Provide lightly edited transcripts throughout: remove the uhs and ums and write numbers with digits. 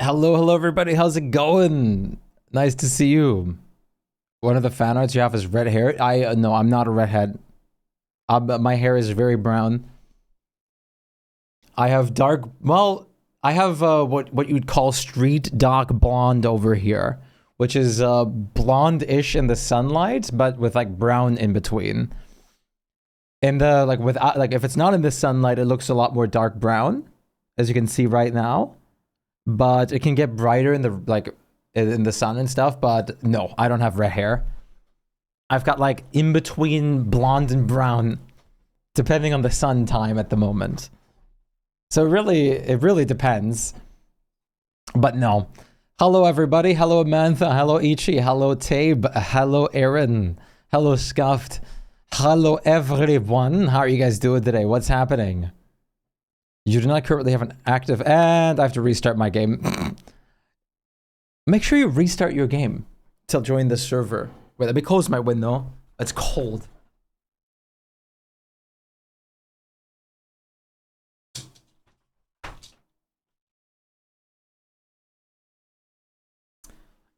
Hello everybody, how's it going? Nice to see you. One of the fan arts you have is red hair. No, I'm not a redhead. My hair is very brown. I have dark, well, I have what you'd call street dark blonde over here, which is blonde-ish in the sunlight, but with like brown in between. In the like if it's not in the sunlight, it looks a lot more dark brown, as you can see right now. But it can get brighter in the sun and stuff. But no, I don't have red hair. I've got like in between blonde and brown, depending on the sun time at the moment. So it really depends. But no. Hello everybody. Hello Amantha. Hello Ichi. Hello Tabe. Hello Aaron. Hello Scuffed. Hello everyone. How are you guys doing today? What's happening? You do not currently have an active, and I have to restart my game. Make sure you restart your game to join the server. Wait, let me close my window. It's cold.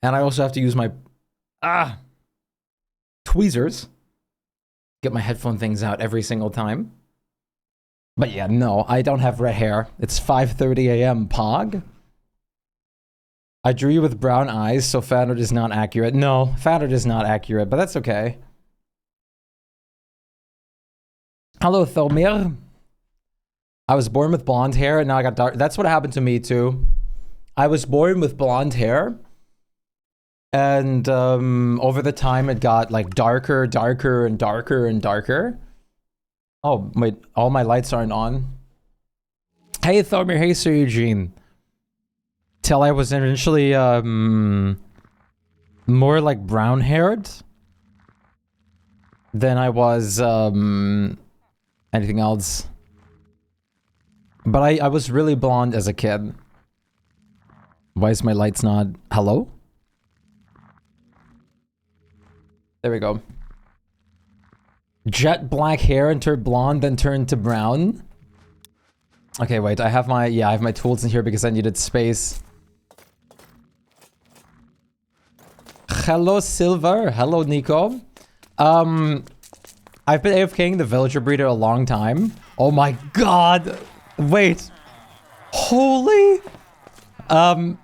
And I also have to use my tweezers. Get my headphone things out every single time. But yeah, no, I don't have red hair. It's 5:30 a.m. Pog. I drew you with brown eyes, so fan art is not accurate. No, fan art is not accurate, but that's okay. Hello, Thomir. I was born with blonde hair, and now I got dark. That's what happened to me, too. I was born with blonde hair, and over the time, it got like darker, darker, and darker, and darker. Oh, wait, all my lights aren't on. Hey, Thomir, hey, Sir Eugene. Till I was initially, more like brown-haired than I was, anything else. But I was really blonde as a kid. Why is my lights not... Hello? There we go. Jet black hair and turned blonde, then turned to brown. Okay, wait, I have my tools in here because I needed space. Hello, Silver. Hello, Nico. I've been AFKing the villager breeder a long time. Oh my god. Wait. Holy. The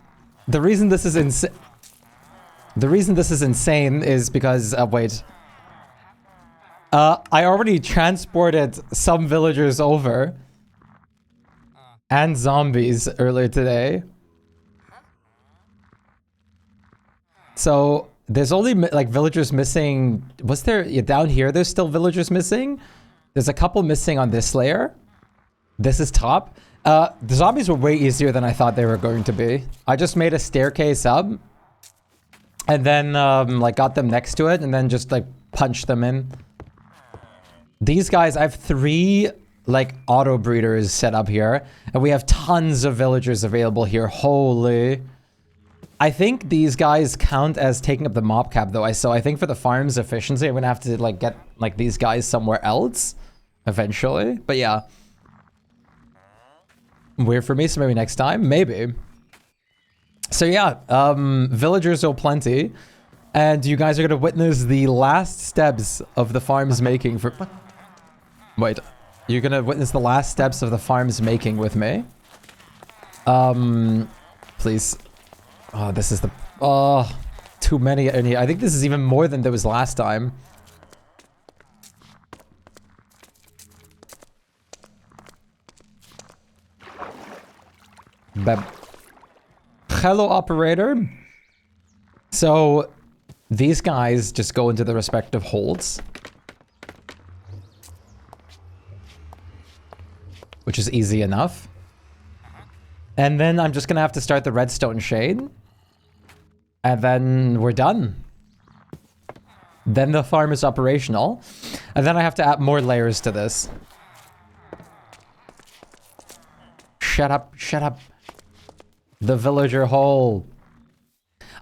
reason this is insane is because, wait. I already transported some villagers over. And zombies earlier today. So, there's only, like, villagers missing... Was there... Yeah, down here, there's still villagers missing. There's a couple missing on this layer. This is top. The zombies were way easier than I thought they were going to be. I just made a staircase up. And then, like, got them next to it. And then just, like, punched them in. These guys, I have 3, like, auto breeders set up here. And we have tons of villagers available here. Holy. I think these guys count as taking up the mob cap, though. So I think for the farm's efficiency, I'm gonna have to, like, get, like, these guys somewhere else. Eventually. But yeah. Weird for me, so maybe next time. Maybe. So yeah, villagers are plenty. And you guys are gonna witness the last steps of the farm's making for... Wait, you're gonna witness the last steps of the farm's making with me. Please. Oh, this is the... Oh, too many in here. I think this is even more than there was last time. Hello, operator. So, these guys just go into the respective holes. Which is easy enough. And then I'm just gonna have to start the redstone shade. And then we're done. Then the farm is operational. And then I have to add more layers to this. Shut up, shut up. The villager hole.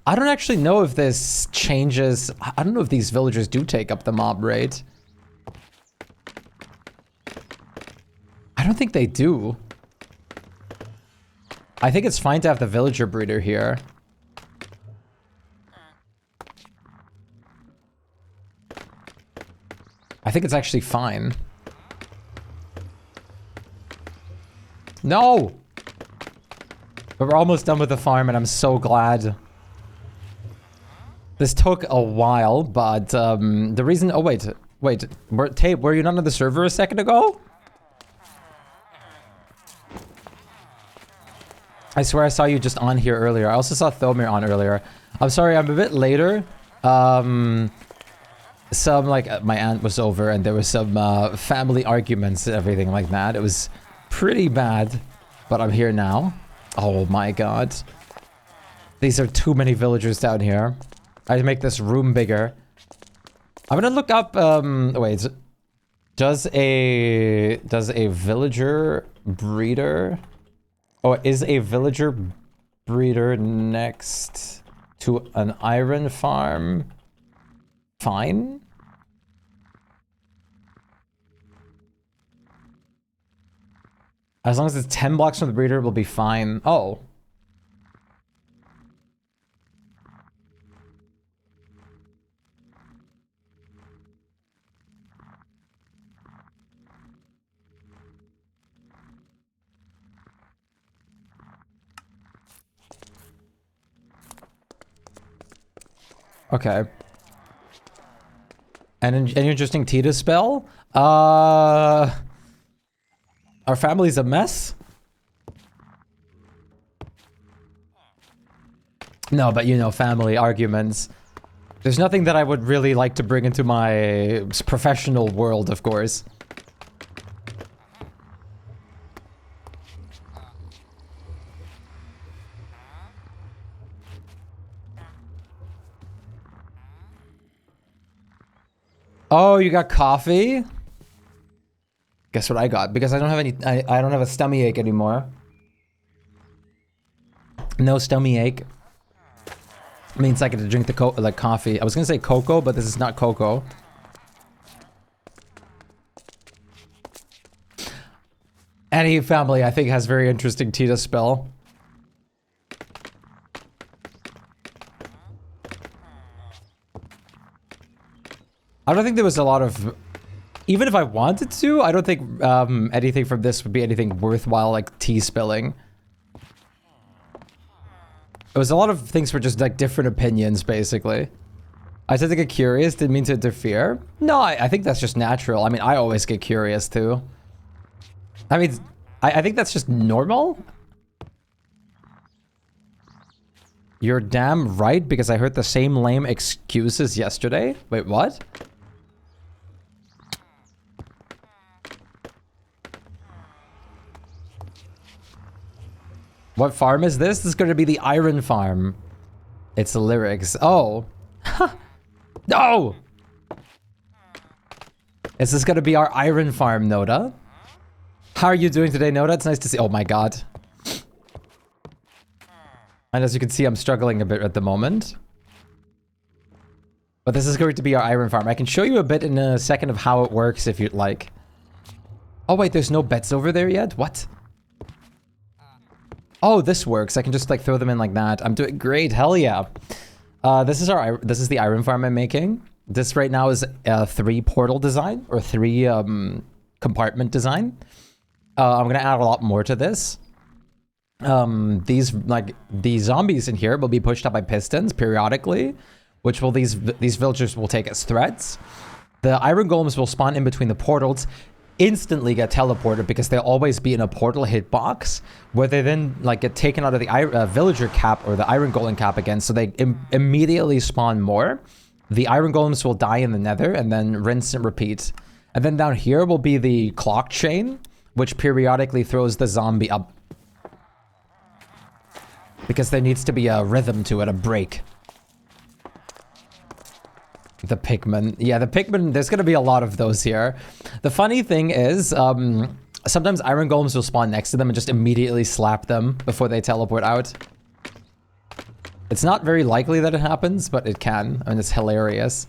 I don't actually know if this changes... I don't know if these villagers do take up the mob rate. I don't think they do. I think it's fine to have the villager breeder here. I think it's actually fine. No! But we're almost done with the farm, and I'm so glad. This took a while, but the reason... Oh, wait. Tape, were you not on the server a second ago? I swear I saw you just on here earlier. I also saw Thomir on earlier. I'm sorry, I'm a bit later. Some, like, my aunt was over, and there was some family arguments and everything like that. It was pretty bad, but I'm here now. Oh my god. These are too many villagers down here. I make this room bigger. I'm gonna look up, wait. Does a villager breeder... Oh, is a villager breeder next to an iron farm fine? As long as it's 10 blocks from the breeder, it will be fine. Oh. Okay. An interesting tea to spell? Our family's a mess? No, but you know, family arguments. There's nothing that I would really like to bring into my professional world, of course. Oh, you got coffee? Guess what I got? Because I don't have any, I don't have a stomach ache anymore. No stomach ache. Means I get to drink the like coffee. I was gonna say cocoa, but this is not cocoa. Any family, I think, has very interesting tea to spell. I don't think there was a lot of... Even if I wanted to, I don't think anything from this would be anything worthwhile, like tea spilling. It was a lot of things for just, like, different opinions, basically. I tend to get curious, didn't mean to interfere. No, I think that's just natural. I mean, I always get curious, too. I mean, I think that's just normal. You're damn right, because I heard the same lame excuses yesterday. Wait, what? What farm is this? This is going to be the iron farm. It's the lyrics. Oh. No! Is this going to be our iron farm, Noda? How are you doing today, Noda? It's nice to see. Oh my god. And as you can see, I'm struggling a bit at the moment. But this is going to be our iron farm. I can show you a bit in a second of how it works if you'd like. Oh wait, there's no beds over there yet? What? Oh, this works. I can just like throw them in like that. I'm doing great. Hell yeah. This is the iron farm I'm making. This right now is a 3 portal design or 3 compartment design. I'm gonna add a lot more to this. These zombies in here will be pushed up by pistons periodically, which will these villagers will take as threats. The iron golems will spawn in between the portals, instantly get teleported because they'll always be in a portal hitbox, where they then like get taken out of the villager cap or the iron golem cap again, so they immediately spawn more. The iron golems will die in the nether and then rinse and repeat. And then down here will be the clock chain, which periodically throws the zombie up. Because there needs to be a rhythm to it, a break. The Pikmin. Yeah, the Pikmin, there's going to be a lot of those here. The funny thing is, sometimes iron golems will spawn next to them and just immediately slap them before they teleport out. It's not very likely that it happens, but it can, and it's hilarious.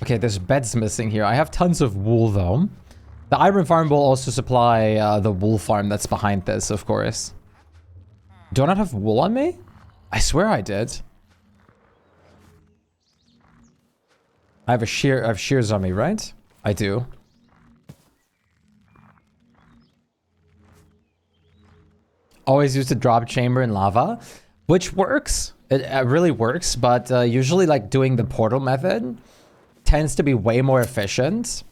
Okay, there's beds missing here. I have tons of wool, though. The iron farm will also supply the wool farm that's behind this, of course. Do I not have wool on me? I swear I did. I have shears on me, right? I do. Always use the drop chamber in lava, which works. It really works, but usually like doing the portal method tends to be way more efficient.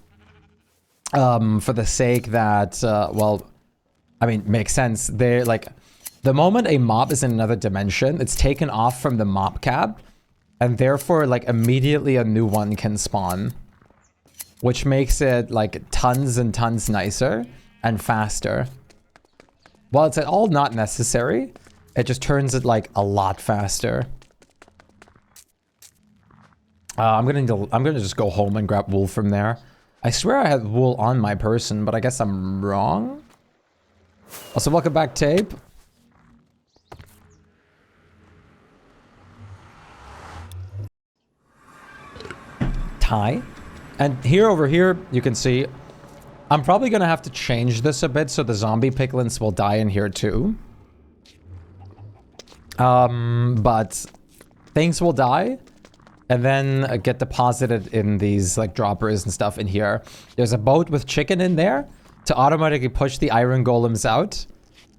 For the sake that, well, I mean, makes sense. They're like, the moment a mob is in another dimension, it's taken off from the mob cap, and therefore, like, immediately a new one can spawn, which makes it like tons and tons nicer and faster. Well, it's all not necessary. It just turns it like a lot faster. I'm gonna just go home and grab wool from there. I swear I had wool on my person, but I guess I'm wrong. Also, welcome back, Tape. Tie. And over here, you can see, I'm probably gonna have to change this a bit so the zombie piglins will die in here too. But things will die and then get deposited in these like droppers and stuff in here. There's a boat with chicken in there to automatically push the iron golems out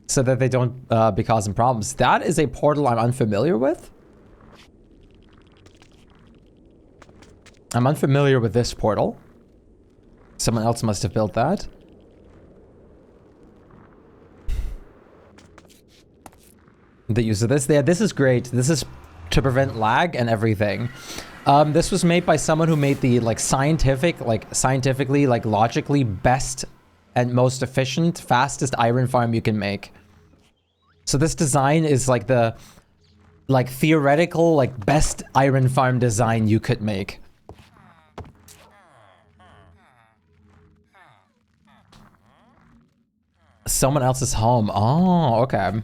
so that they don't be causing problems. That is a portal I'm unfamiliar with. I'm unfamiliar with this portal. Someone else must have built that. The use of this. Yeah, this is great. This is to prevent lag and everything. This was made by someone who made the like scientifically, like logically best and most efficient, fastest iron farm you can make. So this design is like the theoretical, like best iron farm design you could make. Someone else's home. Oh, okay.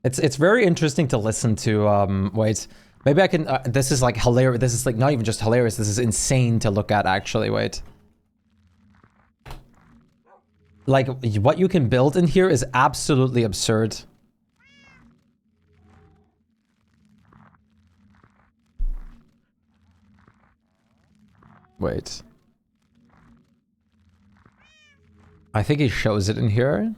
It's very interesting to listen to. Wait, maybe I can. This is like hilarious. This is like not even just hilarious. This is insane to look at. Actually, wait. Like what you can build in here is absolutely absurd. Wait. I think he shows it in here.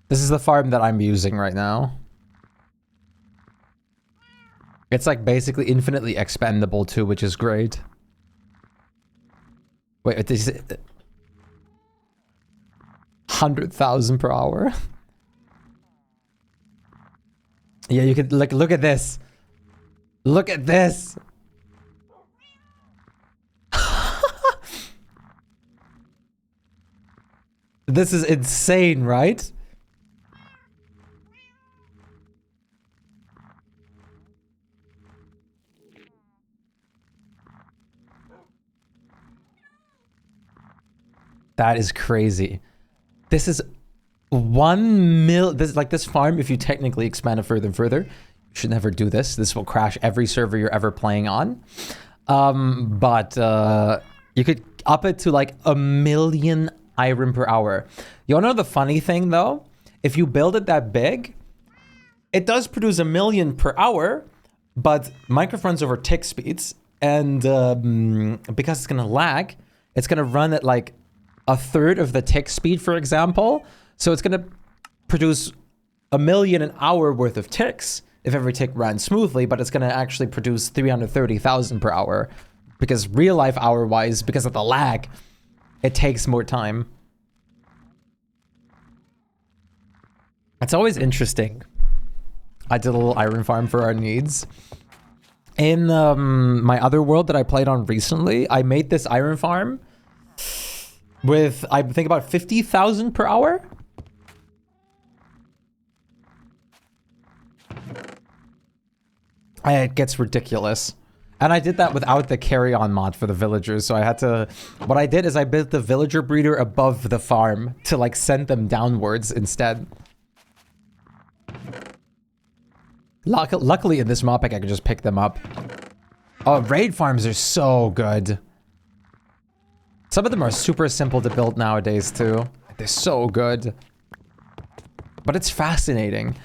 This is the farm that I'm using right now. It's like basically infinitely expendable too, which is great. Wait, this is 100,000 per hour. Yeah, you could like look at this. Look at this. This is insane, right? That is crazy. This is 1 mil. This like this farm. If you technically expand it further and further, you should never do this. This will crash every server you're ever playing on. But you could up it to like 1 million iron per hour. You wanna know the funny thing though? If you build it that big, it does produce 1 million per hour, but Minecraft runs over tick speeds, and because it's gonna lag, it's gonna run at like 1/3 of the tick speed, for example. So it's gonna produce 1 million an hour worth of ticks if every tick runs smoothly, but it's gonna actually produce 330,000 per hour because real life hour wise, because of the lag, it takes more time. It's always interesting. I did a little iron farm for our needs. In my other world that I played on recently, I made this iron farm with, I think, about 50,000 per hour. It gets ridiculous. And I did that without the carry-on mod for the villagers, so I had to... What I did is I built the villager breeder above the farm to, like, send them downwards instead. Luckily in this mod pack I could just pick them up. Oh, raid farms are so good. Some of them are super simple to build nowadays, too. They're so good. But it's fascinating.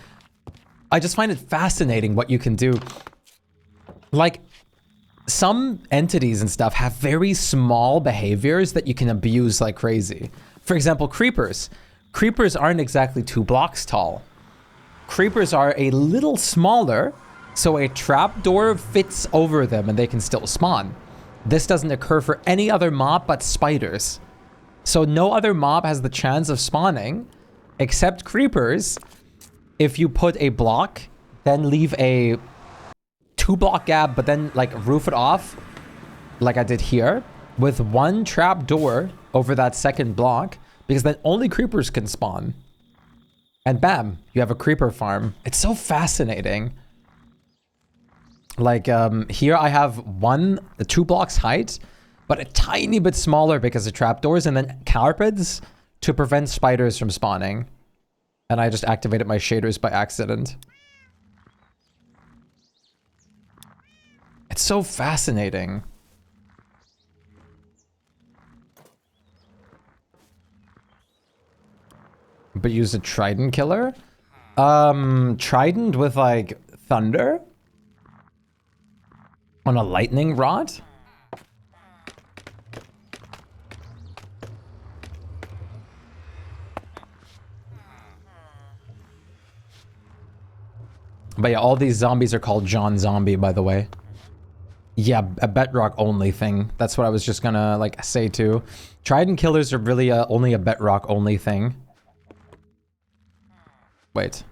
I just find it fascinating what you can do. Like... Some entities and stuff have very small behaviors that you can abuse like crazy. For example, creepers. Creepers aren't exactly 2 blocks tall. Creepers are a little smaller, so a trapdoor fits over them and they can still spawn. This doesn't occur for any other mob but spiders. So no other mob has the chance of spawning, except creepers, if you put a block, then leave a 2-block gap, but then like roof it off like I did here with 1 trap door over that 2nd block, because then only creepers can spawn. And bam, you have a creeper farm. It's so fascinating. Like here I have 2 blocks height, but a tiny bit smaller because of trapdoors, and then carpets to prevent spiders from spawning. And I just activated my shaders by accident. It's so fascinating. But use a trident killer? Trident with like thunder? On a lightning rod? But yeah, all these zombies are called John Zombie, by the way. Yeah, a bedrock only thing. That's what I was just gonna like say too. Trident killers are really only a bedrock only thing. Wait.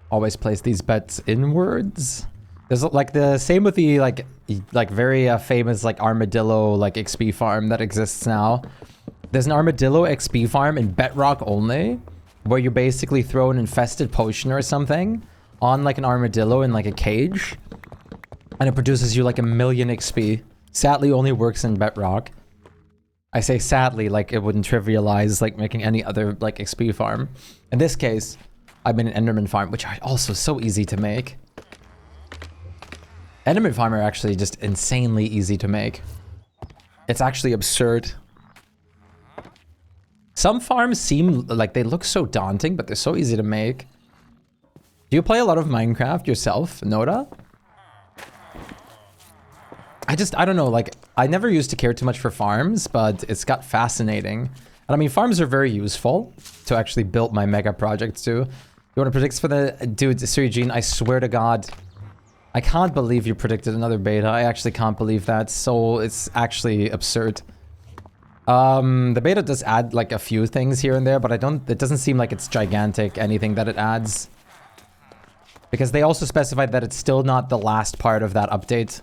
Always place these bets inwards. There's like the same with the like very famous like armadillo like XP farm that exists now. There's an armadillo XP farm in bedrock only, where you basically throw an infested potion or something on like an armadillo in like a cage, and it produces you like 1,000,000 XP. Sadly, only works in bedrock. I say sadly like it wouldn't trivialize like making any other like XP farm. In this case, I made an Enderman farm, which are also so easy to make. Enderman farm are actually just insanely easy to make. It's actually absurd. Some farms seem like they look so daunting, but they're so easy to make. Do you play a lot of Minecraft yourself, Noda? I don't know, like, I never used to care too much for farms, but it's got fascinating. And I mean, farms are very useful to actually build my mega projects too. You want to predict for the... Dude, Eugene, I swear to God. I can't believe you predicted another beta. I actually can't believe that. So it's actually absurd. The beta does add like a few things here and there, but it doesn't seem like it's gigantic, anything that it adds. Because they also specified that it's still not the last part of that update.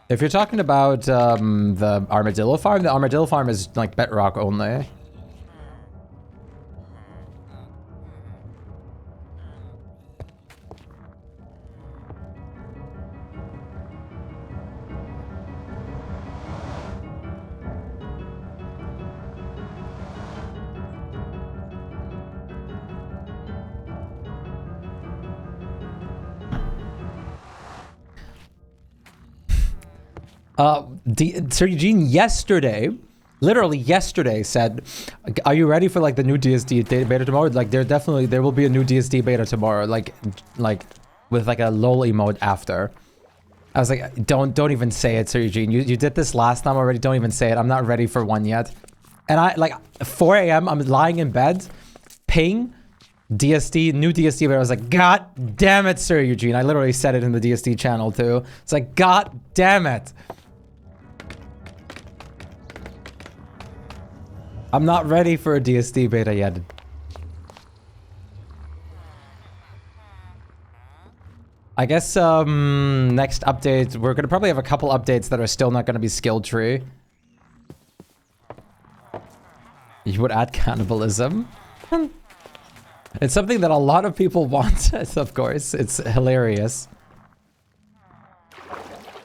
If you're talking about the armadillo farm is like bedrock only. Sir Eugene yesterday, literally yesterday, said, "Are you ready for like the new DSD beta tomorrow?" Like, there will be a new DSD beta tomorrow, like with like a LOL emote after. I was like, don't even say it, Sir Eugene. You did this last time already. Don't even say it. I'm not ready for one yet. And I like 4 a.m. I'm lying in bed, ping DSD, new DSD, but I was like, God damn it, Sir Eugene. I literally said it in the DSD channel too. It's like, God damn it. I'm not ready for a DSD beta yet. I guess next update, we're gonna probably have a couple updates that are still not gonna be skill tree. You would add cannibalism. It's something that a lot of people want, of course. It's hilarious.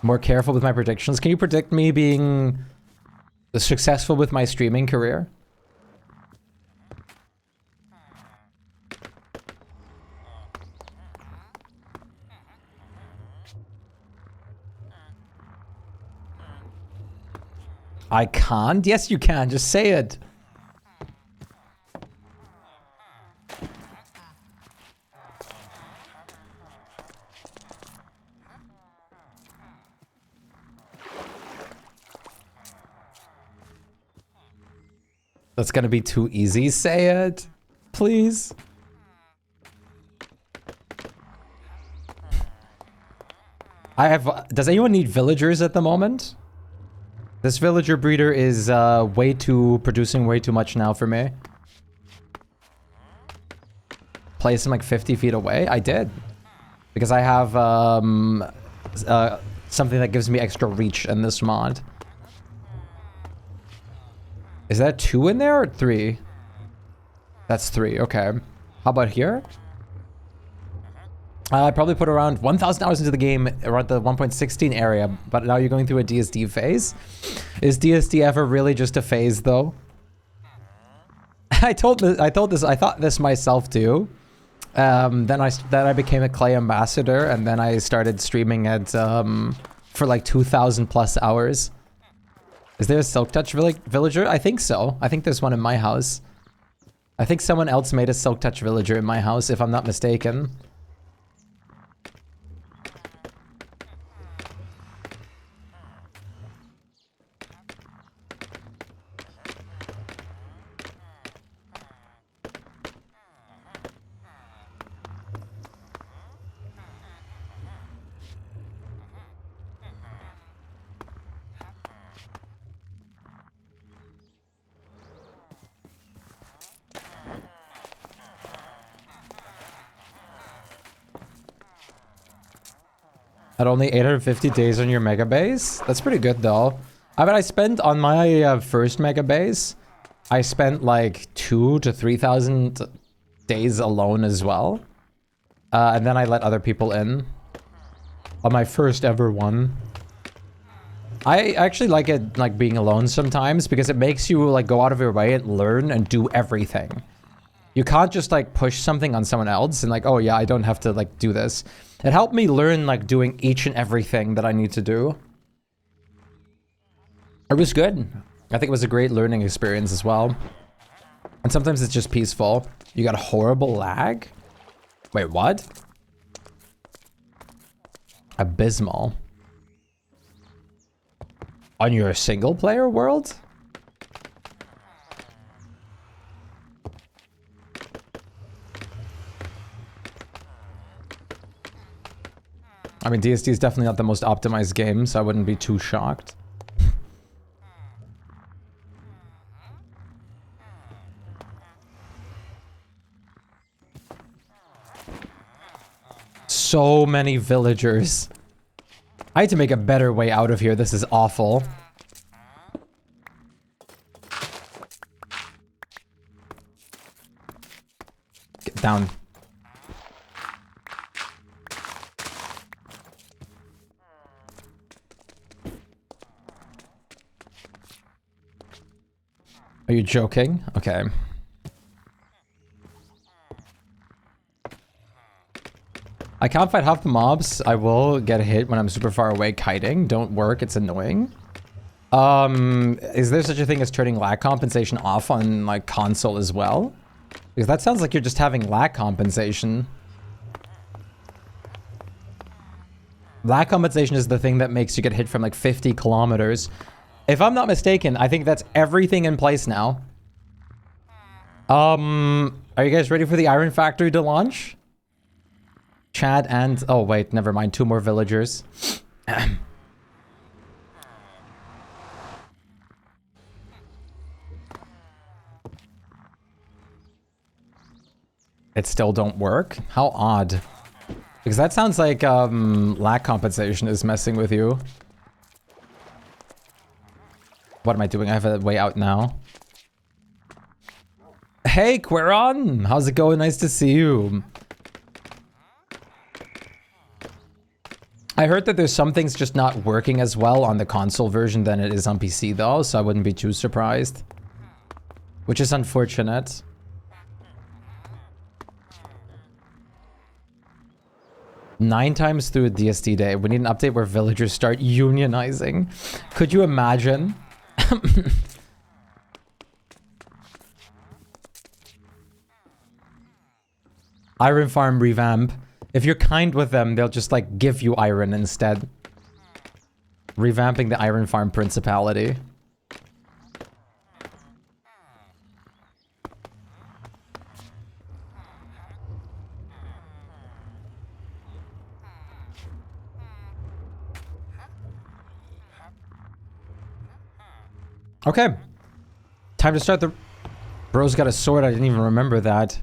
More careful with my predictions. Can you predict me being successful with my streaming career? I can't? Yes, you can. Just say it. That's gonna be too easy. Say it, please. I have... Does anyone need villagers at the moment? This villager breeder is producing way too much now for me. Place him like 50 feet away? I did. Because I have something that gives me extra reach in this mod. Is that 2 in there or 3? That's 3, okay. How about here? I probably put around 1,000 hours into the game around the 1.16 area, but now you're going through a DSD phase. Is DSD ever really just a phase, though? I thought this myself too. Then I became a Clay ambassador, and then I started streaming at for like 2,000 plus hours. Is there a Silk Touch villager? I think so. I think there's one in my house. I think someone else made a Silk Touch villager in my house, if I'm not mistaken. At only 850 days on your mega base? That's pretty good though. I mean, I spent on my first mega base, I spent like 2,000 to 3,000 days alone as well. And then I let other people in on my first ever one. I actually like it, like being alone sometimes, because it makes you like go out of your way and learn and do everything. You can't just like push something on someone else and like, oh yeah, I don't have to like do this. It helped me learn like doing each and everything that I need to do. It was good. I think it was a great learning experience as well. And sometimes it's just peaceful. You got horrible lag? Wait, what? Abysmal. On your single player world? I mean, DSD is definitely not the most optimized game, so I wouldn't be too shocked. So many villagers. I had to make a better way out of here. This is awful. Get down. Are you joking? Okay. I can't fight half the mobs. I will get hit when I'm super far away kiting. Don't work, it's annoying. Is there such a thing as turning lag compensation off on like console as well? Because that sounds like you're just having lag compensation. Lag compensation is the thing that makes you get hit from like 50 kilometers. If I'm not mistaken, I think that's everything in place now. Are you guys ready for the Iron Factory to launch? Chad and... Oh, wait, never mind. 2 more villagers. it still don't work? How odd. Because that sounds like lag compensation is messing with you. What am I doing? I have a way out now. Hey, Queron! How's it going? Nice to see you. I heard that there's some things just not working as well on the console version than it is on PC though, so I wouldn't be too surprised. Which is unfortunate. Nine times through a DSD day. We need an update where villagers start unionizing. Could you imagine? Iron farm revamp. If you're kind with them, they'll just like give you iron instead. Revamping the iron farm principality. Okay. Time to start the... Bro's got a sword. I didn't even remember that.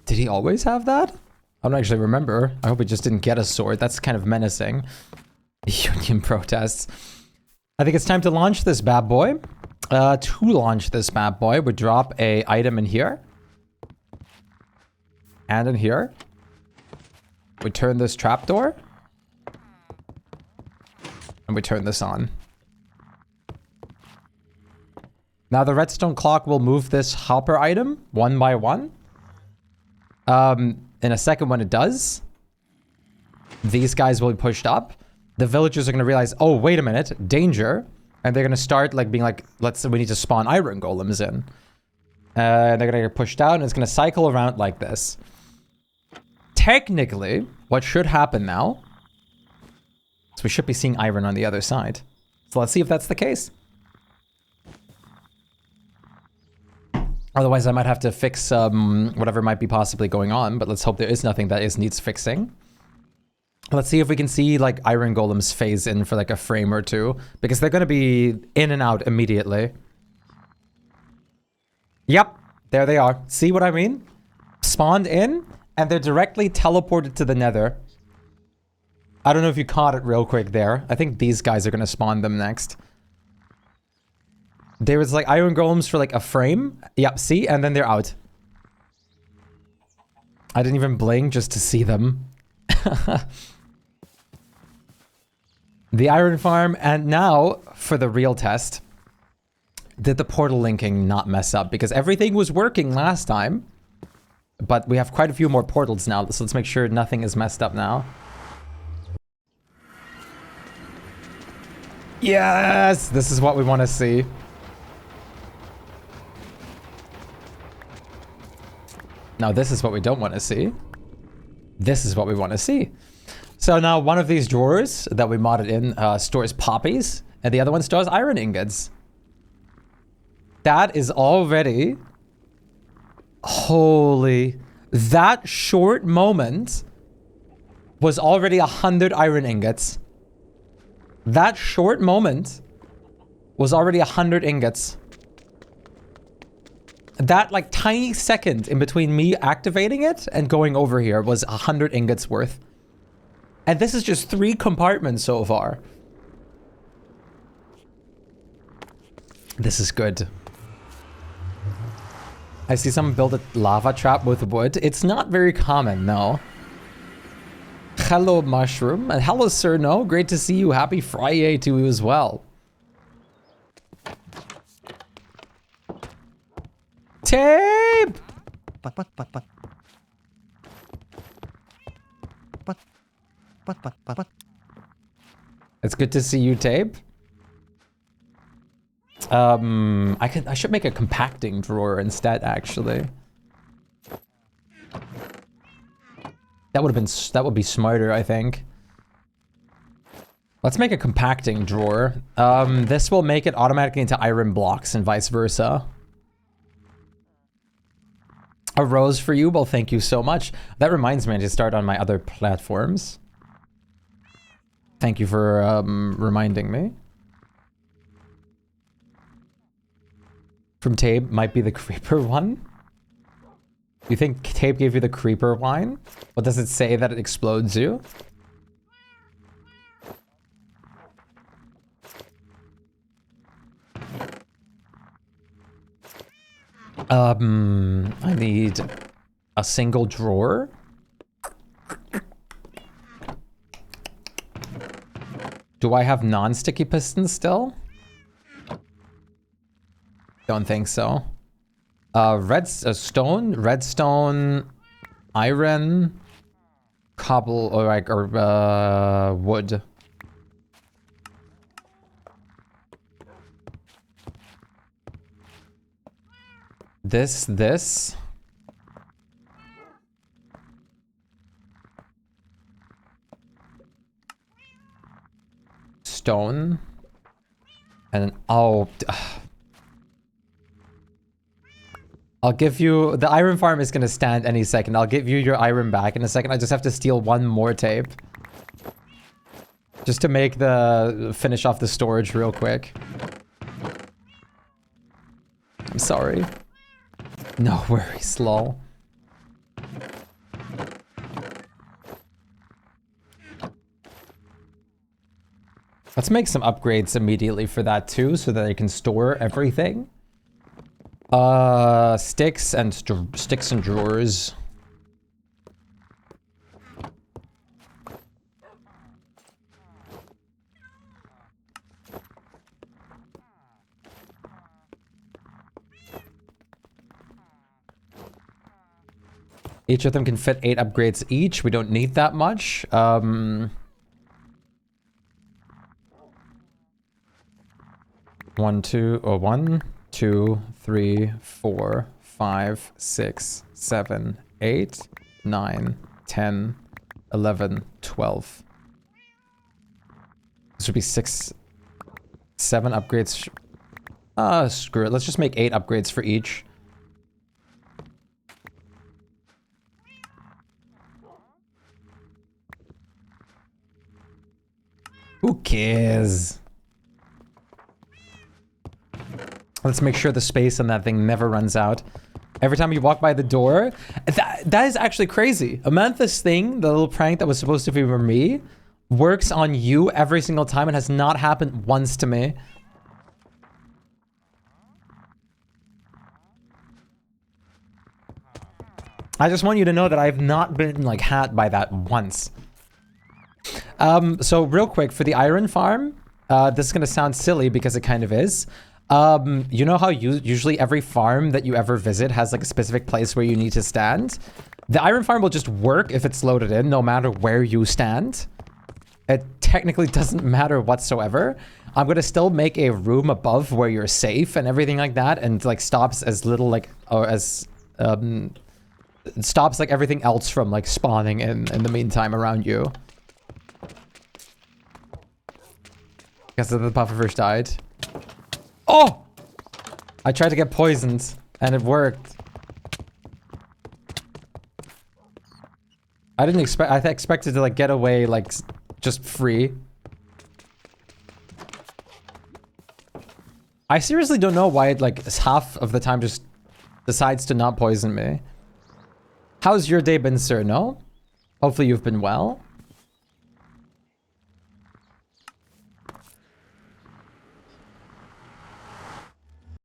Did he always have that? I don't actually remember. I hope he just didn't get a sword. That's kind of menacing. Union protests. I think it's time to launch this bad boy. To launch this bad boy, we drop a item in here. And in here. We turn this trapdoor. And we turn this on. Now the redstone clock will move this hopper item one by one. In a second when it does, these guys will be pushed up. The villagers are going to realize, oh, wait a minute, danger. And they're going to start like being like, let's say we need to spawn iron golems in. They're going to get pushed out and it's going to cycle around like this. Technically, what should happen now is we should be seeing iron on the other side. So let's see if that's the case. Otherwise, I might have to fix whatever might be possibly going on, but let's hope there is nothing that needs fixing. Let's see if we can see like iron golems phase in for like a frame or two, because they're going to be in and out immediately. Yep, there they are. See what I mean? Spawned in, and they're directly teleported to the nether. I don't know if you caught it real quick there. I think these guys are going to spawn them next. There was like iron golems for like a frame. Yep, see? And then they're out. I didn't even blink just to see them. The iron farm. And now for the real test. Did the portal linking not mess up? Because everything was working last time. But we have quite a few more portals now. So let's make sure nothing is messed up now. Yes! This is what we want to see. Now this is what we don't want to see. This is what we want to see. So now one of these drawers that we modded in stores poppies, and the other one stores iron ingots. That is already... Holy... That short moment was already 100 iron ingots. That short moment was already 100 ingots. That like tiny second in between me activating it and going over here was 100 ingots worth. And this is just 3 compartments so far. This is good. I see someone build a lava trap with wood. It's not very common, no. Hello, Mushroom. And hello, Sir No. Great to see you. Happy Friday to you as well. Tape! It's good to see you, Tape. I should make a compacting drawer instead, actually. That would be smarter, I think. Let's make a compacting drawer. This will make it automatically into iron blocks and vice versa. A rose for you? Well, thank you so much. That reminds me to start on my other platforms. Thank you for reminding me. From Tabe, might be the creeper one. You think tape gave you the creeper wine? What does it say that it explodes you? I need a single drawer. Do I have non-sticky pistons still? Don't think so. Redstone, iron, cobble, or wood. This. Stone. And oh, I'll give you, the iron farm is gonna stand any second. I'll give you your iron back in a second. I just have to steal one more tape. Just to make finish off the storage real quick. I'm sorry. No worries, lol. Let's make some upgrades immediately for that too, so that I can store everything. Sticks and drawers. Each of them can fit 8 upgrades each. We don't need that much. 1, 2, 3, 4, 5, 6, 7, 8, 9, 10, 11, 12. This would be 6, 7 upgrades. Screw it. Let's just make 8 upgrades for each. Who cares? Let's make sure the space on that thing never runs out. Every time you walk by the door, that is actually crazy. Amantha's thing, the little prank that was supposed to be for me, works on you every single time and has not happened once to me. I just want you to know that I've not been like had by that once. So real quick for the iron farm, this is gonna sound silly because it kind of is. You know how usually every farm that you ever visit has like a specific place where you need to stand? The iron farm will just work if it's loaded in, no matter where you stand. It technically doesn't matter whatsoever. I'm gonna still make a room above where you're safe and everything like that, and like stops as little like, or as, it stops like everything else from like spawning in the meantime around you. Guess that the pufferfish died. Oh! I tried to get poisoned, and it worked. I didn't expect, I expected to like get away like just free. I seriously don't know why it like half of the time just decides to not poison me. How's your day been, sir? No? Hopefully you've been well.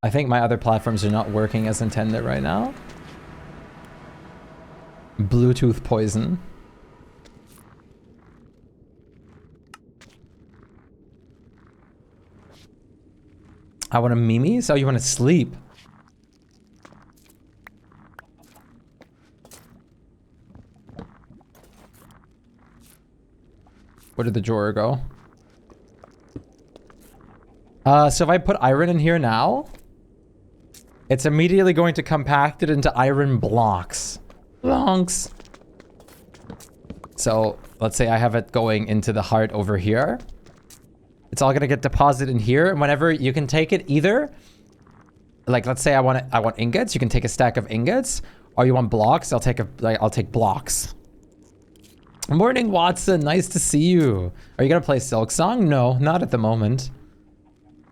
I think my other platforms are not working as intended right now. Bluetooth poison. I want to Mimi? So you want to sleep? Where did the drawer go? So if I put iron in here now, it's immediately going to compact it into iron blocks. Blocks. So let's say I have it going into the heart over here. It's all gonna get deposited in here, and whenever you can take it either, like let's say I want ingots, you can take a stack of ingots, or you want blocks, I'll take blocks. Morning, Watson. Nice to see you. Are you gonna play Silk Song? No, not at the moment.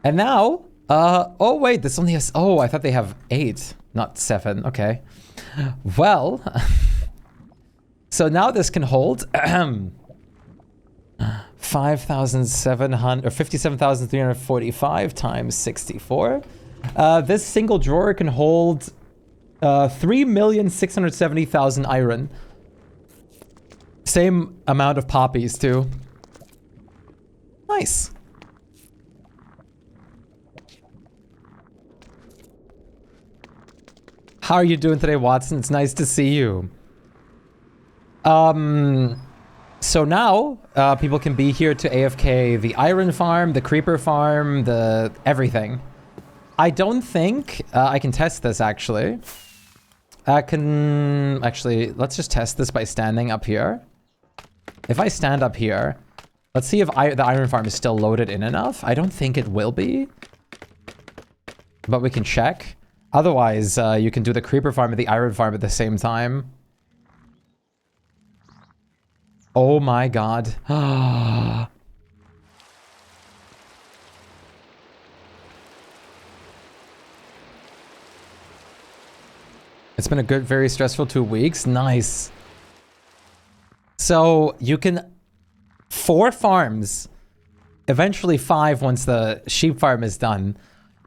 And now Oh wait, this only has, oh, I thought they have 8, not 7, okay. Well, so now this can hold 5,700 or 57,345 times 64. This single drawer can hold 3,670,000 iron. Same amount of poppies too. Nice. How are you doing today, Watson? It's nice to see you. So now, people can be here to AFK the iron farm, the creeper farm, the everything. I don't think I can test this, actually. Actually, let's just test this by standing up here. If I stand up here, let's see if the iron farm is still loaded in enough. I don't think it will be. But we can check. Otherwise, you can do the creeper farm and the iron farm at the same time. Oh my god. It's been a good, very stressful 2 weeks. Nice. So you can 4 farms, eventually 5 once the sheep farm is done.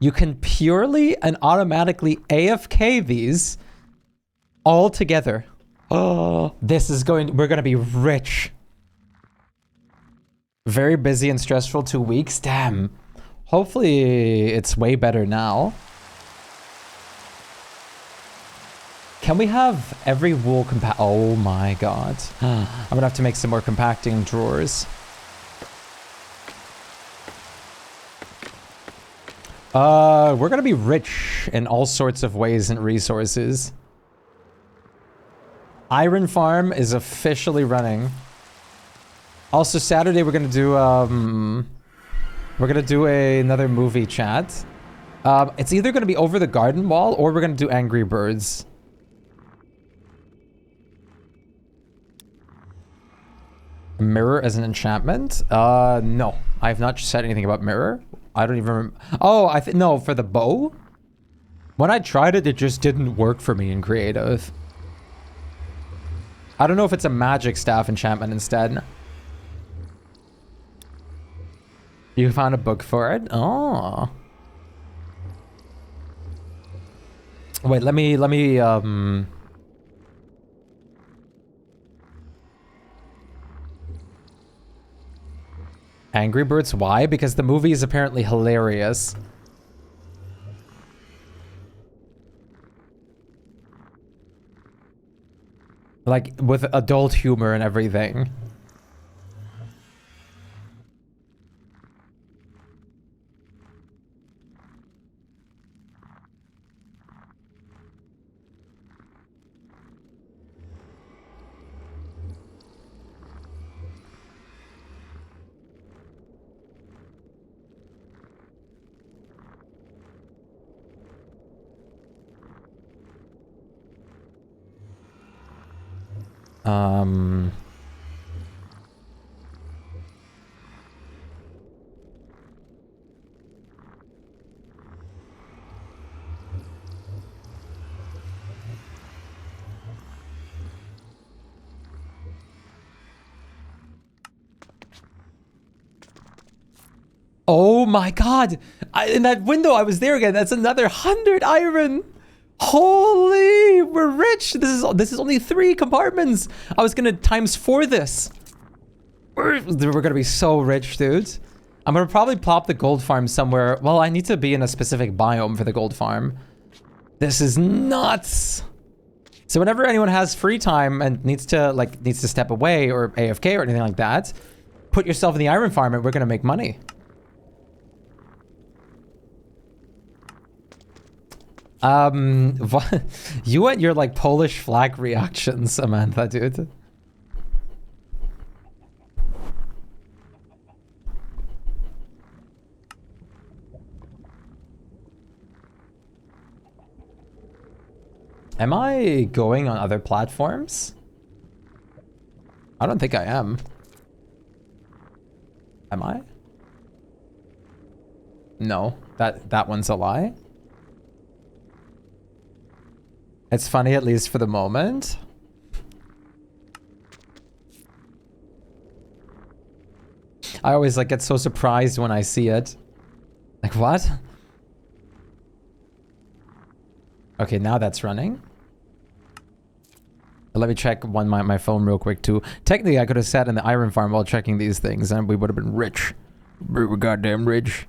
You can purely and automatically AFK these all together. Oh, this is we're gonna be rich. Very busy and stressful 2 weeks. Damn. Hopefully it's way better now. Can we have every wool oh my god. I'm gonna have to make some more compacting drawers. We're gonna be rich in all sorts of ways and resources. Iron farm is officially running. Also, Saturday we're gonna do another movie chat. It's either gonna be Over the Garden Wall or we're gonna do Angry Birds. Mirror as an enchantment? No. I have not said anything about mirror. I don't even remember. Oh, no, for the bow? When I tried it, it just didn't work for me in creative. I don't know if it's a magic staff enchantment instead. You found a book for it? Oh. Wait, let me Angry Birds, why? Because the movie is apparently hilarious. Like, with adult humor and everything. Oh my god! In that window, I was there again. That's another 100 iron! Holy! We're rich! This is only 3 compartments! I was gonna ×4 this. We're gonna be so rich, dudes. I'm gonna probably plop the gold farm somewhere. Well, I need to be in a specific biome for the gold farm. This is nuts! So whenever anyone has free time and needs to step away or AFK or anything like that, put yourself in the iron farm and we're gonna make money. You and your like Polish flag reactions, Samantha, dude. Am I going on other platforms? I don't think I am. Am I? No, that one's a lie. It's funny, at least for the moment. I always like get so surprised when I see it. Like, what? Okay, now that's running. Let me check my phone real quick too. Technically, I could have sat in the iron farm while checking these things and we would have been rich. We were goddamn rich.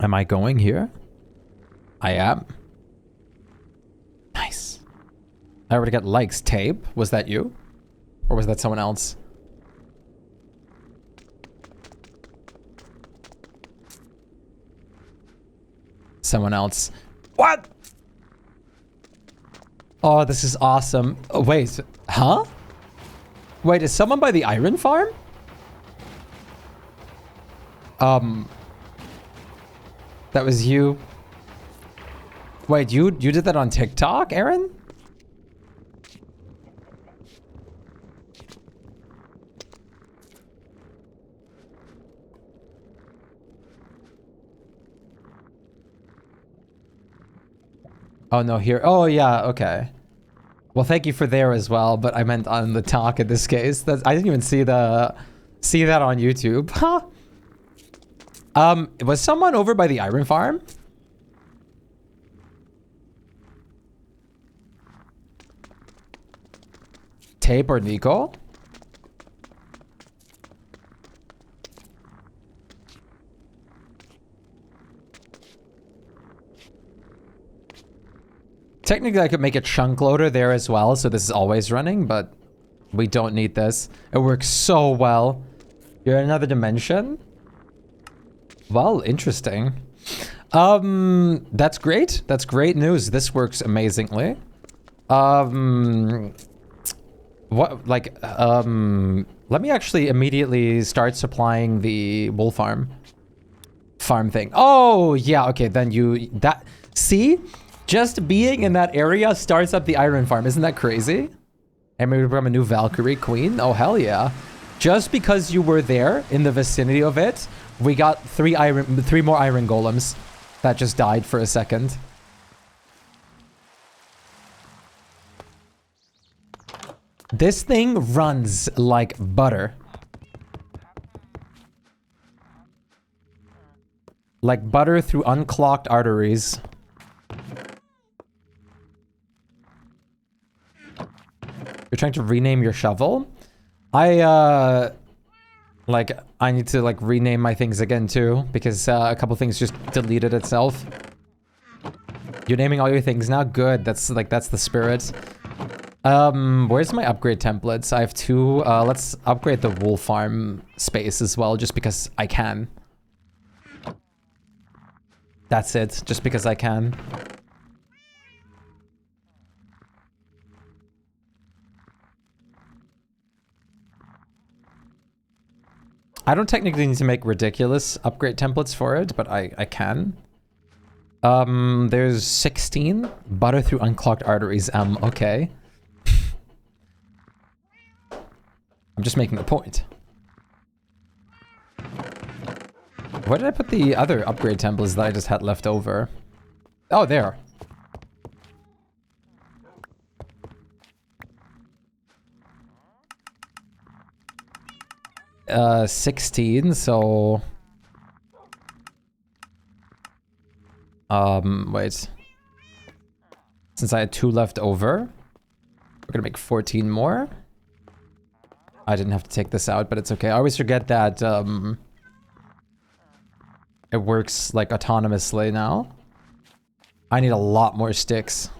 Am I going here? I am. Nice. I already got likes. Tape? Was that you? Or was that someone else? Someone else. What? Oh, this is awesome. Oh, wait. Huh? Wait, is someone by the iron farm? That was you. Wait, you did that on TikTok, Aaron? Oh no, here. Oh yeah, okay. Well, thank you for there as well, but I meant on the talk in this case. I didn't even see that on YouTube. Huh? Was someone over by the iron farm? Tape or Nico? Technically, I could make a chunk loader there as well, so this is always running, but we don't need this. It works so well. You're in another dimension? Well, interesting. That's great. That's great news. This works amazingly. Let me actually immediately start supplying the wool farm thing. Oh, yeah, okay, then see? Just being in that area starts up the iron farm. Isn't that crazy? And maybe become a new Valkyrie queen? Oh, hell yeah. Just because you were there in the vicinity of it, we got three more iron golems that just died for a second. This thing runs like butter. Like butter through unclogged arteries. You're trying to rename your shovel? I need to like rename my things again too, because a couple things just deleted itself. You're naming all your things now? Good. That's the spirit. Where's my upgrade templates? I have two. Let's upgrade the wool farm space as well, just because I can. That's it, just because I can. I don't technically need to make ridiculous upgrade templates for it, but I can. There's 16. Butter through unclogged arteries. Okay. I'm just making a point. Where did I put the other upgrade templates that I just had left over? Oh, there. Uh, 16, so... wait. Since I had 2 left over, we're gonna make 14 more. I didn't have to take this out, but it's okay. I always forget that, it works, like, autonomously now. I need a lot more sticks.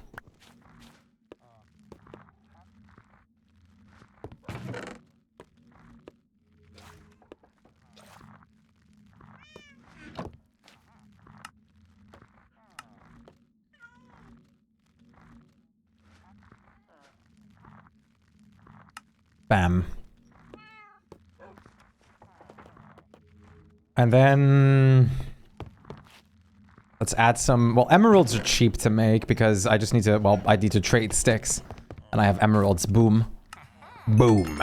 Bam. And then... Let's add some... Well, emeralds are cheap to make because I just need to... Well, I need to trade sticks. And I have emeralds. Boom. Boom.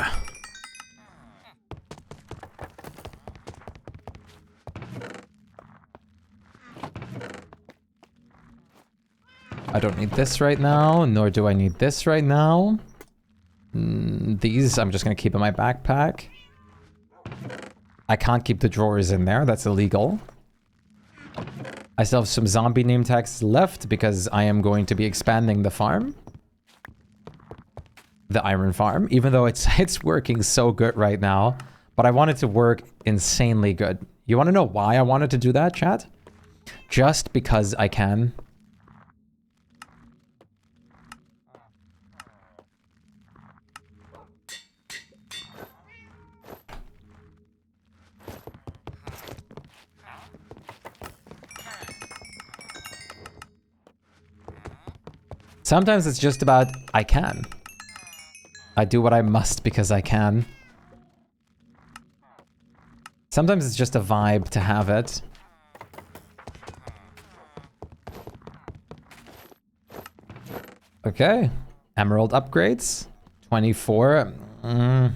I don't need this right now, nor do I need this right now. These I'm just gonna keep in my backpack. I can't keep the drawers in there, that's illegal. I still have some zombie name tags left because I am going to be expanding the farm. The iron farm, even though it's working so good right now. But I want it to work insanely good. You want to know why I wanted to do that, chat? Just because I can. Sometimes it's just about I can. I do what I must because I can. Sometimes it's just a vibe to have it. Okay. Emerald upgrades. 24. I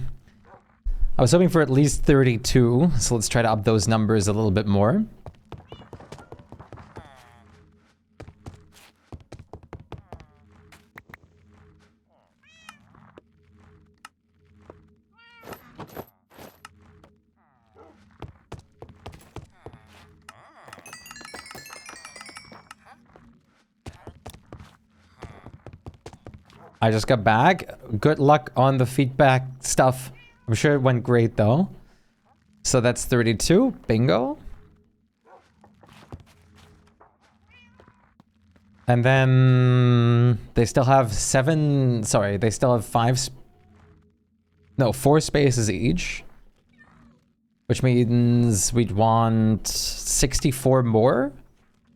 was hoping for at least 32, so let's try to up those numbers a little bit more. I just got back. Good luck on the feedback stuff. I'm sure it went great though. So that's 32. Bingo. And then they still have 7... Sorry, they still have 4 spaces each. Which means we'd want 64 more.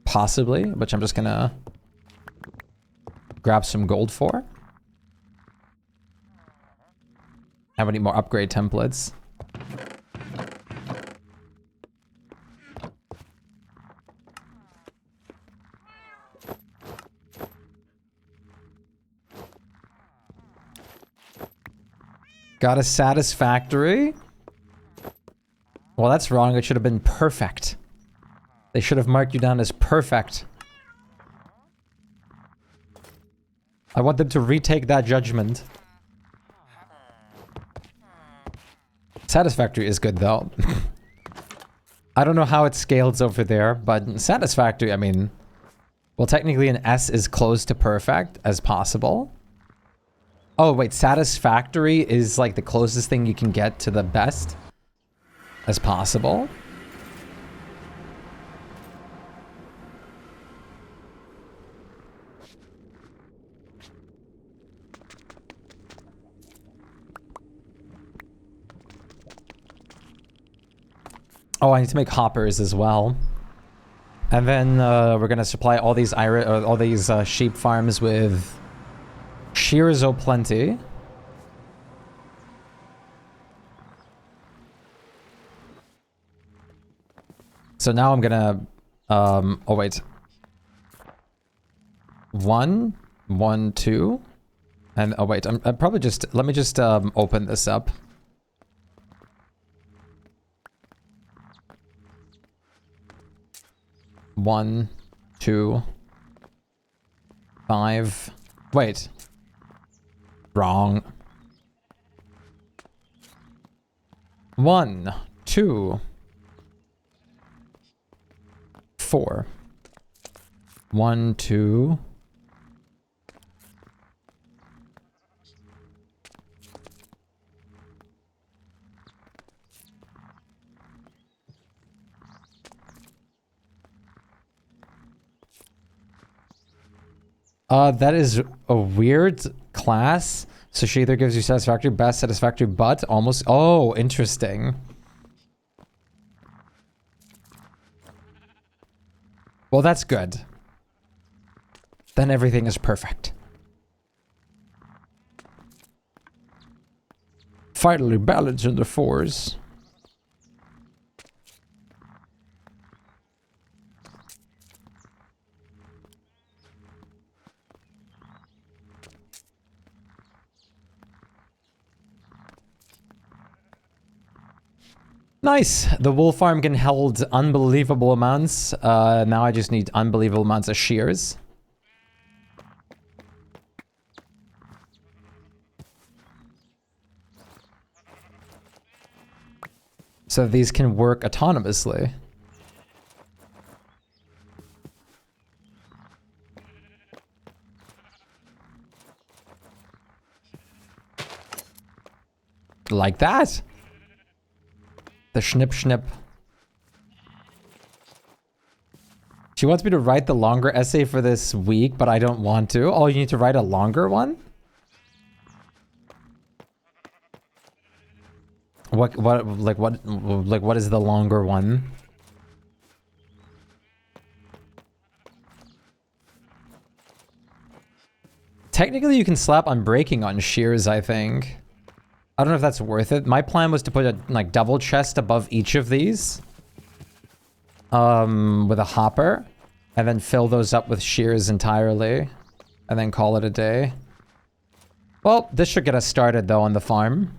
Possibly. Which I'm just gonna grab some gold for. And we need more upgrade templates. Got a satisfactory. Well, that's wrong. It should have been perfect. They should have marked you down as perfect. I want them to retake that judgment. Satisfactory is good though. I don't know how it scales over there, but satisfactory, I mean... Well, technically an S is close to perfect as possible. Oh, wait, satisfactory is like the closest thing you can get to the best as possible. Oh, I need to make hoppers as well. And then we're gonna supply all these sheep farms with shears o'plenty. So now I'm gonna oh wait. 1, 1, 2. And oh wait, I'm probably just let me just open this up. One, 2, 5. Wait. Wrong. 1, 2, 4. 1, 2. That is a weird class. So she either gives you satisfactory, best, satisfactory, but almost... Oh, interesting. Well, that's good. Then everything is perfect. Finally balanced in the 4s. Nice. The wool farm can hold unbelievable amounts. Now I just need unbelievable amounts of shears. So these can work autonomously. Like that. The snip snip. She wants me to write the longer essay for this week, but I don't want to. Oh, you need to write a longer one? What is the longer one? Technically, you can slap unbreaking on shears, I think. I don't know if that's worth it. My plan was to put a like double chest above each of these. With a hopper. And then fill those up with shears entirely. And then call it a day. Well, this should get us started though on the farm.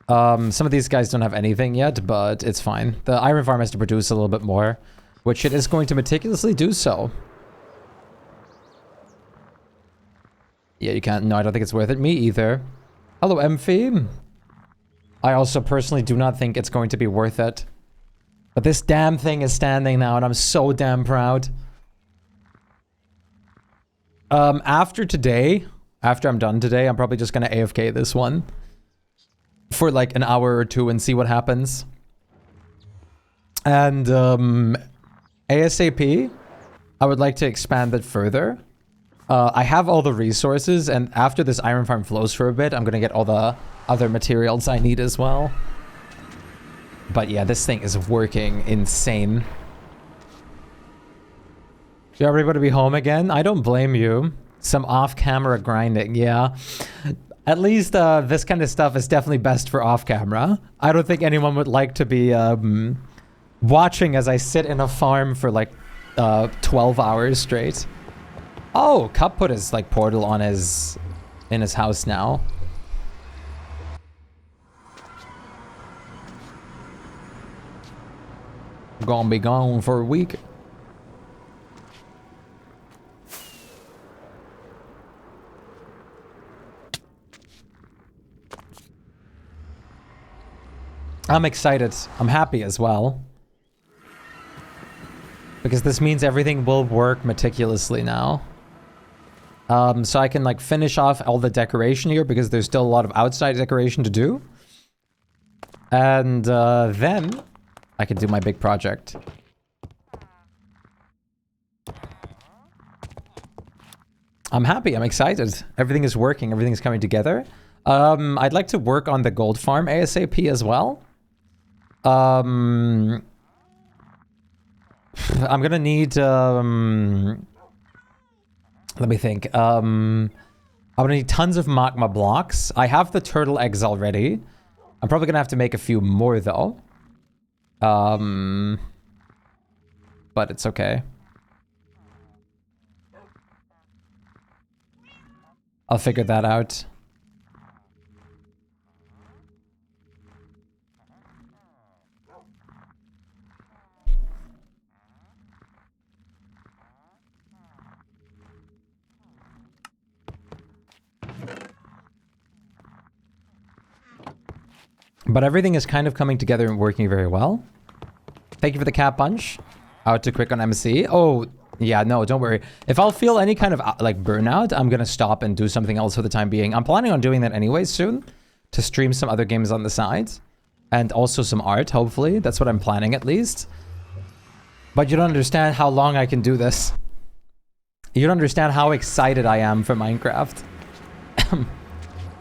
Some of these guys don't have anything yet, but it's fine. The iron farm has to produce a little bit more. Which it is going to meticulously do so. Yeah, you can't. No, I don't think it's worth it. Me either. Hello, Emphy. I also personally do not think it's going to be worth it. But this damn thing is standing now, and I'm so damn proud. After today, after I'm done today, I'm probably just gonna AFK this one. For like an hour or two and see what happens. And, ASAP, I would like to expand it further. I have all the resources, and after this iron farm flows for a bit, I'm gonna get all the other materials I need as well. But yeah, this thing is working insane. You everybody to be home again? I don't blame you. Some off-camera grinding, yeah. At least this kind of stuff is definitely best for off-camera. I don't think anyone would like to be watching as I sit in a farm for like 12 hours straight. Oh, Cup put his like portal on in his house now. Gonna be gone for a week. I'm excited. I'm happy as well. Because this means everything will work meticulously now. So I can like finish off all the decoration here because there's still a lot of outside decoration to do. And then I can do my big project. I'm happy. I'm excited. Everything is working. Everything's coming together. I'd like to work on the gold farm ASAP as well. I'm gonna need let me think. I'm gonna need tons of magma blocks. I have the turtle eggs already. I'm probably gonna have to make a few more though. But it's okay. I'll figure that out. But everything is kind of coming together and working very well. Thank you for the cat punch. Out too quick on MC. Oh, yeah, no, don't worry. If I'll feel any kind of like burnout, I'm gonna stop and do something else for the time being. I'm planning on doing that anyways soon. To stream some other games on the side. And also some art, hopefully. That's what I'm planning at least. But you don't understand how long I can do this. You don't understand how excited I am for Minecraft.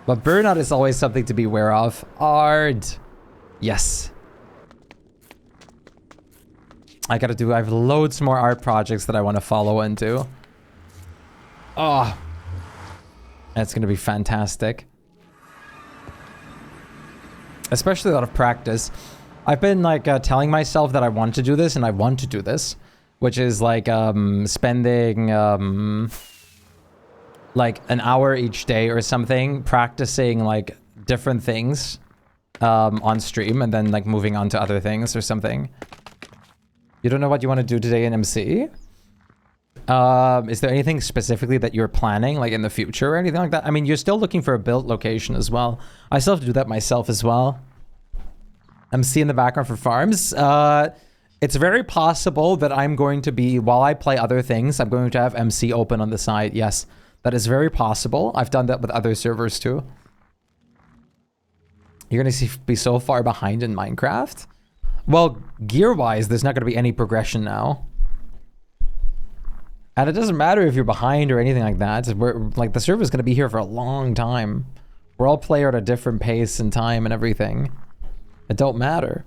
But burnout is always something to be aware of. Art. Yes. I have loads more art projects that I want to follow into. Oh. That's going to be fantastic. Especially a lot of practice. I've been like telling myself that I want to do this and I want to do this. Which is like spending like an hour each day or something practicing like different things on stream and then like moving on to other things or something. You don't know what you want to do today in MC? Is there anything specifically that you're planning, like in the future or anything like that? I mean, you're still looking for a build location as well. I still have to do that myself as well. MC in the background for farms. It's very possible that I'm going to be, while I play other things, I'm going to have MC open on the side. Yes, that is very possible. I've done that with other servers too. You're going to be so far behind in Minecraft? Well, gear-wise, there's not going to be any progression now. And it doesn't matter if you're behind or anything like that. Like, the server's going to be here for a long time. We're all play at a different pace and time and everything. It don't matter.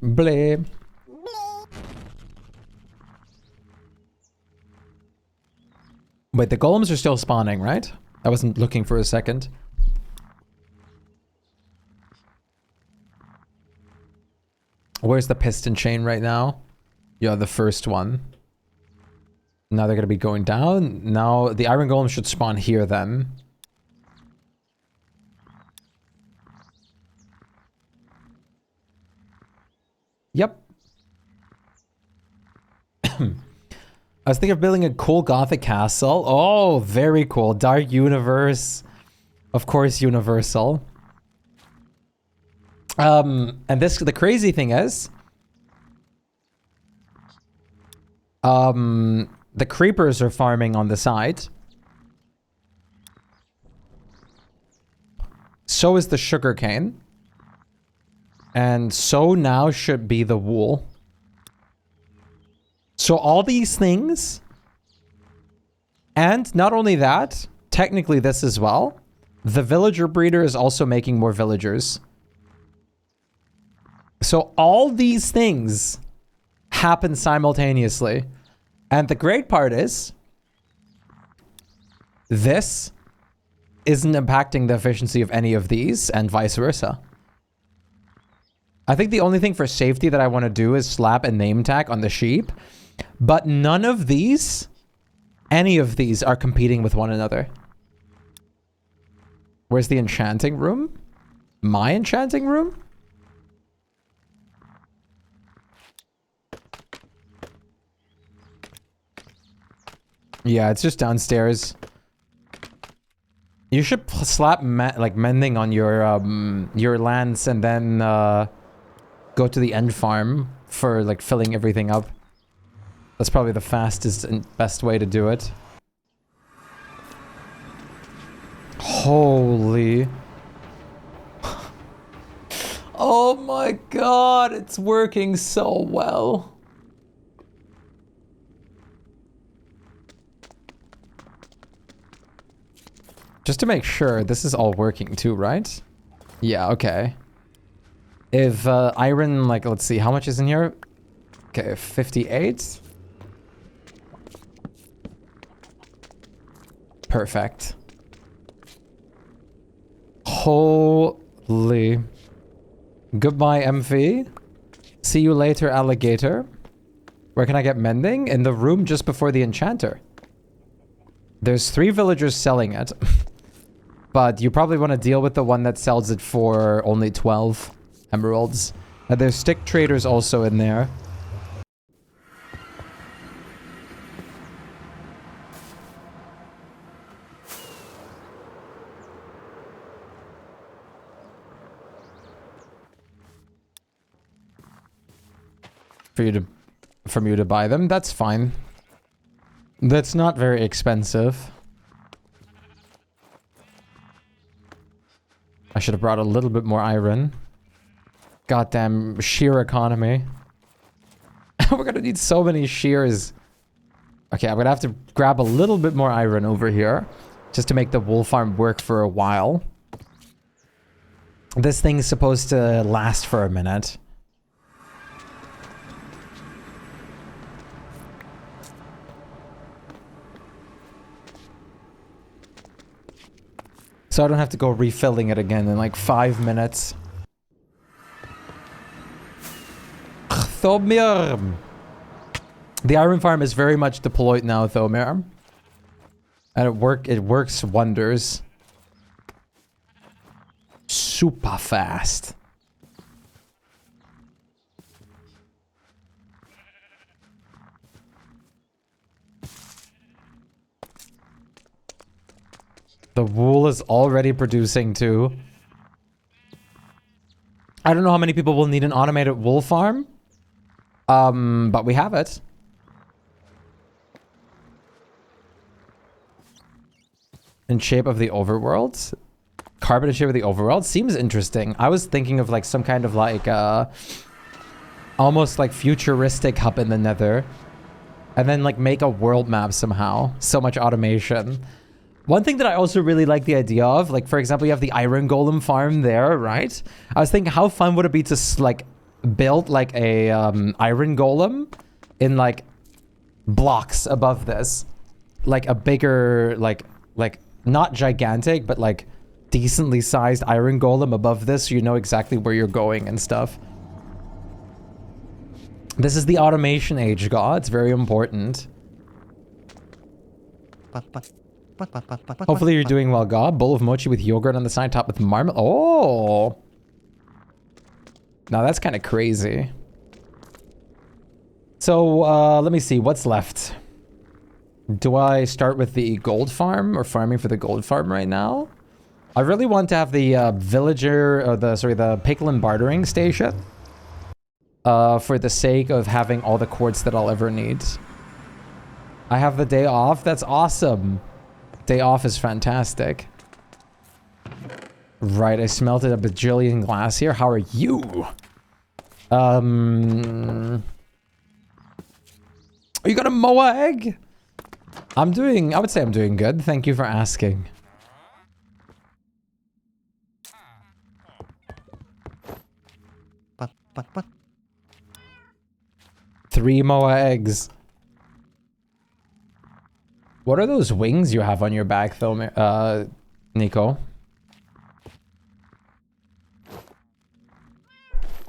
Blame. Wait, the golems are still spawning, right? I wasn't looking for a second. Where's the piston chain right now? Yeah, the first one. Now they're gonna be going down. Now the iron golem should spawn here then. Yep. I was thinking of building a cool gothic castle. Oh, very cool. Dark universe. Of course, universal. And the crazy thing is, the creepers are farming on the side. So is the sugarcane. And so now should be the wool. So all these things, and not only that, technically this as well, the villager breeder is also making more villagers. So all these things happen simultaneously. And the great part is, this isn't impacting the efficiency of any of these, and vice versa. I think the only thing for safety that I want to do is slap a name tag on the sheep. But none of these, any of these, are competing with one another. Where's the enchanting room? My enchanting room? Yeah, it's just downstairs. You should slap like mending on your lands and then go to the end farm for like filling everything up. That's probably the fastest and best way to do it. Holy. Oh my god, it's working so well. Just to make sure, this is all working too, right? Yeah, okay. If iron, like, let's see, how much is in here? Okay, 58. Perfect. Holy. Goodbye, MV. See you later, alligator. Where can I get mending? In the room just before the enchanter. There's 3 villagers selling it. But you probably want to deal with the one that sells it for only 12 emeralds. There's stick traders also in there. From you to buy them, that's fine. That's not very expensive. I should have brought a little bit more iron. Goddamn shear economy. We're gonna need so many shears. Okay, I'm gonna have to grab a little bit more iron over here just to make the wool farm work for a while. This thing's supposed to last for a minute. So I don't have to go refilling it again in like 5 minutes. Thomir. The iron farm is very much deployed now, Thomir. And it works wonders. Super fast. The wool is already producing too. I don't know how many people will need an automated wool farm. But we have it. In shape of the overworld. Carbon in shape of the overworld seems interesting. I was thinking of like some kind of like almost like futuristic hub in the nether. And then like make a world map somehow. So much automation. One thing that I also really like the idea of, like for example, you have the iron golem farm there, right? I was thinking how fun would it be to like build like a iron golem in like blocks above this. Like a bigger, like not gigantic, but like decently sized iron golem above this so you know exactly where you're going and stuff. This is the automation age, God. It's very important. Hopefully you're doing well, God. Bowl of mochi with yogurt on the side, topped with marmalade. Oh! Now that's kind of crazy. So, let me see. What's left? Do I start with the gold farm or farming for the gold farm right now? I really want to have the villager, or the piglin bartering station. For the sake of having all the quartz that I'll ever need. I have the day off. That's awesome. Day off is fantastic. Right, I smelted a bajillion glass here. How are you? You got a moa egg? I would say I'm doing good. Thank you for asking. What? 3 moa eggs. What are those wings you have on your back, though, Nico?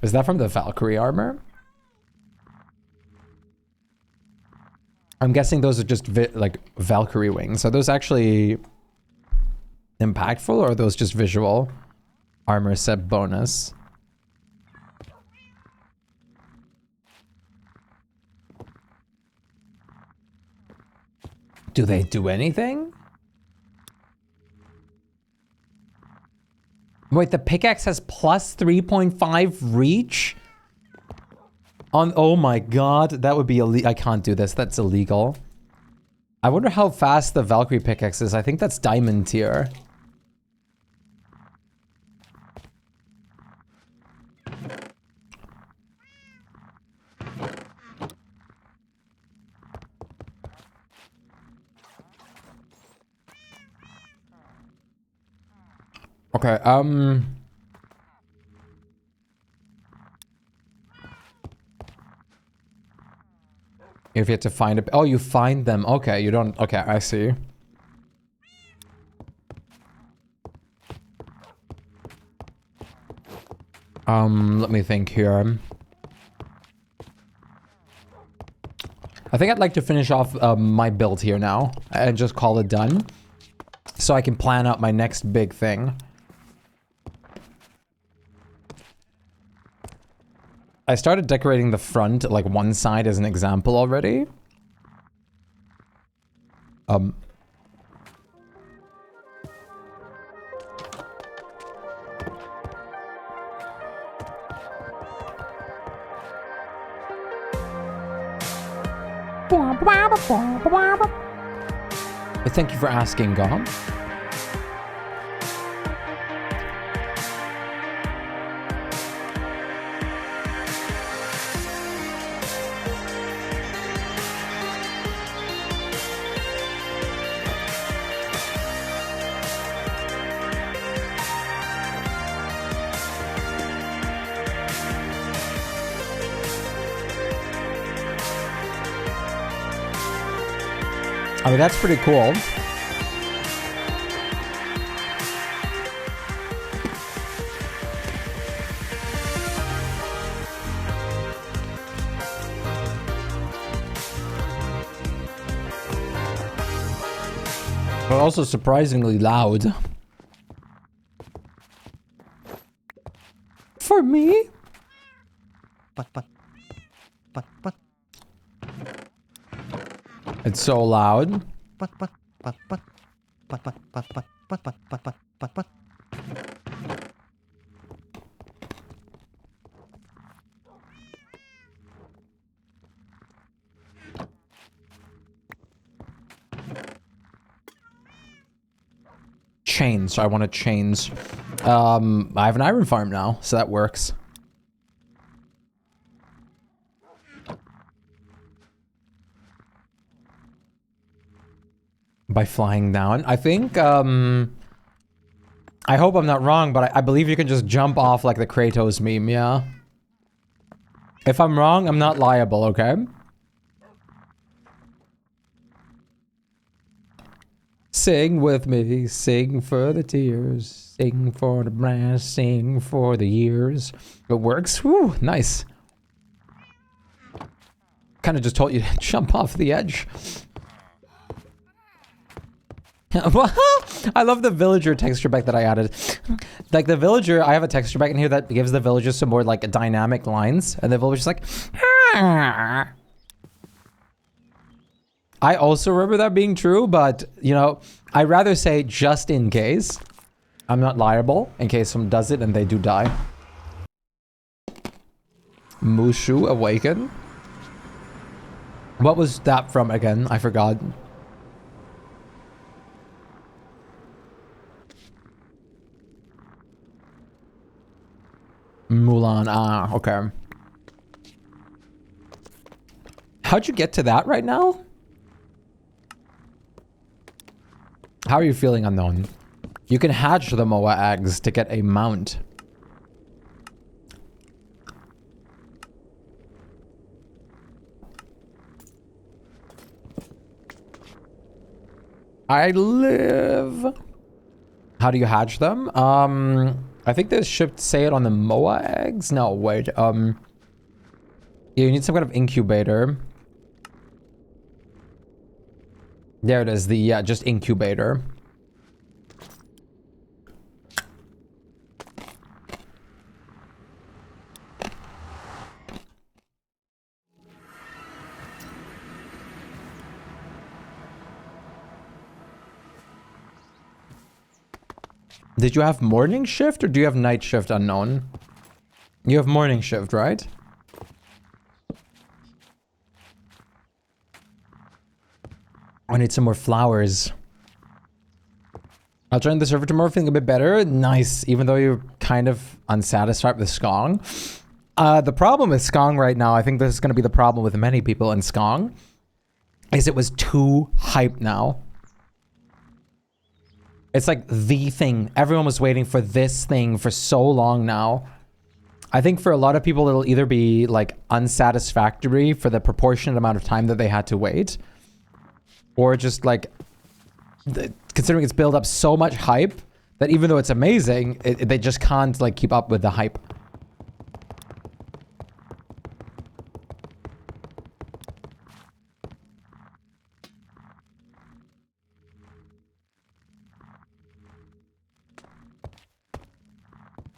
Is that from the Valkyrie armor? I'm guessing those are just like Valkyrie wings. Are those actually impactful, or are those just visual? Armor set bonus. Do they do anything? Wait, the pickaxe has plus 3.5 reach? Oh my god, that would be illegal. I can't do this, that's illegal. I wonder how fast the Valkyrie pickaxe is. I think that's diamond tier. Okay, if you have to find it. Oh, you find them. Okay, you don't. Okay, I see. Let me think here. I think I'd like to finish off my build here now and just call it done, so I can plan out my next big thing. I started decorating the front, like one side as an example already. Thank you for asking, Gom. I mean, that's pretty cool. But also surprisingly loud. For me? It's so loud. Chains, so I want to chains. I have an iron farm now, so that works. By flying down. I think, I hope I'm not wrong, but I believe you can just jump off like the Kratos meme, yeah? If I'm wrong, I'm not liable, okay? Sing with me, sing for the tears, sing for the brass, sing for the years. It works? Whew, nice. Kind of just told you to jump off the edge. I love the villager texture pack that I added. Like the villager, I have a texture pack in here that gives the villagers some more like dynamic lines, and the villager's like, ah. I also remember that being true, but you know, I'd rather say just in case. I'm not liable in case someone does it and they do die. Mushu awaken. What was that from again? I forgot. Mulan, ah, okay. How'd you get to that right now? How are you feeling, unknown? You can hatch the Moa eggs to get a mount. I live. How do you hatch them? I think they should say it on the Moa eggs. No, wait. You need some kind of incubator. There it is. The yeah, just incubator. Did you have morning shift or do you have night shift, unknown? You have morning shift, right? I need some more flowers. I'll join the server tomorrow feeling a bit better. Nice, even though you're kind of unsatisfied with Skong. The problem with Skong right now, I think this is going to be the problem with many people in Skong, is it was too hyped now. It's like the thing. Everyone was waiting for this thing for so long now. I think for a lot of people, it'll either be like unsatisfactory for the proportionate amount of time that they had to wait, or just like, considering it's built up so much hype that even though it's amazing, they just can't like keep up with the hype.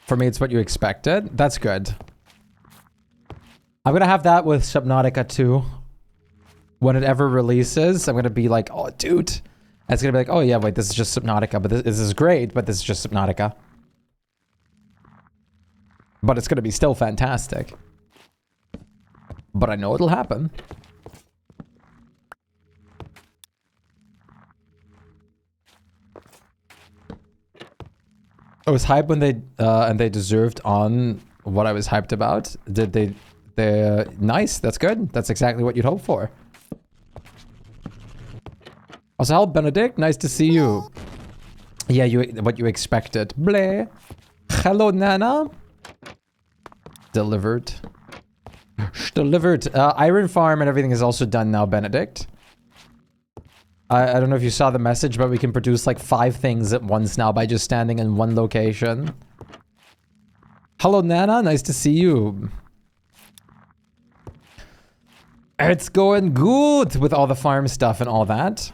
For me, it's what you expected. That's good. I'm gonna have that with Shpytaria too. When it ever releases, I'm gonna be like, oh, dude. And it's gonna be like, oh yeah, wait, this is just Shpytaria, but this is great, but this is just Shpytaria. But it's gonna be still fantastic. But I know it'll happen. I was hyped when they and they deserved on what I was hyped about. Did they're nice, that's good. That's exactly what you'd hope for. Also, hello Benedict, nice to see you. Yeah, what you expected. Bleh. Hello Nana. Delivered. Delivered. Iron farm and everything is also done now, Benedict. I don't know if you saw the message, but we can produce like 5 things at once now by just standing in one location. Hello, Nana. Nice to see you. It's going good with all the farm stuff and all that.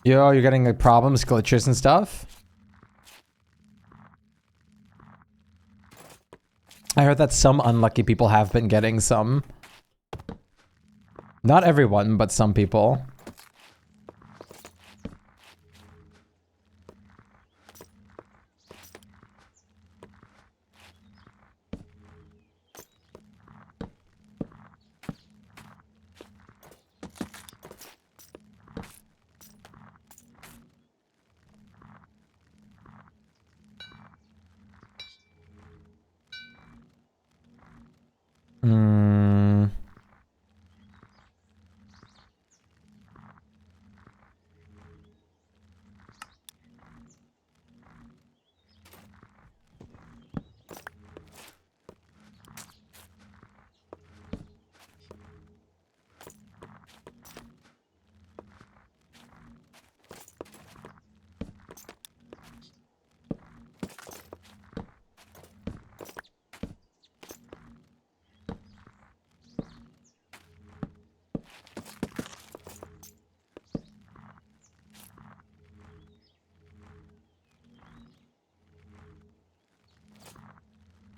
Yo, you're getting like problems, glitches and stuff? I heard that some unlucky people have been getting some. Not everyone, but some people.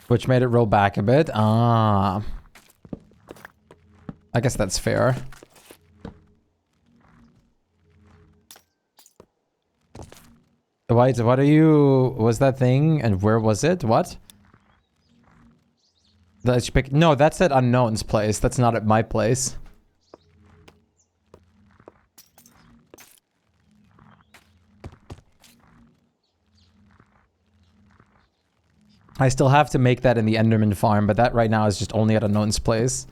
Which made it roll back a bit. Ah. I guess that's fair. Wait, what are you... Was that thing? And where was it? What? The Shpyke... No, that's at Unknown's place. That's not at my place. I still have to make that in the Enderman farm, but that right now is just only at Unknown's place.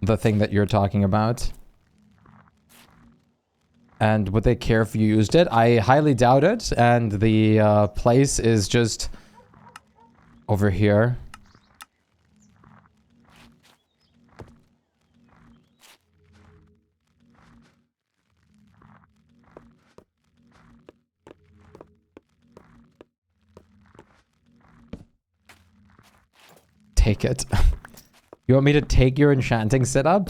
The thing that you're talking about. And would they care if you used it? I highly doubt it, and the place is just over here. Take it. You want me to take your enchanting setup?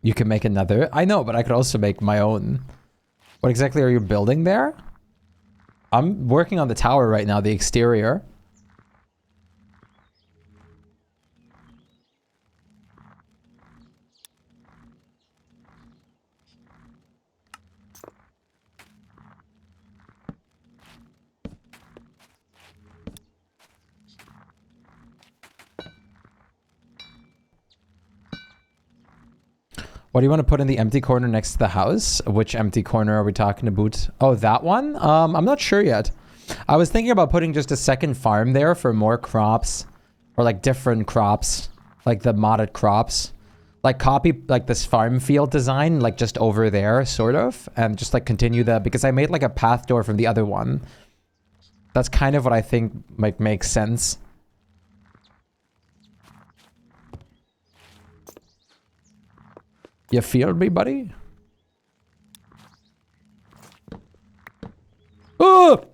You can make another? I know, but I could also make my own. What exactly are you building there? I'm working on the tower right now, the exterior. What do you want to put in the empty corner next to the house? Which empty corner are we talking about? Oh, that one? I'm not sure yet. I was thinking about putting just a second farm there for more crops. Or like different crops. Like the modded crops. Like copy like this farm field design, like just over there, sort of. And just like continue the... Because I made like a path door from the other one. That's kind of what I think might make sense. You feel me, buddy? Oh!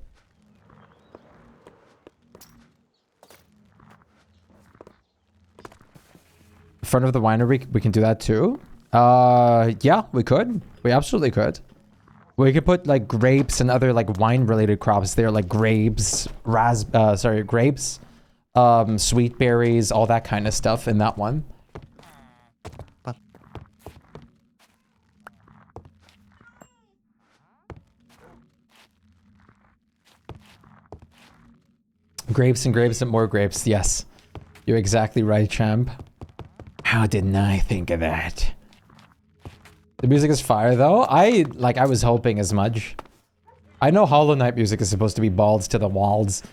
In front of the winery, we can do that too. Yeah, we could. We absolutely could. We could put like grapes and other like wine-related crops there, like grapes, grapes, sweet berries, all that kind of stuff in that one. Grapes and grapes and more grapes. Yes. You're exactly right, champ. How didn't I think of that? The music is fire, though. I was hoping as much. I know Hollow Knight music is supposed to be balls to the walls.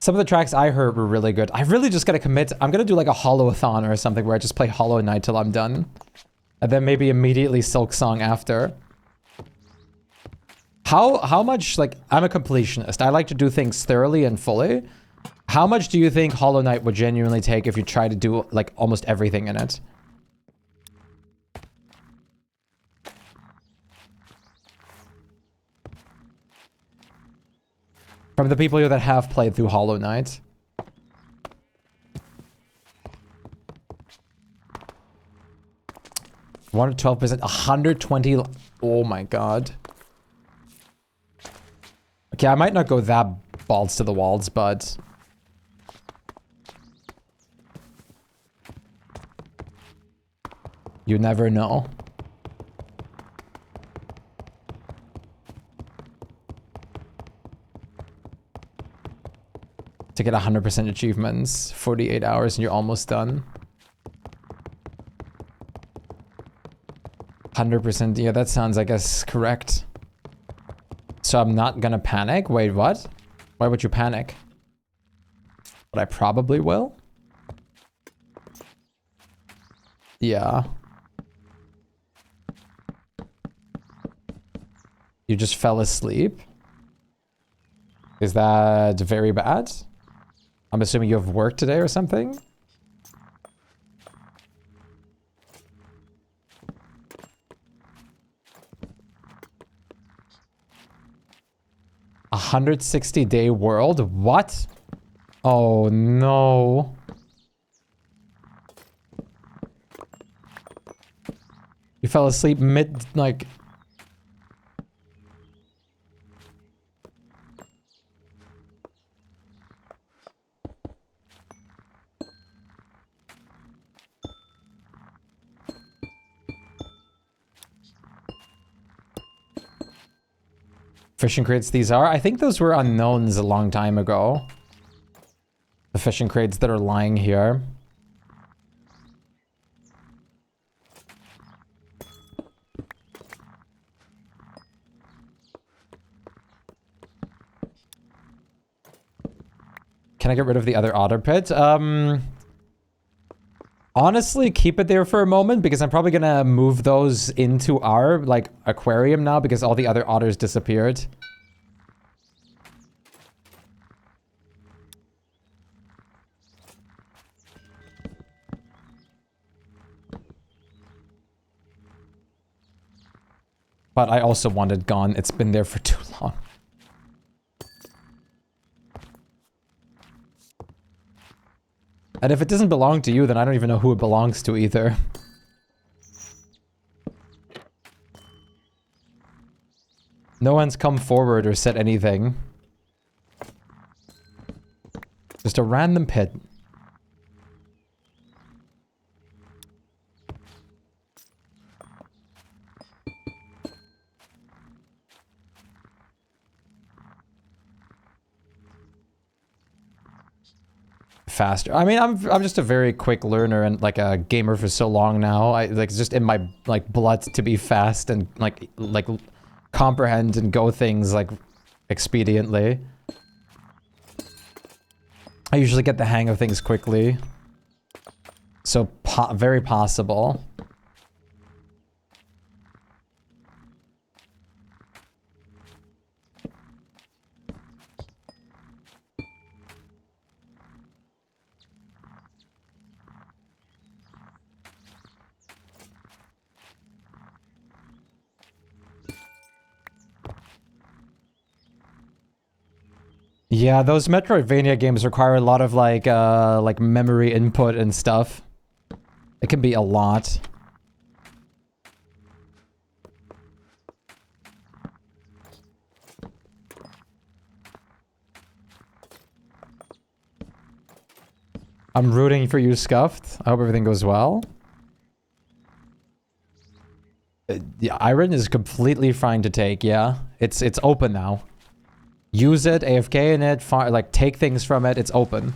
Some of the tracks I heard were really good. I really just gotta commit. I'm gonna do like a Hollow-a-thon or something where I just play Hollow Knight till I'm done. And then maybe immediately Silk Song after. How much, like, I'm a completionist. I like to do things thoroughly and fully. How much do you think Hollow Knight would genuinely take if you try to do, like, almost everything in it? From the people here that have played through Hollow Knight. One to 12%, 120. Oh my god. Okay, I might not go that balls to the walls, but you never know. To get 100% achievements, 48 hours and you're almost done. 100%, yeah, that sounds, I guess, correct. So I'm not gonna panic? Wait, what? Why would you panic? But I probably will? Yeah. You just fell asleep? Is that very bad? I'm assuming you have work today or something? A 160-day world? What? Oh no. You fell asleep mid, like... Fishing crates these are? I think those were unknowns a long time ago. The fishing crates that are lying here. Can I get rid of the other otter pit? Honestly, keep it there for a moment because I'm probably gonna move those into our, like, aquarium now because all the other otters disappeared. But I also want it gone. It's been there for too long. And if it doesn't belong to you, then I don't even know who it belongs to either. No one's come forward or said anything. Just a random pit. Faster. I mean, I'm just a very quick learner and like a gamer for so long now. It's just in my like blood to be fast and like comprehend and go things like expediently. I usually get the hang of things quickly. So very possible. Yeah, those Metroidvania games require a lot of like memory input and stuff. It can be a lot. I'm rooting for you, Scuffed. I hope everything goes well. The iron is completely fine to take, yeah. It's open now. Use it, AFK in it, like take things from it, it's open.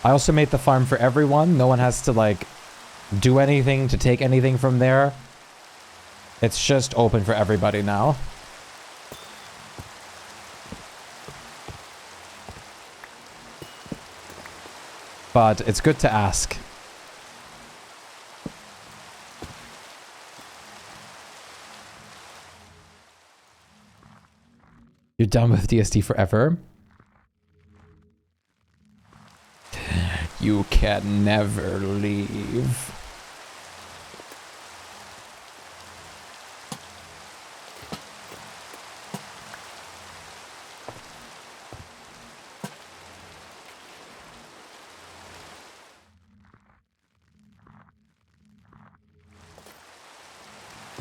I also made the farm for everyone. No one has to like do anything to take anything from there. It's just open for everybody now. But it's good to ask. You're done with DSD forever? You can never leave.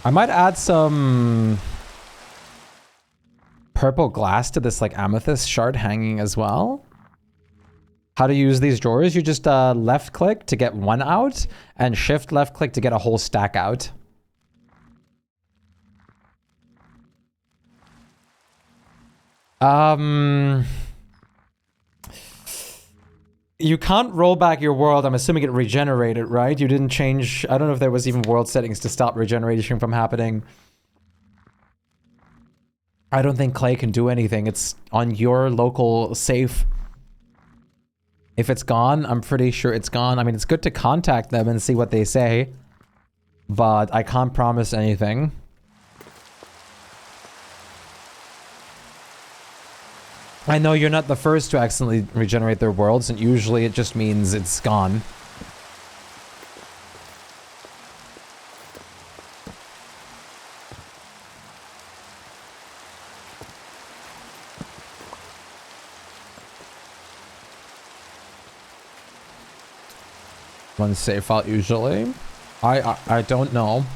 I might add some purple glass to this like amethyst shard hanging as well. How to use these drawers? You just left click to get one out and shift left click to get a whole stack out. You can't roll back your world. I'm assuming it regenerated, right? You didn't change... I don't know if there was even world settings to stop regeneration from happening. I don't think Clay can do anything. It's on your local safe. If it's gone, I'm pretty sure it's gone. I mean, it's good to contact them and see what they say. But I can't promise anything. I know you're not the first to accidentally regenerate their worlds, and usually it just means it's gone. One save file usually. I don't know.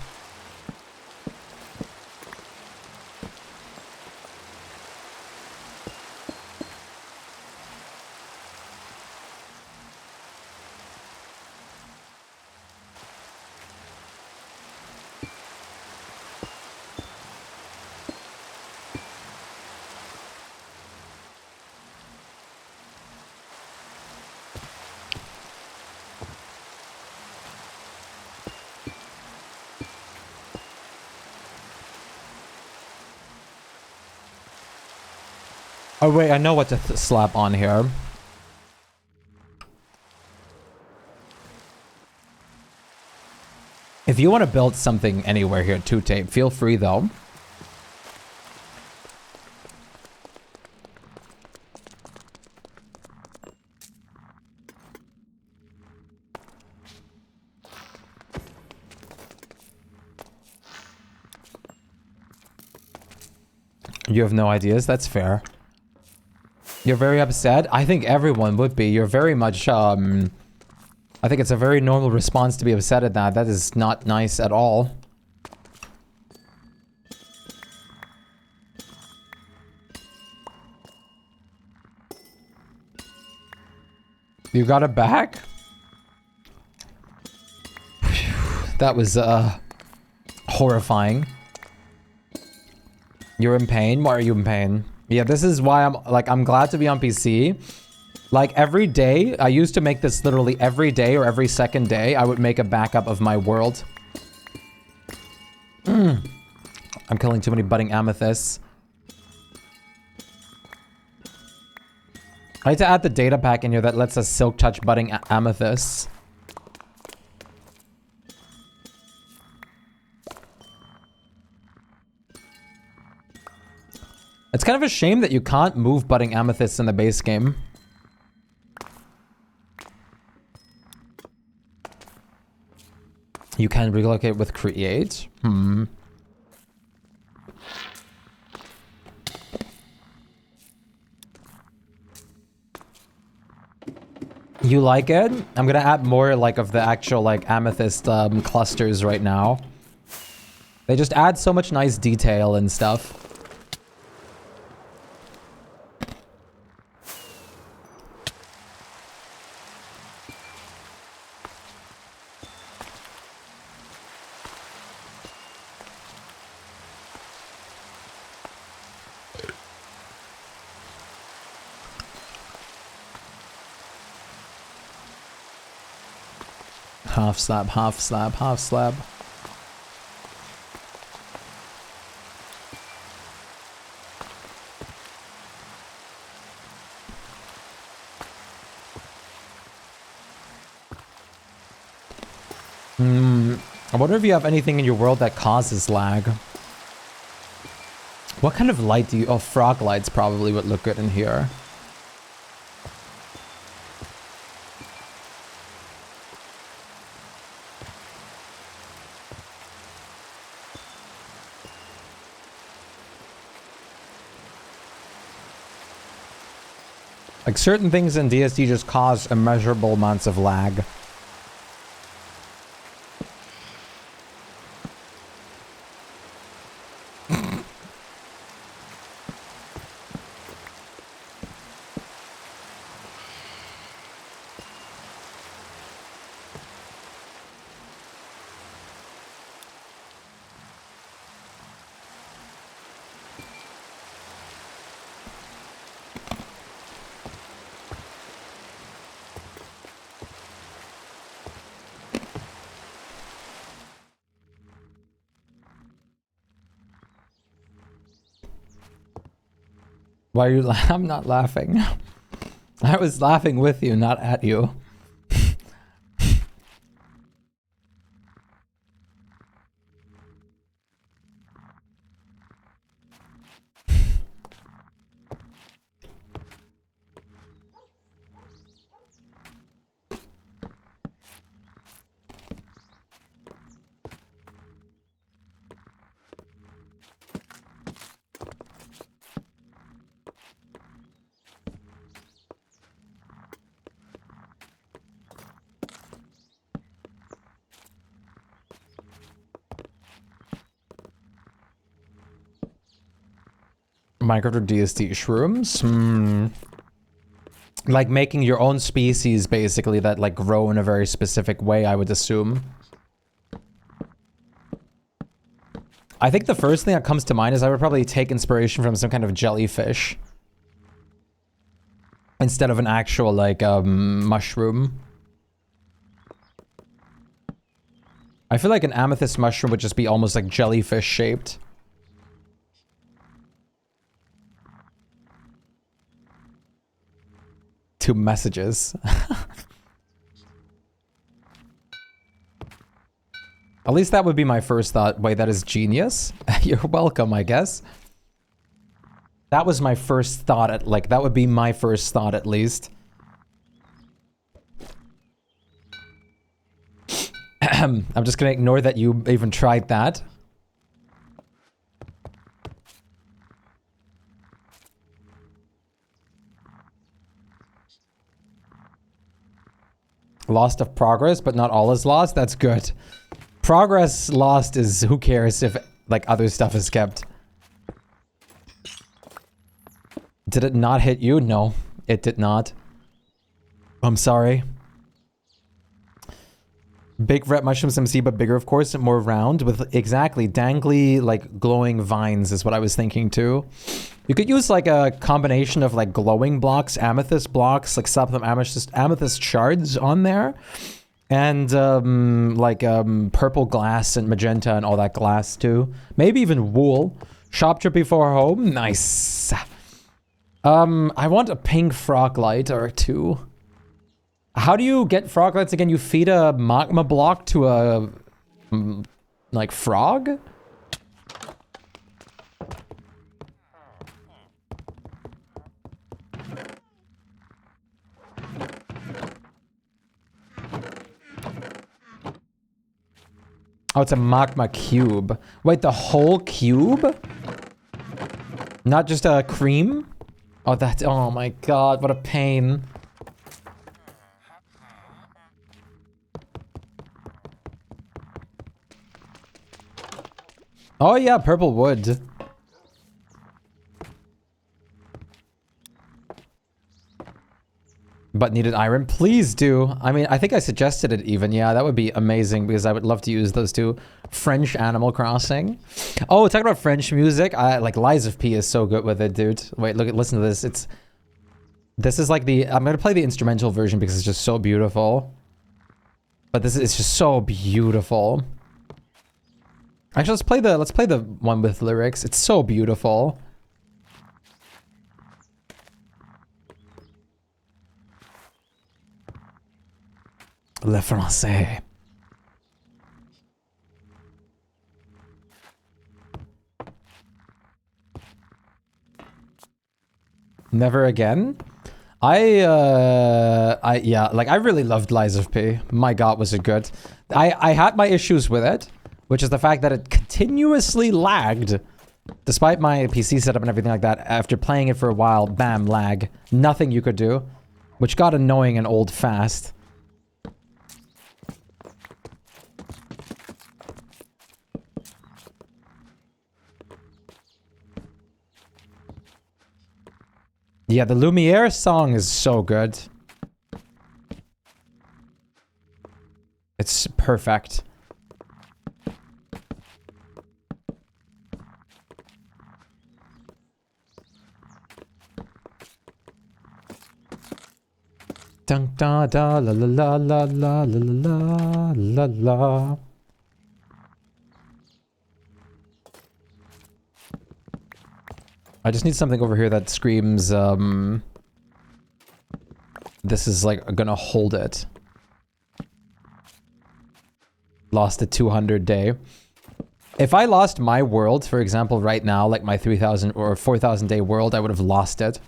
Oh wait, I know what to slap on here. If you want to build something anywhere here, to tape, feel free though. You have no ideas? That's fair. You're very upset? I think everyone would be. You're very much, I think it's a very normal response to be upset at that. That is not nice at all. You got it back? That was, horrifying. You're in pain? Why are you in pain? Yeah, this is why I'm glad to be on PC. Like, every day, I used to make this literally every day or every second day, I would make a backup of my world. I'm killing too many budding amethysts. I need to add the data pack in here that lets us silk touch budding amethysts. It's kind of a shame that you can't move budding amethysts in the base game. You can relocate with create? You like it? I'm gonna add more like of the actual like amethyst clusters right now. They just add so much nice detail and stuff. Half slab, half slab, half slab. I wonder if you have anything in your world that causes lag. What kind of light do you... Oh, frog lights probably would look good in here. Like, certain things in DSD just cause immeasurable amounts of lag. Why are you I'm not laughing. I was laughing with you, not at you. Minecraft or DSD shrooms? Like making your own species, basically, that like grow in a very specific way, I would assume. I think the first thing that comes to mind is I would probably take inspiration from some kind of jellyfish. Instead of an actual, like, mushroom. I feel like an amethyst mushroom would just be almost like jellyfish shaped. 2 messages. At least that would be my first thought. Wait, that is genius? You're welcome, I guess. That was my first thought at, like, that would be my first thought at least. I'm just gonna ignore that you even tried that. Lost of progress, but not all is lost. That's good. Progress lost is who cares if, like, other stuff is kept. Did it not hit you? No, it did not. I'm sorry. Big red mushrooms MC, but bigger, of course, and more round with exactly dangly, like, glowing vines is what I was thinking too. You could use like a combination of like glowing blocks, amethyst blocks, like some amethyst shards on there, and purple glass and magenta and all that glass too. Maybe even wool. Shop trip before home. Nice. I want a pink frog light or 2. How do you get frog lights again? You feed a magma block to a like frog? Oh, it's a magma cube. Wait, the whole cube? Not just a cream? Oh, that's, oh my god, what a pain. Oh yeah, purple wood. But needed iron? Please do. I mean, I think I suggested it even. Yeah, that would be amazing because I would love to use those 2. French Animal Crossing. Oh, talking about French music. Like Lies of P is so good with it, dude. Wait, listen to this. This is like I'm gonna play the instrumental version because it's just so beautiful. But it's just so beautiful. Actually, let's play the one with lyrics. It's so beautiful. Le français. Never again? Yeah, like I really loved Lies of P. My god, was it good. I had my issues with it, which is the fact that it continuously lagged Despite my PC setup and everything like that, after playing it for a while, bam, lag. Nothing you could do. Which got annoying and old fast. Yeah, the Lumiere song is so good. It's perfect. Dun da da la la la la la la la la la. I just need something over here that screams, this is like gonna hold it. Lost a 200 day. If I lost my world, for example, right now, like my 3,000 or 4,000 day world, I would have lost it.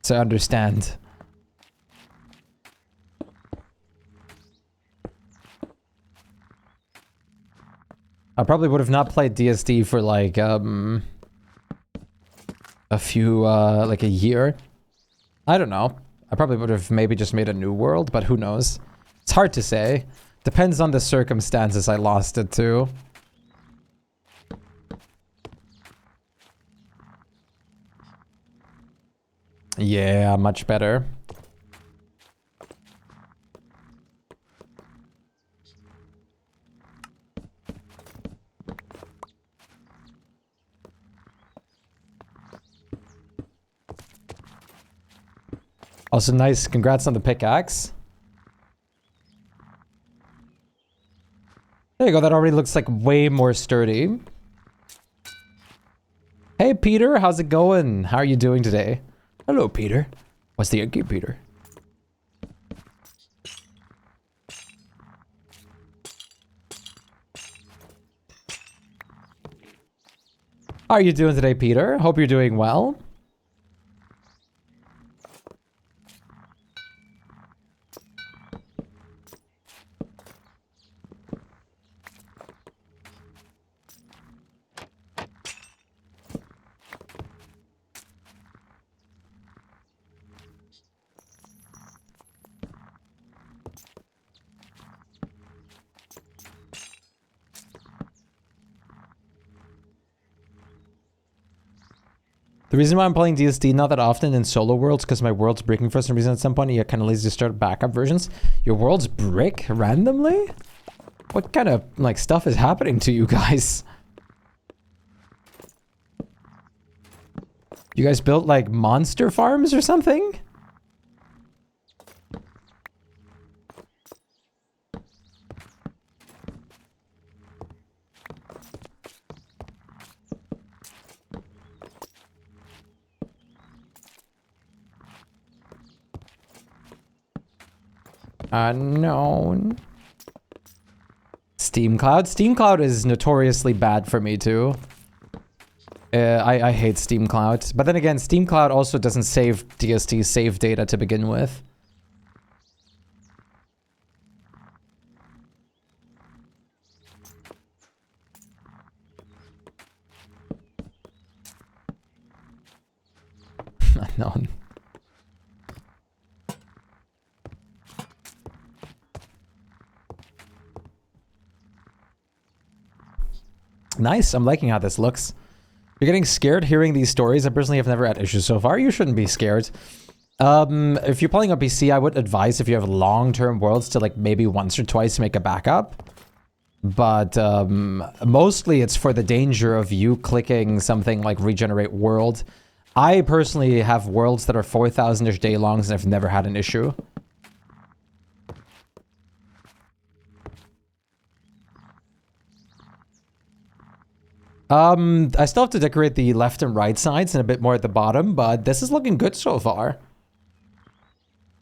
So I understand. I probably would have not played DSD for like, a few, like a year. I don't know. I probably would have maybe just made a new world, but who knows? It's hard to say. Depends on the circumstances I lost it to. Yeah, much better. Also nice, congrats on the pickaxe. There you go, that already looks like way more sturdy. Hey Peter, how's it going? How are you doing today? Hello Peter. What's the Yankee Peter? How are you doing today, Peter? Hope you're doing well. The reason why I'm playing DSD not that often in solo worlds because my world's breaking for some reason at some point. You get kind of lazy to start backup versions. Your worlds brick randomly? What kind of like stuff is happening to you guys? You guys built like monster farms or something? Unknown. Steam Cloud? Steam Cloud is notoriously bad for me too. I hate Steam Cloud. But then again, Steam Cloud also doesn't save DST save data to begin with. Unknown. Nice, I'm liking how this looks. You're getting scared hearing these stories. I personally have never had issues so far. You shouldn't be scared. If you're playing on PC, I would advise if you have long-term worlds to like maybe once or twice make a backup. But mostly it's for the danger of you clicking something like regenerate world. I personally have worlds that are 4,000-ish day longs and I've never had an issue. I still have to decorate the left and right sides and a bit more at the bottom, but this is looking good so far.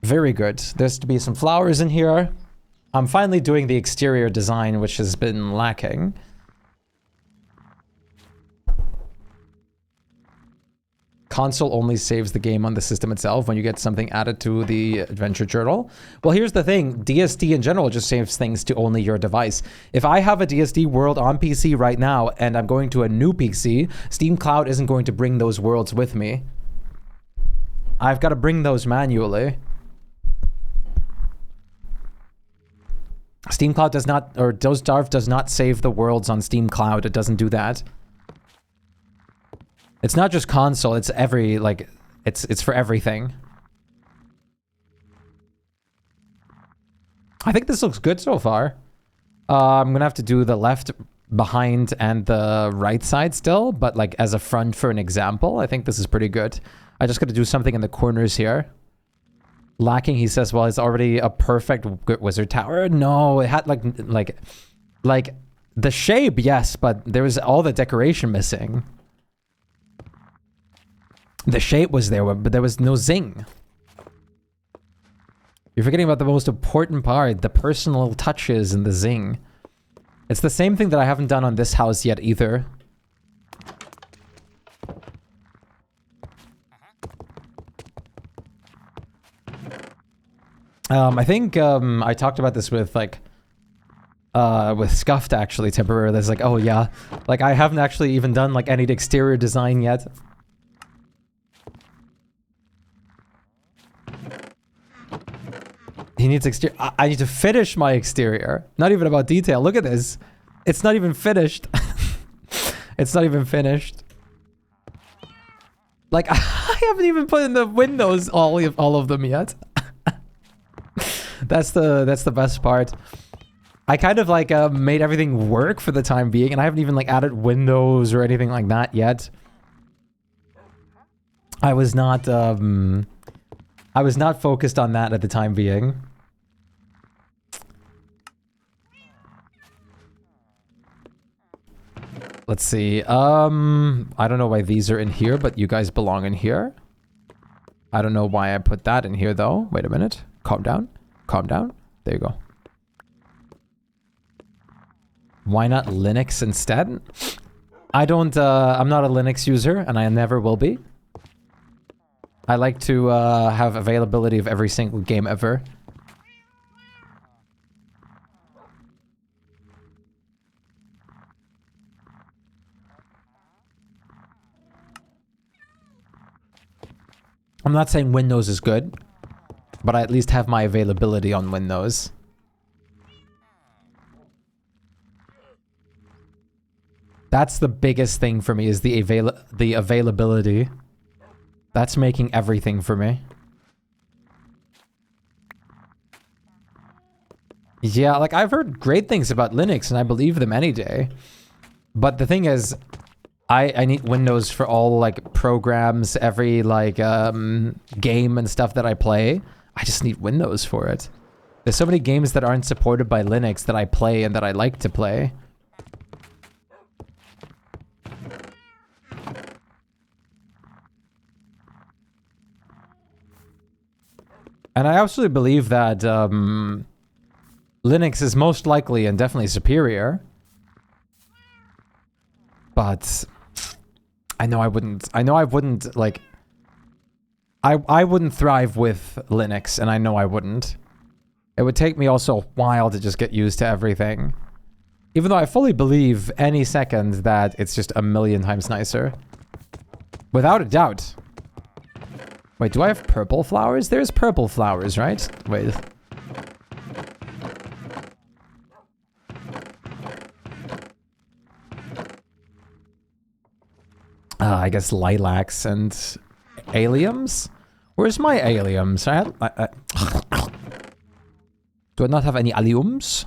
Very good. There's to be some flowers in here. I'm finally doing the exterior design, which has been lacking. console only saves the game on the system itself when you get something added to the adventure journal. Well, here's the thing. DSD in general just saves things to only your device. If I have a DSD world on PC right now and I'm going to a new PC, Steam Cloud isn't going to bring those worlds with me. I've got to bring those manually. Steam Cloud does not, or Dozdarf does not save the worlds on Steam Cloud. It doesn't do that. It's not just console, it's every, like, it's for everything. I think this looks good so far. I'm gonna have to do the left behind and the right side still, but like as a front for an example, I think this is pretty good. I just gotta do something in the corners here. Lacking, he says, well, it's already a perfect wizard tower. No, it had like the shape, yes, but there was all the decoration missing. The shape was there, but there was no zing. You're forgetting about the most important part, the personal touches and the zing. It's the same thing that I haven't done on this house yet either. I think I talked about this with Scuffed actually temporarily. It's like, oh yeah, like I haven't actually even done like any exterior design yet. He needs exterior. I need to finish my exterior. Not even about detail. Look at this. It's not even finished. It's not even finished. Like I haven't even put in the windows all of them yet. That's the best part. I kind of like made everything work for the time being, and I haven't even like added windows or anything like that yet. I was not focused on that at the time being. Let's see. I don't know why these are in here, but you guys belong in here. I don't know why I put that in here though. Wait a minute. Calm down. Calm down. There you go. Why not Linux instead? I don't, I'm not a Linux user, and I never will be. I like to have availability of every single game ever. I'm not saying Windows is good, but I at least have my availability on Windows. That's the biggest thing for me, is the availability. That's making everything for me. Yeah, like I've heard great things about Linux and I believe them any day. But the thing is, I need Windows for all like programs, every like game and stuff that I play. I just need Windows for it. There's so many games that aren't supported by Linux that I play and that I like to play. And I absolutely believe that Linux is most likely and definitely superior. But I know I wouldn't like I wouldn't thrive with Linux, and I know I wouldn't. It would take me also a while to just get used to everything. Even though I fully believe any second that it's just a million times nicer. Without a doubt. Wait, do I have purple flowers? There's purple flowers, right? Wait. I guess lilacs and alliums? Where's my alliums? Do I not have any alliums?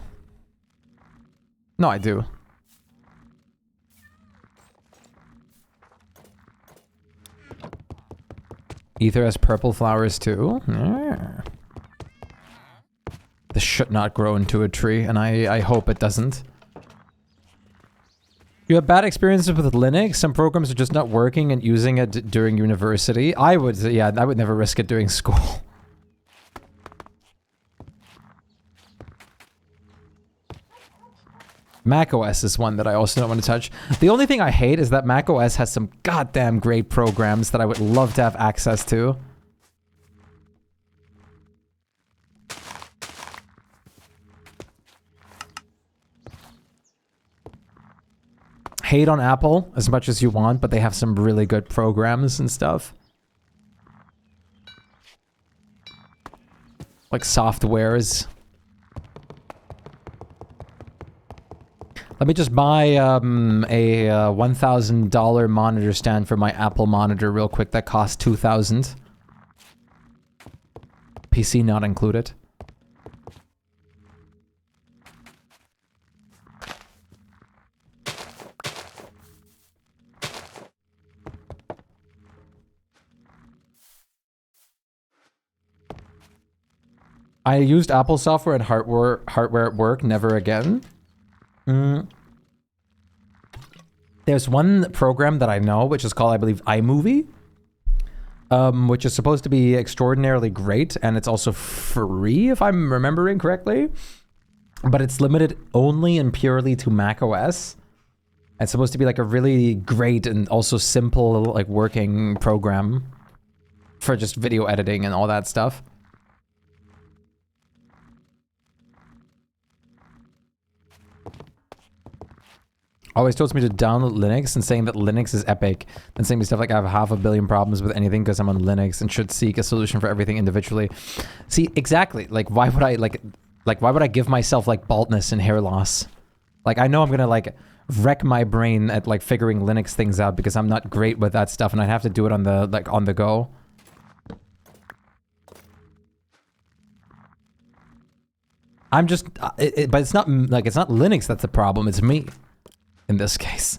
No, I do. Ether has purple flowers too. Yeah. This should not grow into a tree, and I hope it doesn't. You have bad experiences with Linux? Some programs are just not working and using it during university? I would never risk it during school. macOS is one that I also don't want to touch. The only thing I hate is that macOS has some goddamn great programs that I would love to have access to. Hate on Apple as much as you want, but they have some really good programs and stuff. Like softwares. Let me just buy a $1,000 monitor stand for my Apple monitor real quick. That costs $2,000. PC not included. I used Apple software and hardware at work, never again. There's one program that I know, which is called, I believe, iMovie, which is supposed to be extraordinarily great, and it's also free, if I'm remembering correctly. But it's limited only and purely to macOS. It's supposed to be like a really great and also simple, like, working program for just video editing and all that stuff. Always tells me to download Linux and saying that Linux is epic. And saying me stuff like I have 500 million problems with anything because I'm on Linux and should seek a solution for everything individually. See, exactly. Like, why would I, why would I give myself, like, baldness and hair loss? Like, I know I'm gonna, like, wreck my brain at, like, figuring Linux things out because I'm not great with that stuff and I'd have to do it on the, like, on the go. I'm just, but it's not, like, it's not Linux that's the problem, it's me. In this case.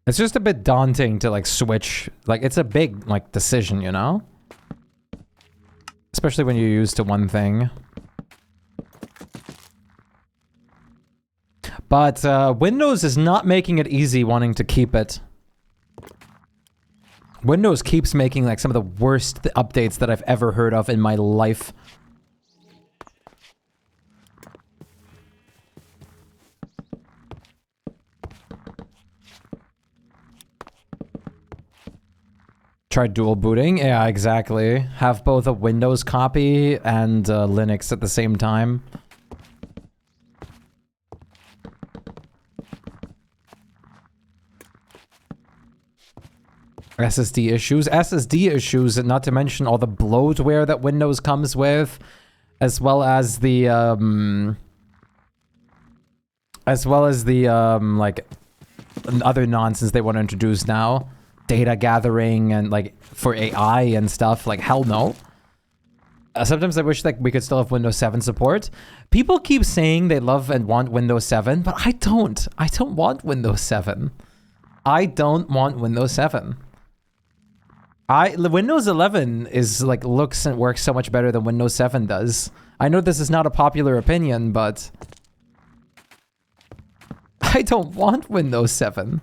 It's just a bit daunting to, like, switch. Like, it's a big, like, decision, you know? Especially when you're used to one thing. But Windows is not making it easy wanting to keep it. Windows keeps making like some of the worst updates that I've ever heard of in my life. Try dual booting? Yeah, exactly. Have both a Windows copy and Linux at the same time. SSD issues. SSD issues, and not to mention all the bloatware that Windows comes with, as well as the, like, other nonsense they want to introduce now. Data gathering and like for AI and stuff, like hell no. Sometimes I wish like we could still have Windows 7 support. People keep saying they love and want Windows 7, but I don't. I don't want Windows 7. I don't want Windows 7. Windows 11 is like looks and works so much better than Windows 7 does. I know this is not a popular opinion, but I don't want Windows 7.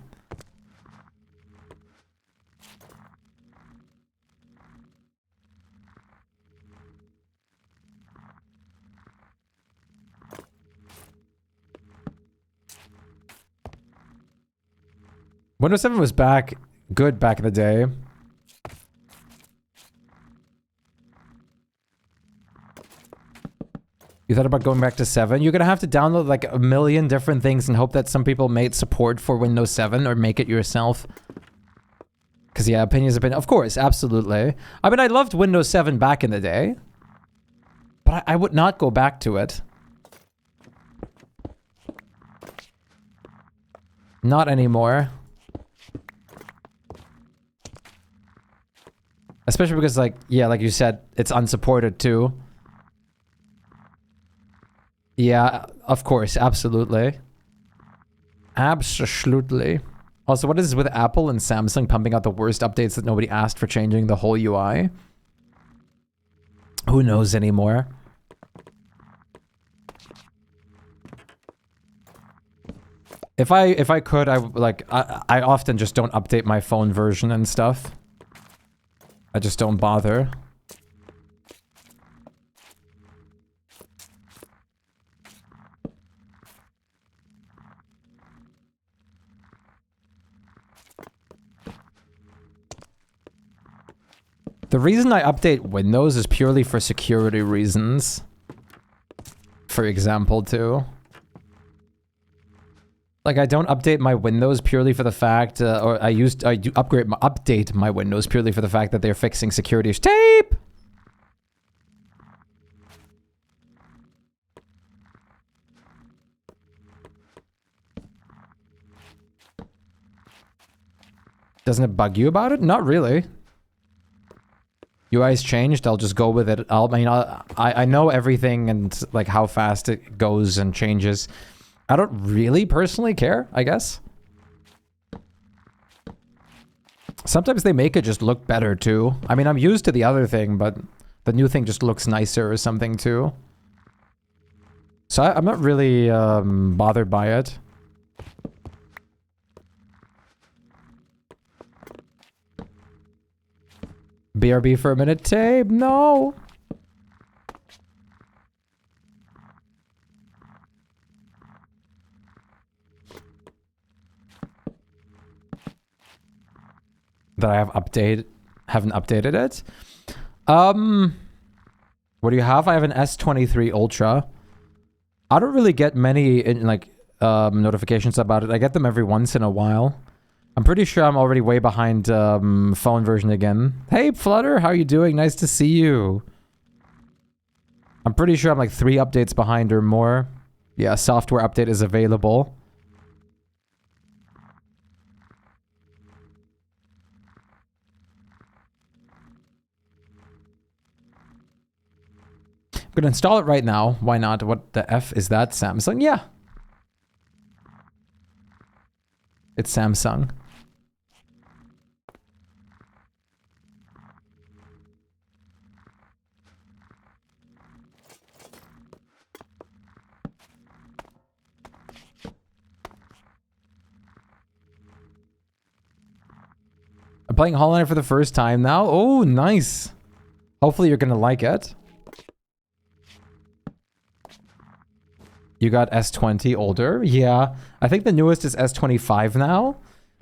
Windows 7 was good back in the day. You thought about going back to 7? You're gonna have to download like a million different things and hope that some people made support for Windows 7 or make it yourself. Because yeah, opinions have been... Of course, absolutely. I mean, I loved Windows 7 back in the day. But I would not go back to it. Not anymore. Especially because, like, yeah, like you said, it's unsupported too. Yeah, of course, absolutely. Absolutely. Also, what is with Apple and Samsung pumping out the worst updates that nobody asked for changing the whole UI? Who knows anymore? If I could, I often just don't update my phone version and stuff. I just don't bother. The reason I update Windows is purely for security reasons. For example, too. Like, I don't update my Windows purely for the fact, or I do update my Windows purely for the fact that they're fixing security tape! Doesn't it bug you about it? Not really. UI's changed, I'll just go with it. I know everything and, like, how fast it goes and changes. I don't really personally care, I guess. Sometimes they make it just look better, too. I mean, I'm used to the other thing, but the new thing just looks nicer or something, too. So I'm not really bothered by it. BRB for a minute, tape, no! That I haven't updated it. What do you have? I have an S23 Ultra. I don't really get many notifications about it. I get them every once in a while. I'm pretty sure I'm already way behind phone version again. Hey Flutter, how are you doing? Nice to see you. I'm pretty sure I'm like 3 updates behind or more. Yeah, software update is available. I'm gonna install it right now. Why not? What the F is that? Samsung? Yeah. It's Samsung. I'm playing Hollow Knight for the first time now. Oh, nice. Hopefully you're gonna like it. You got S20 older? Yeah. I think the newest is S25 now.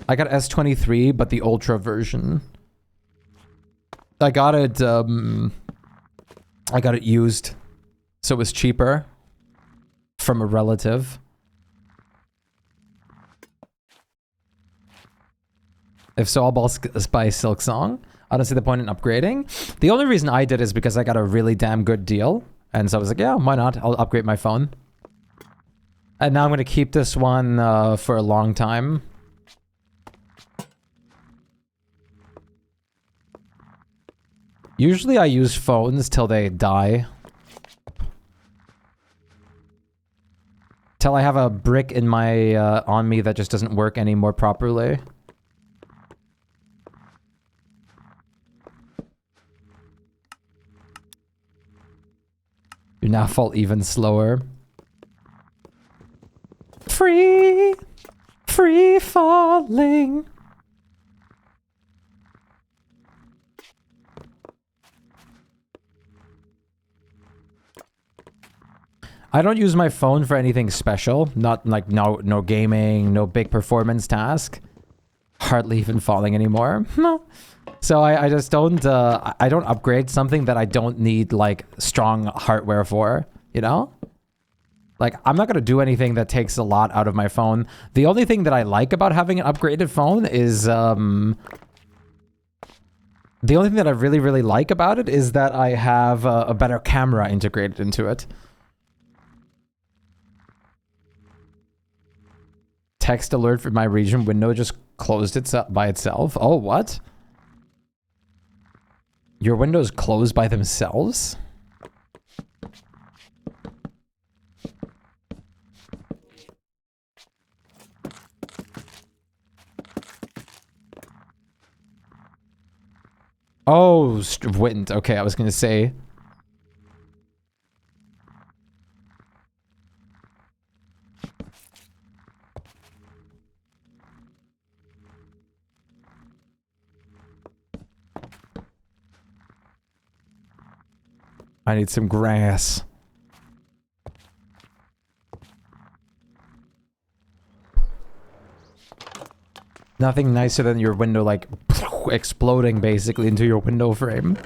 I got S23, but the Ultra version. I got it used. So it was cheaper. From a relative. If so, I'll buy Silk Song. I don't see the point in upgrading. The only reason I did is because I got a really damn good deal. And so I was like, yeah, why not? I'll upgrade my phone. And now I'm going to keep this one for a long time. Usually I use phones till they die. Till I have a brick in my on me that just doesn't work anymore properly. You now fall even slower. Free falling. I don't use my phone for anything special. Not like no gaming, no big performance task. Hardly even falling anymore. So I just don't I don't upgrade something that I don't need like strong hardware for, you know? Like, I'm not going to do anything that takes a lot out of my phone. The only thing that I like about having an upgraded phone is, the only thing that I really, really like about it is that I have a better camera integrated into it. Text alert for my region window just closed itself by itself. Oh, what? Your windows close by themselves? Oh, wouldn't. Okay, I was gonna say. I need some grass. Nothing nicer than your window, like, exploding basically into your window frame.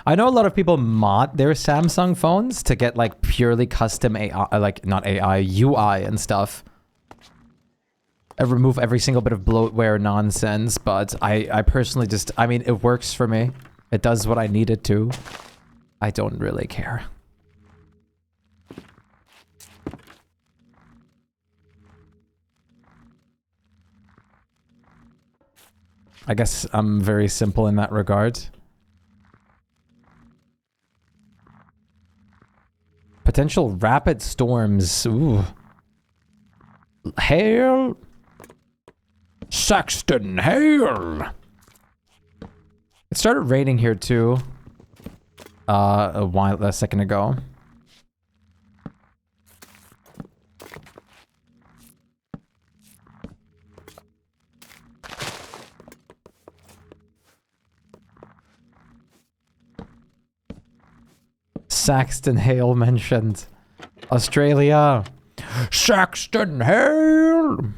I know a lot of people mod their Samsung phones to get, like, purely custom AI, like, not AI, UI and stuff. And remove every single bit of bloatware nonsense, but I personally just, I mean, it works for me. It does what I need it to. I don't really care. I guess I'm very simple in that regard. Potential rapid storms. Ooh. Hail. Saxton, hail. It started raining here too. A second ago. Saxton Hale mentioned. Australia. Saxton Hale!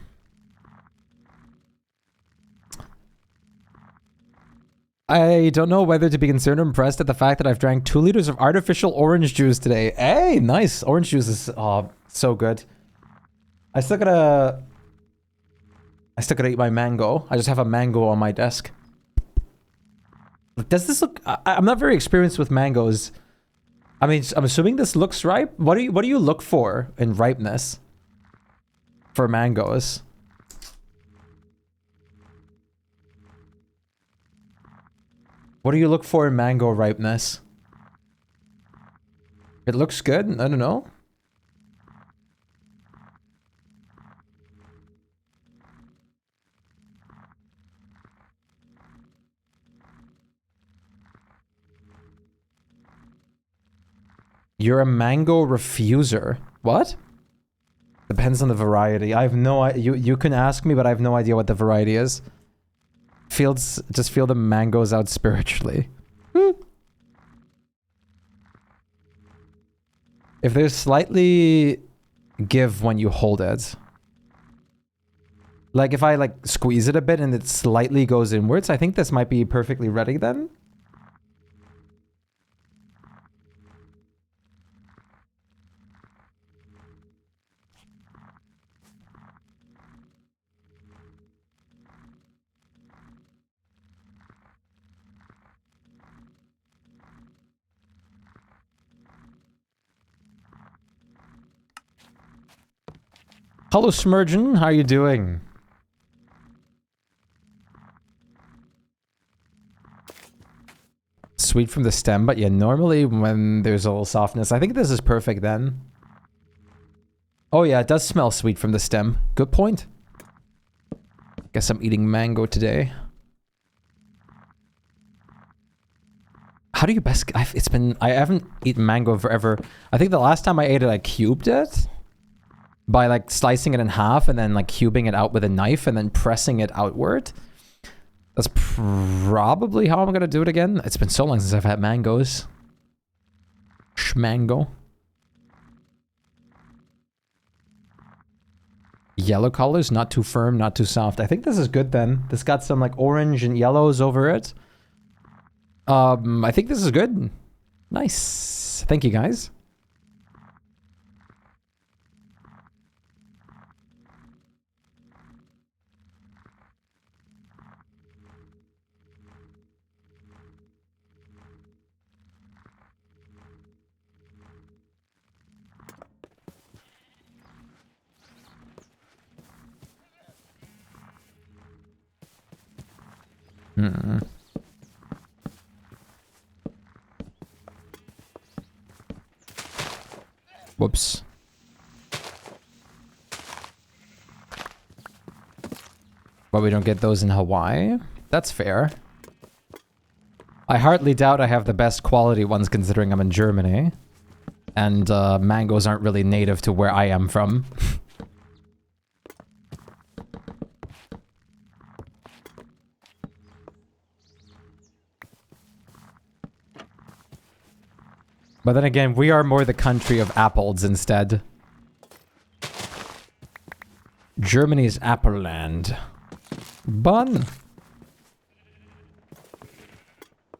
I don't know whether to be concerned or impressed at the fact that I've drank 2 liters of artificial orange juice today. Hey, nice. Orange juice is so good. I still gotta eat my mango. I just have a mango on my desk. Does this look... I'm not very experienced with mangoes. I mean, I'm assuming this looks ripe. What do you look for in ripeness for mangoes? What do you look for in mango ripeness? It looks good. I don't know. You're a mango refuser. What? Depends on the variety. I have no idea. You can ask me, but I have no idea what the variety is. Just feel the mangoes out spiritually. If there's slightly give when you hold it. Like if I like squeeze it a bit and it slightly goes inwards, I think this might be perfectly ready then. Hello, Smurgeon. How are you doing? Sweet from the stem, but yeah, normally when there's a little softness, I think this is perfect then. Oh yeah, it does smell sweet from the stem. Good point. Guess I'm eating mango today. How do you best... I haven't eaten mango forever. I think the last time I ate it, I cubed it. By like slicing it in half and then like cubing it out with a knife and then pressing it outward. That's probably how I'm gonna do it again. It's been so long since I've had mangoes. Schmango. Yellow colors, not too firm, not too soft. I think this is good then. This got some like orange and yellows over it. I think this is good. Nice. Thank you guys. Whoops. But we don't get those in Hawaii? That's fair. I hardly doubt I have the best quality ones considering I'm in Germany. And mangoes aren't really native to where I am from. But then again, we are more the country of apples instead. Germany's apple land. Bun.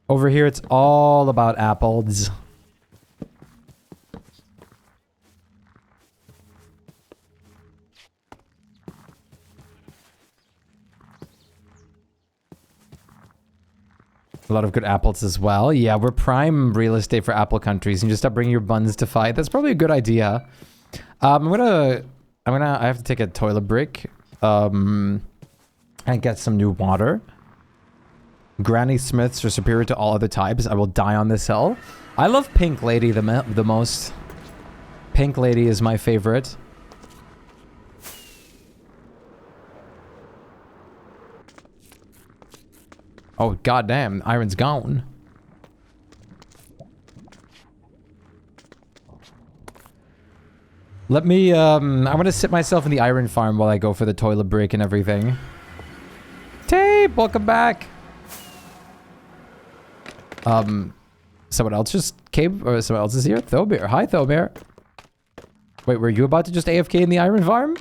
Over here, it's all about apples. A lot of good apples as well. Yeah, we're prime real estate for apple countries. And just stop bringing your buns to fight. That's probably a good idea. I have to take a toilet break. And get some new water. Granny Smiths are superior to all other types. I will die on this hill. I love Pink Lady the most. Pink Lady is my favorite. Oh, goddamn. Iron's gone. Let me, I'm gonna sit myself in the iron farm while I go for the toilet break and everything. Tape, welcome back. Someone else just came, or someone else is here? Thobir. Hi, Thobir. Wait, were you about to just AFK in the iron farm?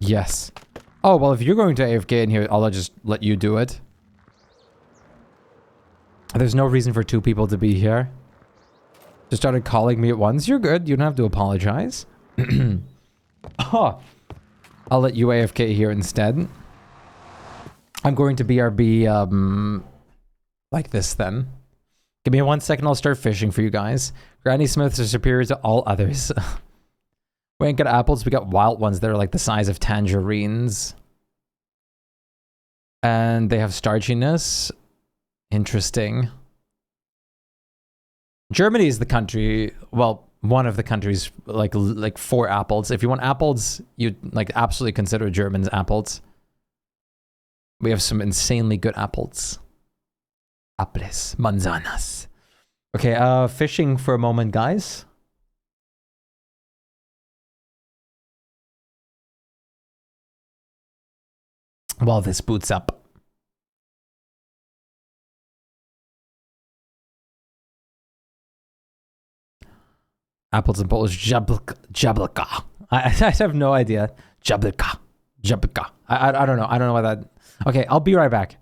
Yes. Oh, well, if you're going to AFK in here, I'll just let you do it. There's no reason for two people to be here. Just started calling me at once. You're good. You don't have to apologize. Oh, I'll let you AFK here instead. I'm going to BRB, like this then. Give me 1 second, I'll start fishing for you guys. Granny Smiths are superior to all others. We ain't got apples, we got wild ones that are like the size of tangerines. And they have starchiness. Interesting. Germany is the country, well, one of the countries, like for apples. If you want apples, you'd like absolutely consider Germans apples. We have some insanely good apples. Apples, manzanas. Okay, fishing for a moment, guys. While this boots up. Apples in Polish, jablka. I have no idea. Jablka. I don't know. I don't know why that... Okay, I'll be right back.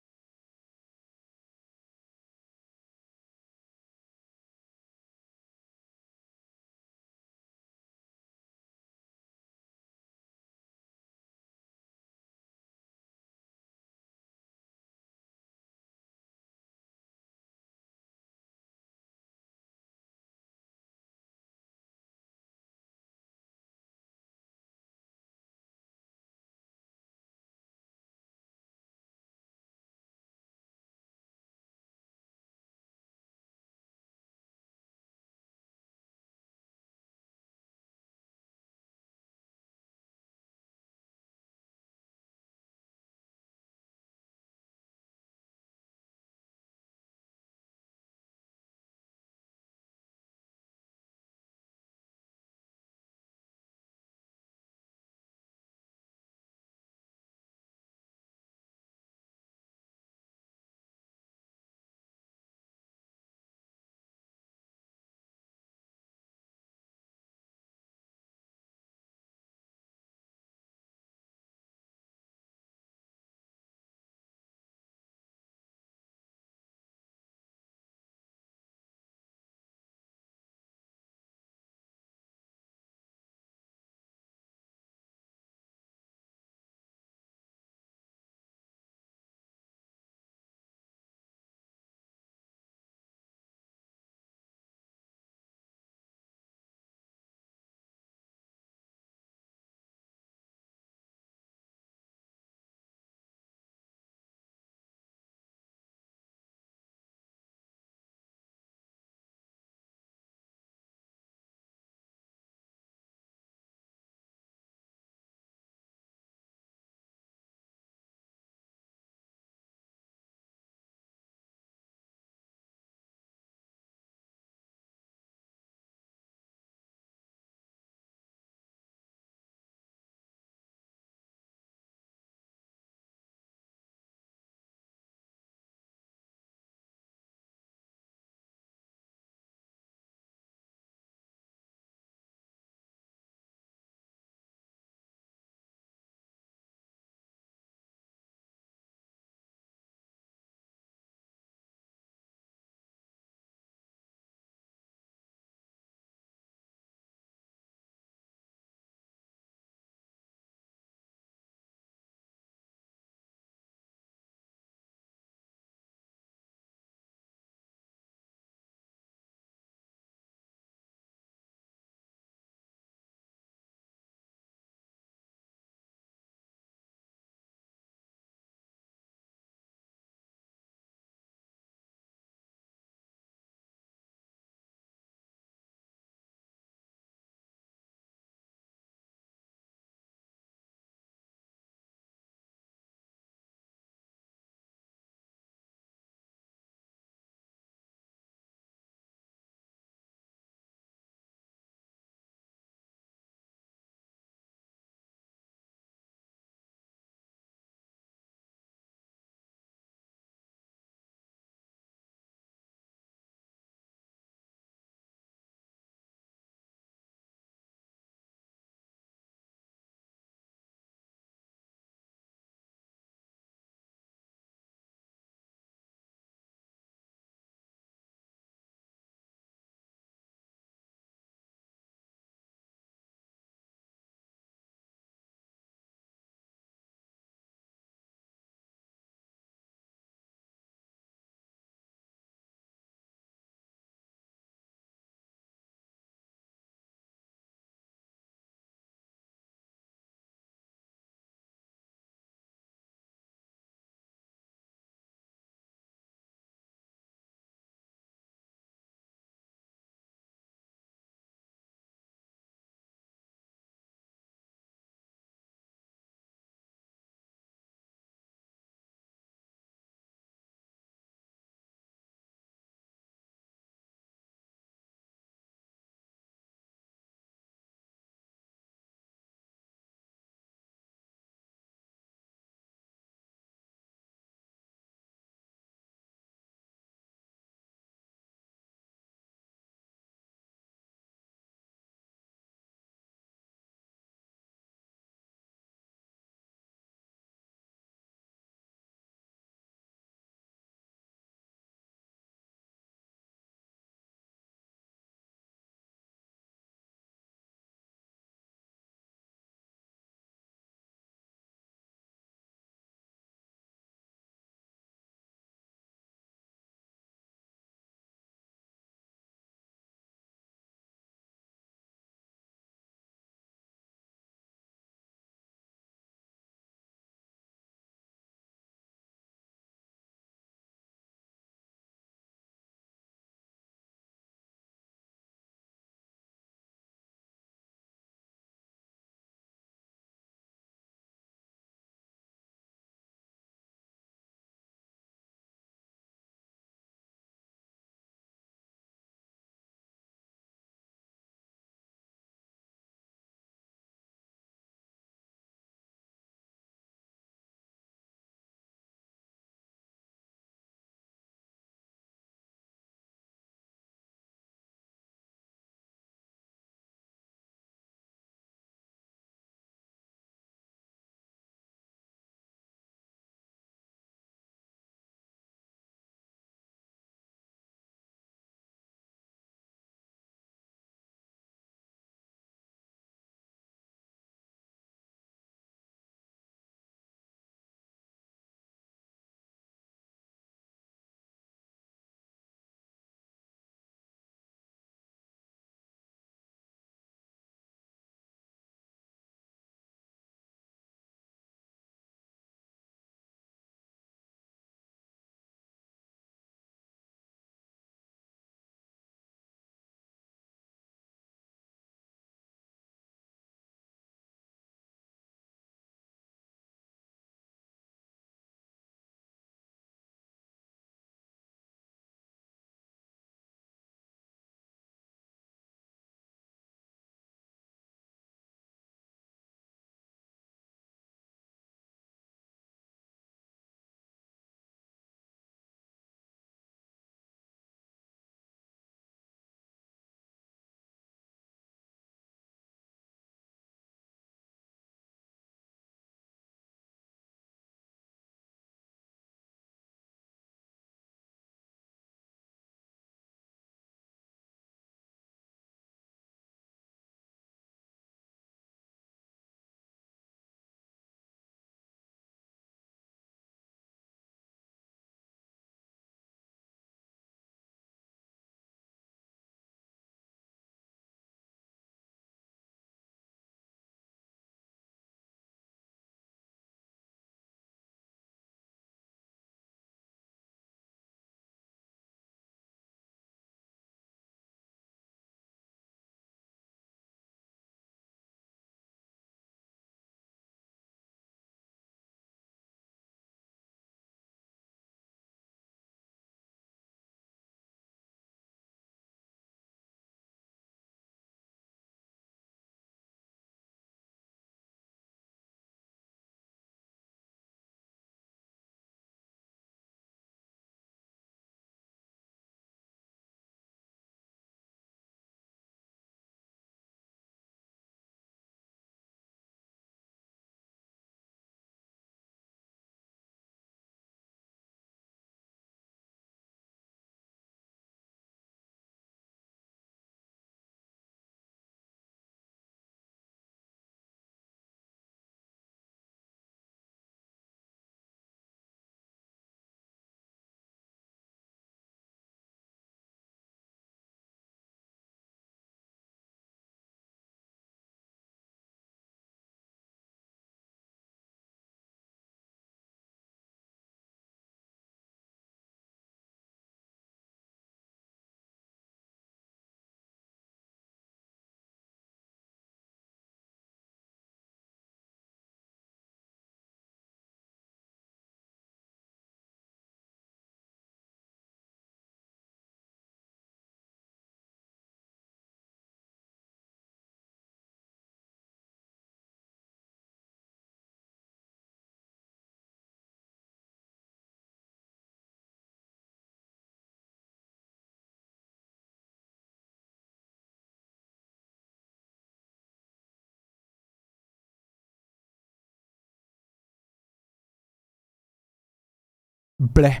Bleh.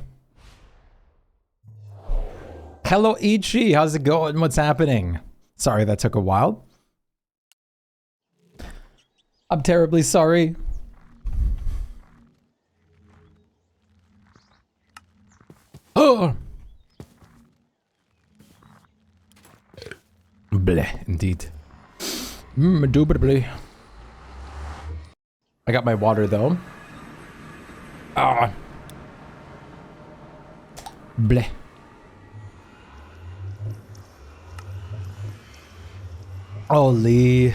Hello, Ichi. How's it going? What's happening? Sorry that took a while. I'm terribly sorry. Oh. Bleh, indeed. Indubitably. I got my water though. Ah. Bleh. Oh, Lee.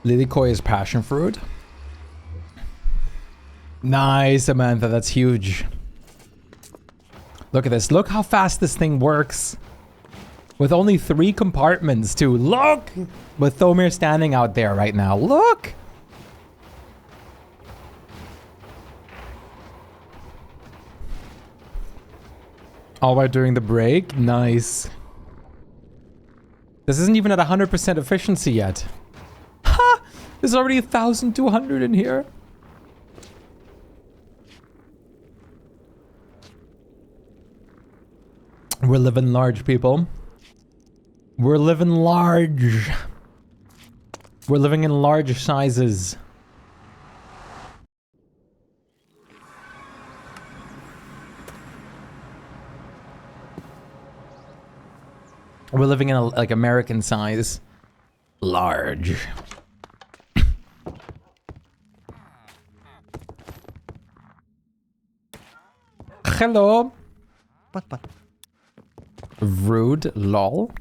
Lilikoi is passion fruit. Nice, Samantha. That's huge. Look at this. Look how fast this thing works. With only 3 compartments, too. Look! With Thomir standing out there right now. Look! All right during the break. Nice. This isn't even at 100% efficiency yet. Ha! There's already 1,200 in here. We're living large, people. We're living large. We're living in large sizes. We're living in a, like, American size. Large. Hello. What? Rude, lol.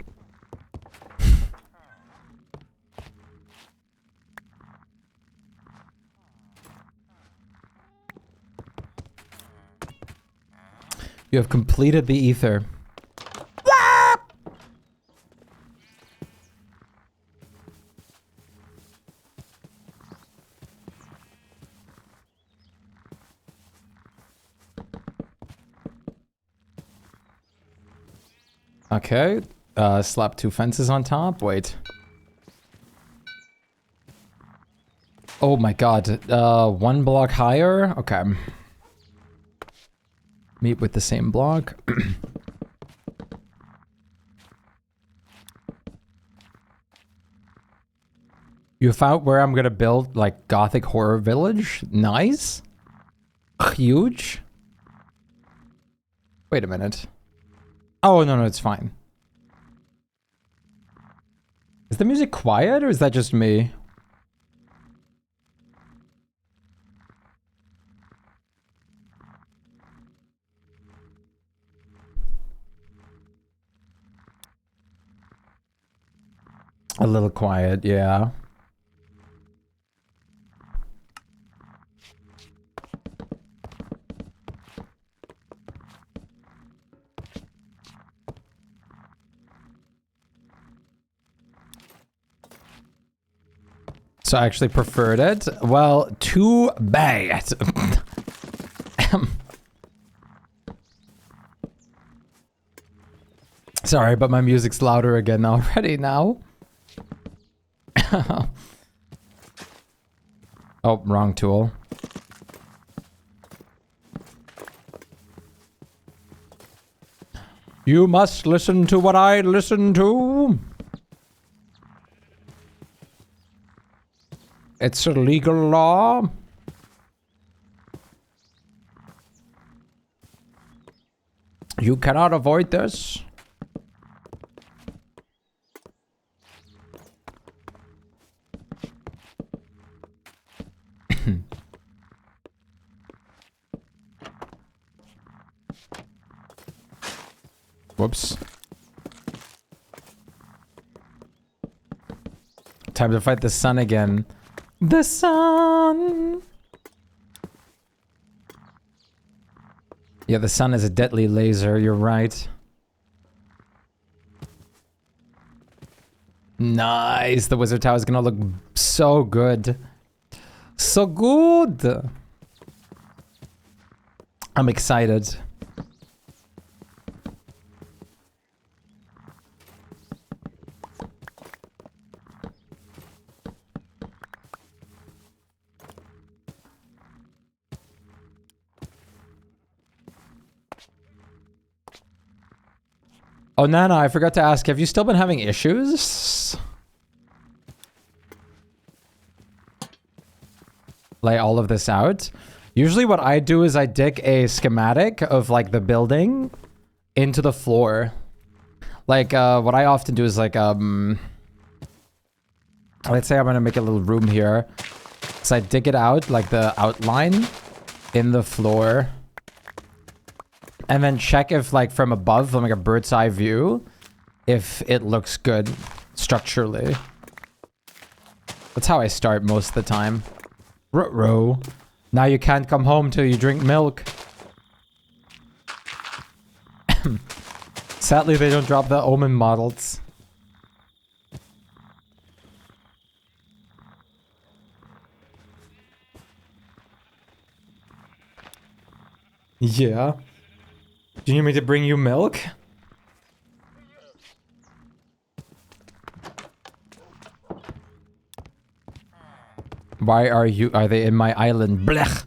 You have completed the ether. Okay. Slap 2 fences on top. Wait. Oh my god. 1 block higher? Okay. Meet with the same block. You found where I'm gonna build, like, Gothic horror village? Nice. Huge. Wait a minute. Oh, no, it's fine. Is the music quiet, or is that just me? A little quiet, yeah. So I actually preferred it. Well, too bad. Sorry, but my music's louder again already now. Oh, wrong tool. You must listen to what I listen to. It's a legal law. You cannot avoid this. Whoops. Time to fight the sun again. The sun! Yeah, the sun is a deadly laser, you're right. Nice! The wizard tower is gonna look so good. So good! I'm excited. Oh, Nana, I forgot to ask, have you still been having issues? Lay all of this out. Usually what I do is I dig a schematic of like the building into the floor. Like what I often do is like let's say I'm gonna make a little room here. So I dig it out, like the outline in the floor. And then check if like from above, from like a bird's eye view, if it looks good structurally. That's how I start most of the time. Ruh-roh. Now you can't come home till you drink milk. Sadly, they don't drop the Omen models. Yeah. Do you need me to bring you milk? Why are they in my island? Blech.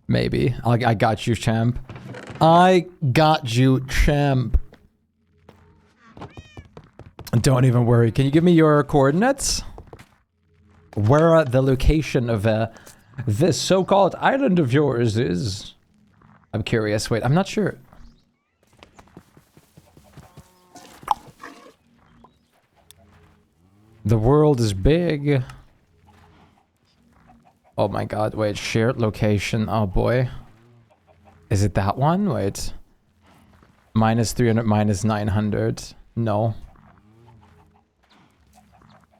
Maybe. I got you, champ. I got you, champ. Don't even worry. Can you give me your coordinates? Where the location of this so-called island of yours is? I'm curious. Wait, I'm not sure. The world is big. Oh my god, wait, shared location. Oh boy. Is it that one? Wait. Minus 300, minus 900. No.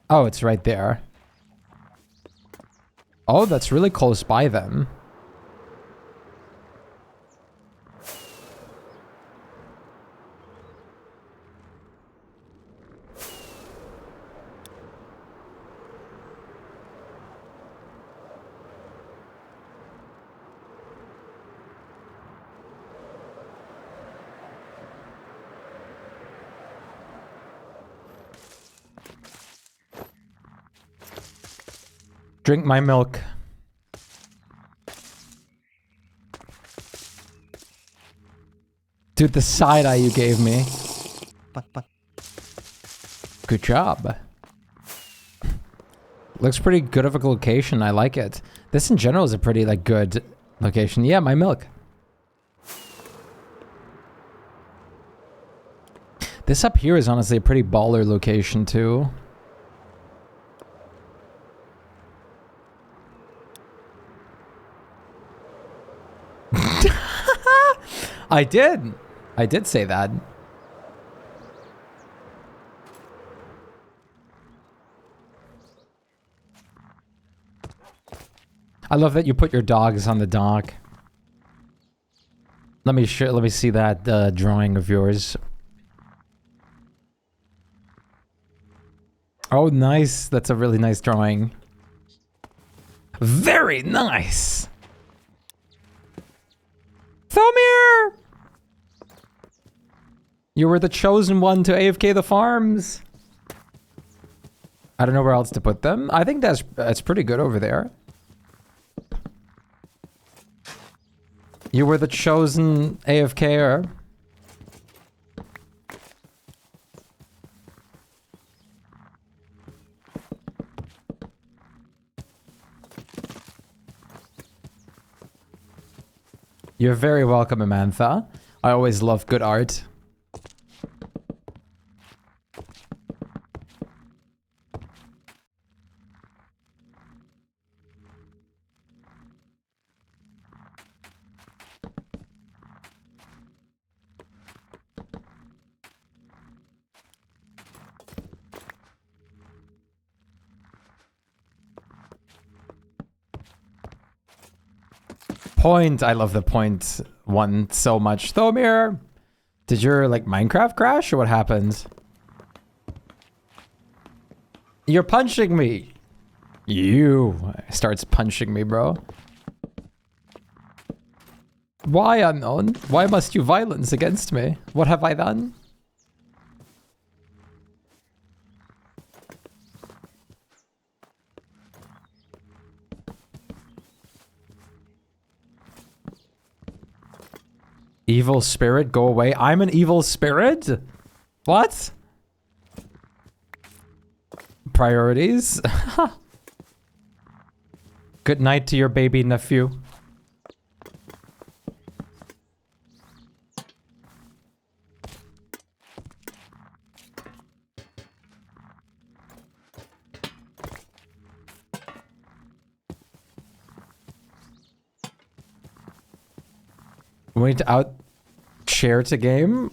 Oh, it's right there. Oh, that's really close by then. Drink my milk. Dude, the side eye you gave me. Good job. Looks pretty good of a location. I like it. This in general is a pretty like good location. Yeah, my milk. This up here is honestly a pretty baller location too. I did say that. I love that you put your dogs on the dock. Let me see that drawing of yours. Oh, nice. That's a really nice drawing. Very nice. Thomir! You were the chosen one to AFK the farms. I don't know where else to put them. I think that's pretty good over there. You were the chosen AFKer. You're very welcome, Amantha. I always love good art. Point. I love the point one so much. Thomir, did your like Minecraft crash or what happened? You're punching me. You starts punching me, bro. Why, unknown? Why must you violence against me? What have I done? Evil spirit, go away. I'm an evil spirit? What? Priorities? Good night to your baby nephew. We need to out chair to game?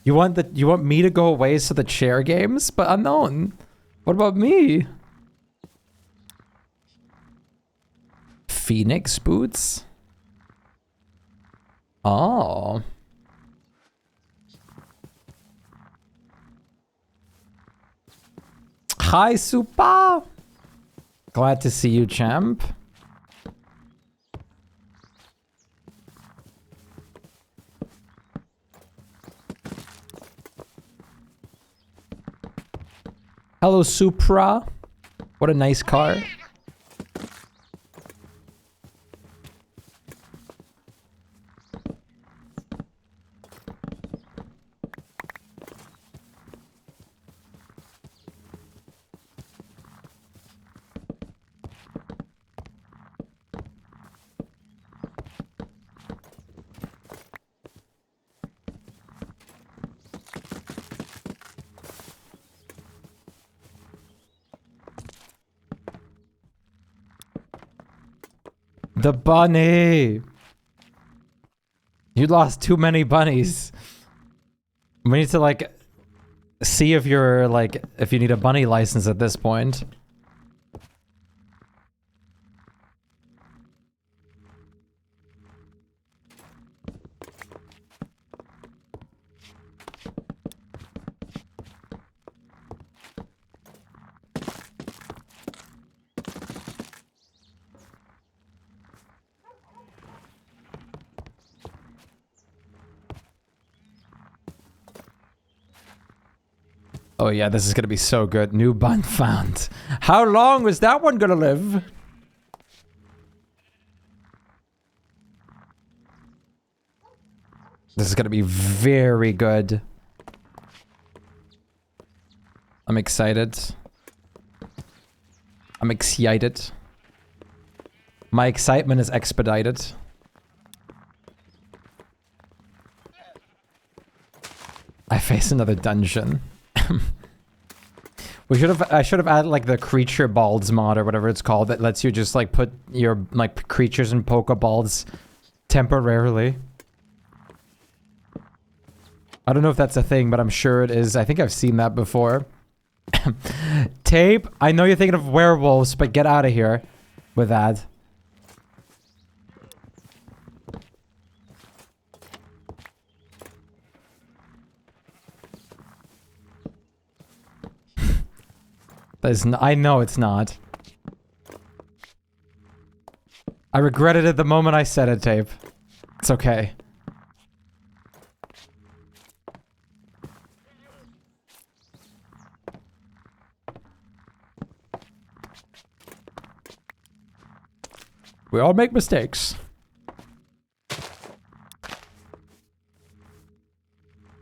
You want me to go away so the chair games? But unknown. What about me? Phoenix boots? Oh. Hi, Super. Glad to see you, champ. Hello, Supra. What a nice car. The bunny! You lost too many bunnies. We need to, like, see if you're, like, if you need a bunny license at this point. Oh yeah, this is gonna be so good. New bun found. How long is that one gonna live? This is gonna be very good. I'm excited. I'm excited. My excitement is expedited. I face another dungeon. I should have added like the creature balls mod or whatever it's called that lets you just like put your like creatures in Pokeballs temporarily. I don't know if that's a thing, but I'm sure it is. I think I've seen that before. Tape, I know you're thinking of werewolves, but get out of here with that. I know it's not. I regretted it the moment I said it, Tape. It's okay. We all make mistakes.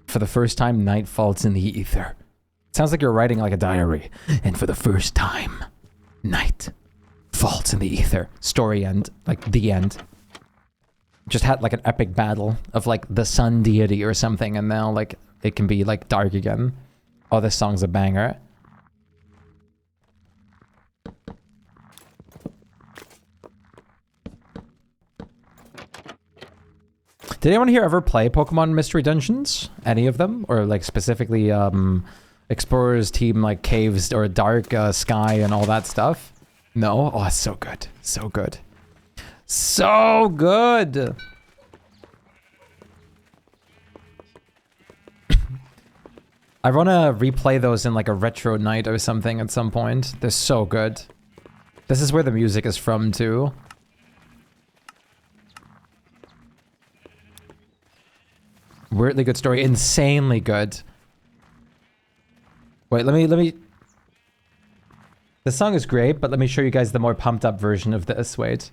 For the first time, night falls in the ether. Sounds like you're writing like a diary. And for the first time, night falls in the ether. Story end. Like, the end. Just had like an epic battle of like the sun deity or something, and now like it can be like dark again. Oh, this song's a banger. Did anyone here ever play Pokemon Mystery Dungeons? Any of them? Or like specifically Explorers Team like Caves or Dark Sky and all that stuff? No? Oh, it's so good. So good. So good! I want to replay those in like a retro night or something at some point. They're so good. This is where the music is from too. Weirdly good story. Insanely good. Wait, let me... The song is great, but let me show you guys the more pumped up version of this. Wait.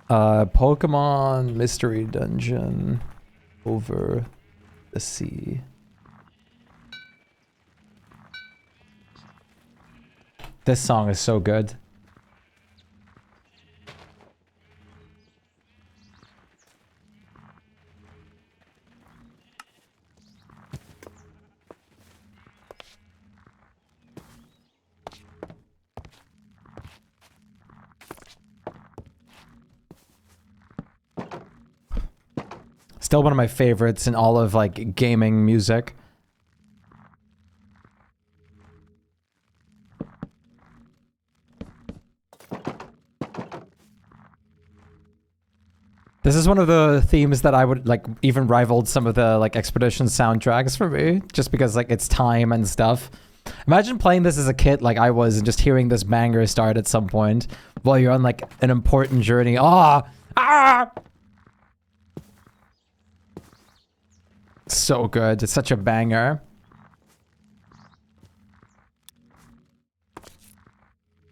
Pokemon Mystery Dungeon over the sea. This song is so good. Still one of my favorites in all of like gaming music. This is one of the themes that I would like even rivaled some of the like Expedition soundtracks for me, just because like it's time and stuff. Imagine playing this as a kid like I was and just hearing this banger start at some point while you're on like an important journey. So good. It's such a banger.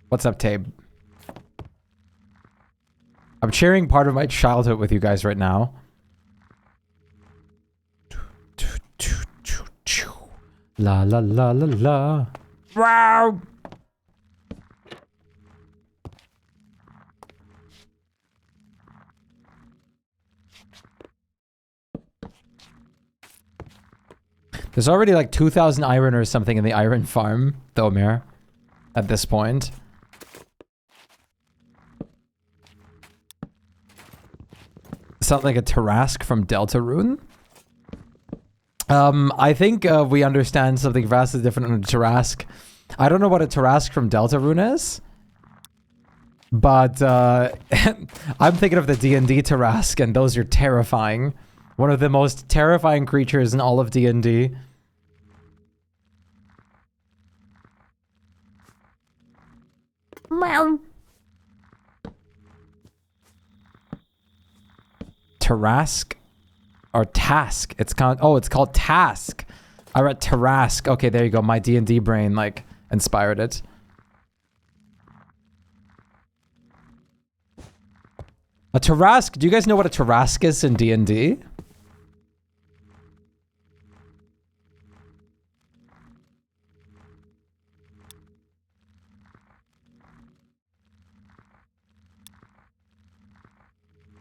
What's up, Tabe? I'm sharing part of my childhood with you guys right now. La la la la la. Wow. There's already like 2,000 iron or something in the iron farm, Thomir, at this point. Sounds like a Tarask from Deltarune. I think we understand something vastly different on a Tarask. I don't know what a Tarask from Deltarune is, but I'm thinking of the D&D Tarask, and those are terrifying. One of the most terrifying creatures in all of D&D. Meow. Tarask or Task. It's called. Oh, it's called Task. I read Tarask. Okay, there you go. My D&D brain like inspired it. A Tarask. Do you guys know what a Tarask is in D&D?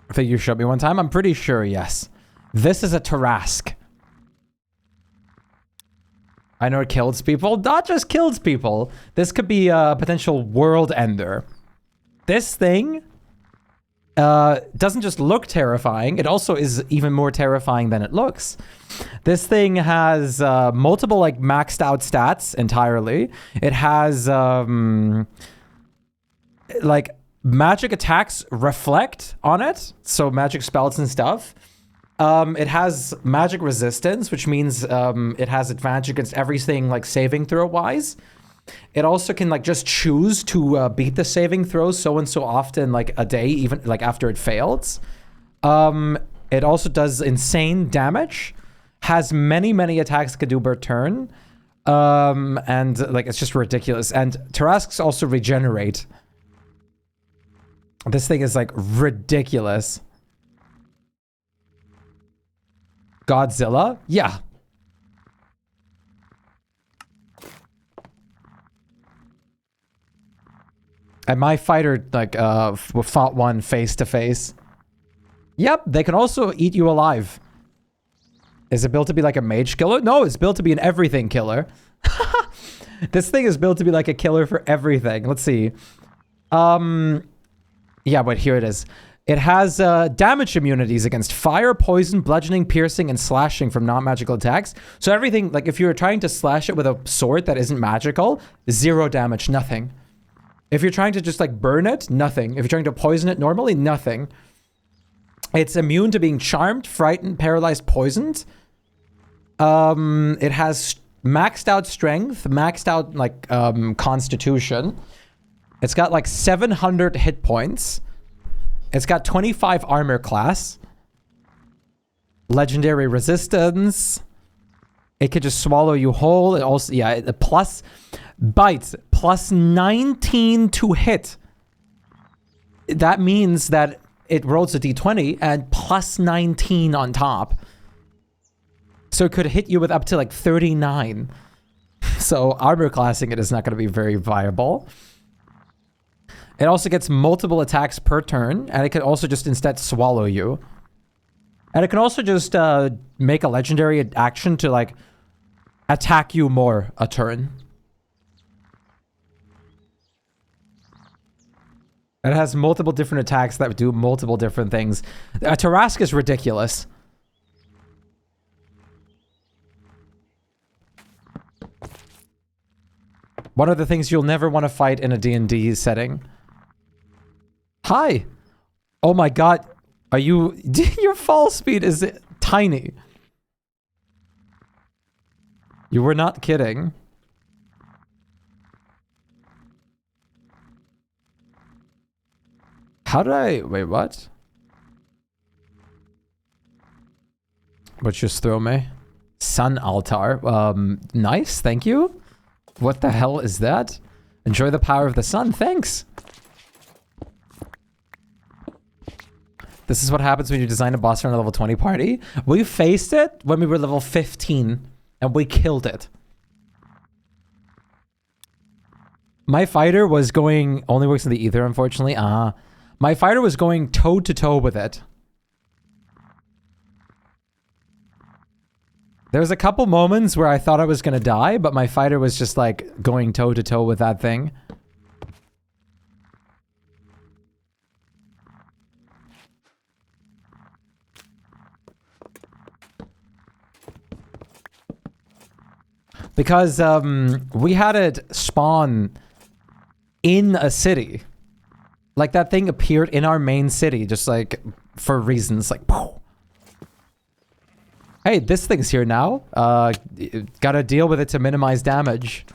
I think you showed me one time. I'm pretty sure, yes. This is a Tarask. I know it kills people. Not just kills people. This could be a potential world ender. This thing doesn't just look terrifying. It also is even more terrifying than it looks. This thing has multiple like maxed out stats entirely. It has like magic attacks reflect on it, so magic spells and stuff. It has magic resistance, which means it has advantage against everything like saving throw wise. It also can like just choose to beat the saving throws so and so often, like a day, even like after it fails. It also does insane damage, has many attacks it can do per turn, and like it's just ridiculous. And Tarasks also regenerate. This thing is like ridiculous. Godzilla? Yeah. And my fighter like fought one face to face. Yep, they can also eat you alive. Is it built to be like a mage killer? No, it's built to be an everything killer. This thing is built to be like a killer for everything. Let's see. Yeah, but here it is. It has damage immunities against fire, poison, bludgeoning, piercing, and slashing from non-magical attacks. So everything, like if you're trying to slash it with a sword that isn't magical, 0 damage, nothing. If you're trying to just like burn it, nothing. If you're trying to poison it normally, nothing. It's immune to being charmed, frightened, paralyzed, poisoned. It has maxed out strength, maxed out like constitution. It's got like 700 hit points. It's got 25 armor class. Legendary resistance. It could just swallow you whole. It also, yeah, plus bites, plus 19 to hit. That means that it rolls a d20 and plus 19 on top. So it could hit you with up to like 39. So armor classing it is not going to be very viable. It also gets multiple attacks per turn, and it can also just instead swallow you. And it can also just make a legendary action to like attack you more a turn. It has multiple different attacks that do multiple different things. Tarrasque is ridiculous. One of the things you'll never want to fight in a D&D setting. Hi! Oh my god. Are you... Your fall speed is tiny. You were not kidding. How did I... Wait, what? What just throw me? Sun altar. Nice, thank you. What the hell is that? Enjoy the power of the sun, thanks. This is what happens when you design a boss for a level 20 party. We faced it when we were level 15, and we killed it. My fighter was going... Only works in the ether, unfortunately. My fighter was going toe-to-toe with it. There was a couple moments where I thought I was gonna die, but my fighter was just like going toe-to-toe with that thing. Because we had it spawn in a city. Like that thing appeared in our main city, just like for reasons like, poof. Hey, this thing's here now. Gotta deal with it to minimize damage.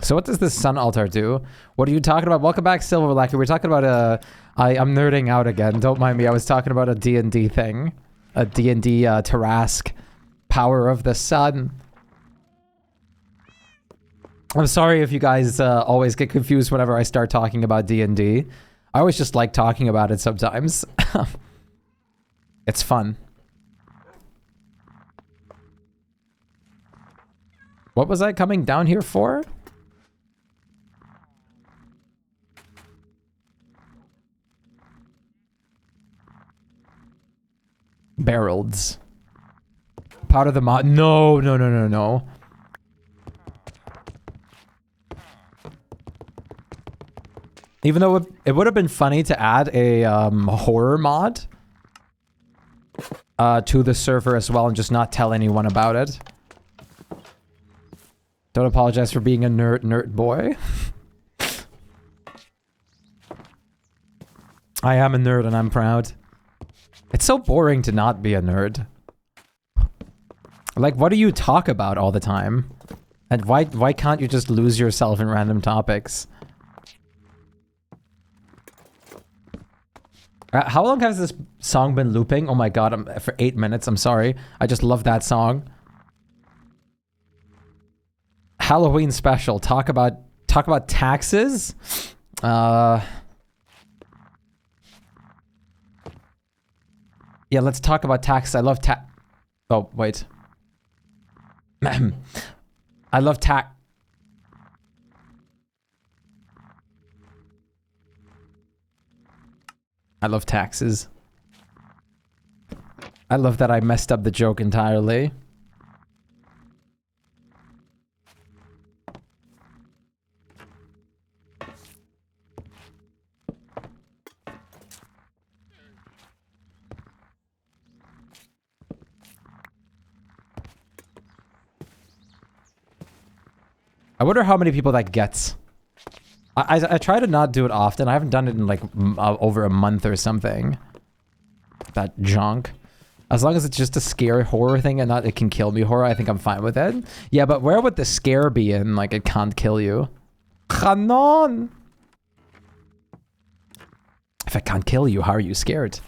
So what does this sun altar do? What are you talking about? Welcome back, Silver Lucky. We're talking about I'm nerding out again. Don't mind me. I was talking about a D&D thing. A D&D Tarrasque. Power of the Sun. I'm sorry if you guys always get confused whenever I start talking about D&D. I always just like talking about it sometimes. It's fun. What was I coming down here for? Barrels. Part of the mod. No, no, no, no, no. Even though it would have been funny to add a horror mod to the server as well and just not tell anyone about it. Don't apologize for being a nerd boy. I am a nerd and I'm proud. It's so boring to not be a nerd. Like, what do you talk about all the time? And why can't you just lose yourself in random topics? How long has this song been looping? Oh my god, for 8 minutes, I'm sorry. I just love that song. Halloween special. Talk about taxes? Yeah, let's talk about taxes. I love oh, wait. I love I love taxes. I love that I messed up the joke entirely. I wonder how many people that gets. I try to not do it often. I haven't done it in like over a month or something. That junk. As long as it's just a scare horror thing and not it can kill me horror, I think I'm fine with it. Yeah, but where would the scare be in? Like it can't kill you. Canon! If it can't kill you, how are you scared?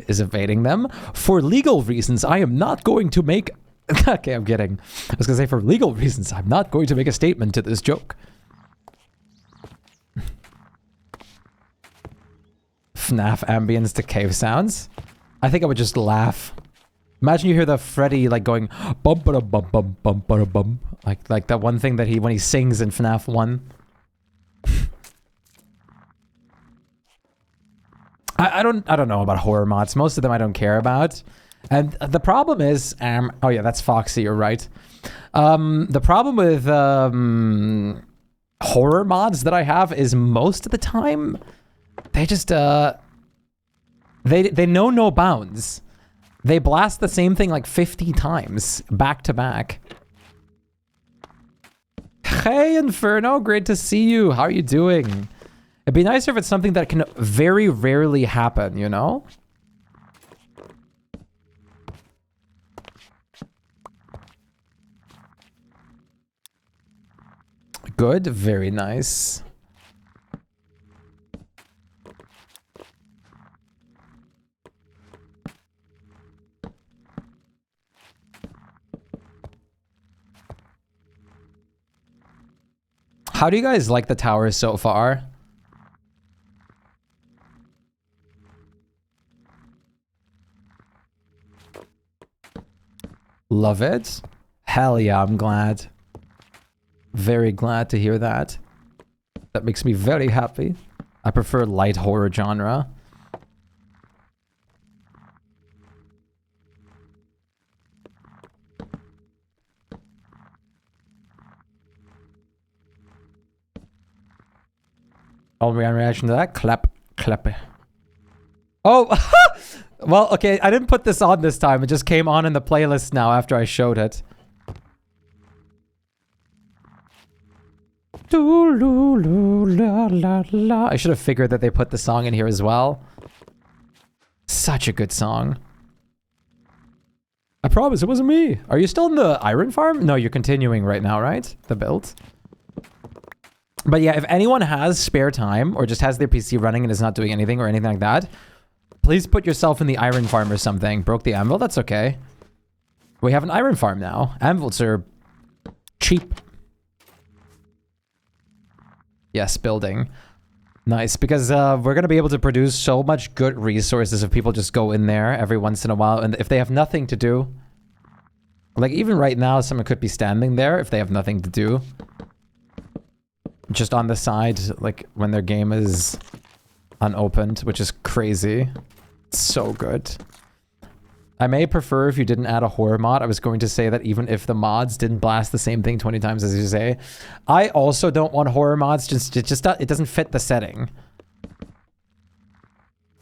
Is evading them? For legal reasons, I am not going to make Okay, I'm kidding. I was gonna say, for legal reasons, I'm not going to make a statement to this joke. FNAF ambience to cave sounds. I think I would just laugh. Imagine you hear the Freddy like going bum ba bum bum bum ba bum, like that one thing that when he sings in FNAF 1. I don't know about horror mods. Most of them I don't care about. And the problem is, oh yeah, that's Foxy, you're right. The problem with horror mods that I have is most of the time, they just, they know no bounds. They blast the same thing like 50 times, back to back. Hey, Inferno, great to see you. How are you doing? It'd be nicer if it's something that can very rarely happen, you know? Good, very nice. How do you guys like the towers so far? Love it. Hell yeah, I'm glad. Very glad to hear that. That makes me very happy. I prefer light horror genre. All reaction to that? Clap. Oh! Well, okay, I didn't put this on this time. It just came on in the playlist now after I showed it. I should have figured that they put the song in here as well. Such a good song. I promise it wasn't me. Are you still in the iron farm? No, you're continuing right now, right? The build. But yeah, if anyone has spare time or just has their PC running and is not doing anything or anything like that, please put yourself in the iron farm or something. Broke the anvil? That's okay. We have an iron farm now. Anvils are cheap. Yes, building. Nice, because we're going to be able to produce so much good resources if people just go in there every once in a while. And if they have nothing to do, like even right now, someone could be standing there if they have nothing to do. Just on the side, like when their game is unopened, which is crazy. So good. I may prefer if you didn't add a horror mod. I was going to say that even if the mods didn't blast the same thing 20 times as you say. I also don't want horror mods. It doesn't fit the setting.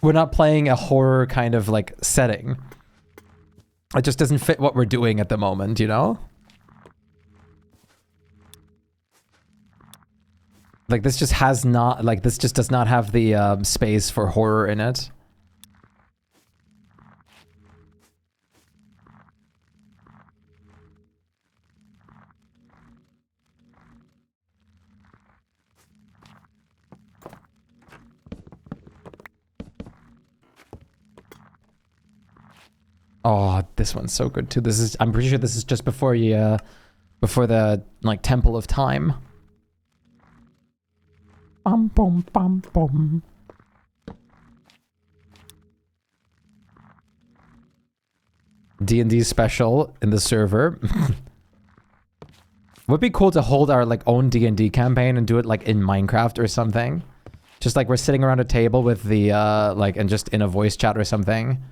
We're not playing a horror kind of like setting. It just doesn't fit what we're doing at the moment, you know? Like this just has not, like this just does not have the space for horror in it. Oh, this one's so good too. This is, I'm pretty sure this is just before you, before the, like, Temple of Time. Bum, bum, bum, bum. D&D special in the server. Would be cool to hold our, like, own D&D campaign and do it, like, in Minecraft or something. Just, like, we're sitting around a table with the, like, and just in a voice chat or something.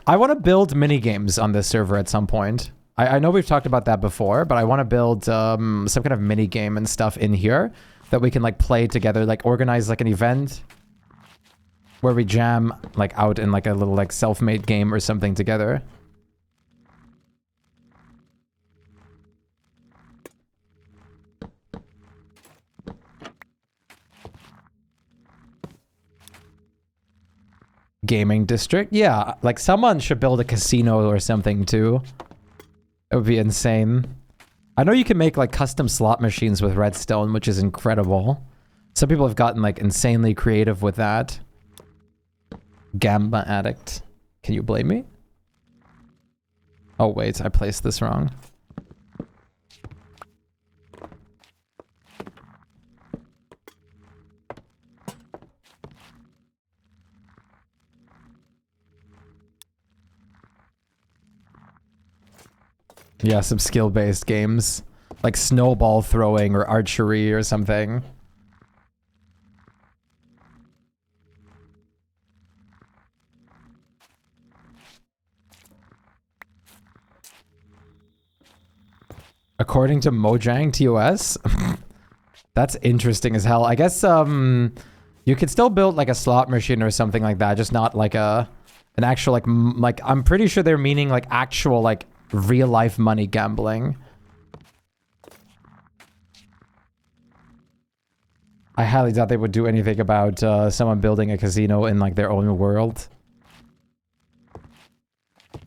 I want to build mini games on this server at some point. I know we've talked about that before, but I want to build some kind of mini game and stuff in here that we can like play together, like organize like an event where we jam like out in like a little like self-made game or something together. Gaming district? Yeah, like someone should build a casino or something too. It would be insane. I know you can make like custom slot machines with redstone, which is incredible. Some people have gotten like insanely creative with that. Gamba addict. Can you blame me? Oh wait, I placed this wrong. Yeah, some skill-based games. Like snowball throwing or archery or something. According to Mojang TOS? That's interesting as hell. I guess you could still build like a slot machine or something like that, just not like an actual like I'm pretty sure they're meaning like actual like real life money gambling. I highly doubt they would do anything about someone building a casino in like their own world.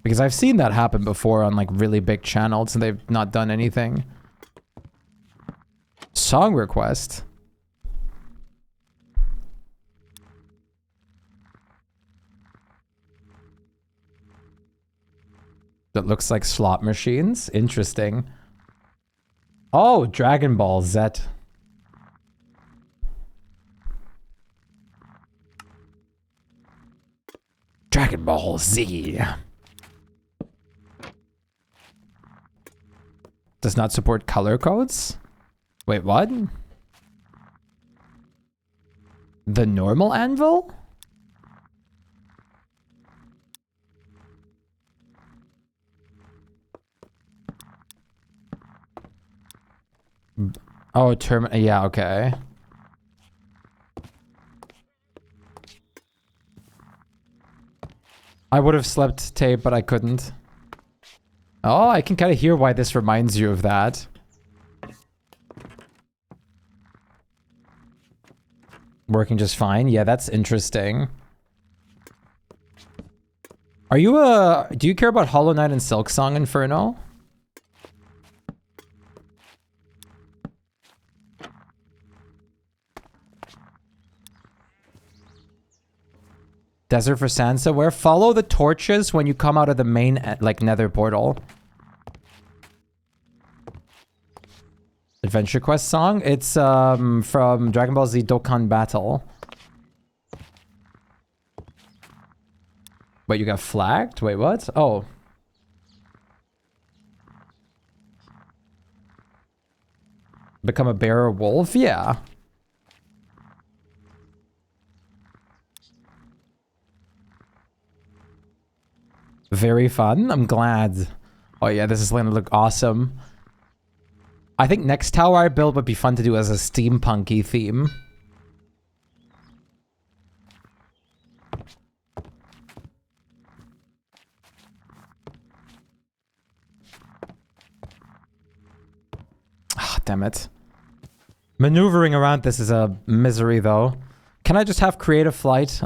Because I've seen that happen before on like really big channels and they've not done anything. Song request. That looks like slot machines. Interesting. Oh, Dragon Ball Z. Dragon Ball Z. Does not support color codes? Wait, what? The normal anvil? Oh, yeah, okay. I would have slept tape, but I couldn't. Oh, I can kind of hear why this reminds you of that. Working just fine. Yeah, that's interesting. Are you do you care about Hollow Knight and Silksong Inferno? Desert for Sansa, where follow the torches when you come out of the main like nether portal. Adventure Quest song? It's from Dragon Ball Z Dokkan Battle. Wait, you got flagged? Wait, what? Oh. Become a bear or wolf? Yeah. Very fun. I'm glad. Oh yeah, this is gonna look awesome. I think next tower I build would be fun to do as a steampunky theme. Ah, damn it. Maneuvering around this is a misery though. Can I just have creative flight?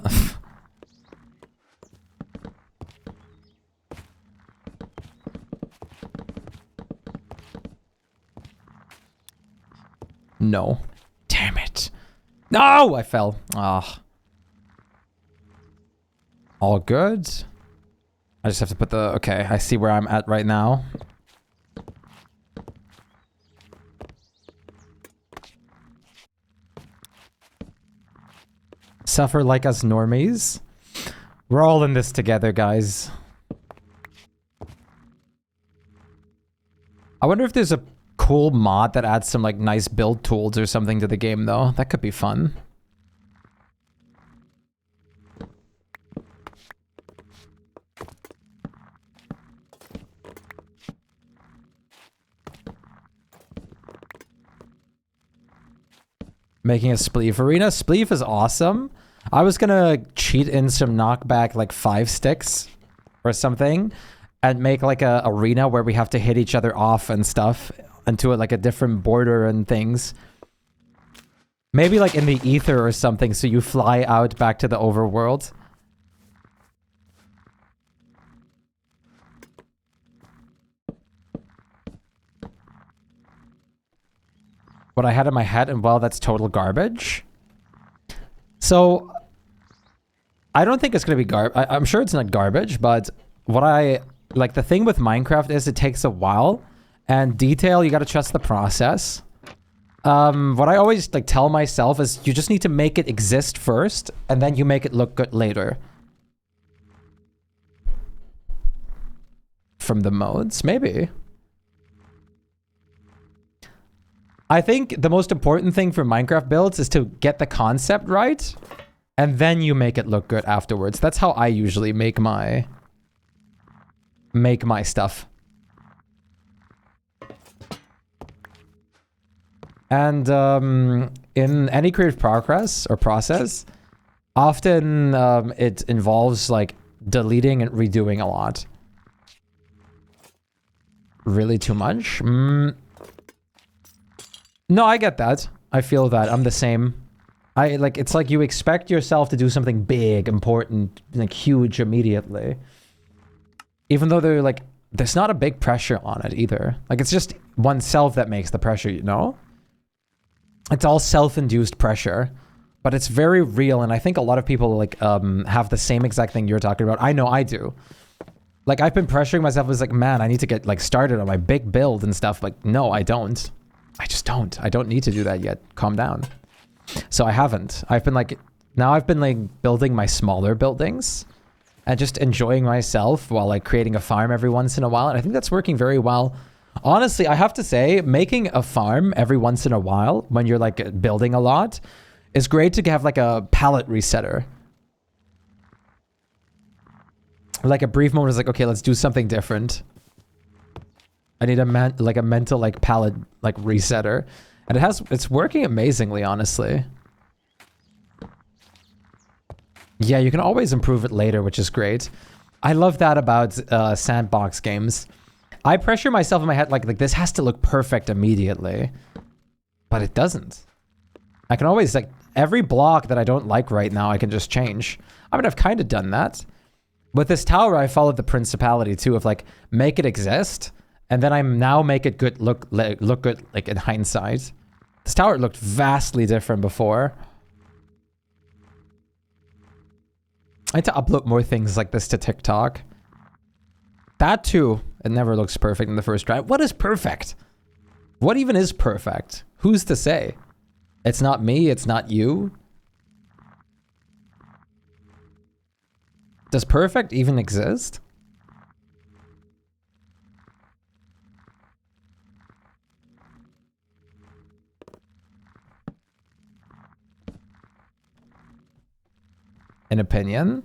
No. Damn it. No! I fell. Ah. All good. I just have to put the... Okay, I see where I'm at right now. Suffer like us normies. We're all in this together, guys. I wonder if there's a cool mod that adds some like nice build tools or something to the game though. That could be fun. Making a Spleef arena. Spleef is awesome. I was gonna cheat in some knockback like 5 sticks or something and make like a arena where we have to hit each other off and stuff into like a different border and things. Maybe like in the ether or something, so you fly out back to the overworld. What I had in my head, and well, that's total garbage. So, I don't think it's gonna be I'm sure it's not garbage, but what I Like, the thing with Minecraft is it takes a while, and detail, you gotta trust the process. What I always, like, tell myself is you just need to make it exist first, and then you make it look good later. From the modes, maybe. I think the most important thing for Minecraft builds is to get the concept right, and then you make it look good afterwards. That's how I usually make my stuff. And in any creative progress or process, often it involves like deleting and redoing a lot. Really too much? No, I get that. I feel that. I'm the same. It's like you expect yourself to do something big, important, like huge immediately. Even though there's not a big pressure on it either. Like, it's just oneself that makes the pressure, you know? It's all self-induced pressure, but it's very real, and I think a lot of people like have the same exact thing you're talking about. I know I do. Like, I've been pressuring myself as like, man, I need to get like started on my big build and stuff. Like, no, I don't. I just don't. I don't need to do that yet. Calm down. So I haven't. I've been like, now I've been like building my smaller buildings and just enjoying myself while like creating a farm every once in a while. And I think that's working very well. Honestly, I have to say, making a farm every once in a while when you're like building a lot is great to have like a palette resetter. Like a brief moment is like, okay, let's do something different. I need a mental like palette like resetter. And it's working amazingly, honestly. Yeah, you can always improve it later, which is great. I love that about sandbox games. I pressure myself in my head like this has to look perfect immediately. But it doesn't. I can always like every block that I don't like right now, I can just change. I mean, I've kind of done that. With this tower, I followed the principality too of like make it exist, and then I now make it good look good like in hindsight. This tower looked vastly different before. I need to upload more things like this to TikTok. That too, it never looks perfect in the first try. What is perfect? What even is perfect? Who's to say? It's not me, it's not you. Does perfect even exist? An opinion?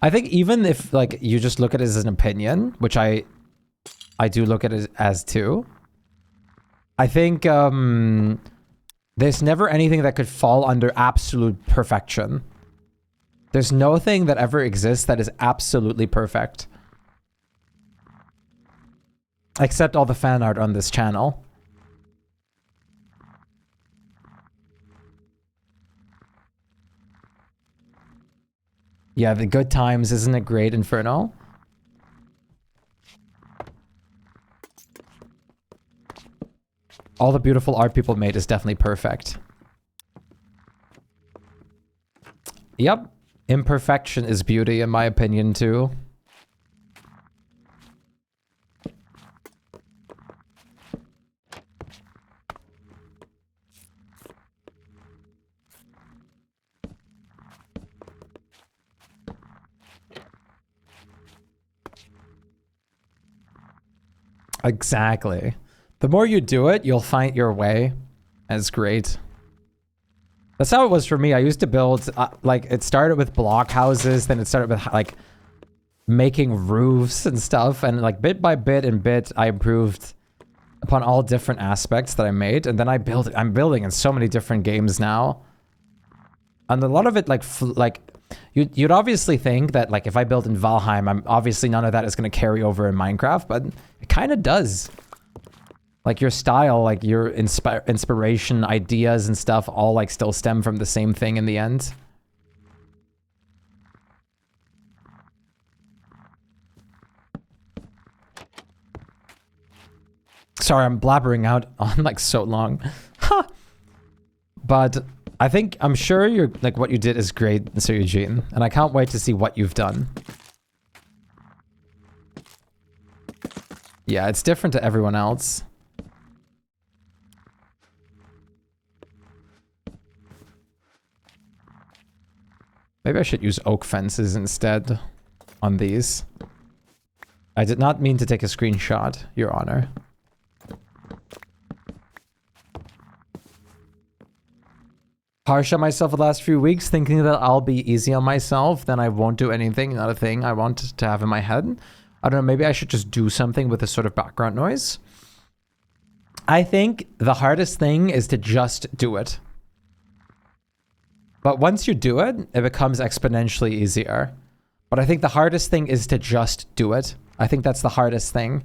I think even if like you just look at it as an opinion, which I do look at it as too. I think there's never anything that could fall under absolute perfection. There's no thing that ever exists that is absolutely perfect. Except all the fan art on this channel. Yeah, the good times, isn't it great, Inferno? All the beautiful art people made is definitely perfect. Yep. Imperfection is beauty, in my opinion, too. Exactly. The more you do it, you'll find your way. That's great. That's how it was for me. I used to build, like, it started with block houses, then it started with, like, making roofs and stuff, and, like, bit by bit and bit, I improved upon all different aspects that I made, and then I'm building in so many different games now. And a lot of it, you'd obviously think that, like, if I build in Valheim, obviously none of that is going to carry over in Minecraft, but it kind of does. Like, your style, like, your inspiration, ideas and stuff all, like, still stem from the same thing in the end. Sorry, I'm blabbering out on, like, so long. But I'm sure you're, like, what you did is great, Sir Eugene, and I can't wait to see what you've done. Yeah, it's different to everyone else. Maybe I should use oak fences instead on these. I did not mean to take a screenshot, Your Honor. Harsh on myself the last few weeks, thinking that I'll be easy on myself, then I won't do anything, not a thing I want to have in my head. I don't know, maybe I should just do something with this sort of background noise. I think the hardest thing is to just do it. But once you do it, it becomes exponentially easier. But I think the hardest thing is to just do it. I think that's the hardest thing.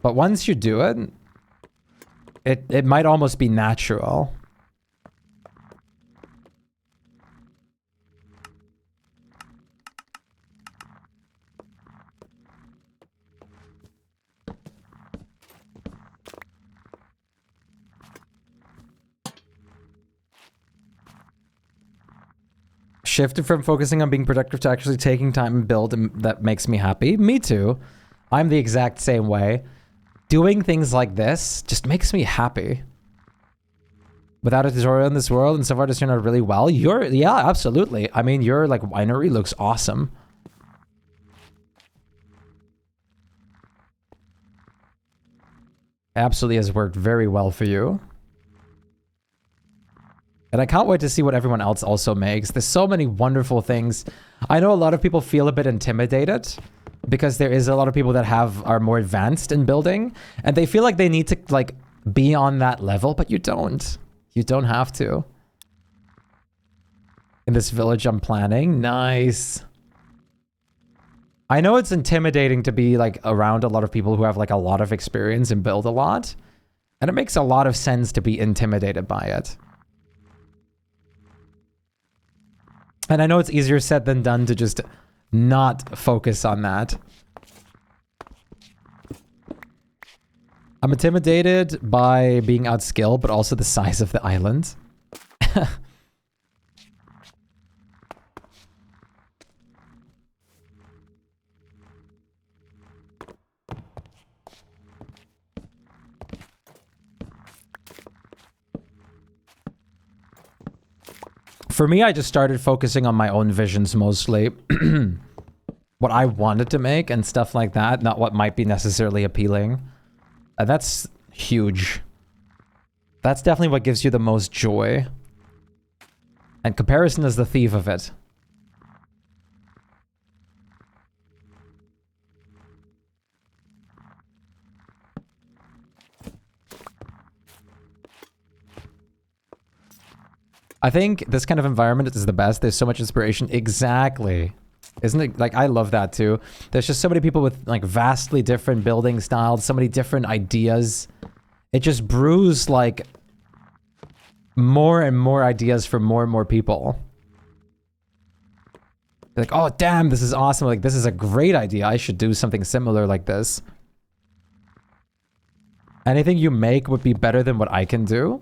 But once you do it, it might almost be natural. Shifted from focusing on being productive to actually taking time and build, and that makes me happy. Me too. I'm the exact same way. Doing things like this just makes me happy. Without a tutorial in this world, and so far it's turned out really well. Yeah, absolutely. I mean, your like winery looks awesome. Absolutely has worked very well for you. And I can't wait to see what everyone else also makes. There's so many wonderful things. I know a lot of people feel a bit intimidated because there is a lot of people that are more advanced in building and they feel like they need to like be on that level, but you don't. You don't have to. In this village I'm planning. Nice. I know it's intimidating to be like around a lot of people who have like a lot of experience and build a lot. And it makes a lot of sense to be intimidated by it. And I know it's easier said than done to just not focus on that. I'm intimidated by being outskilled, but also the size of the island. For me, I just started focusing on my own visions mostly. What I wanted to make and stuff like that, not what might be necessarily appealing. That's huge. That's definitely what gives you the most joy. And comparison is the thief of it. I think this kind of environment is the best. There's so much inspiration. Exactly. Isn't it? Like, I love that too. There's just so many people with like vastly different building styles, so many different ideas. It just brews like more and more ideas for more and more people. They're like, oh damn, this is awesome. Like, this is a great idea. I should do something similar like this. Anything you make would be better than what I can do.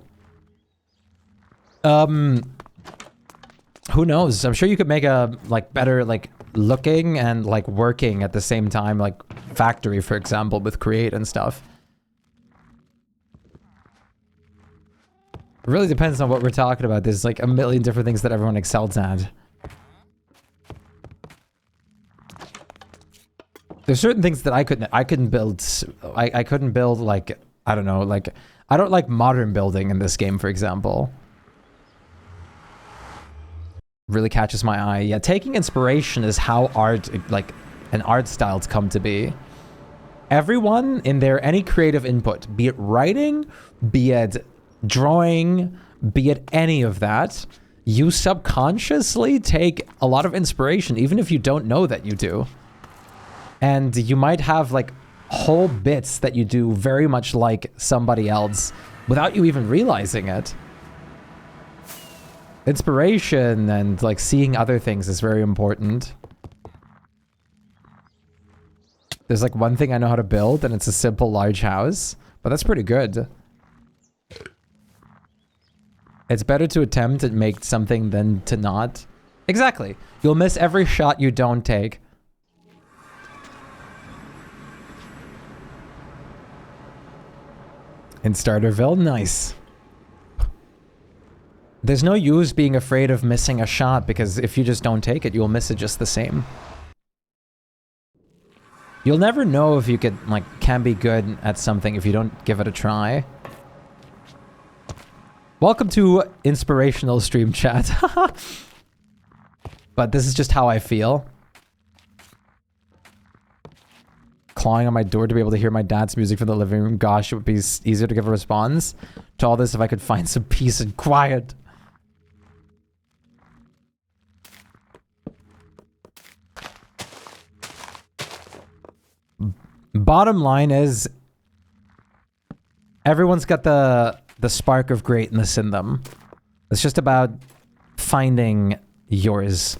Who knows? I'm sure you could make a like better like looking and like working at the same time, like factory, for example, with create and stuff. It really depends on what we're talking about. There's like a million different things that everyone excels at. There's certain things that I couldn't build. I couldn't build like, I don't know, like I don't like modern building in this game, for example. Really catches my eye. Yeah, taking inspiration is how art, like, and art styles come to be. Everyone in their, any creative input, be it writing, be it drawing, be it any of that, you subconsciously take a lot of inspiration, even if you don't know that you do. And you might have, like, whole bits that you do very much like somebody else without you even realizing it. Inspiration and like seeing other things is very important. There's like one thing I know how to build and it's a simple large house, but that's pretty good. It's better to attempt to make something than to not. Exactly. You'll miss every shot you don't take. In Starterville, nice. There's no use being afraid of missing a shot, because if you just don't take it, you'll miss it just the same. You'll never know if you can be good at something if you don't give it a try. Welcome to inspirational stream chat. But this is just how I feel. Clawing on my door to be able to hear my dad's music from the living room. Gosh, it would be easier to give a response to all this if I could find some peace and quiet. Bottom line is, everyone's got the spark of greatness in them. It's just about finding yours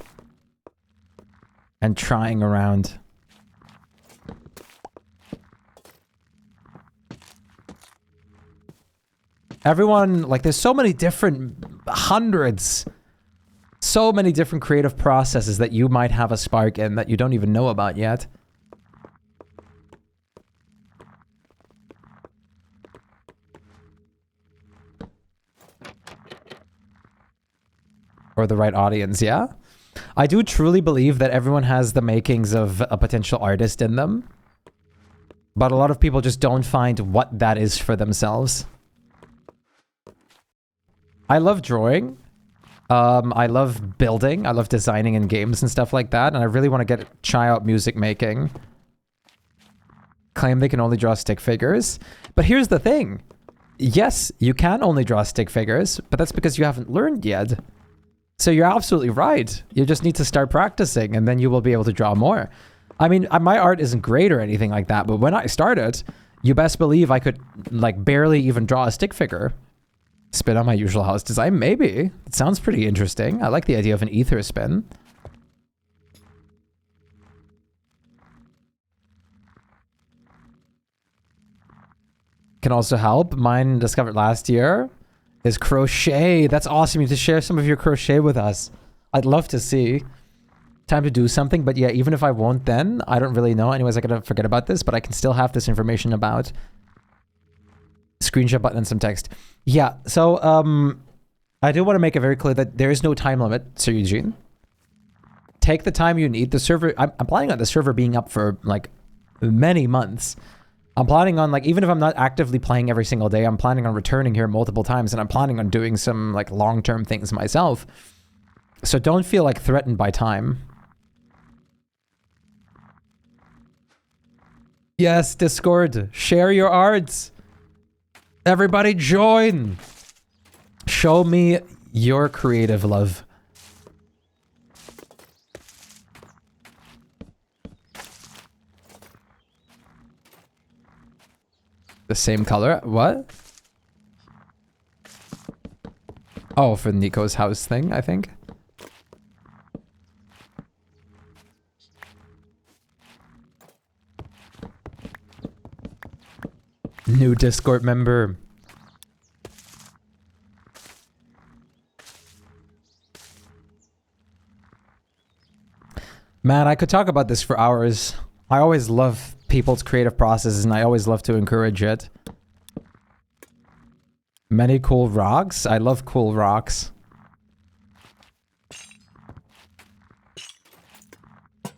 and trying around. Everyone, like, there's so many different, so many different creative processes that you might have a spark in that you don't even know about yet. Or the right audience, yeah? I do truly believe that everyone has the makings of a potential artist in them. But a lot of people just don't find what that is for themselves. I love drawing. I love building. I love designing in games and stuff like that. And I really want to try out music making. Claim they can only draw stick figures. But here's the thing. Yes, you can only draw stick figures, but that's because you haven't learned yet. So you're absolutely right. You just need to start practicing and then you will be able to draw more. I mean, my art isn't great or anything like that, but when I started, you best believe I could, like, barely even draw a stick figure. Spin on my usual house design? Maybe. It sounds pretty interesting. I like the idea of an ether spin. Can also help. Mine discovered last year is crochet. That's awesome. You to share some of your crochet with us. I'd love to see. Time to do something, but yeah, even if I won't then, I don't really know. Anyways, I gotta forget about this, but I can still have this information about. Screenshot button and some text. Yeah, so I do want to make it very clear that there is no time limit, Sir Eugene. Take the time you need. The server, I'm planning on the server being up for like many months. I'm planning on, like, even if I'm not actively playing every single day, I'm planning on returning here multiple times, and I'm planning on doing some, like, long-term things myself. So don't feel, like, threatened by time. Yes, Discord. Share your arts. Everybody join. Show me your creative love. The same color? What? Oh, for Nico's house thing, I think. New Discord member. Man, I could talk about this for hours. I always love people's creative processes, and I always love to encourage it. Many cool rocks. I love cool rocks.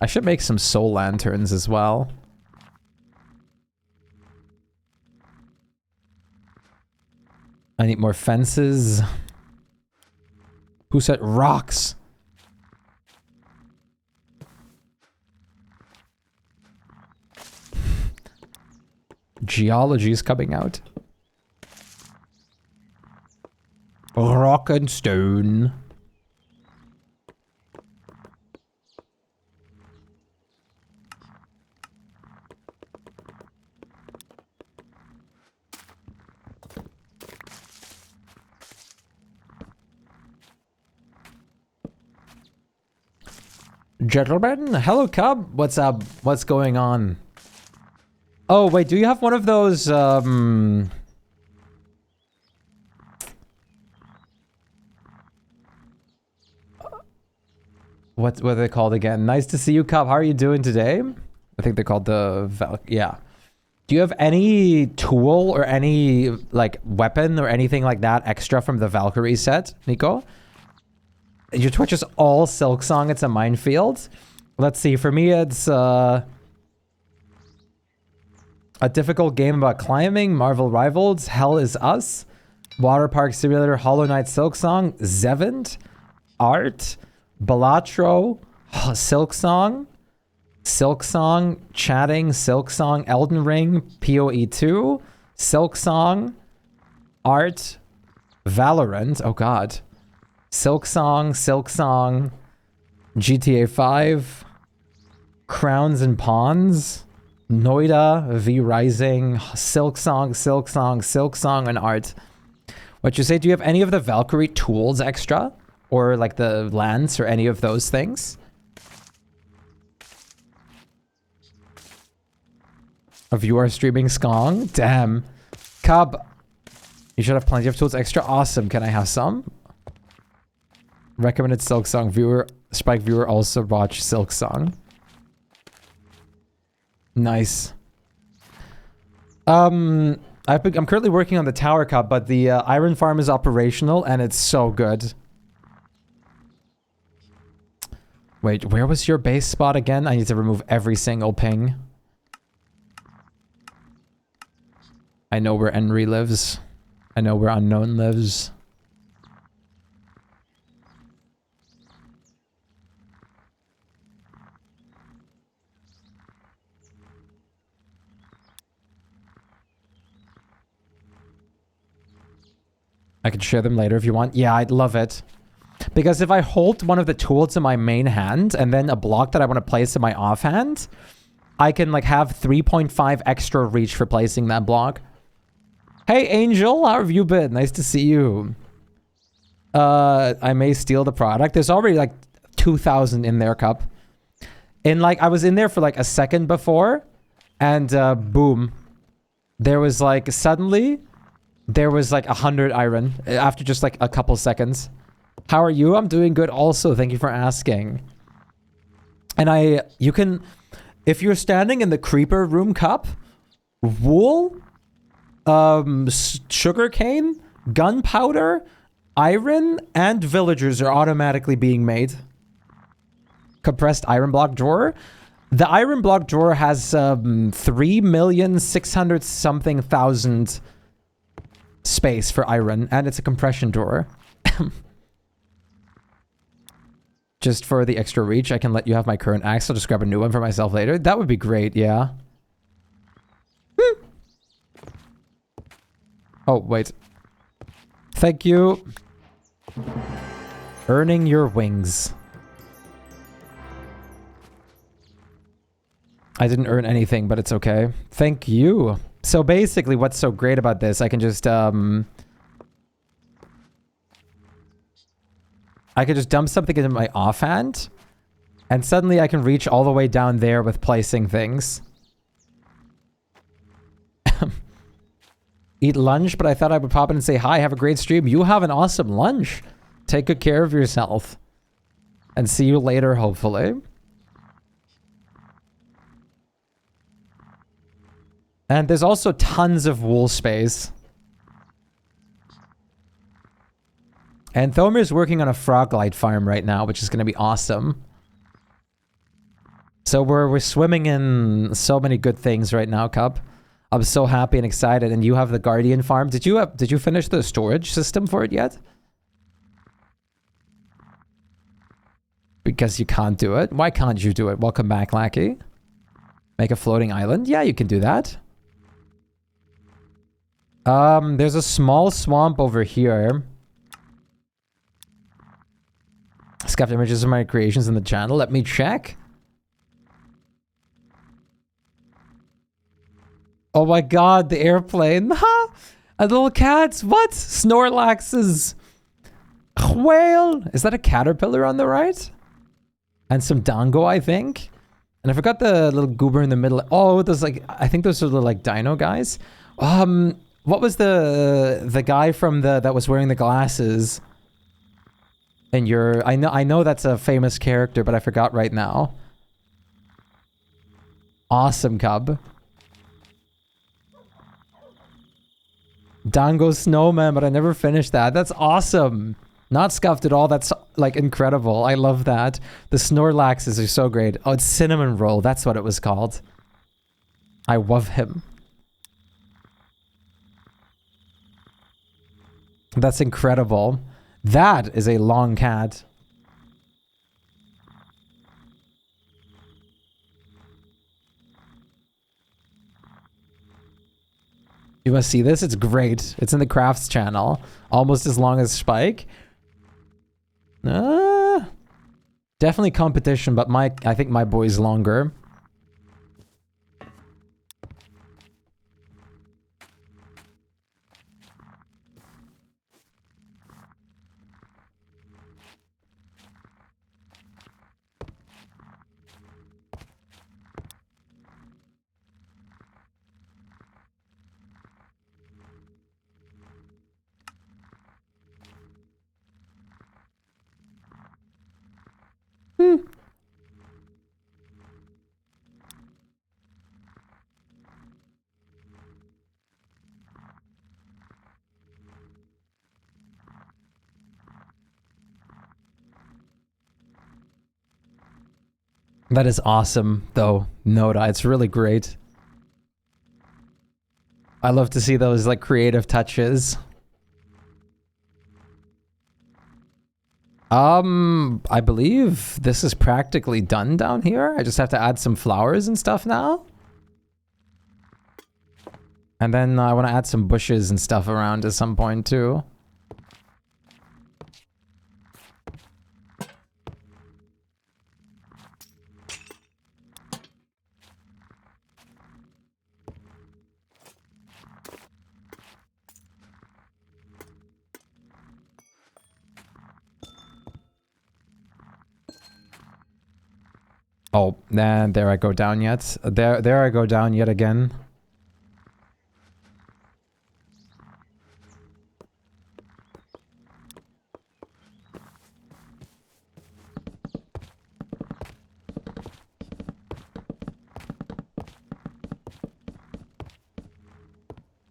I should make some soul lanterns as well. I need more fences. Who said rocks? Geology is coming out. Rock and stone. Gentlemen, hello Cub. What's up? What's going on? Oh, wait, do you have one of those, what are they called again? Nice to see you, Cub. How are you doing today? I think they're called the yeah. Do you have any tool or any like weapon or anything like that extra from the Valkyrie set, Nico? Your Twitch is all Silksong. It's a minefield. Let's see. For me, it's a difficult game about climbing. Marvel Rivals. Hell is Us. Water Park Simulator. Hollow Knight Silksong. Zevent. Art. Balatro. Silksong. Silksong, Chatting, Silksong, Elden Ring, PoE2, Silksong, Art, Valorant, oh god, Silksong, GTA 5, Crowns and Pawns, Noida, V Rising, Silksong, and Art. What you say, do you have any of the Valkyrie tools extra? Or like the lance or any of those things? If you are streaming Skong? Damn. Cub. You should have plenty of tools extra. Awesome. Can I have some? Recommended Silksong viewer. Shpyke viewer also watch Silksong. Nice. I'm currently working on the tower, Cub, but the iron farm is operational and it's so good. Wait, where was your base spot again? I need to remove every single ping. I know where Enri lives. I know where Unknown lives. I can share them later if you want. Yeah, I'd love it. Because if I hold one of the tools in my main hand and then a block that I want to place in my offhand, I can like have 3.5 extra reach for placing that block. Hey Angel, how have you been? Nice to see you. I may steal the product. There's already like 2,000 in there, Cup. And like I was in there for like a second before and boom. There was like suddenly there was like 100 iron after just like a couple seconds. How are you? I'm doing good also. Thank you for asking. And you can, if you're standing in the creeper room, Cup, wool, sugarcane, gunpowder, iron, and villagers are automatically being made. Compressed iron block drawer. The iron block drawer has 3,600 something thousand space for iron, and it's a compression drawer. Just for the extra reach, I can let you have my current axe. I'll just grab a new one for myself later. That would be great, yeah. Oh, wait. Thank you. Earning your wings. I didn't earn anything, but it's okay. Thank you. So basically, what's so great about this, I can just dump something into my offhand, and suddenly I can reach all the way down there with placing things. Eat lunch, but I thought I would pop in and say hi, have a great stream. You have an awesome lunch. Take good care of yourself. And see you later, hopefully. And there's also tons of wool space. And Thomir's working on a froglight farm right now, which is going to be awesome. So we're swimming in so many good things right now, Cup. I'm so happy and excited. And you have the Guardian farm. Did you finish the storage system for it yet? Because you can't do it. Why can't you do it? Welcome back, Lackey. Make a floating island. Yeah, you can do that. There's a small swamp over here. Scuffed images of my creations in the channel. Let me check. Oh my god, the airplane. Ha! A little cat. What? Snorlax's whale. Is that a caterpillar on the right? And some dango, I think. And I forgot the little goober in the middle. Oh, there's like, I think those are the like dino guys. What was the guy from that was wearing the glasses? And I know that's a famous character, but I forgot right now. Awesome, Cub. Dango Snowman, but I never finished that. That's awesome. Not scuffed at all. That's like incredible. I love that. The Snorlaxes are so great. Oh, it's Cinnamon Roll. That's what it was called. I love him. That's incredible. That is a long cat. You must see this. It's great. It's in the crafts channel. Almost as long as Shpyke. Definitely competition, but I think my boy's longer. That is awesome, though, Noda. It's really great. I love to see those, like, creative touches. I believe this is practically done down here. I just have to add some flowers and stuff now. And then I want to add some bushes and stuff around at some point, too. Oh, and there I go down yet. There I go down yet again.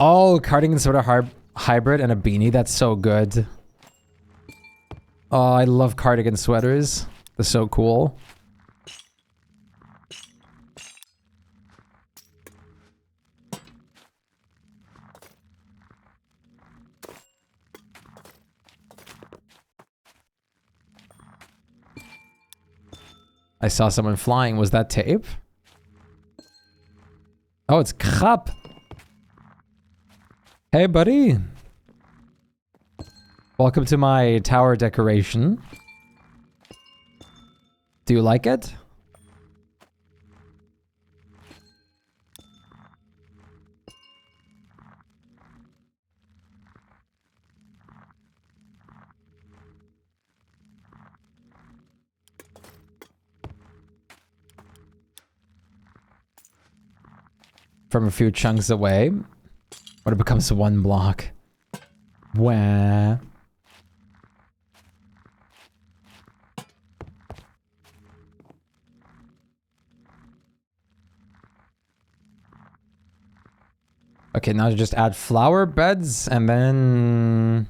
Oh, cardigan sort of hybrid and a beanie. That's so good. Oh, I love cardigan sweaters. They're so cool. I saw someone flying. Was that tape? Oh, it's Krap. Hey, buddy. Welcome to my tower decoration. Do you like it? From a few chunks away. When it becomes one block. Wah. Okay, now to just add flower beds and then...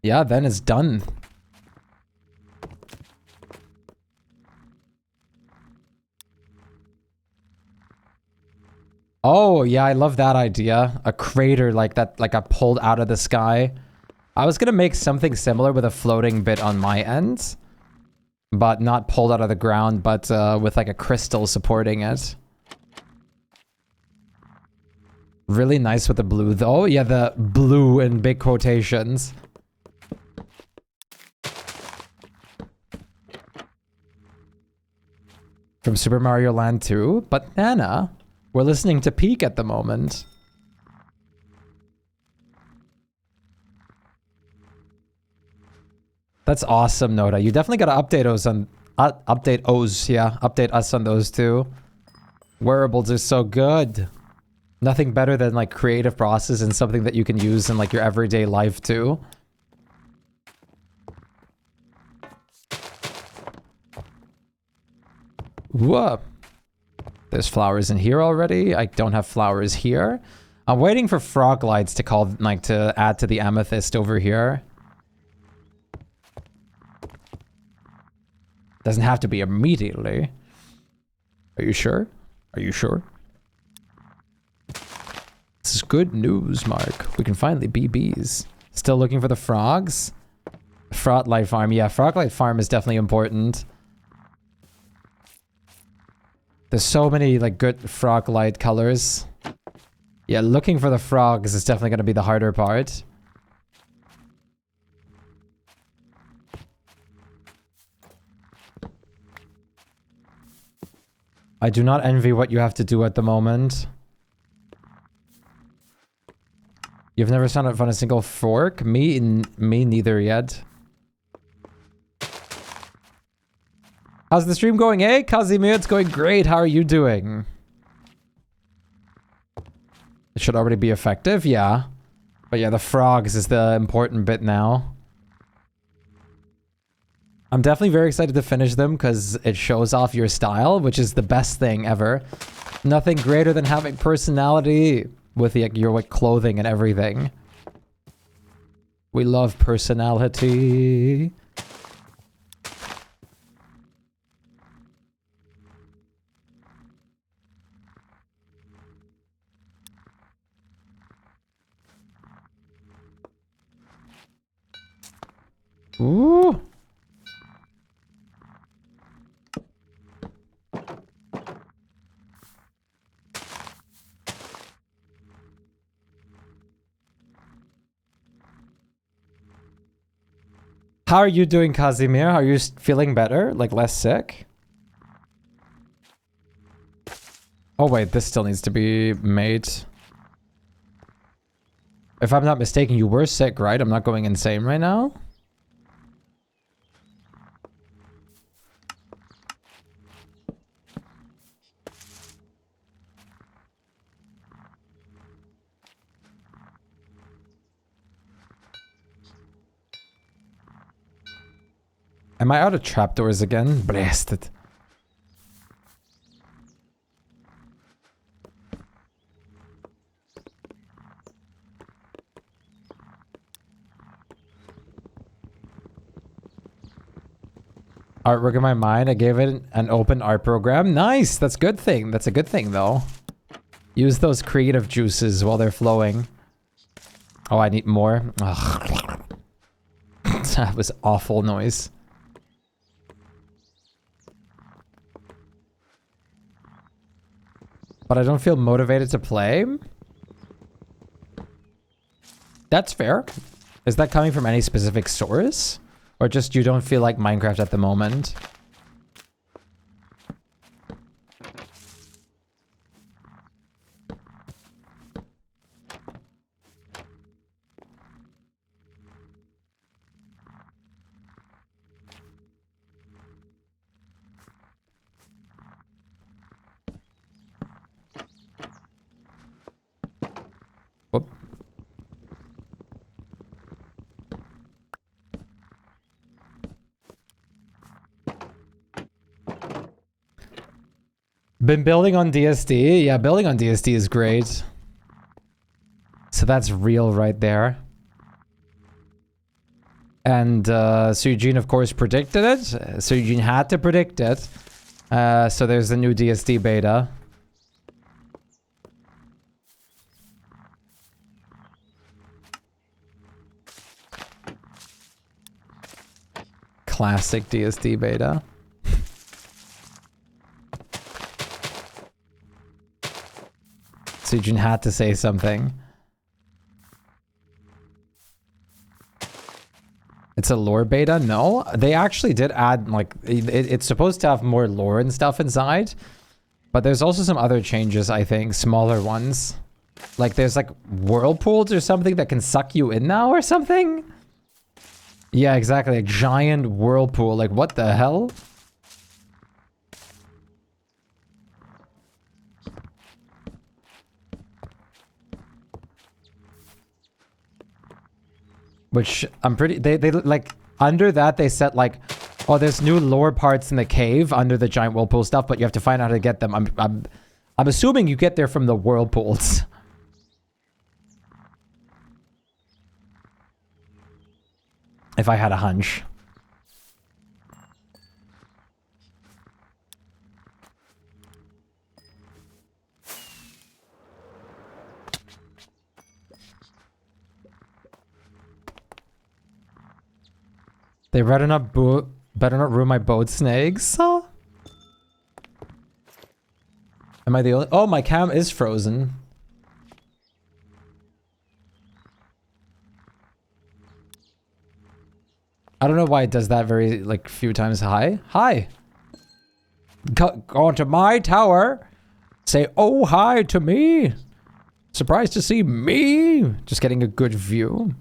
yeah, then it's done. Oh, yeah, I love that idea. A crater like that, like I pulled out of the sky. I was gonna make something similar with a floating bit on my end. But not pulled out of the ground, but with like a crystal supporting it. Really nice with the blue though. Yeah, the blue in big quotations. From Super Mario Land 2. But Nana, we're listening to Peak at the moment. That's awesome, Noda. You definitely gotta update us on update us on those two. Wearables are so good. Nothing better than like creative process and something that you can use in like your everyday life too. Whoa. There's flowers in here already. I don't have flowers here. I'm waiting for frog lights to call, like, to add to the amethyst over here. Doesn't have to be immediately. Are you sure? Are you sure? This is good news, Mark. We can finally be bees. Still looking for the frogs? Froglight farm. Yeah, Froglight farm is definitely important. There's so many, like, good Froglight colors. Yeah, looking for the frogs is definitely going to be the harder part. I do not envy what you have to do at the moment. You've never signed up on a single fork? Me neither yet. How's the stream going, eh? Kazimir, it's going great. How are you doing? It should already be effective, yeah. But yeah, the frogs is the important bit now. I'm definitely very excited to finish them because it shows off your style, which is the best thing ever. Nothing greater than having personality with your like, clothing and everything. We love personality. Ooh. How are you doing, Kazimir? Are you feeling better? Like less sick? Oh wait, this still needs to be made. If I'm not mistaken, you were sick, right? I'm not going insane right now? Am I out of trapdoors again? Blasted. Artwork in my mind. I gave it an open art program. Nice. That's a good thing. That's a good thing, though. Use those creative juices while they're flowing. Oh, I need more. Ugh. That was awful noise. But I don't feel motivated to play. That's fair. Is that coming from any specific source? Or just you don't feel like Minecraft at the moment? Whoop. Been building on DSD? Yeah, building on DSD is great. So that's real right there. And so Eugene, of course, predicted it. So Eugene had to predict it. So there's the new DSD beta. Classic DSD beta. Sujin had to say something. It's a lore beta? No, they actually did add, like, it's supposed to have more lore and stuff inside. But there's also some other changes, I think, smaller ones. Like, there's, like, whirlpools or something that can suck you in now or something? Yeah, exactly, a giant whirlpool. Like, what the hell? Which I'm pretty, they like, under that they set like, oh, there's new lore parts in the cave under the giant whirlpool stuff, but you have to find out how to get them. I'm assuming you get there from the whirlpools. If I had a hunch. They better not ruin my boat snakes. Huh? Am I the only— oh, my cam is frozen. I don't know why it does that very, like, few times. Hi. Hi. Go onto my tower. Say, oh, hi to me. Surprised to see me. Just getting a good view.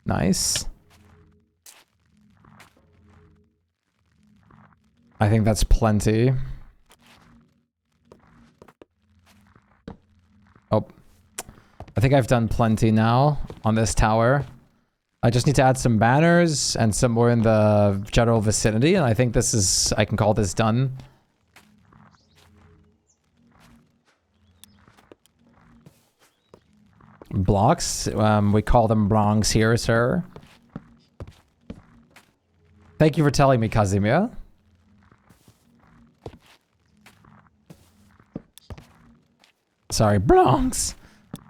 Nice. I think that's plenty. Oh. I think I've done plenty now on this tower. I just need to add some banners and some more in the general vicinity, and I think this is— I can call this done. Blocks? We call them brongs here, sir. Thank you for telling me, Kazimia. Sorry, brongs.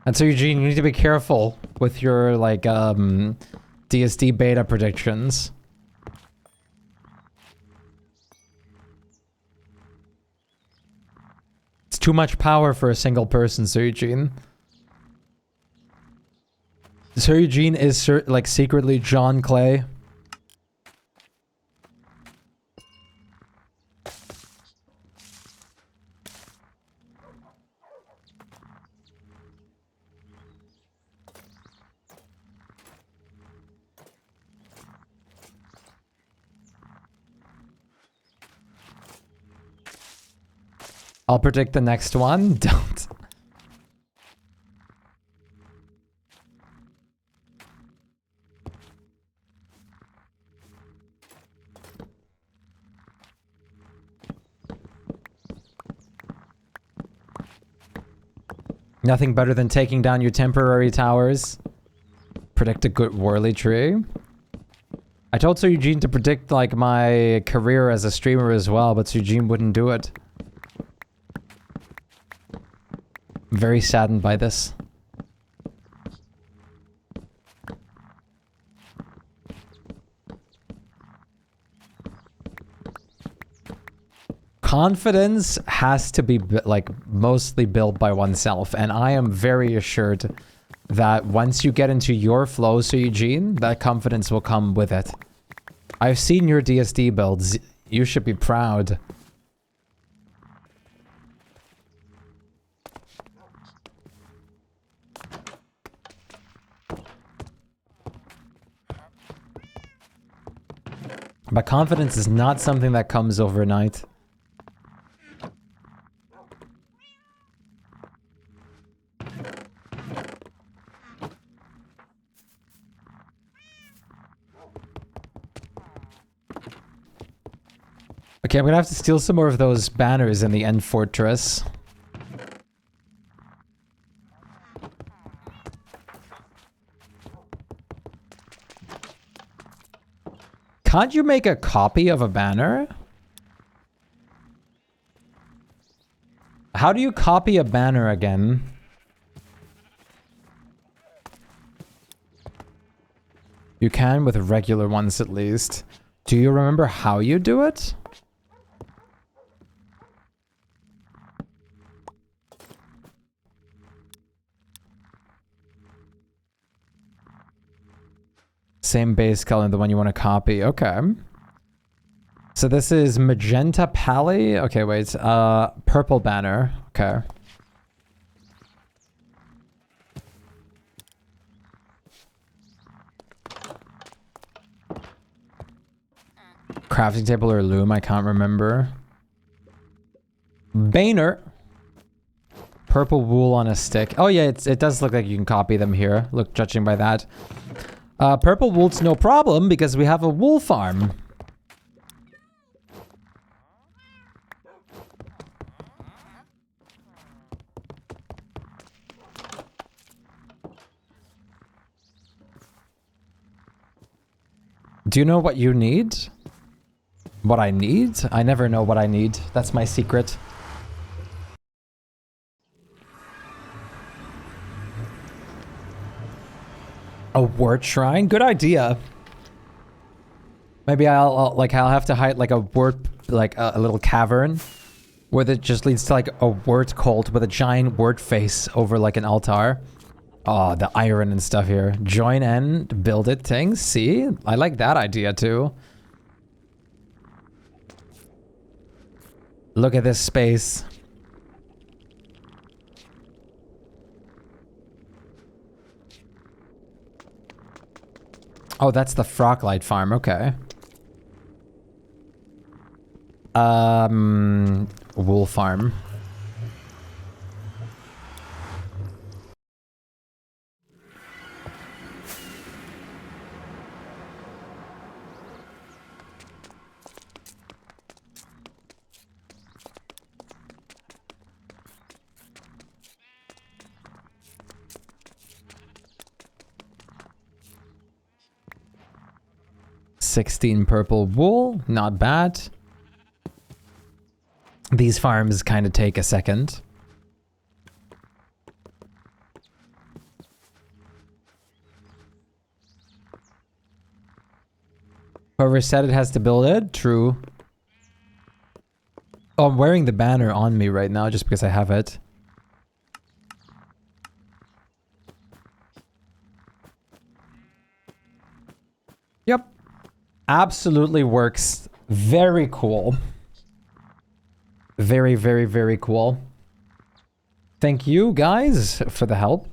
And so, Eugene, you need to be careful with your, like, DSD beta predictions. It's too much power for a single person, Sir Eugene. Sir Eugene is, like, secretly John Clay. I'll predict the next one. Don't. Nothing better than taking down your temporary towers. Predict a good whirly tree. I told Sir Eugene to predict, like, my career as a streamer as well, but Sir Eugene wouldn't do it. I'm very saddened by this. Confidence has to be, like, mostly built by oneself, and I am very assured that once you get into your flow, Sir Eugene, that confidence will come with it. I've seen your DSD builds. You should be proud. But confidence is not something that comes overnight. Okay, I'm gonna have to steal some more of those banners in the end fortress. Can't you make a copy of a banner? How do you copy a banner again? You can with regular ones at least. Do you remember how you do it? Same base color, the one you want to copy. Okay. So this is magenta pally. Okay, wait. Purple banner. Okay. Crafting table or loom, I can't remember. Boehner. Purple wool on a stick. Oh yeah, it does look like you can copy them here. Look, judging by that. Purple wool's no problem because we have a wool farm. Do you know what you need? What I need? I never know what I need. That's my secret. A word shrine? Good idea. Maybe I'll have to hide like a word, like a little cavern where it just leads to like a word cult with a giant word face over like an altar. Oh, the iron and stuff here. Join and build it things. See? I like that idea too. Look at this space. Oh, that's the Froglight farm. Okay. Wool farm. $16 purple wool, not bad. These farms kind of take a second. Whoever said it has to build it, true. Oh, I'm wearing the banner on me right now just because I have it. Yep. Absolutely works. Very cool. Very, very, very cool. Thank you guys for the help.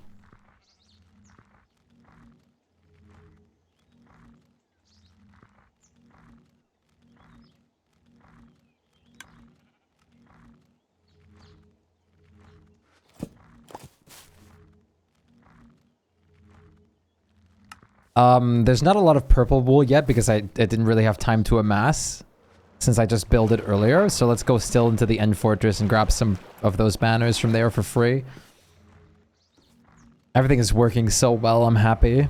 There's not a lot of purple wool yet because I didn't really have time to amass since I just built it earlier. So let's go still into the end fortress and grab some of those banners from there for free. Everything is working so well, I'm happy.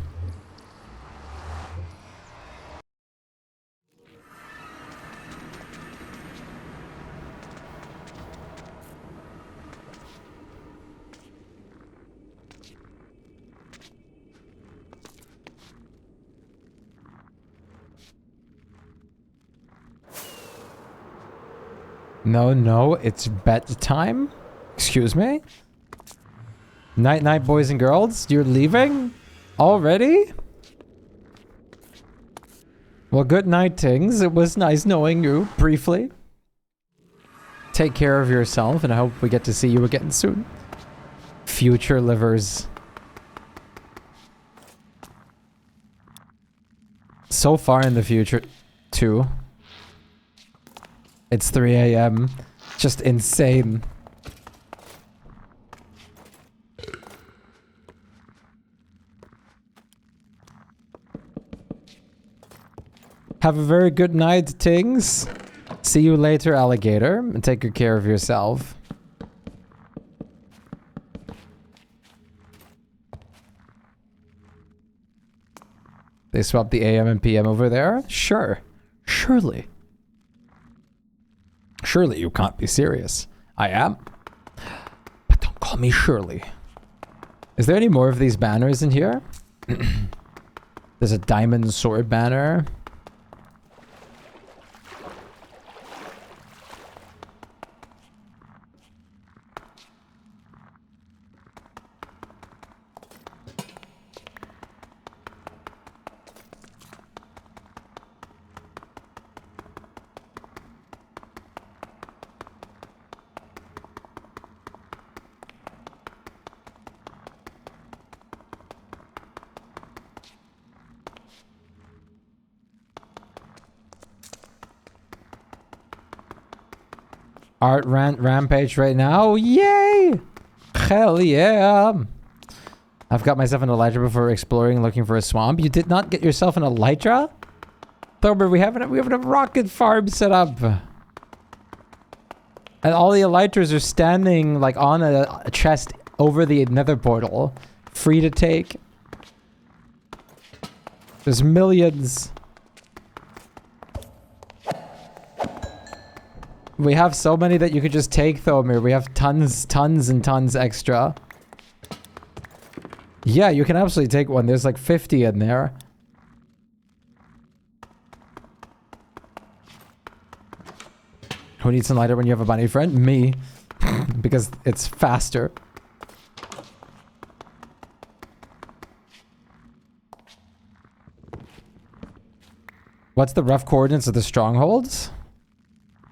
No, it's bedtime? Excuse me? Night, boys and girls. You're leaving? Already? Well, good night, Tings. It was nice knowing you, briefly. Take care of yourself, and I hope we get to see you again soon. Future livers. So far in the future, too. It's 3 a.m. Just insane. Have a very good night, Tings. See you later, alligator. And take good care of yourself. They swapped the AM and PM over there? Sure. Surely. Surely you can't be serious. I am. But don't call me Shirley. Is there any more of these banners in here? There's a diamond sword banner. art rampage right now. Yay! Hell yeah! I've got myself an elytra before exploring, looking for a swamp. You did not get yourself an elytra? Thorber, we have a rocket farm set up. And all the elytras are standing like on a chest over the nether portal. Free to take. There's millions. We have so many that you could just take, Thomir. We have tons and tons extra. Yeah, you can absolutely take one. There's like 50 in there. Who needs an lighter when you have a bunny friend? Me. Because it's faster. What's the rough coordinates of the strongholds?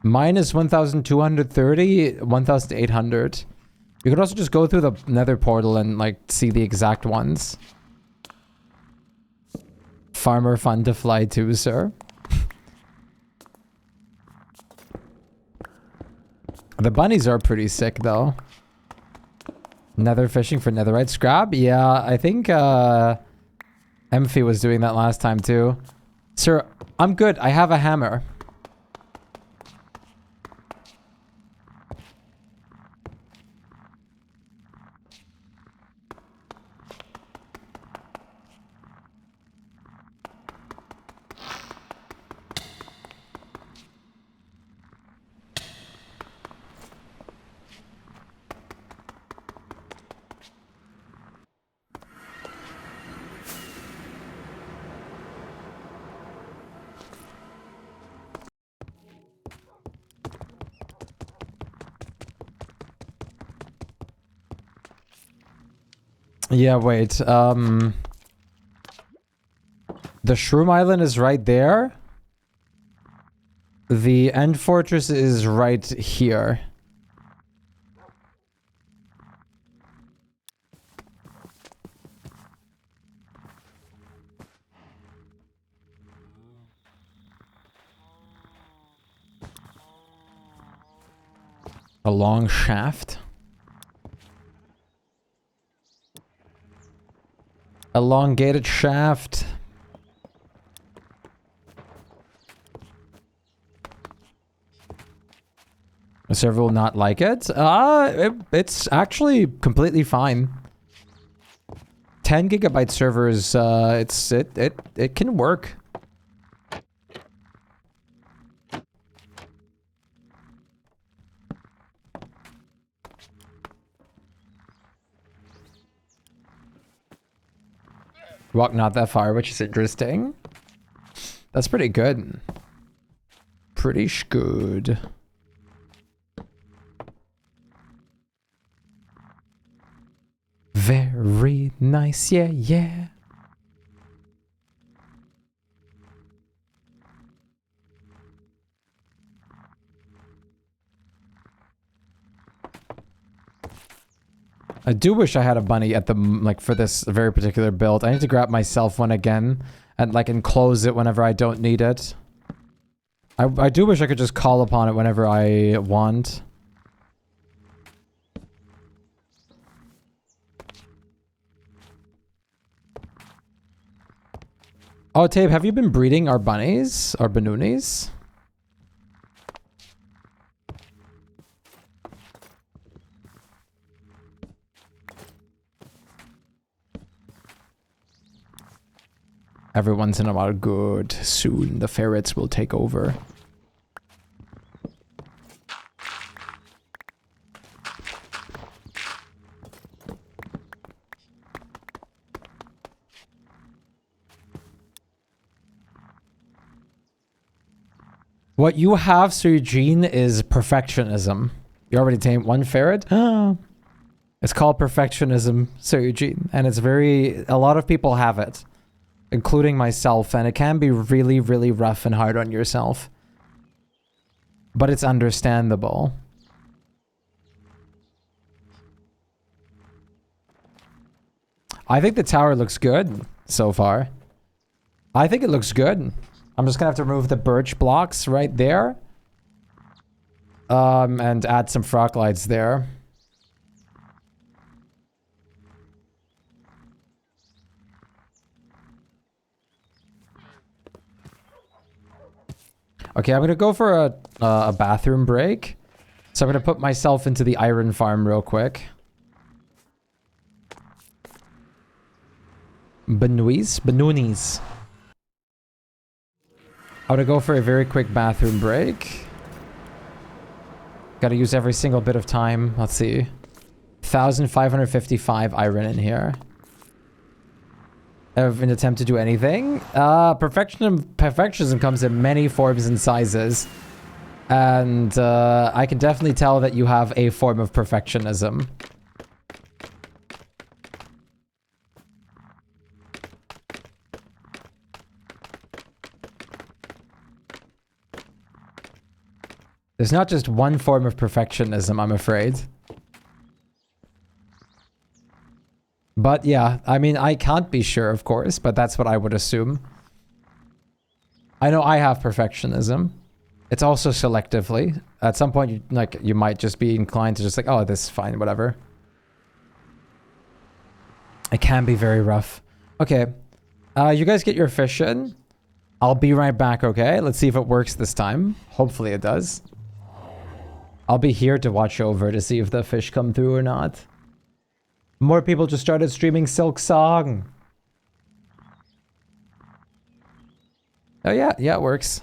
Mine is 1,230, 1,800. You could also just go through the nether portal and like see the exact ones. Farmer fun to fly to, sir. The bunnies are pretty sick though. Nether fishing for netherite scrap? Yeah, I think Emphy was doing that last time too. Sir, I'm good. I have a hammer. Yeah, wait, the Shroom Island is right there. The End Fortress is right here. A long shaft. Elongated shaft. The server will not like it. It's actually completely fine. 10 gigabyte servers, it can work. Walk not that far, which is interesting. That's pretty good. Pretty good. Very nice, yeah, yeah. I do wish I had a bunny at the, like, for this very particular build. I need to grab myself one again and, like, enclose it whenever I don't need it. I do wish I could just call upon it whenever I want. Oh, Tabe, have you been breeding our bunnies? Our banoonis? Every once in a while, good. Soon the ferrets will take over. What you have, Sir Eugene, is perfectionism. You already tamed one ferret? It's called perfectionism, Sir Eugene. And it's very... A lot of people have it. Including myself, and it can be really, really rough and hard on yourself. But it's understandable. I think the tower looks good so far. I think it looks good. I'm just gonna have to remove the birch blocks right there. And add some frog lights there. Okay, I'm gonna go for a bathroom break. So I'm gonna put myself into the iron farm real quick. Benoonies. I'm gonna go for a very quick bathroom break. Gotta use every single bit of time. Let's see. 1,555 iron in here. Of an attempt to do anything. Perfectionism comes in many forms and sizes. And I can definitely tell that you have a form of perfectionism. There's not just one form of perfectionism, I'm afraid. But yeah, I mean, I can't be sure, of course, but that's what I would assume. I know I have perfectionism. It's also selectively. At some point, you might just be inclined to just like, oh, this is fine, whatever. It can be very rough. Okay. You guys get your fish in. I'll be right back, okay? Let's see if it works this time. Hopefully it does. I'll be here to watch over to see if the fish come through or not. More people just started streaming Silk Song. Oh yeah, it works.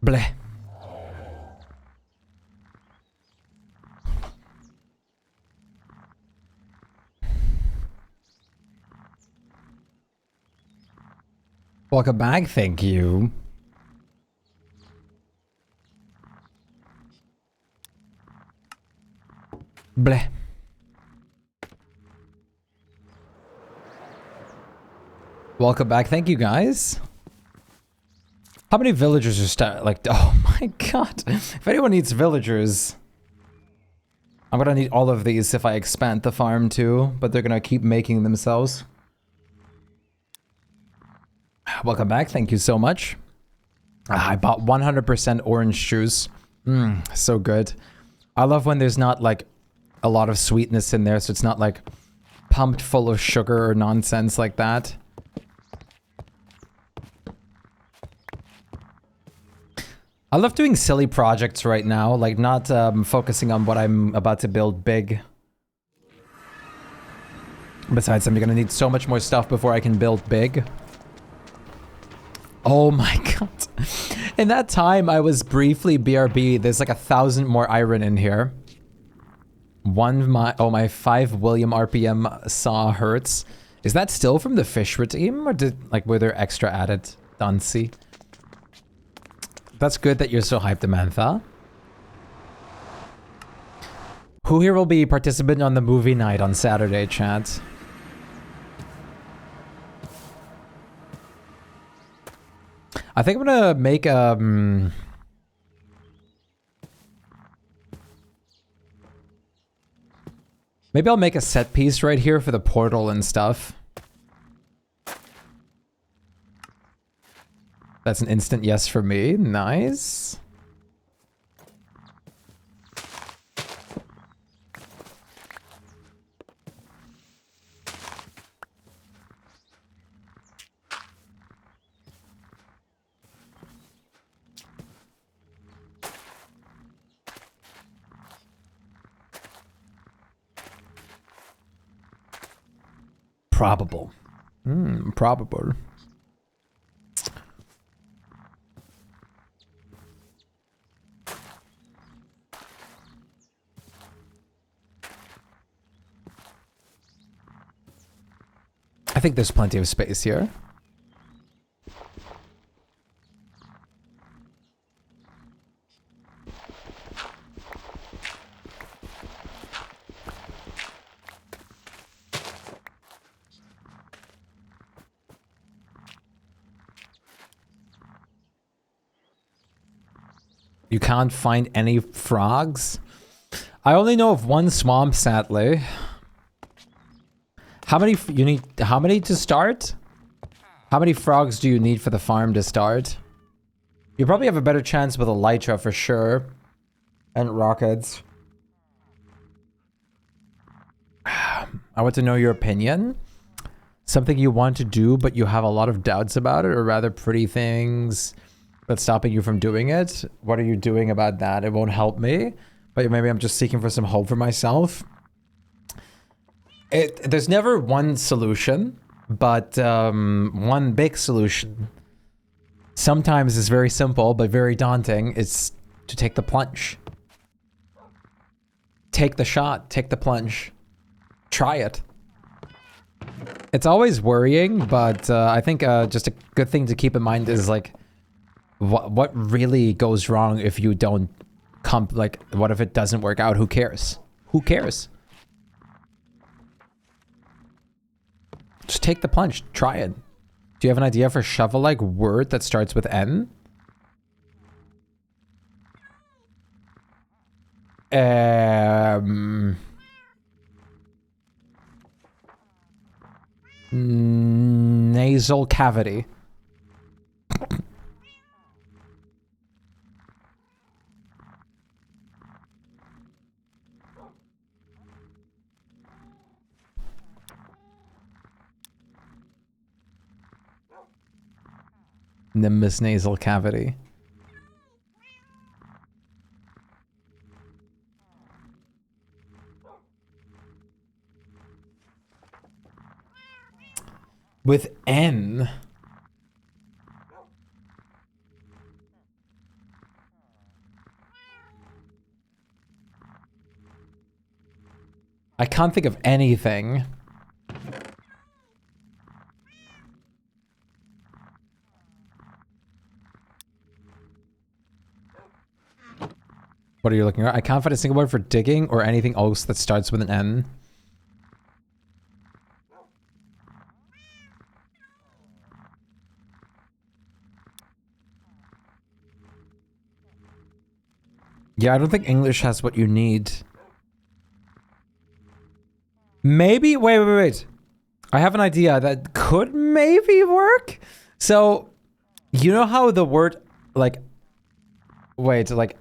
Bleh. Welcome back, thank you. Bleh. Welcome back, thank you guys. How many villagers are like, oh my god. If anyone needs villagers, I'm gonna need all of these if I expand the farm too, but they're gonna keep making themselves. Welcome back, thank you so much. I bought 100% orange juice. So good. I love when there's not like a lot of sweetness in there, so it's not like pumped full of sugar or nonsense like that. I love doing silly projects right now, like not focusing on what I'm about to build big. Besides, I'm gonna need so much more stuff before I can build big. Oh my god. In that time, I was briefly BRB. There's like 1,000 more iron in here. My 5 William RPM saw hurts. Is that still from the fish redeem? Or were there extra added? Duncy. That's good that you're so hyped, Amantha. Who here will be participating on the movie night on Saturday, chat? I think I'm gonna make maybe I'll make a set piece right here for the portal and stuff. That's an instant yes for me. Nice. Probable. Probable. I think there's plenty of space here. You can't find any frogs? I only know of one swamp, sadly. How many you need? How many to start? How many frogs do you need for the farm to start? You probably have a better chance with elytra for sure. And rockets. I want to know your opinion. Something you want to do, but you have a lot of doubts about it, or rather pretty things that's stopping you from doing it. What are you doing about that? It won't help me, but maybe I'm just seeking for some hope for myself. There's never one solution, but one big solution. Sometimes it's very simple, but very daunting. It's to take the plunge. Take the shot, take the plunge. Try it. It's always worrying, but I think just a good thing to keep in mind is like, what really goes wrong if you don't like, what if it doesn't work out? Who cares? Who cares? Just take the plunge. Try it. Do you have an idea for shovel-like word that starts with N? Nasal cavity. Nimbus nasal cavity. With N. I can't think of anything. What are you looking at? I can't find a single word for digging or anything else that starts with an N. Yeah, I don't think English has what you need. Maybe? Wait. I have an idea that could maybe work. So, you know how the word, like... Wait, like...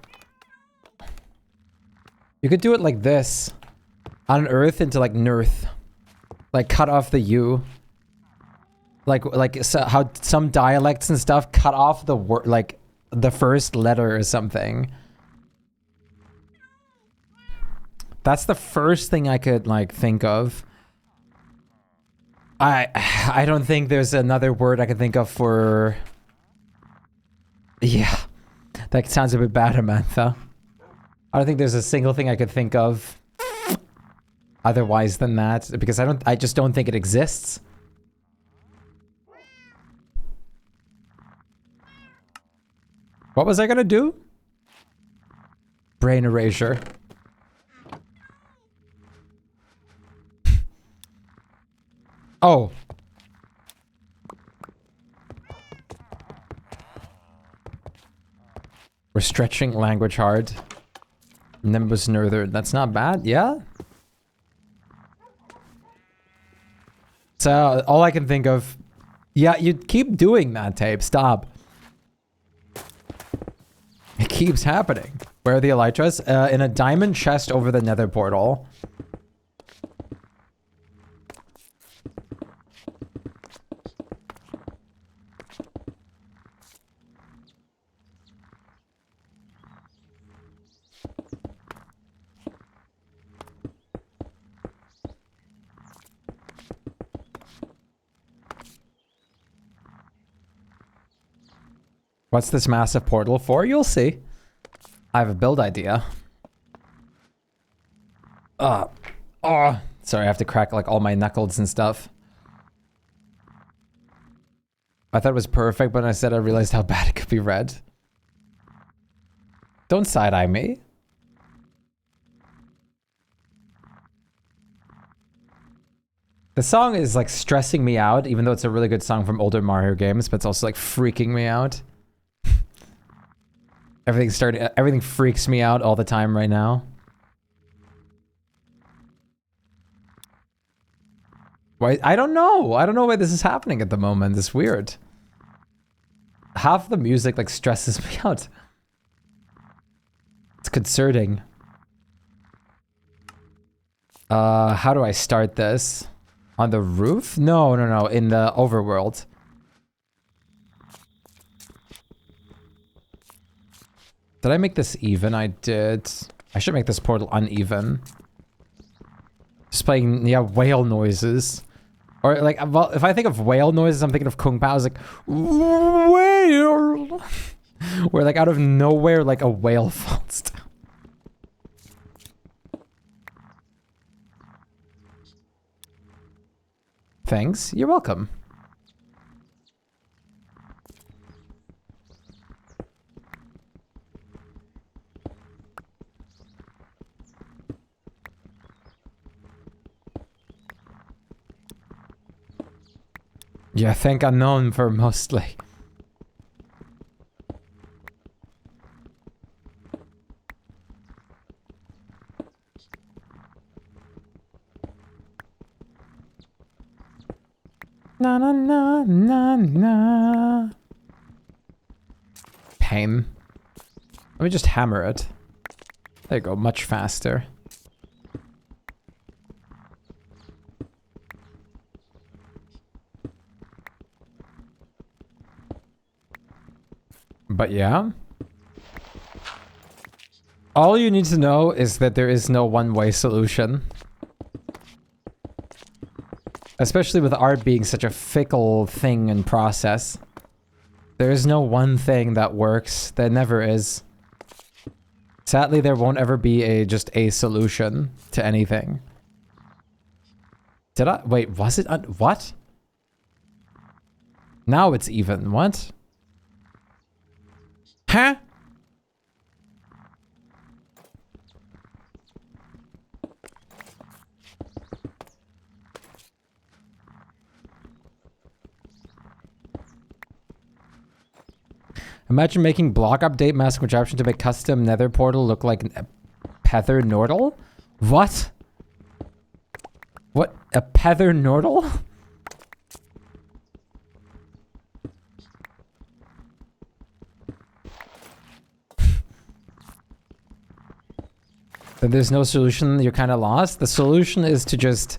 You could do it like this. Unearth into like Nerth. Like cut off the U. Like so how some dialects and stuff cut off the word, like the first letter or something. That's the first thing I could like think of. I don't think there's another word I can think of for... Yeah. That sounds a bit bad, Amantha. I don't think there's a single thing I could think of otherwise than that, because I just don't think it exists. What was I gonna do? Brain erasure. Oh. We're stretching language hard. Nimbus Northern. That's not bad, yeah? So, all I can think of... Yeah, you keep doing that, Tape. Stop. It keeps happening. Where are the elytras? In a diamond chest over the nether portal. What's this massive portal for? You'll see. I have a build idea. Sorry, I have to crack like all my knuckles and stuff. I thought it was perfect, but when I said I realized how bad it could be read. Don't side-eye me. The song is like stressing me out, even though it's a really good song from older Mario games, but it's also like freaking me out. Everything freaks me out all the time right now. Why? I don't know. I don't know why this is happening at the moment. It's weird. Half the music like stresses me out. It's concerning. How do I start this? On the roof? No, in the overworld. Did I make this even? I did. I should make this portal uneven. Just playing, yeah, whale noises. Or like, well, if I think of whale noises, I'm thinking of Kung Pao's like, whale! Where like out of nowhere, like a whale falls down. Thanks, you're welcome. Yeah, thank unknown for mostly. Na na na na na. Pain. Let me just hammer it. There you go, much faster. But yeah. All you need to know is that there is no one-way solution. Especially with art being such a fickle thing and process. There is no one thing that works. There never is. Sadly, there won't ever be just a solution to anything. Did I? Wait, was it? What? Now it's even. What? Huh? Imagine making block update mask contraption to make custom nether portal look like a Pether Nordle? What? What? A Pether Nordle? Then there's no solution, you're kind of lost. The solution is to just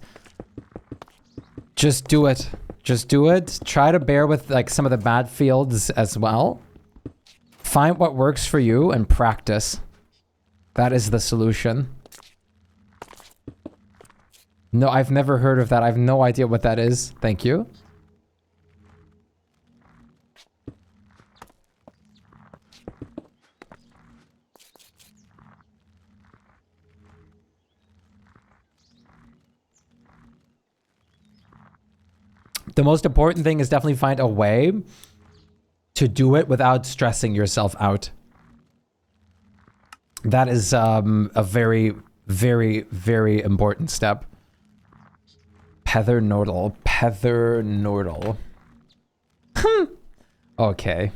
do it. Just do it. Try to bear with like some of the bad fields as well. Find what works for you and practice. That is the solution. No, I've never heard of that. I have no idea what that is. Thank you. The most important thing is definitely find a way to do it without stressing yourself out. That is a very, very, very important step. Pether Nordle. Pether Nordle. Okay.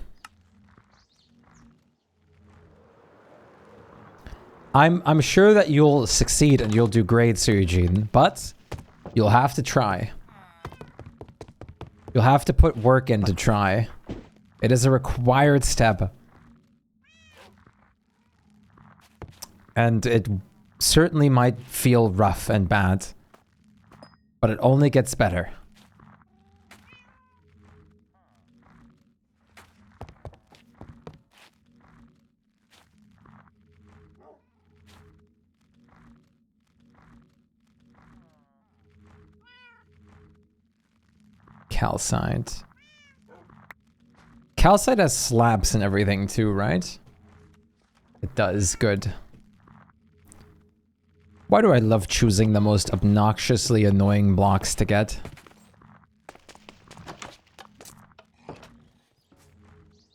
I'm sure that you'll succeed and you'll do great, Sir Eugene, but you'll have to try. You'll have to put work in to try. It is a required step. And it certainly might feel rough and bad. But it only gets better. Calcite. Calcite has slabs and everything too, right? It does, good. Why do I love choosing the most obnoxiously annoying blocks to get?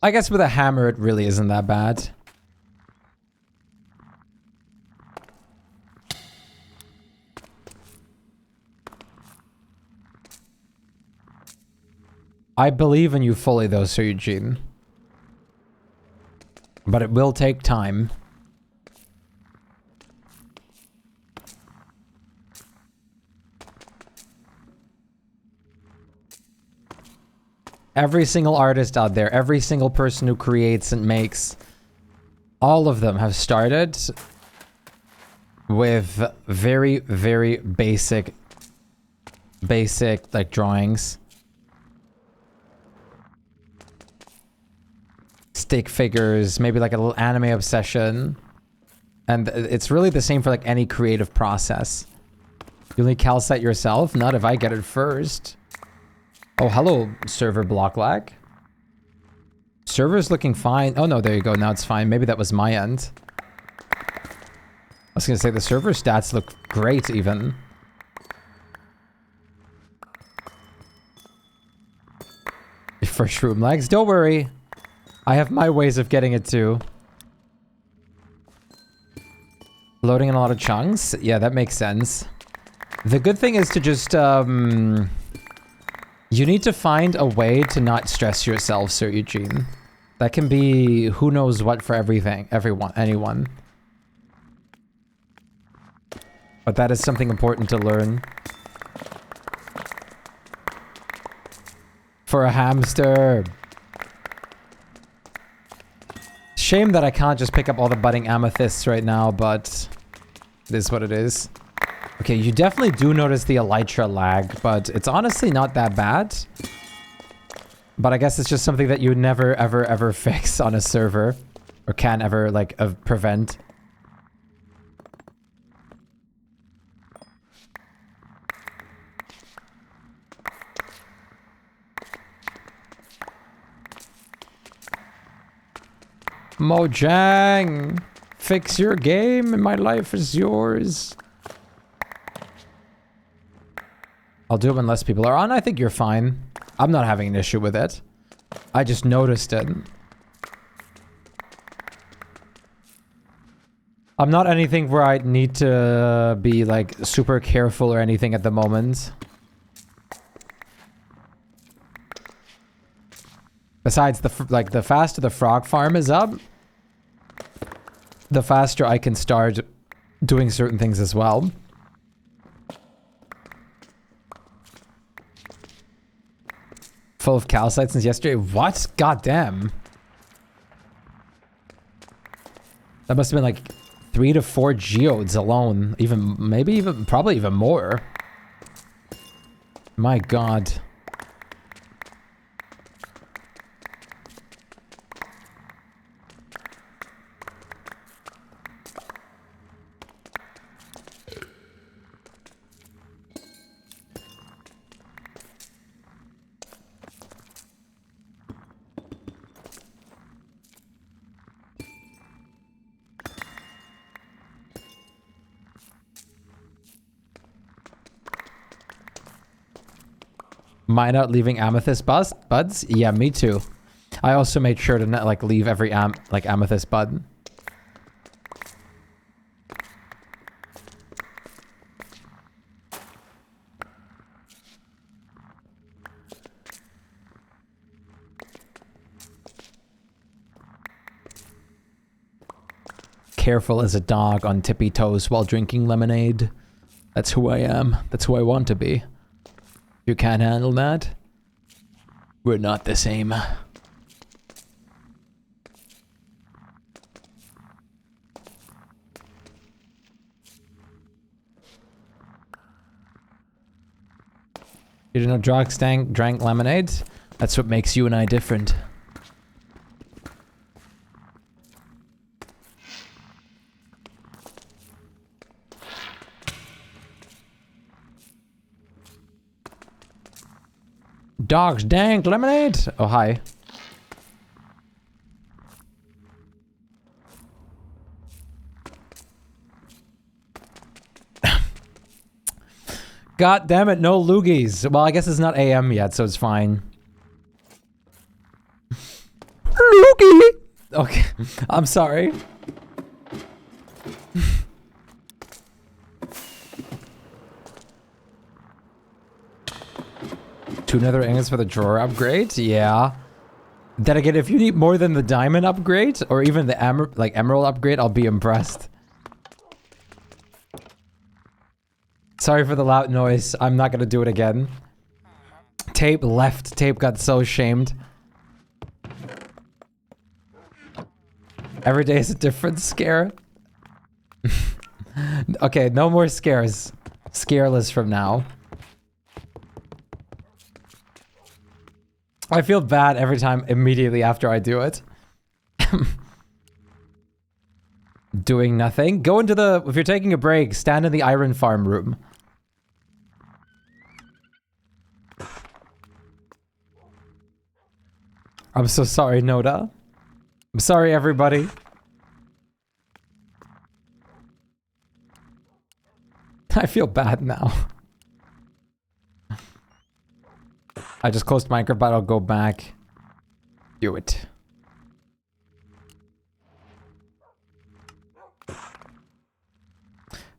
I guess with a hammer it really isn't that bad. I believe in you fully though, Sir Eugene. But it will take time. Every single artist out there, every single person who creates and makes, all of them have started with very, very basic like drawings. Stick figures, maybe like a little anime obsession. And it's really the same for like any creative process. You only calcite yourself? Not if I get it first. Oh, hello, server block lag. Server's looking fine. Oh no, there you go. Now it's fine. Maybe that was my end. I was gonna say the server stats look great even. For shroom lags, don't worry. I have my ways of getting it too. Loading in a lot of chunks? Yeah, that makes sense. The good thing is to just, you need to find a way to not stress yourself, Sir Eugene. That can be who knows what for anyone. But that is something important to learn. For a hamster. Shame that I can't just pick up all the budding amethysts right now, but it is what it is. Okay, you definitely do notice the elytra lag, but it's honestly not that bad. But I guess it's just something that you never, ever, ever fix on a server. Or can ever, like, prevent. Mojang! Fix your game and my life is yours. I'll do it when less people are on. I think you're fine. I'm not having an issue with it. I just noticed it. I'm not anything where I need to be like super careful or anything at the moment. Besides the faster the frog farm is up, the faster I can start doing certain things as well. Full of calcite since yesterday. What? God damn. That must have been like 3 to 4 geodes alone. Probably even more. My god. Mine out leaving amethyst buds? Yeah, me too. I also made sure to not like leave every amethyst bud. Careful as a dog on tippy toes while drinking lemonade. That's who I am. That's who I want to be. You can't handle that? We're not the same. You didn't know drugs drank lemonade? That's what makes you and I different. Dogs dank lemonade. Oh, hi. God damn it, no loogies. Well, I guess it's not AM yet, so it's fine. Loogie! Okay, I'm sorry. Two nether ingots for the drawer upgrade? Yeah. Then again, if you need more than the diamond upgrade, or even the emerald upgrade, I'll be impressed. Sorry for the loud noise. I'm not gonna do it again. Tape left. Tape got so shamed. Every day is a different scare. Okay, no more scares. Scareless from now. I feel bad every time immediately after I do it. Doing nothing. Go into the... If you're taking a break, stand in the iron farm room. I'm so sorry, Noda. I'm sorry, everybody. I feel bad now. I just closed Minecraft, but I'll go back. Do it.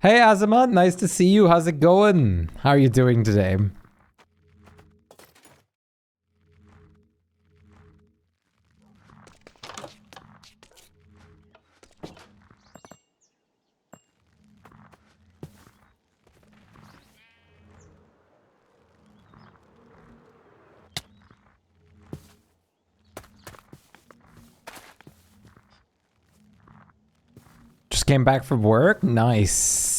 Hey, Azamat, nice to see you. How's it going? How are you doing today? Just came back from work? Nice.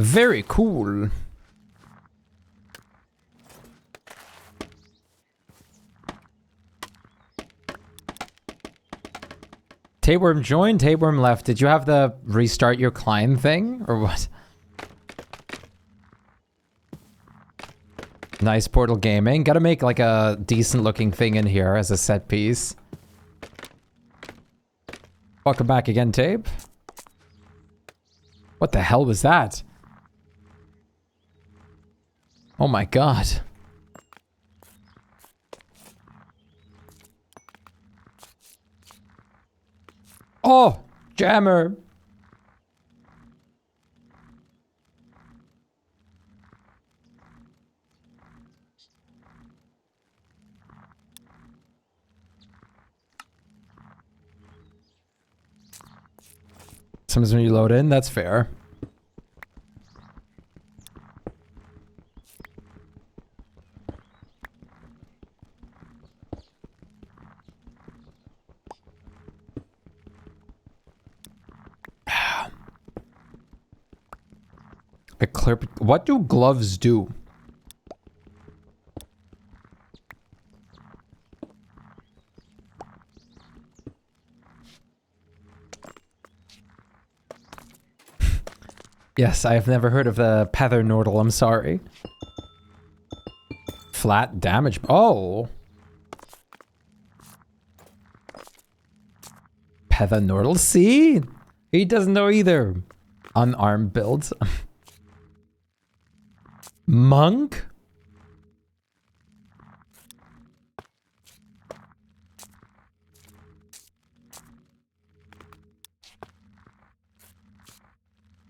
Very cool. Tapeworm joined, Tapeworm left. Did you have the restart your client thing or what? Nice Portal Gaming. Gotta make like a decent looking thing in here as a set piece. Welcome back again, Tape. What the hell was that? Oh my god. Oh, jammer. Sometimes when you load in, that's fair. A clear. What do gloves do? Yes, I have never heard of the Pethernortle, I'm sorry. Flat damage. Oh. Pethernortle, see? He doesn't know either. Unarmed builds. Monk?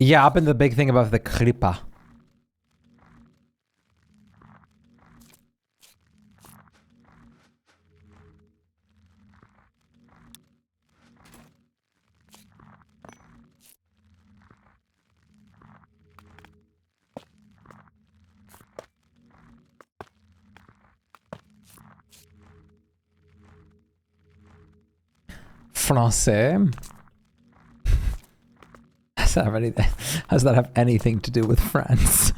Yeah, up in the big thing above the kripa. Français. Does that have anything to do with France?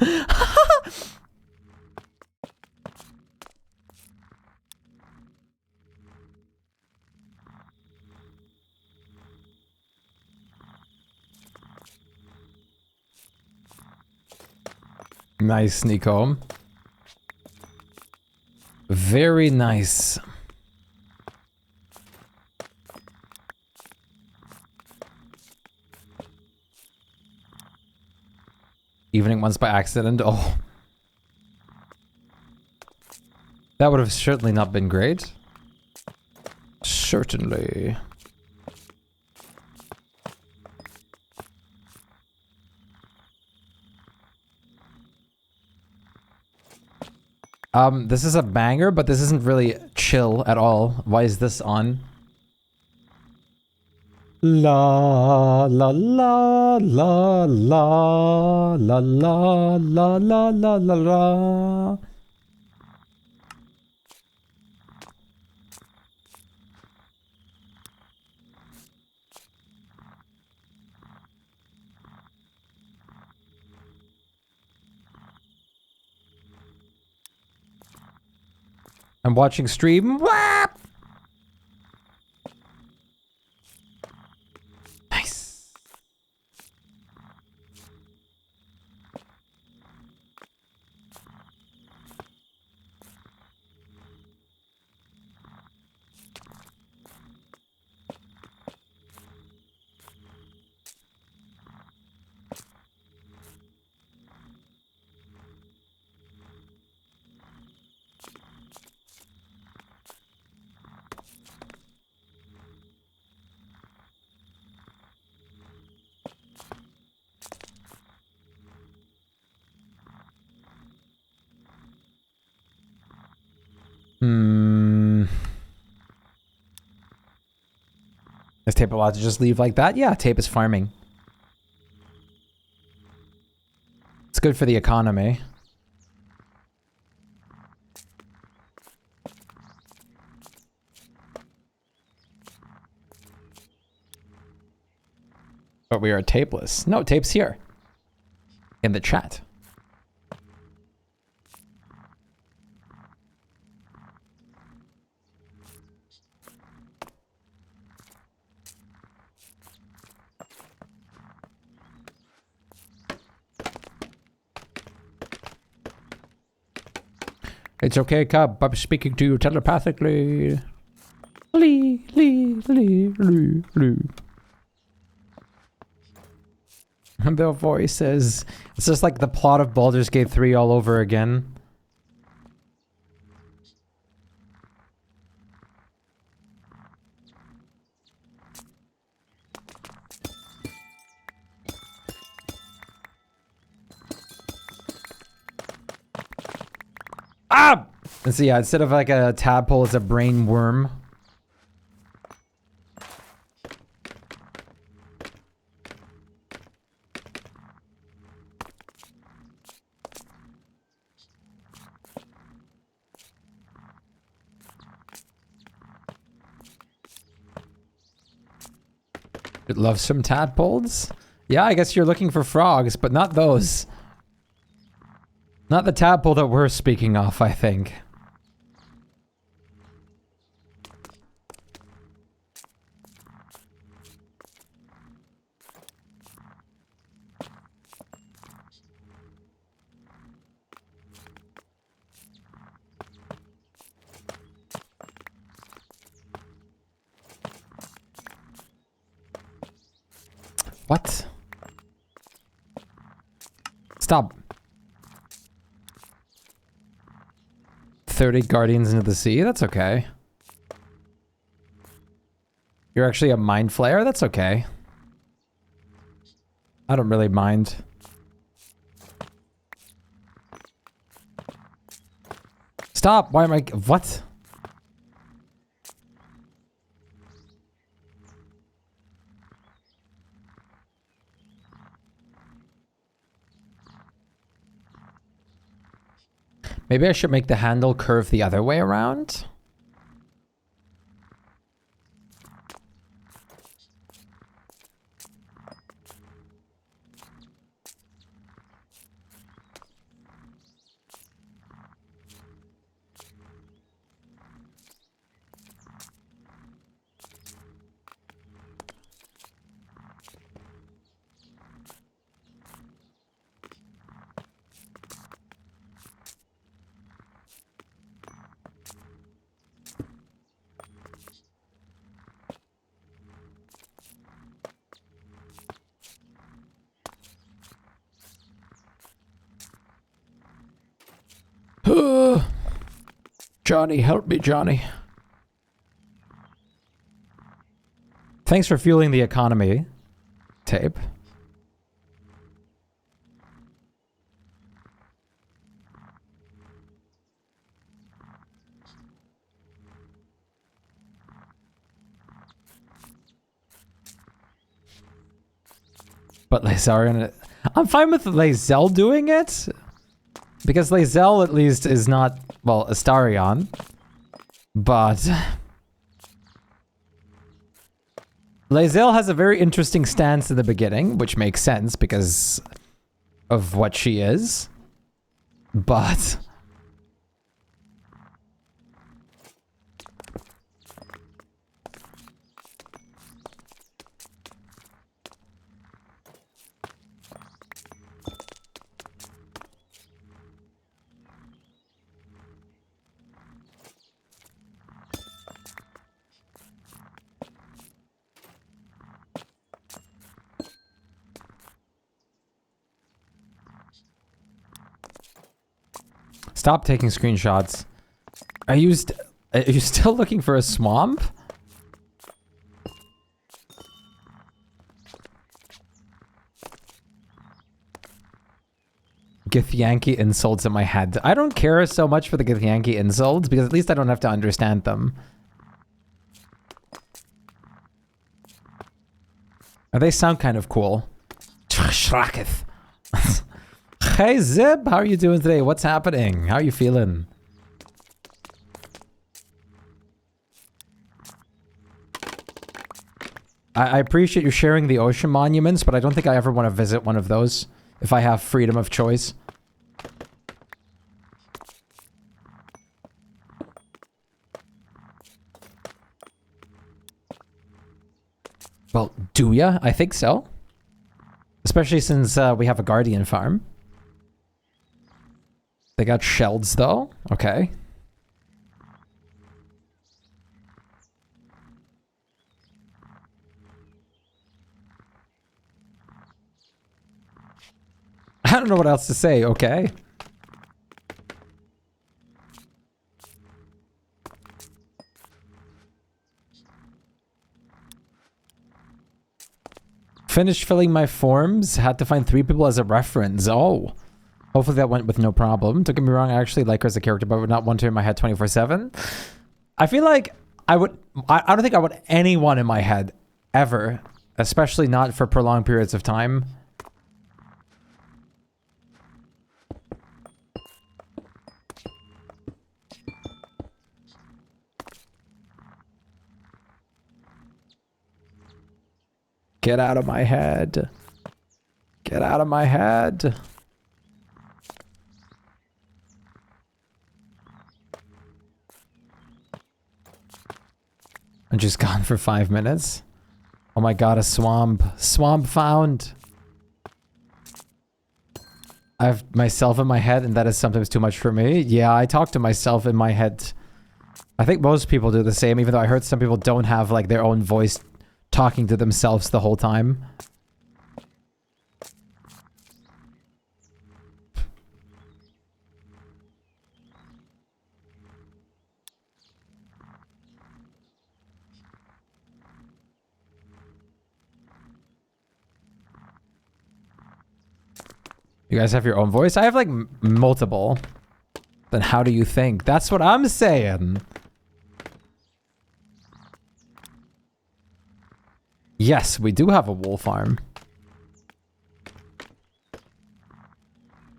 Nice, Nico. Very nice. Evening once by accident. Oh. That would have certainly not been great. Certainly. This is a banger, but this isn't really chill at all. Why is this on? La la la la la la la la la la la la. I'm watching stream. Whap! Nice. Is Tape allowed to just leave like that? Yeah, Tape is farming. It's good for the economy. But we are tapeless. No, Tape's here. in the chat. It's okay, Cub. I'm speaking to you telepathically. Lee. And their voices. It's just like the plot of Baldur's Gate 3 all over again. Ah! And so yeah, instead of like a tadpole, it's a brain worm. It loves some tadpoles? Yeah, I guess you're looking for frogs, but not those. Not the tadpole that we're speaking of, I think. What? Stop. 30 guardians into the sea? That's okay. You're actually a mind flayer? That's okay. I don't really mind. Stop! Why am I... What? Maybe I should make the handle curve the other way around? Johnny, help me, Johnny. Thanks for fueling the economy, Tape. But Lazarian... I'm fine with Lae'zel doing it. Because Lae'zel at least is not, well, Astarion. But... Lae'zel has a very interesting stance in the beginning, which makes sense because of what she is. But... Stop taking screenshots. Are you still looking for a swamp? Githyanki insults in my head. I don't care so much for the Githyanki insults because at least I don't have to understand them. They sound kind of cool. Shrakith. Hey Zib, how are you doing today? What's happening? How are you feeling? I appreciate you sharing the ocean monuments, but I don't think I ever want to visit one of those. if I have freedom of choice. Well, do ya? I think so. Especially since we have a guardian farm. They got shelds though. Okay. I don't know what else to say. Okay. Finished filling my forms. Had to find 3 people as a reference. Oh. Hopefully that went with no problem. Don't get me wrong, I actually like her as a character, but would not want her in my head 24/7. I feel like I don't think I would anyone in my head ever, especially not for prolonged periods of time. Get out of my head. Get out of my head. I'm just gone for 5 minutes. Oh my god, a swamp. Swamp found. I have myself in my head, and that is sometimes too much for me. Yeah, I talk to myself in my head. I think most people do the same, even though I heard some people don't have like their own voice talking to themselves the whole time. You guys have your own voice? I have like multiple. Then how do you think? That's what I'm saying. Yes, we do have a wool farm.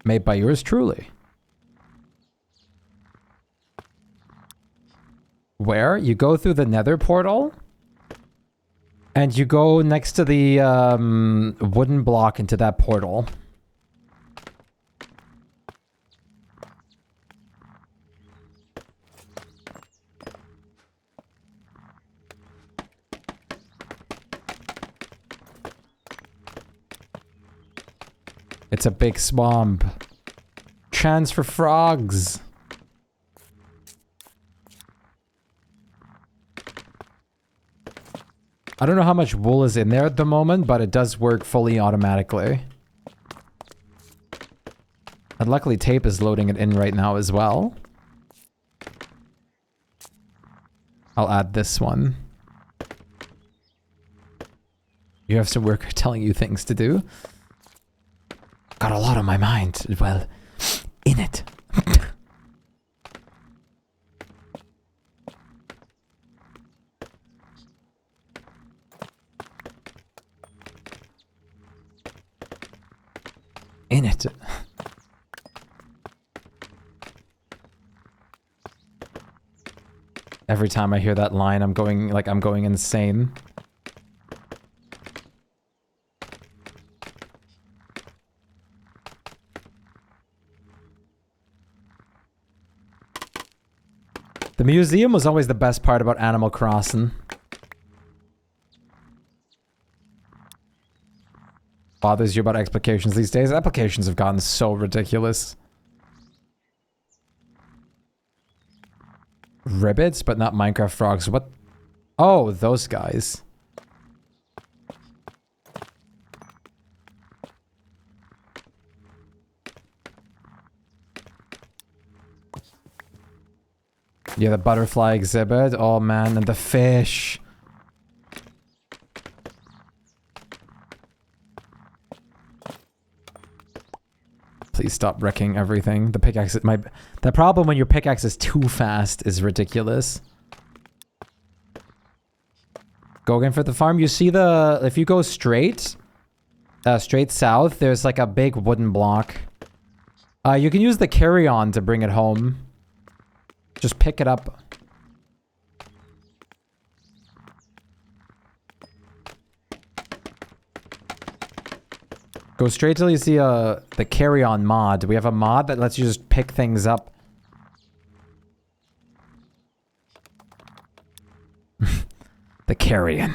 Made by yours truly. Where? You go through the nether portal. And you go next to the wooden block into that portal. It's a big swamp. Chance for frogs. I don't know how much wool is in there at the moment, but it does work fully automatically. And luckily tape is loading it in right now as well. I'll add this one. You have some worker telling you things to do. Got a lot on my mind. Well, in it. In it. Every time I hear that line, I'm going insane. The museum was always the best part about Animal Crossing. Bothers you about applications these days? Applications have gotten so ridiculous. Ribbits, but not Minecraft frogs. What? Oh, those guys. Yeah, the butterfly exhibit. Oh man, and the fish. Please stop wrecking everything. The pickaxe, the problem when your pickaxe is too fast is ridiculous. Go again for the farm. You see if you go straight south, there's like a big wooden block. You can use the carry-on to bring it home. Just pick it up. Go straight till you see the carry-on mod. We have a mod that lets you just pick things up. The carrion.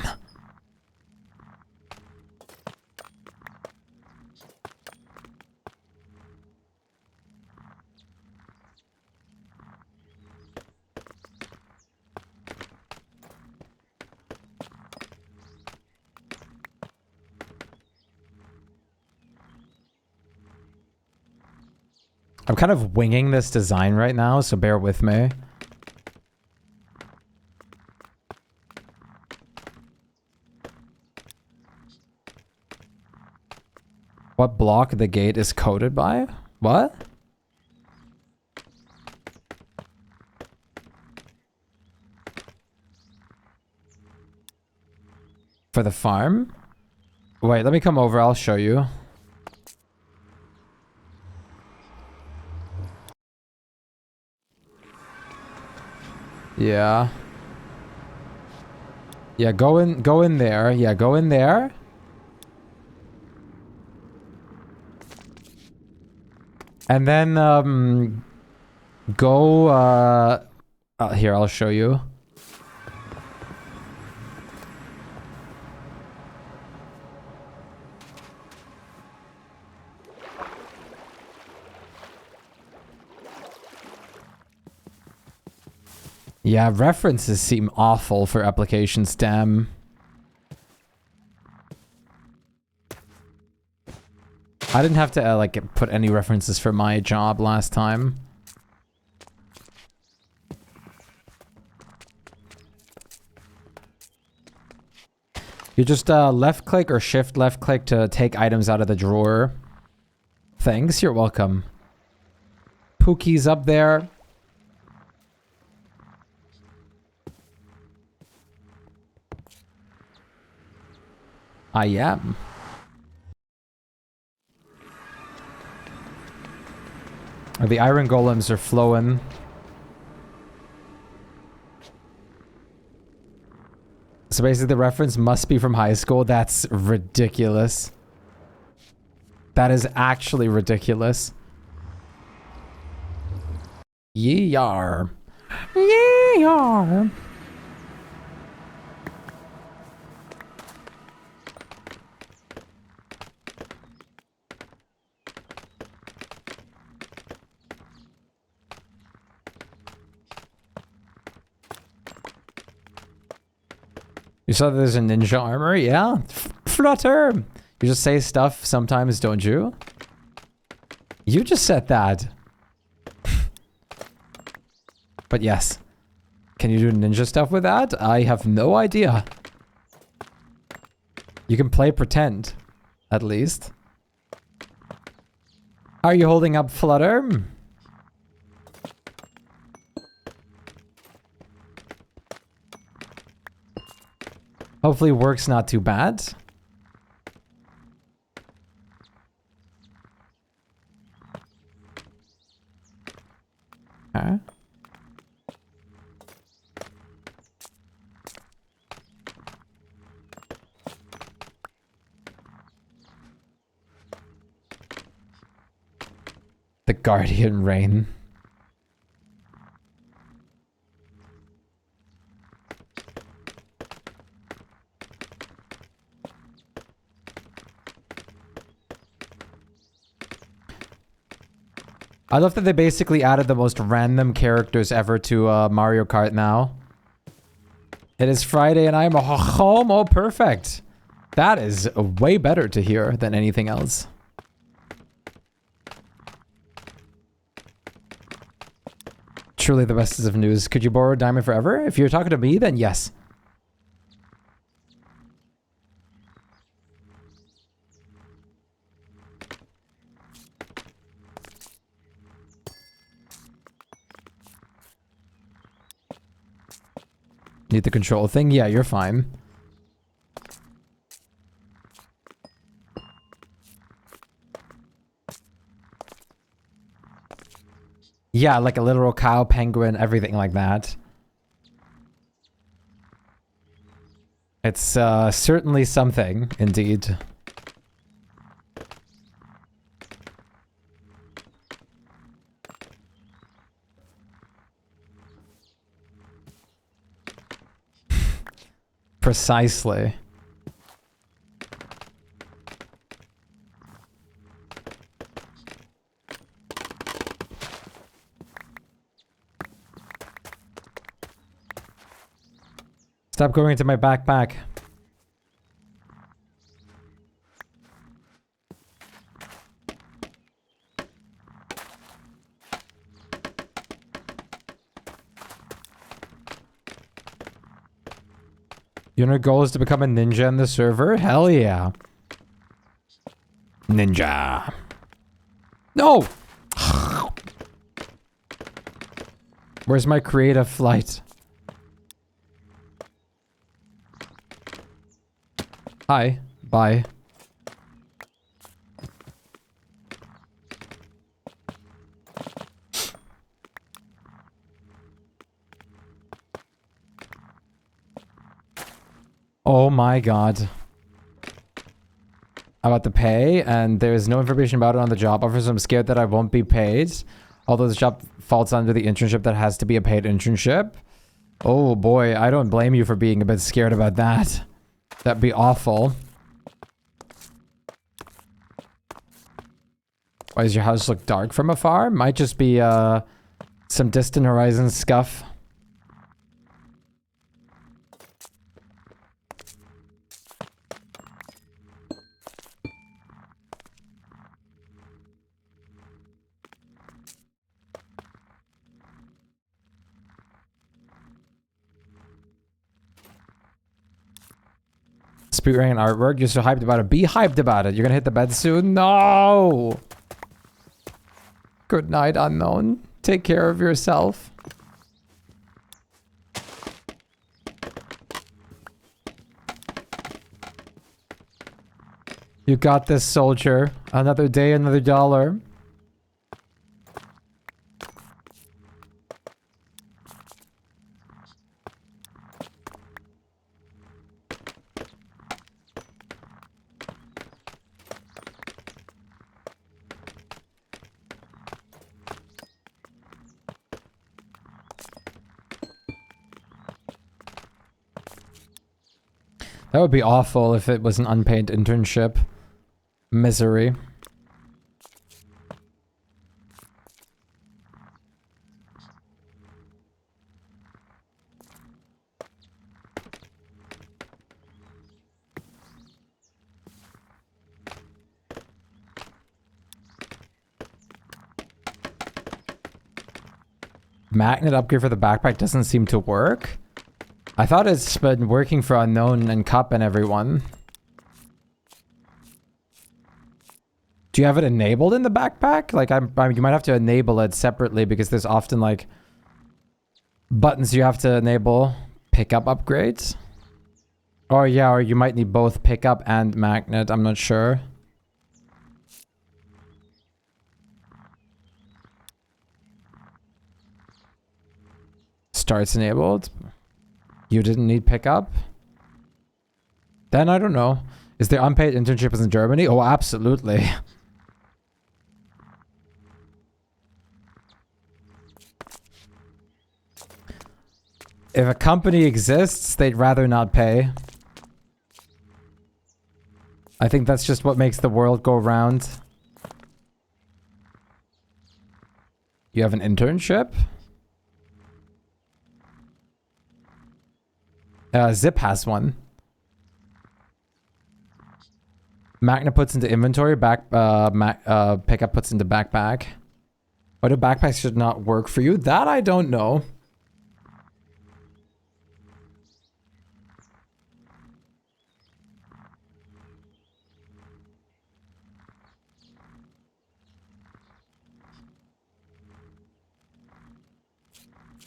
I'm kind of winging this design right now, so bear with me. What block the gate is coded by? What? For the farm? Wait, let me come over, I'll show you. Yeah. Yeah, go in there. Yeah, go in there. And then, go, here, I'll show you. Yeah, references seem awful for applications, damn. I didn't have to, like, put any references for my job last time. You just, left click or shift left click to take items out of the drawer. Thanks, you're welcome. Pookie's up there. I am. The iron golems are flowing. So basically the reference must be from high school. That's ridiculous. That is actually ridiculous. Yee-yar. Yee-yar. You saw that there's a ninja armor? Yeah. Flutter! You just say stuff sometimes, don't you? You just said that. But yes. Can you do ninja stuff with that? I have no idea. You can play pretend. At least. How are you holding up, Flutter? Hopefully work's not too bad. Okay. The Guardian Rain. I love that they basically added the most random characters ever to Mario Kart now. It is Friday and I'm home. Oh, perfect. That is way better to hear than anything else. Truly the best of news. Could you borrow Diamond Forever? If you're talking to me, then yes. Need the control thing? Yeah, you're fine. Yeah, like a literal cow, penguin, everything like that. It's certainly something, indeed. Precisely. Stop going into my backpack. Your goal is to become a ninja in the server? Hell yeah. Ninja. No! Where's my creative flight? Hi. Bye. Oh my god. About the pay, and there's no information about it on the job offer, so I'm scared that I won't be paid. Although the job falls under the internship that has to be a paid internship. Oh boy, I don't blame you for being a bit scared about that. That'd be awful. Why does your house look dark from afar? Might just be some distant horizon scuff. Speedrunning artwork. You're so hyped about it. Be hyped about it. You're gonna hit the bed soon? No! Good night, unknown. Take care of yourself. You got this, soldier. Another day, another dollar. That would be awful if it was an unpaid internship. Misery. Magnet upgrade for the backpack doesn't seem to work. I thought it's been working for Unknown and Cup and everyone. Do you have it enabled in the backpack? Like, you might have to enable it separately because there's often, like, buttons you have to enable. Pickup upgrades? Or, yeah, or you might need both pickup and magnet. I'm not sure. Starts enabled. You didn't need pickup? Then I don't know. Is there unpaid internships in Germany? Oh, absolutely. If a company exists, they'd rather not pay. I think that's just what makes the world go round. You have an internship? Zip has one. Magna puts into inventory, pickup puts into backpack. Why do backpacks should not work for you? That I don't know.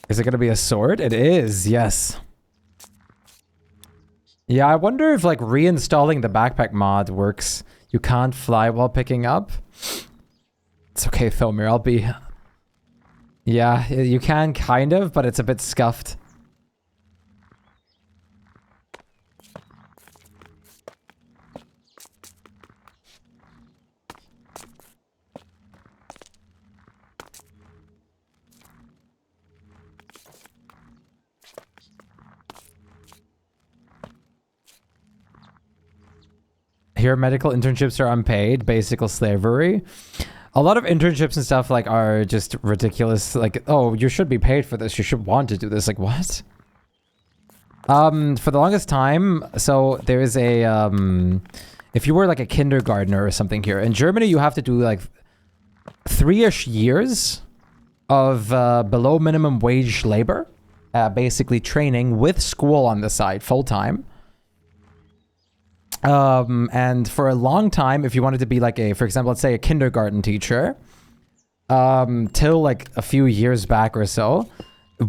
Is it gonna be a sword? It is, yes. Yeah, I wonder if, like, reinstalling the backpack mod works. You can't fly while picking up. It's okay, Filmer, I'll be... Yeah, you can, kind of, but it's a bit scuffed. Here, medical internships are unpaid, basically slavery. A lot of internships and stuff like are just ridiculous. Like, oh, you should be paid for this. You should want to do this. Like, what? For the longest time, so there's a, if you were like a kindergartner or something here, in Germany, you have to do like 3-ish years of below minimum wage labor, basically training with school on the side, full-time. And for a long time, if you wanted to be like a, for example, let's say a kindergarten teacher, till like a few years back or so,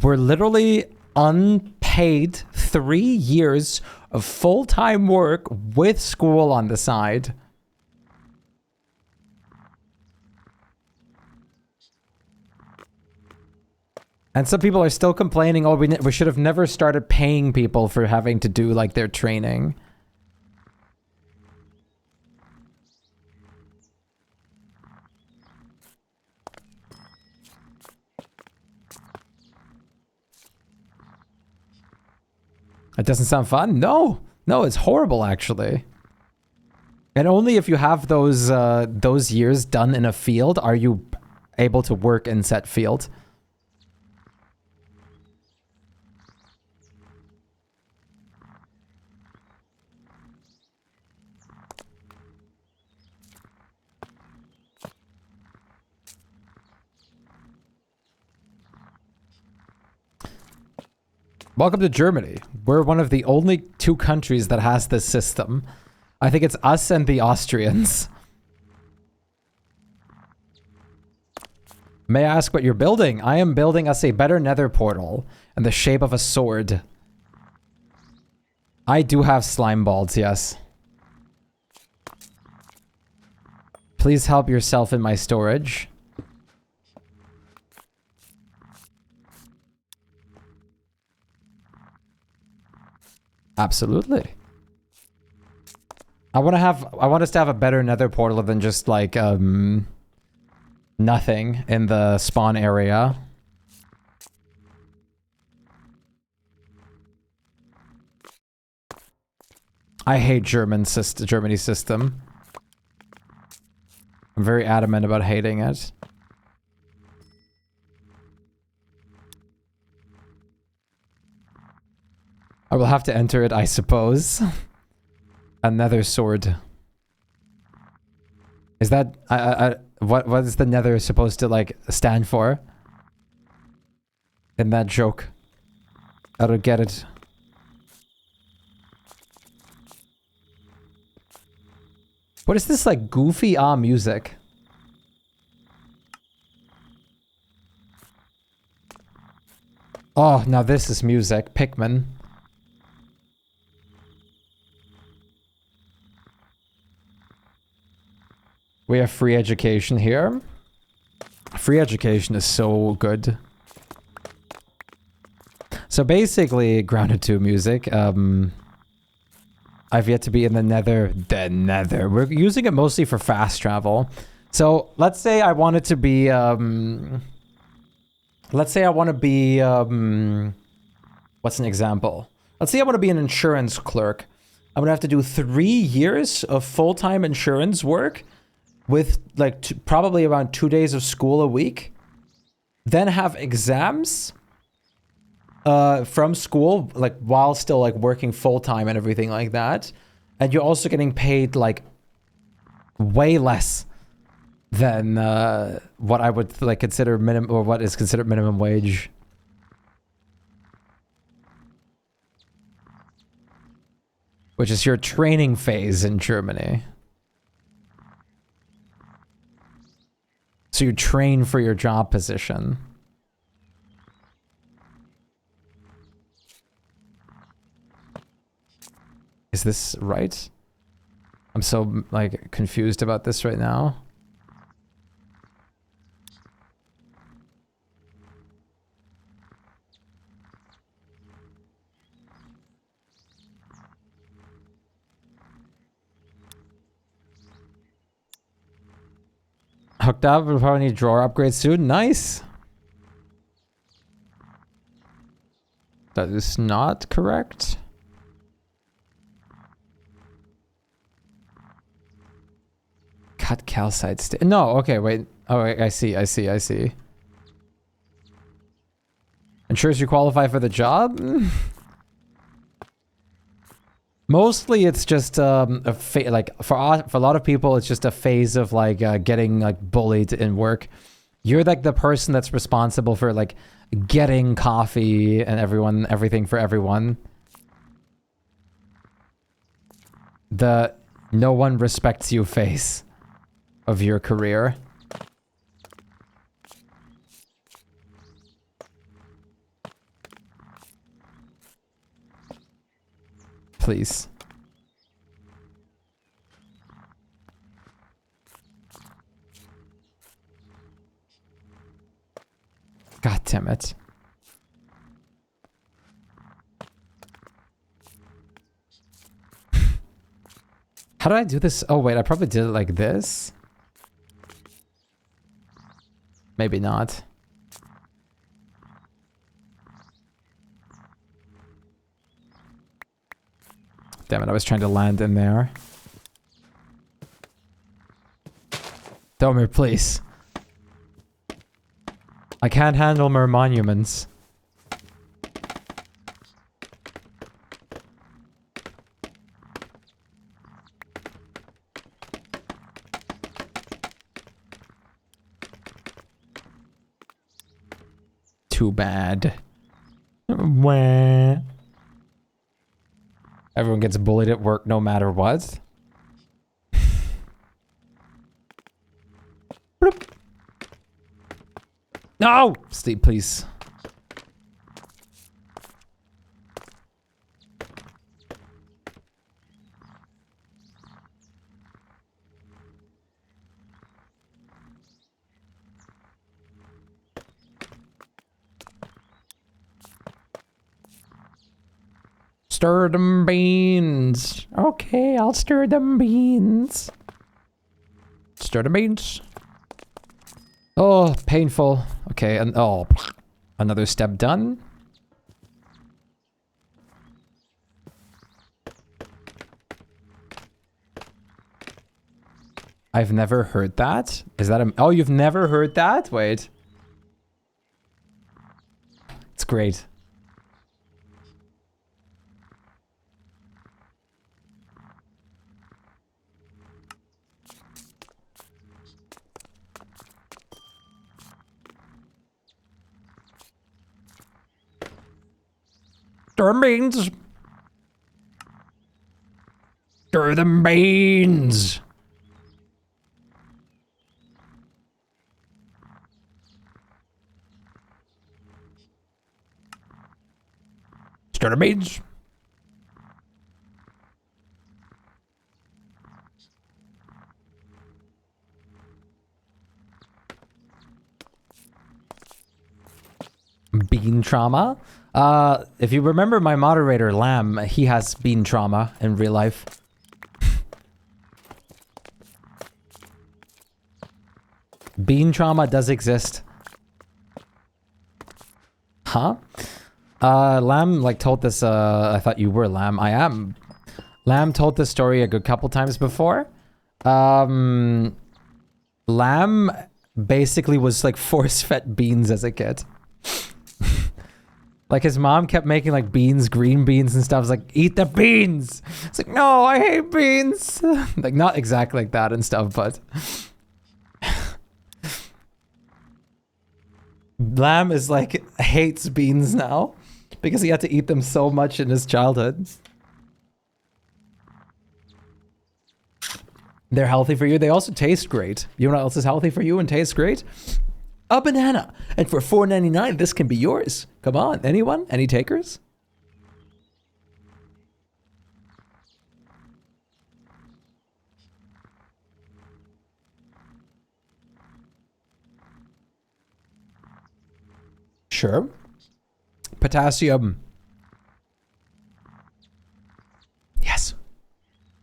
we're literally unpaid 3 years of full-time work with school on the side. And some people are still complaining, oh, we should have never started paying people for having to do like their training. It doesn't sound fun? No. No, it's horrible, actually. And only if you have those years done in a field are you able to work in said field. Welcome to Germany. We're one of the only 2 countries that has this system. I think it's us and the Austrians. May I ask what you're building? I am building us a better nether portal in the shape of a sword. I do have slime balls, yes. Please help yourself in my storage. Absolutely. I want us to have a better nether portal than just like nothing in the spawn area. I hate Germany's system. I'm very adamant about hating it. I will have to enter it, I suppose. Another sword. Is that what is the nether supposed to like stand for? In that joke. I don't get it. What is this like goofy music? Oh, now this is music. Pikmin. We have free education here. Free education is so good. So basically, Grounded 2 music. I've yet to be in the nether. The nether. We're using it mostly for fast travel. So let's say I wanted to be... let's say I want to be... what's an example? Let's say I want to be an insurance clerk. I'm going to have to do 3 years of full-time insurance work with like probably around 2 days of school a week, then have exams from school, like while still like working full-time and everything like that, and you're also getting paid like way less than what I would like consider minimum, or what is considered minimum wage. Which is your training phase in Germany. So you train for your job position. Is this right? I'm so, like, confused about this right now. Hooked up, we'll probably need drawer upgrade soon. Nice. That is not correct. Cut calcite stick. No, okay, wait. Oh, wait, I see. Ensures you qualify for the job? Mostly it's just like for a lot of people it's just a phase of like getting like bullied in work. You're like the person that's responsible for like getting coffee and everything for everyone. The no one respects you phase of your career. Please. God damn it. How do I do this? Oh wait, I probably did it like this. Maybe not. Damn it, I was trying to land in there. Domer, please. I can't handle more monuments. Too bad. Wah. Everyone gets bullied at work no matter what. Bloop. No! Sleep, please. Stir them beans. Okay, I'll stir them beans. Stir the beans. Oh, painful. Okay, and oh, another step done. I've never heard that. Is that a... Oh, you've never heard that? Wait. It's great. Stir them beans. Stir them beans. Stir the beans. Bean trauma. If you remember my moderator, Lamb, he has bean trauma in real life. Bean trauma does exist. Huh? Lamb, like, told this, I thought you were Lamb. I am. Lamb told this story a good couple times before. Lamb basically was, like, force-fed beans as a kid. Like, his mom kept making, like, beans, green beans and stuff. It's like, eat the beans! It's like, no, I hate beans! Like, not exactly like that and stuff, but... Lamb is, like, hates beans now. Because he had to eat them so much in his childhood. They're healthy for you. They also taste great. You know what else is healthy for you and tastes great? A banana. And for $4.99, this can be yours. Come on, anyone? Any takers? Sure. Potassium. Yes.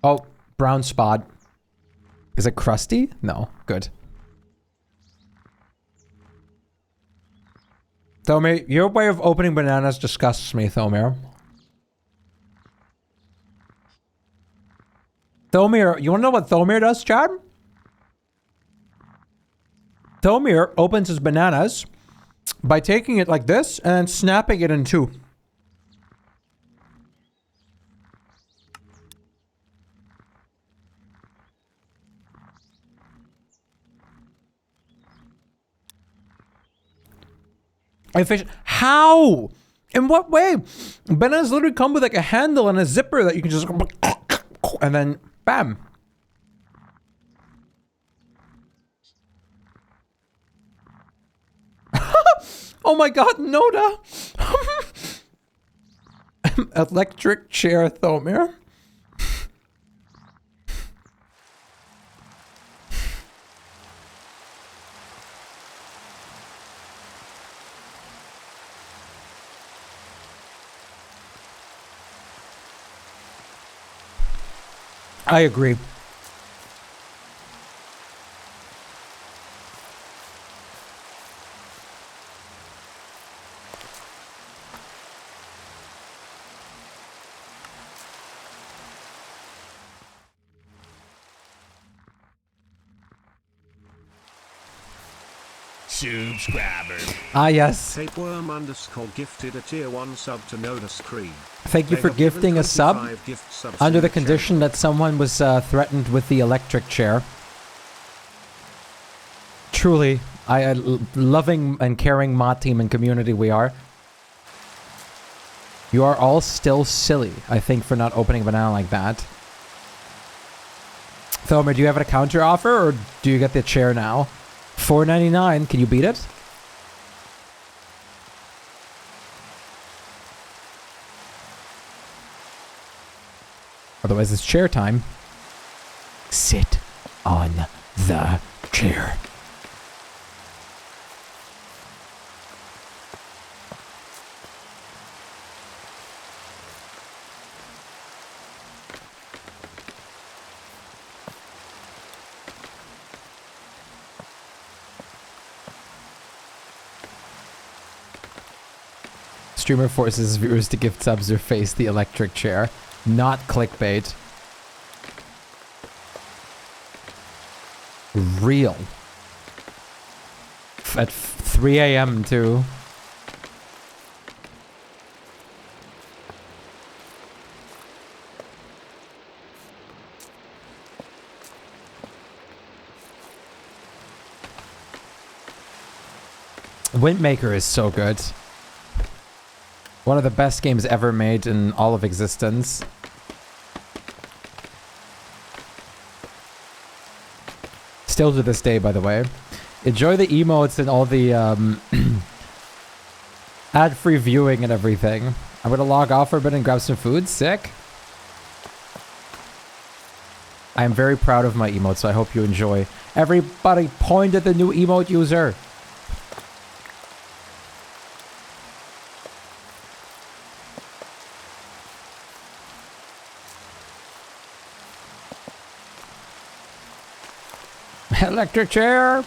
Oh, brown spot. Is it crusty? No. Good. Thomir, your way of opening bananas disgusts me, Thomir. Thomir, you wanna know what Thomir does, Chad? Thomir opens his bananas by taking it like this and then snapping it in two. How? In what way? Bananas literally come with like a handle and a zipper that you can just... And then, bam. Oh my god, Noda! Electric chair Thomir. I agree. Subscriber. Ah, yes. Tapeworm _ gifted a tier 1 sub to Nodus Creed. Thank you for gifting a sub under the condition that someone was threatened with the electric chair. Truly, loving and caring mod team and community we are. You are all still silly, I think, for not opening a banana like that. Thomir, do you have a counter offer, or do you get the chair now? $4.99, can you beat it? Otherwise, it's chair time. Sit on the chair. Streamer forces viewers to gift subs or face the electric chair. Not clickbait. Real. At 3 a.m. too. Windmaker is so good. One of the best games ever made in all of existence. Still to this day, by the way. Enjoy the emotes and all the ad-free viewing and everything. I'm gonna log off for a bit and grab some food. Sick. I am very proud of my emotes, so I hope you enjoy. Everybody point at the new emote user. Electric chair.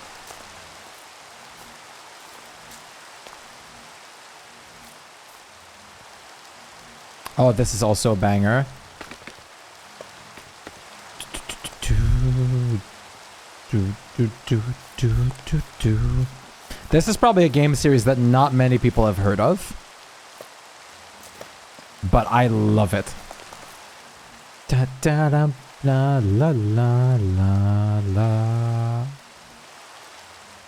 Oh, this is also a banger. This is probably a game series that not many people have heard of. But I love it. Da da da. La la la la la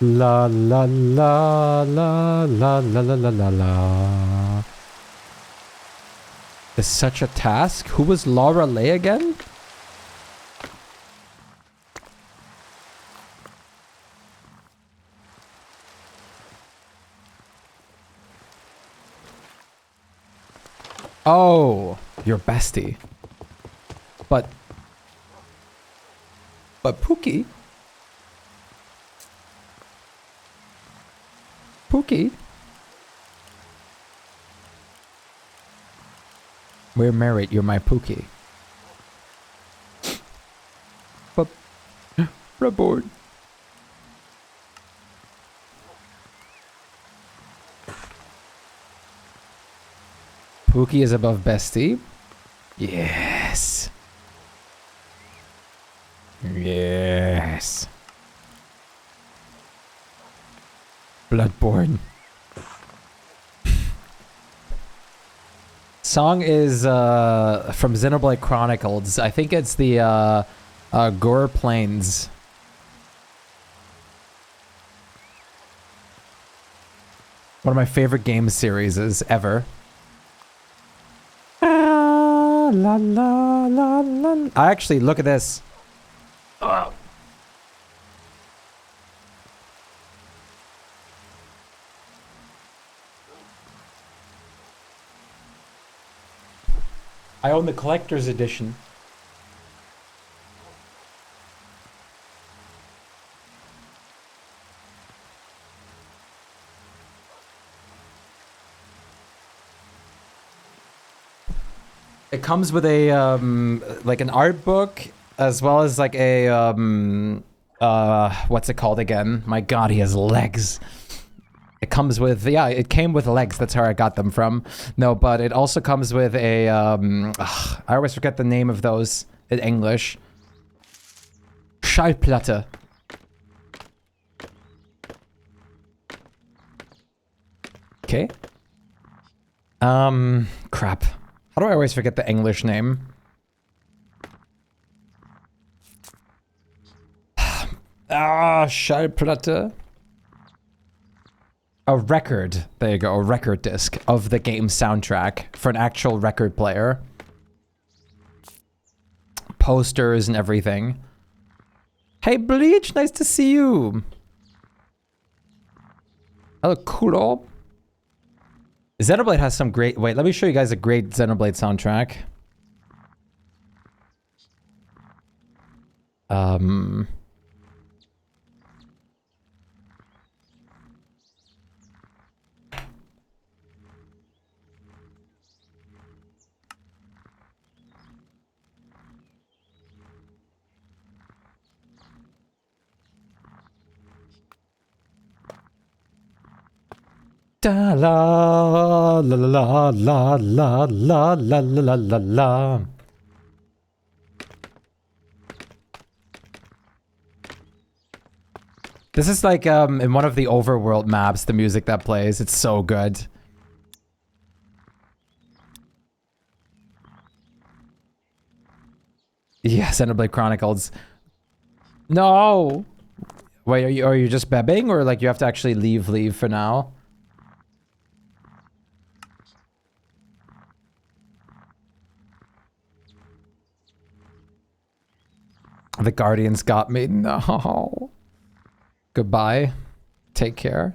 la la la la la la la la la la. Is such a task? Who was Laura Lay again? Oh, your bestie. But Pookie? Pookie? We're married, you're my Pookie. But... Reboard. Pookie is above bestie? Yes. Yes. born. Song is from Xenoblade Chronicles. I think it's the Gore Plains. One of my favorite game series ever. La, la, la, la. I actually, look at this. Oh. I own the collector's edition. It comes with a like an art book as well as like a what's it called again? My god, he has legs. It comes with, yeah, it came with legs. That's where I got them from. No, but it also comes with a I always forget the name of those in English. Schallplatte. Okay. Crap. How do I always forget the English name? Schallplatte. A record. There you go. A record disc of the game soundtrack for an actual record player. Posters and everything. Hey, Bleach. Nice to see you. Hello, cool. Xenoblade has some great... Wait, let me show you guys a great Xenoblade soundtrack. Da la la la la la la la la la la. This is like in one of the overworld maps, the music that plays. It's so good. Yeah, Xenoblade Chronicles. No. Wait, are you just bebbing or like you have to actually leave for now? The Guardians got me. No. Goodbye. Take care.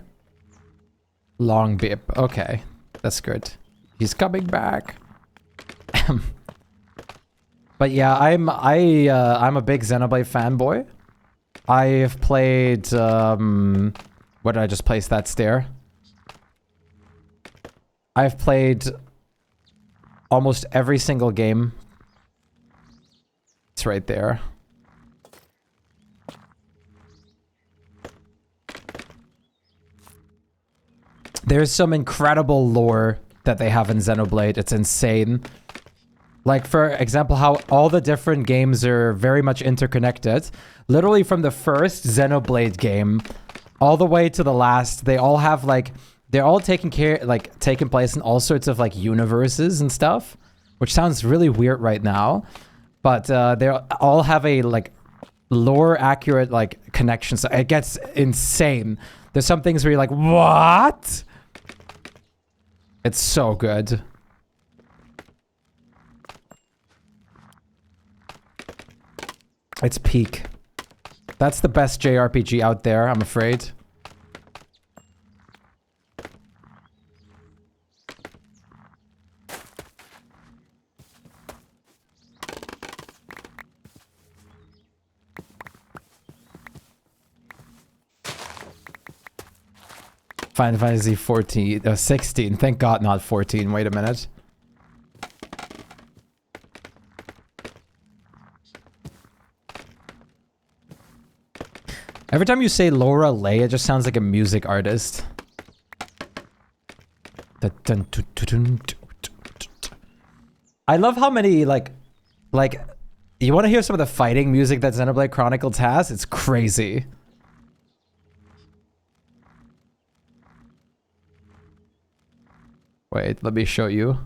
Long bib. Okay. That's good. He's coming back. But yeah, I'm a big Xenoblade fanboy. I've played where did I just place that stair? I've played almost every single game. It's right there. There's some incredible lore that they have in Xenoblade. It's insane. Like, for example, how all the different games are very much interconnected. Literally from the first Xenoblade game all the way to the last, they all have, like... They're all taking place in all sorts of, like, universes and stuff. Which sounds really weird right now. But they all have a, like, lore-accurate, like, connection. So it gets insane. There's some things where you're like, what? It's so good. It's peak. That's the best JRPG out there, I'm afraid. Final Fantasy 14, 16. Thank God not 14. Wait a minute. Every time you say Laura Lay, it just sounds like a music artist. I love how many, like, you want to hear some of the fighting music that Xenoblade Chronicles has? It's crazy. Wait, let me show you.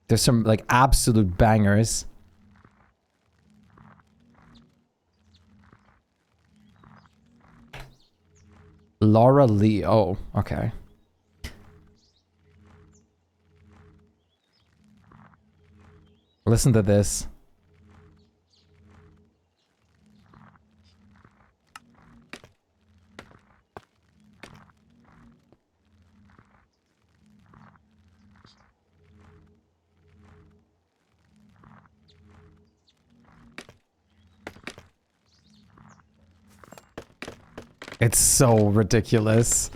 There's some like absolute bangers. Laura Lee. Oh, okay. Listen to this. It's so ridiculous.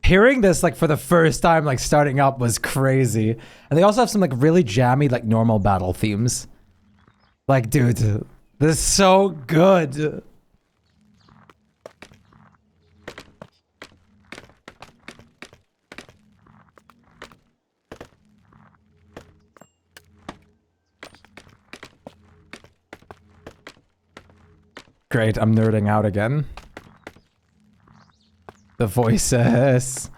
Hearing this like for the first time, like starting up, was crazy. And they also have some like really jammy like normal battle themes. Like, dude, this is so good. Great, I'm nerding out again. The voices.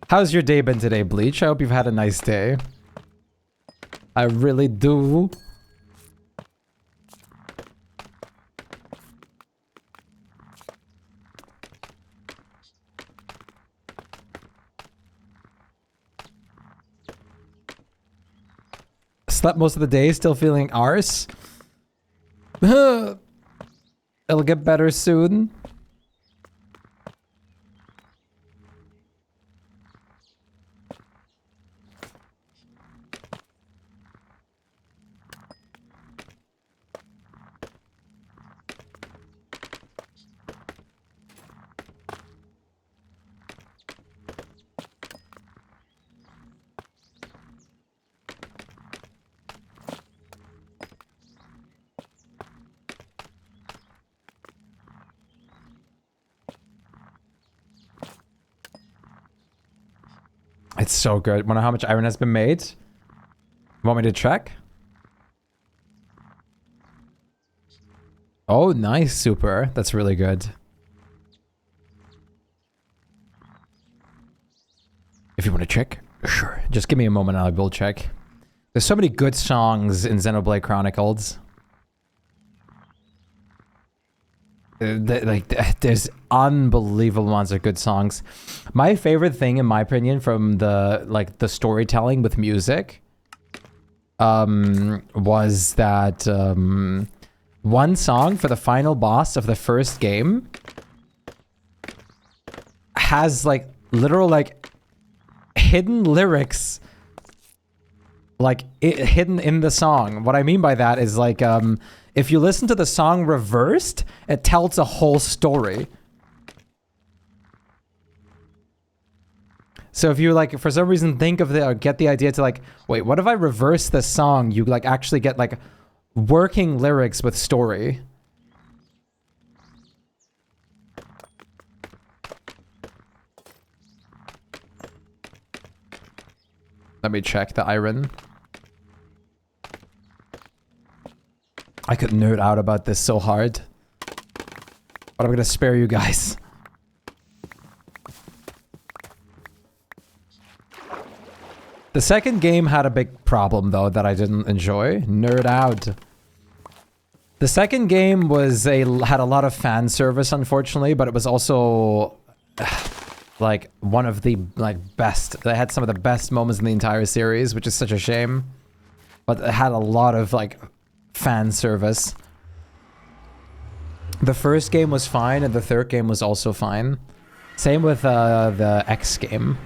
How's your day been today, Bleach? I hope you've had a nice day. I really do. Slept most of the day, still feeling arse. It'll get better soon. It's so good. Wonder how much iron has been made? Want me to check? Oh, nice, super. That's really good. If you want to check, sure. Just give me a moment and I will check. There's so many good songs in Xenoblade Chronicles. There's unbelievable amounts of good songs. My favorite thing, in my opinion, from the storytelling with music, was that one song for the final boss of the first game has like literal like hidden lyrics, like hidden in the song. What I mean by that is like if you listen to the song reversed, it tells a whole story. So if you like, for some reason, think of or get the idea to like, wait, what if I reverse this song? You like actually get like working lyrics with story. Let me check the iron. I could nerd out about this so hard, but I'm gonna spare you guys. The second game had a big problem though that I didn't enjoy. Nerd out. The second game had a lot of fan service, unfortunately, but it was also like one of the best. They had some of the best moments in the entire series, which is such a shame. But it had a lot of like fan service. The first game was fine, and the third game was also fine. Same with the X game.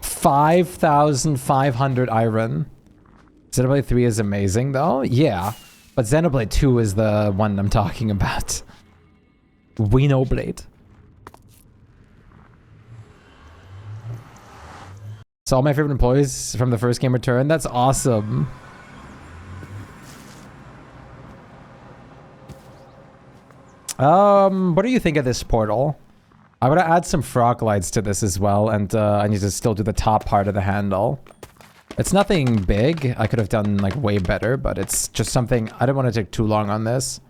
$5,500 iron. Xenoblade 3 is amazing though. Yeah, but Xenoblade 2 is the one I'm talking about. Xenoblade. So all my favorite employees from the first game returned. That's awesome. What do you think of this portal? I'm gonna add some frog lights to this as well, and I need to still do the top part of the handle. It's nothing big. I could have done like way better, but it's just something. I don't want to take too long on this.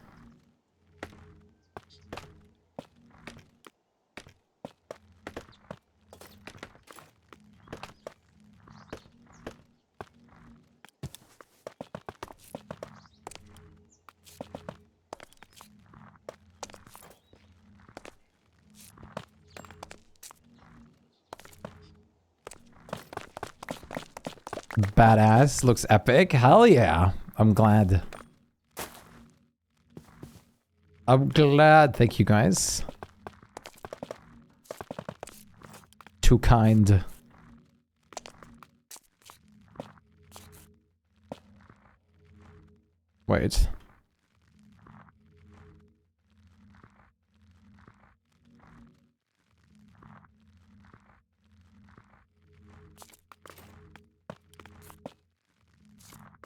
Badass. Looks epic. Hell yeah. I'm glad. I'm glad. Thank you guys. Too kind. Wait.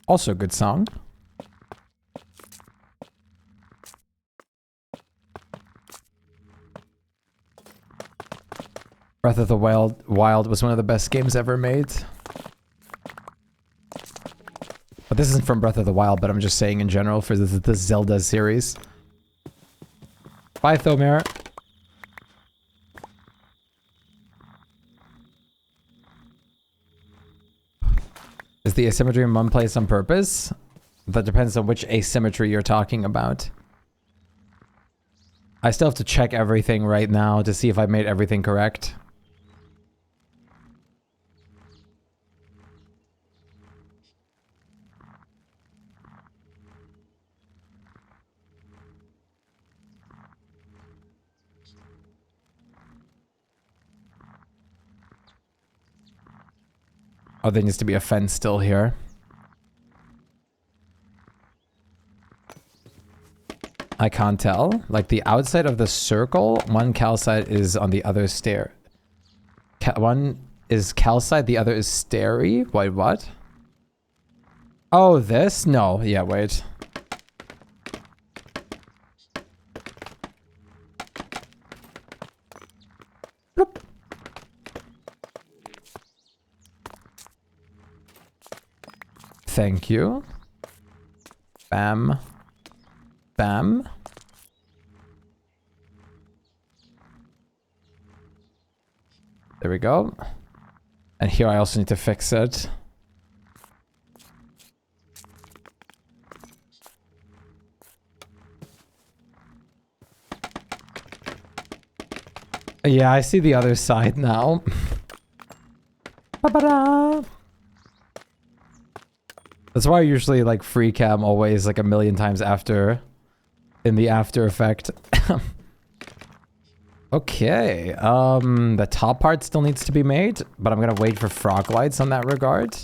Also a good song. Breath of the Wild was one of the best games ever made. But this isn't from Breath of the Wild, but I'm just saying in general for the Zelda series. Bye, Thomir. Is the asymmetry in one place on purpose? That depends on which asymmetry you're talking about. I still have to check everything right now to see if I made everything correct. Oh, there needs to be a fence still here. I can't tell. Like the outside of the circle, one calcite is on the other stair. One is calcite, the other is starry. Wait, what? Oh, this? No. Yeah, wait. Bloop. Thank you. Bam. Bam. There we go. And here I also need to fix it. Yeah, I see the other side now. Ba-ba-da! That's why I usually like free cam always like a million times after in the After Effect. Okay, the top part still needs to be made, but I'm gonna wait for frog lights on that regard.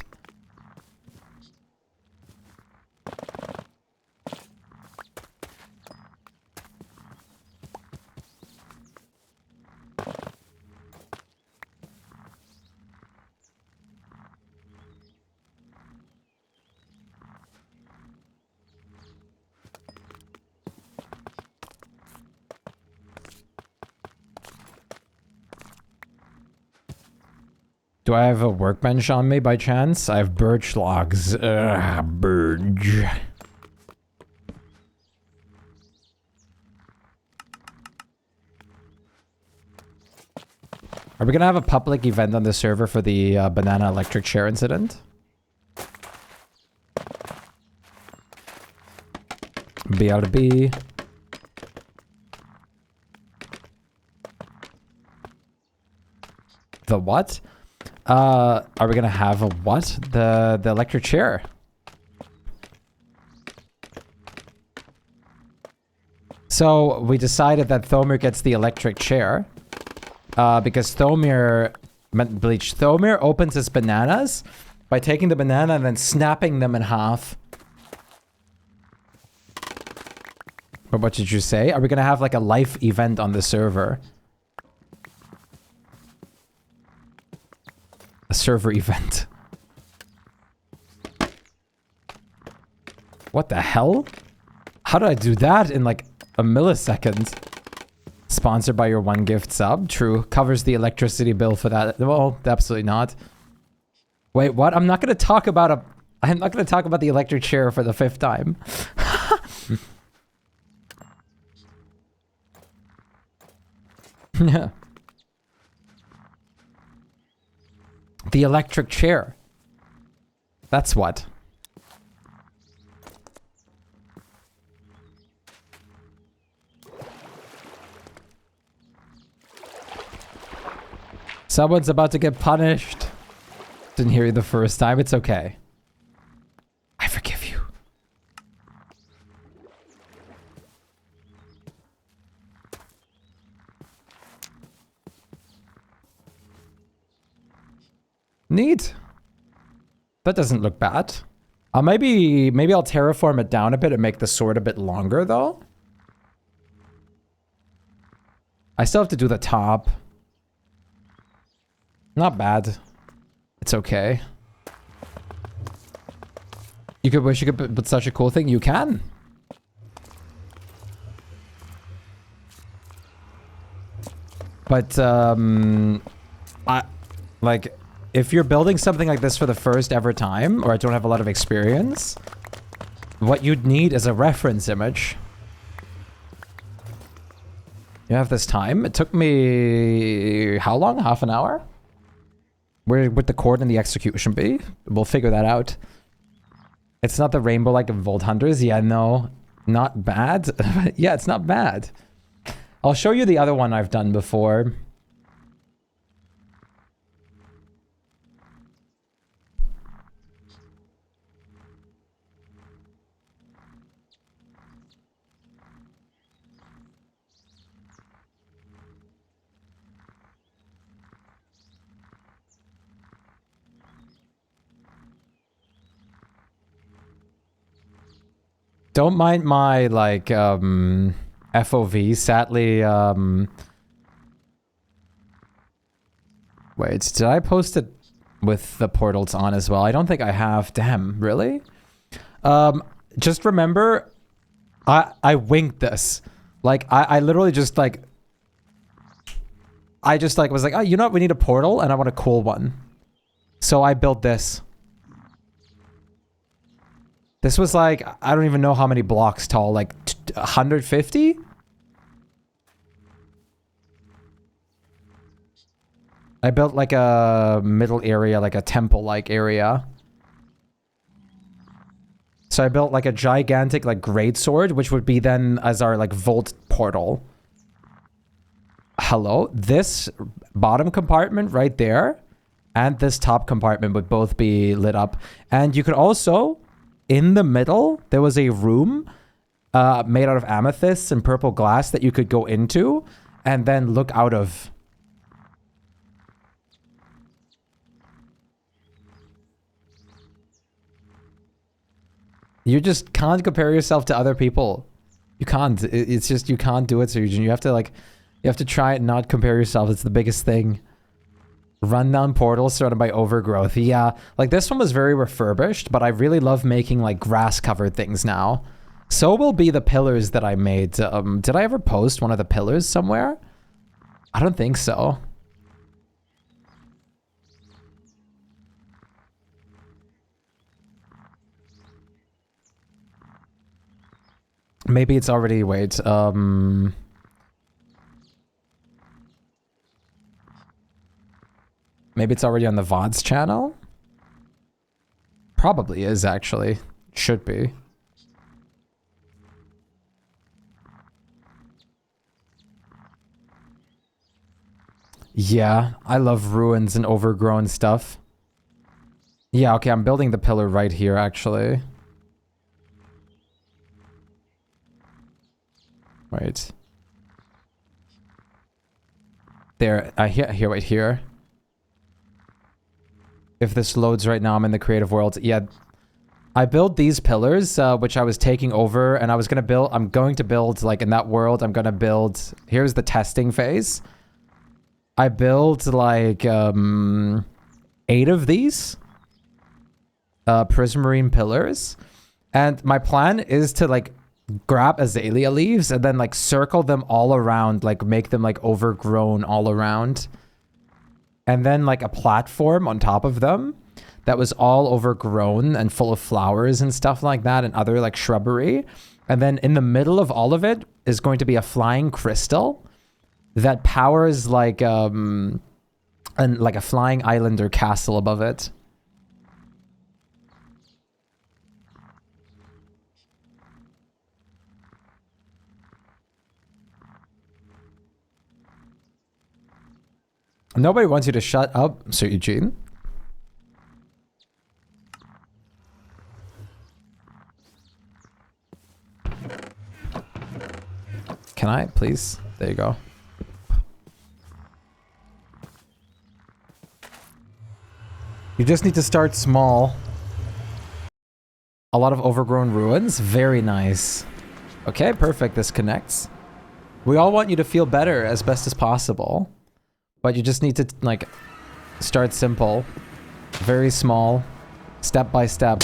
Do I have a workbench on me by chance? I have birch logs. Birch. Are we gonna have a public event on the server for the banana electric chair incident? BRB. The what? Are we gonna have a what? The electric chair. So we decided that Thomir gets the electric chair. Because Thomir opens his bananas by taking the banana and then snapping them in half. But what did you say? Are we gonna have like a live event on the server? a server event. What the hell? How did I do that in like a millisecond? Sponsored by your one gift sub. True. Covers the electricity bill for that. Well, absolutely not. Wait, what? I'm not going to talk about the electric chair for the 5th time. Yeah. The electric chair. That's what. Someone's about to get punished. Didn't hear you the first time. It's okay. I forgive you. Neat. That doesn't look bad. Maybe I'll terraform it down a bit and make the sword a bit longer though. I still have to do the top. Not bad. It's okay. You could wish you could put such a cool thing. You can. But like if you're building something like this for the first ever time, or I don't have a lot of experience, what you'd need is a reference image. You have this time. It took me how long? Half an hour? Where would the chord and the execution be? We'll figure that out. It's not the rainbow like in Vault Hunters. Yeah, no. Not bad. Yeah, it's not bad. I'll show you the other one I've done before. Don't mind my, like, FOV. Sadly, wait, did I post it with the portals on as well? I don't think I have. Damn, really? Just remember, I winked this. Like, I literally just, like... I just, like, was like, oh, you know what? We need a portal, and I want a cool one. So I built this. This was like, I don't even know how many blocks tall, like 150? I built like a middle area, like a temple-like area. So I built like a gigantic like greatsword, which would be then as our like vault portal. Hello? This bottom compartment right there and this top compartment would both be lit up. And you could also... In the middle, there was a room made out of amethysts and purple glass that you could go into and then look out of. You just can't compare yourself to other people. You can't. It's just you can't do it, Surgeon. You have to like, you have to try and not compare yourself. It's the biggest thing. Rundown portals surrounded by overgrowth. Yeah, like this one was very refurbished, but I really love making like grass covered things now. So will be the pillars that I made. Did I ever post one of the pillars somewhere? I don't think so. Maybe it's already, wait, maybe it's already on the VODs channel? Probably is, actually. Should be. Yeah, I love ruins and overgrown stuff. Yeah, okay, I'm building the pillar right here, actually. Wait. There, here, wait, here. If this loads right now, I'm in the creative world. Yeah, I built these pillars, which I was taking over, and I was gonna build, I'm going to build, like, in that world, I'm gonna build, here's the testing phase. I built, like, 8 of these prismarine pillars. And my plan is to like grab azalea leaves and then like circle them all around, like make them like overgrown all around. And then like a platform on top of them that was all overgrown and full of flowers and stuff like that and other like shrubbery. And then in the middle of all of it is going to be a flying crystal that powers like a flying island or castle above it. Nobody wants you to shut up, Sir Eugene. Can I, please? There you go. You just need to start small. A lot of overgrown ruins. Very nice. Okay, perfect. This connects. We all want you to feel better as best as possible. But you just need to, like, start simple. Very small. Step by step.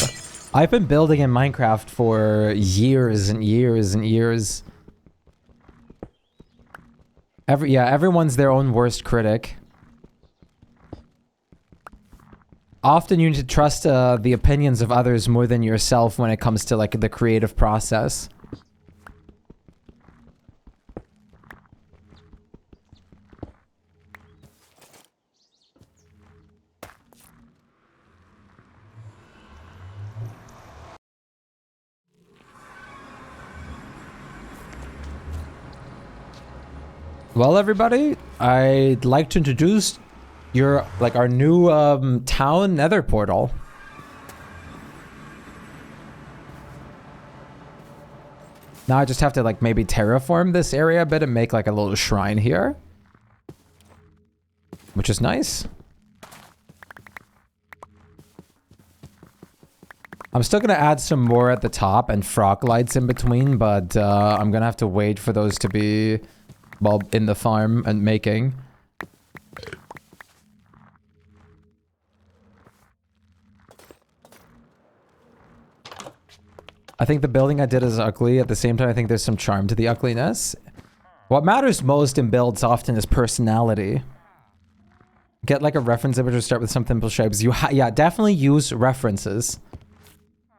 I've been building in Minecraft for years and years and years. Everyone's their own worst critic. Often you need to trust the opinions of others more than yourself when it comes to, like, the creative process. Well, everybody, I'd like to introduce our new town nether portal. Now I just have to like maybe terraform this area a bit and make like a little shrine here, which is nice. I'm still gonna add some more at the top and frog lights in between, but I'm gonna have to wait for those to be, well, in the farm and making. I think the building I did is ugly. At the same time, I think there's some charm to the ugliness. What matters most in builds often is personality. Get like a reference image or start with some simple shapes. Yeah, definitely use references.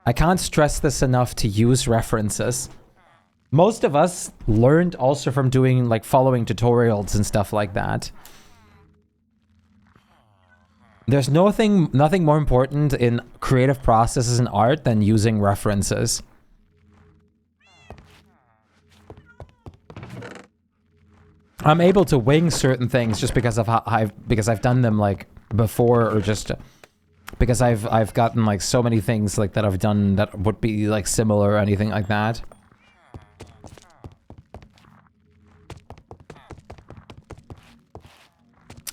I can't stress this enough to use references. Most of us learned also from doing like following tutorials and stuff like that. There's nothing more important in creative processes and art than using references. I'm able to wing certain things just because of how I've done them like before, or just because I've gotten like so many things like that I've done that would be like similar or anything like that.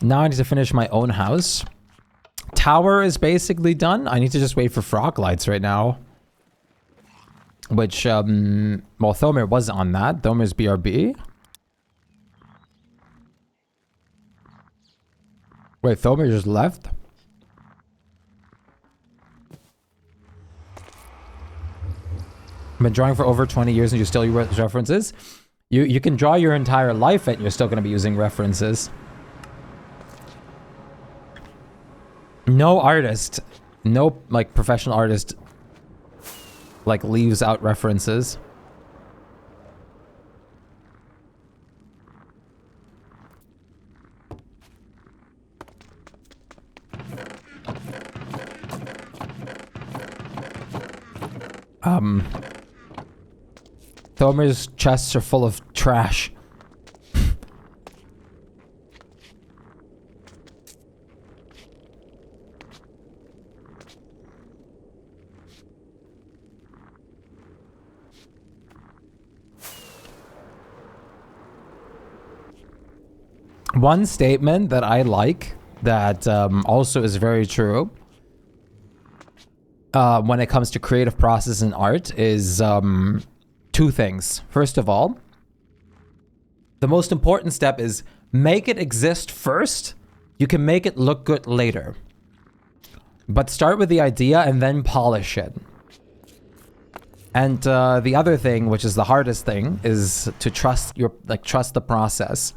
Now I need to finish my own house. Tower is basically done. I need to just wait for frog lights right now. Which, well, Thomir was on that. Thomir's BRB. Wait, Thomir just left? I've been drawing for over 20 years and you still use references? You can draw your entire life and you're still going to be using references. No artist, no like professional artist like leaves out references. Thomir's chests are full of trash. One statement that I like that also is very true when it comes to creative process and art is two things. First of all, the most important step is make it exist first. You can make it look good later. But start with the idea and then polish it. And the other thing, which is the hardest thing, is to trust the process.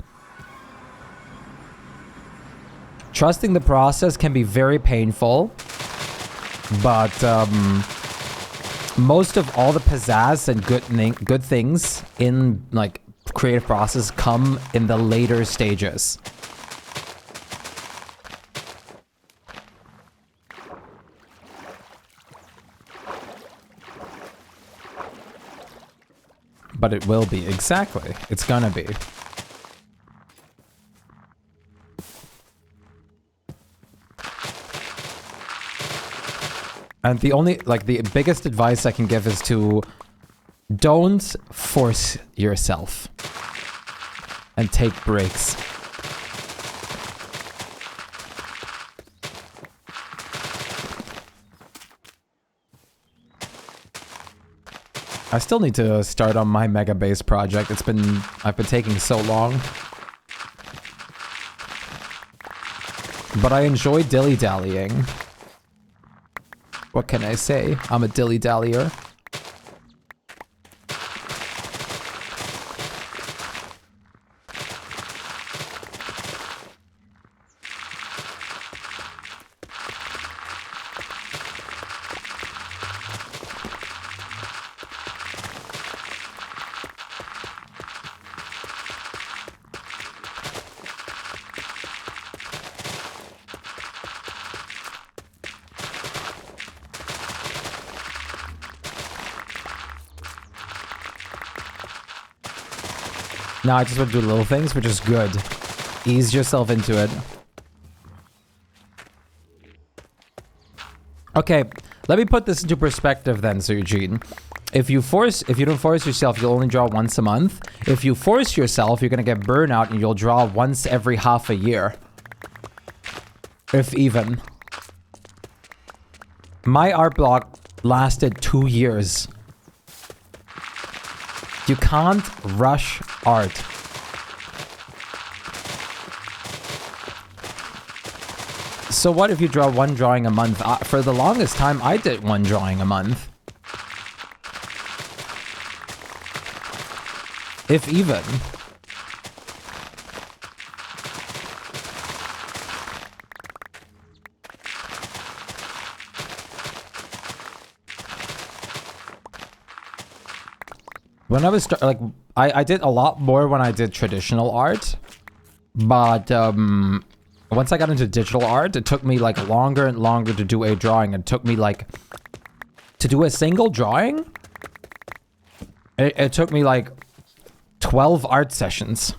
Trusting the process can be very painful, but most of all the pizzazz and good things in like creative process come in the later stages. But it will be, exactly. It's gonna be. And the only, like, the biggest advice I can give is to don't force yourself and take breaks. I still need to start on my mega base project. I've been taking so long. But I enjoy dilly-dallying. What can I say? I'm a dilly-dallyer. Now I just want to do little things, which is good. Ease yourself into it. Okay, let me put this into perspective then, Sir Eugene. If you don't force yourself, you'll only draw once a month. If you force yourself, you're gonna get burnout and you'll draw once every half a year. If even. My art block lasted 2 years. You can't rush art. So what if you draw one drawing a month? For the longest time, I did one drawing a month. If even. When I was like, I did a lot more when I did traditional art, but once I got into digital art, it took me like longer and longer to do a drawing. It took me like to do a single drawing. It took me like 12 art sessions.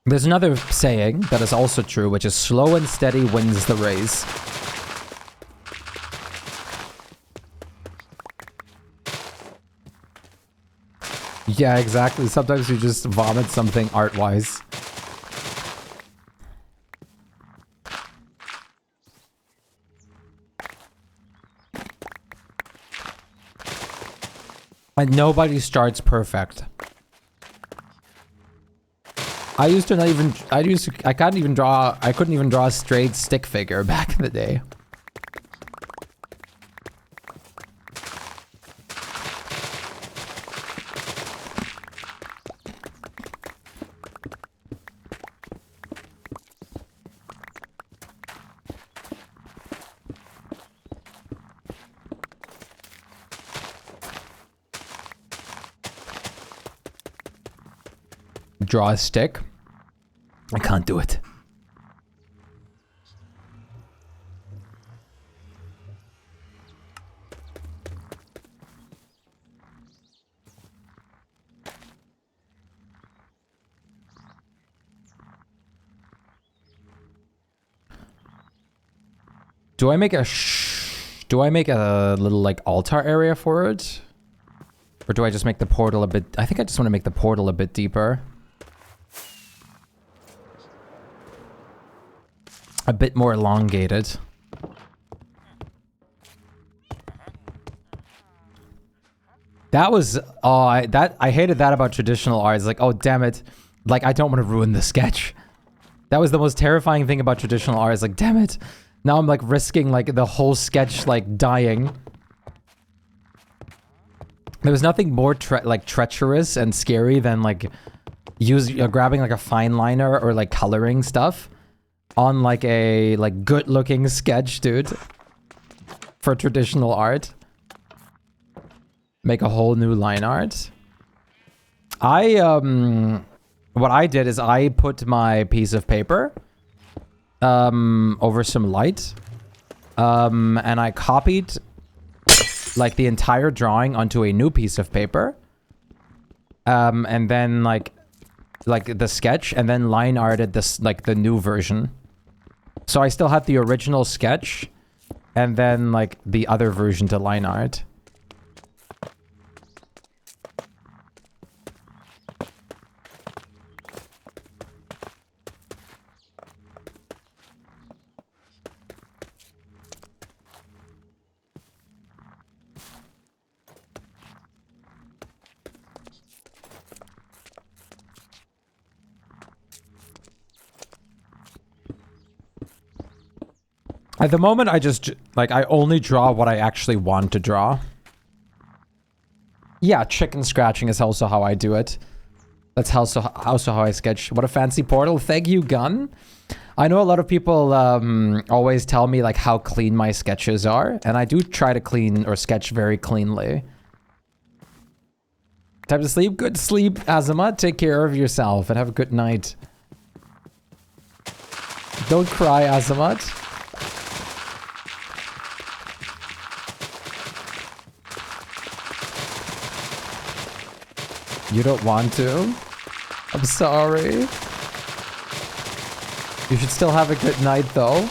There's another saying that is also true, which is slow and steady wins the race. Yeah, exactly. Sometimes you just vomit something art-wise. And nobody starts perfect. I couldn't even draw a straight stick figure back in the day. Draw a stick. I can't do it. Do I make a little like altar area for it? Or do I just make the portal a bit... I think I just want to make the portal a bit deeper. a bit more elongated. That was I hated that about traditional art. It's like, oh damn it, like I don't want to ruin the sketch. That was the most terrifying thing about traditional art. It's like, damn it, now I'm like risking like the whole sketch like dying. There was nothing more treacherous and scary than like grabbing like a fine liner or like coloring stuff on like a good looking sketch, dude, for traditional art. Make a whole new line art. What I did is I put my piece of paper over some light, and I copied like the entire drawing onto a new piece of paper, and then like the sketch, and then line arted this like the new version. So I still had the original sketch, and then like the other version to line art. At the moment, I just, like, I only draw what I actually want to draw. Yeah, chicken scratching is also how I do it. That's also how I sketch. What a fancy portal. Thank you, Gun. I know a lot of people always tell me, like, how clean my sketches are. And I do try to clean or sketch very cleanly. Time to sleep? Good sleep, Azuma. Take care of yourself and have a good night. Don't cry, Azamat. You don't want to? I'm sorry. You should still have a good night, though.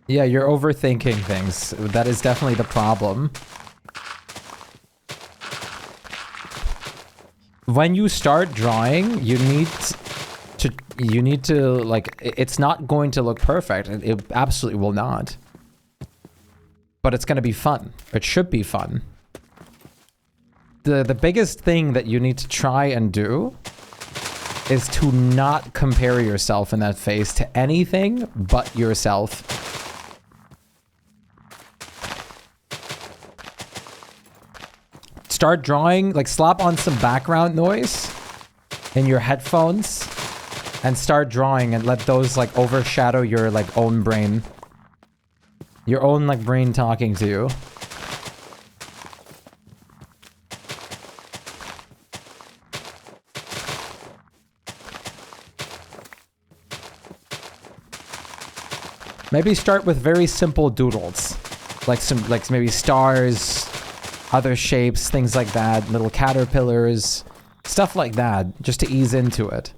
Yeah, you're overthinking things. That is definitely the problem. When you start drawing, you need to like, it's not going to look perfect. It absolutely will not. But it's going to be fun. It should be fun. The biggest thing that you need to try and do is to not compare yourself in that phase to anything but yourself. Start drawing, like slap on some background noise in your headphones and start drawing and let those like overshadow your like own brain. Your own like brain talking to you. Maybe start with very simple doodles. Like maybe stars, other shapes, things like that, little caterpillars, stuff like that, just to ease into it.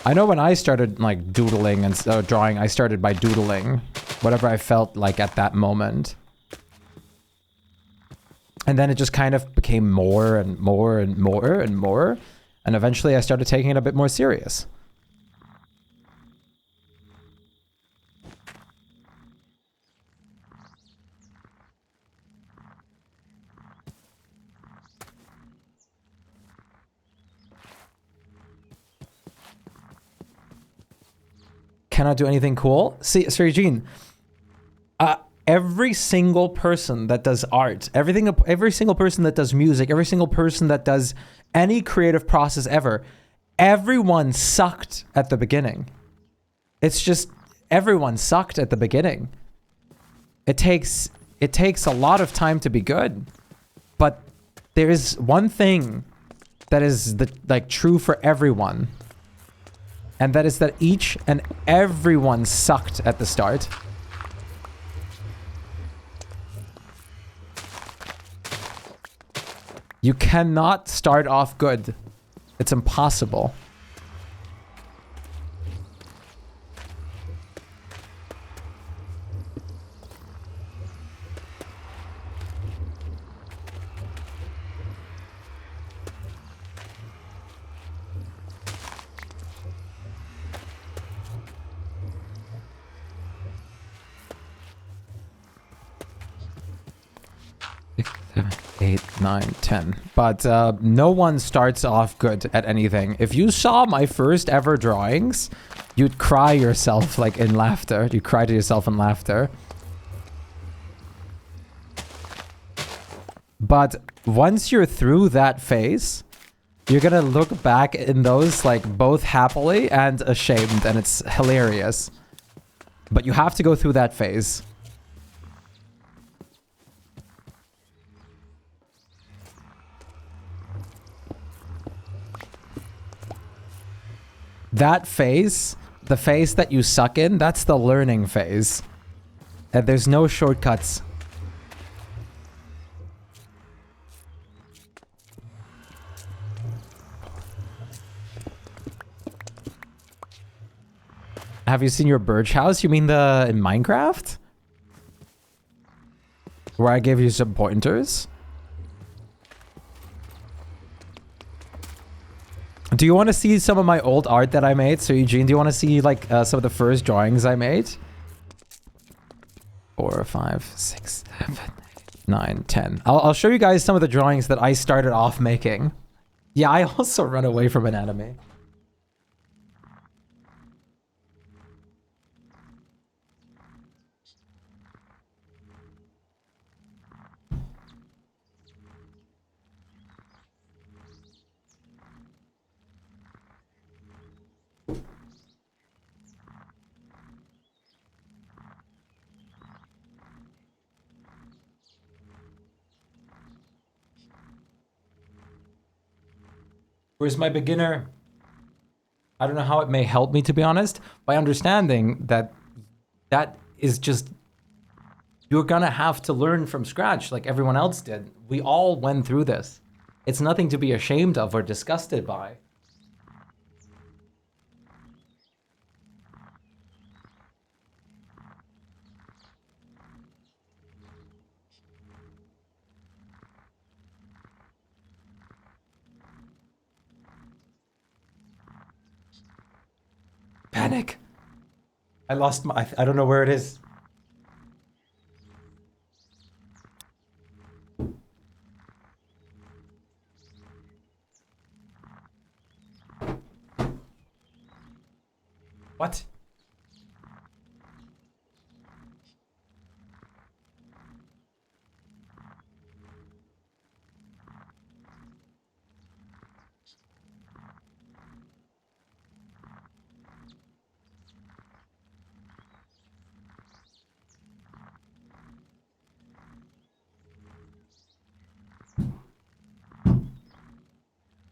I know when I started like doodling and drawing, I started by doodling whatever I felt like at that moment. And then it just kind of became more and more and more and more. And eventually I started taking it a bit more serious. Cannot do anything cool. See, Sir Eugene, every single person that does art, every single person that does music, every single person that does any creative process ever, everyone sucked at the beginning. It's just everyone sucked at the beginning. It takes a lot of time to be good, but there is one thing that is true for everyone. And that is that each and everyone sucked at the start. You cannot start off good. It's impossible. Six, 7, 8, 9, 10. But no one starts off good at anything. If you saw my first ever drawings, you'd cry yourself like in laughter. You'd cry to yourself in laughter. But once you're through that phase, you're gonna look back in those like both happily and ashamed, and it's hilarious. But you have to go through that phase. That phase, the phase that you suck in, that's the learning phase. And there's no shortcuts. Have you seen your birch house? You mean the in Minecraft? Where I gave you some pointers? Do you want to see some of my old art that I made? So Eugene, do you want to see like some of the first drawings I made? 4, 5, 6, 7, 9, 10. I'll show you guys some of the drawings that I started off making. Yeah, I also run away from an enemy. Where's my beginner? I don't know how it may help me, to be honest, by understanding that that is just, you're gonna have to learn from scratch like everyone else did. We all went through this. It's nothing to be ashamed of or disgusted by. Panic. I lost my, I don't know where it is. What?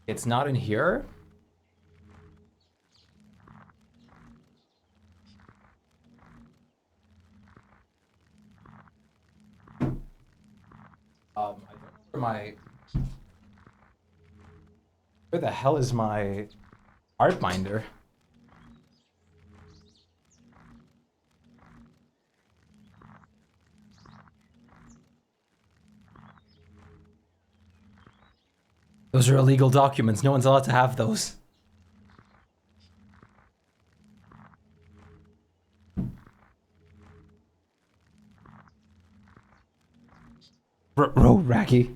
It's not in here? I don't know where my... Where the hell is my art binder? Those are illegal documents. No one's allowed to have those. Racky.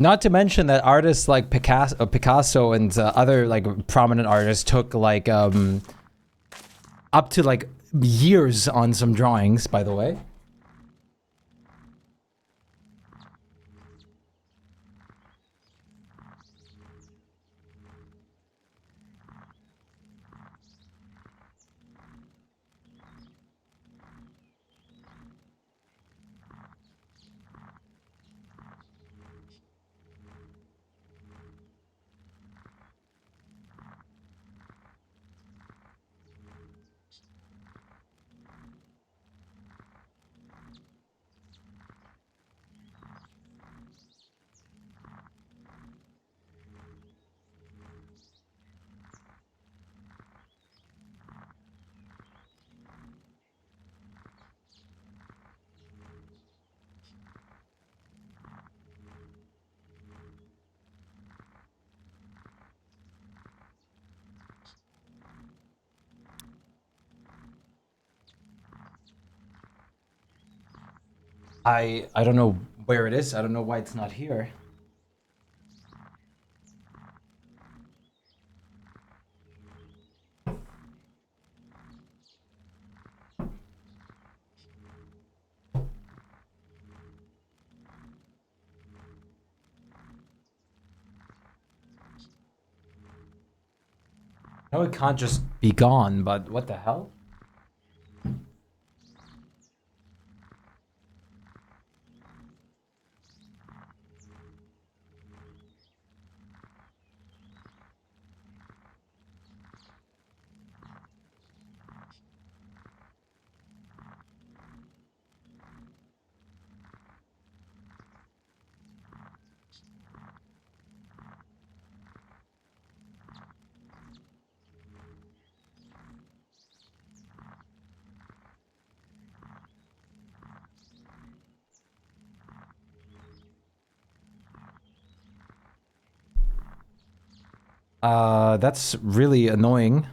Not to mention that artists like Picasso and other like prominent artists took like up to like years on some drawings, by the way. I don't know where it is. I don't know why it's not here. No, it can't just be gone, but what the hell? That's really annoying.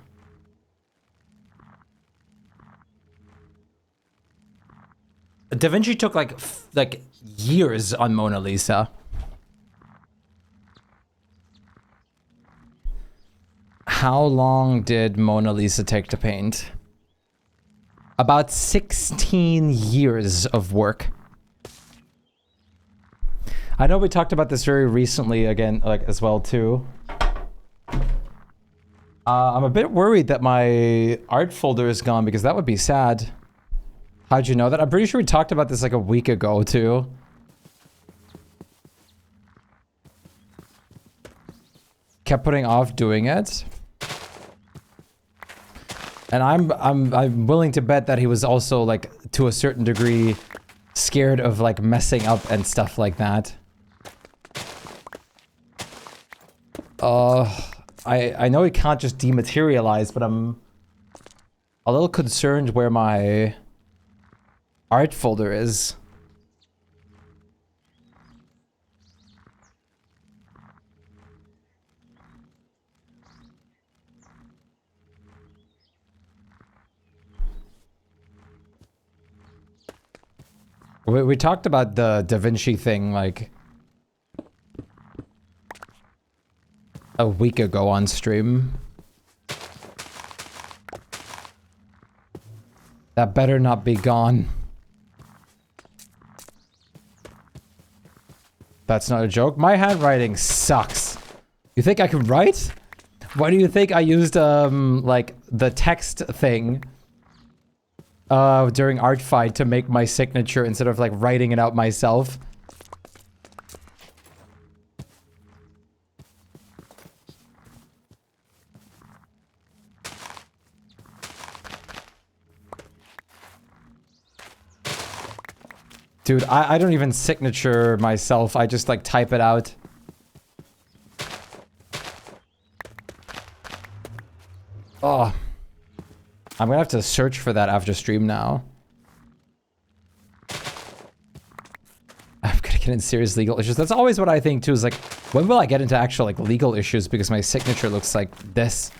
Da Vinci took like years on Mona Lisa. How long did Mona Lisa take to paint? About 16 years of work. I know we talked about this very recently again, like as well too. I'm a bit worried that my art folder is gone because that would be sad. How'd you know that? I'm pretty sure we talked about this like a week ago too. Kept putting off doing it. And I'm willing to bet that he was also like to a certain degree scared of like messing up and stuff like that. I know it can't just dematerialize, but I'm a little concerned where my art folder is. We talked about the Da Vinci thing like a week ago on stream. That better not be gone. That's not a joke. My handwriting sucks. You think I can write? Why do you think I used like the text thing during Art Fight to make my signature instead of like writing it out myself? Dude, I don't even signature myself. I just like type it out. Oh. I'm gonna have to search for that after stream now. I'm gonna get in serious legal issues. That's always what I think too, is like, when will I get into actual like legal issues because my signature looks like this?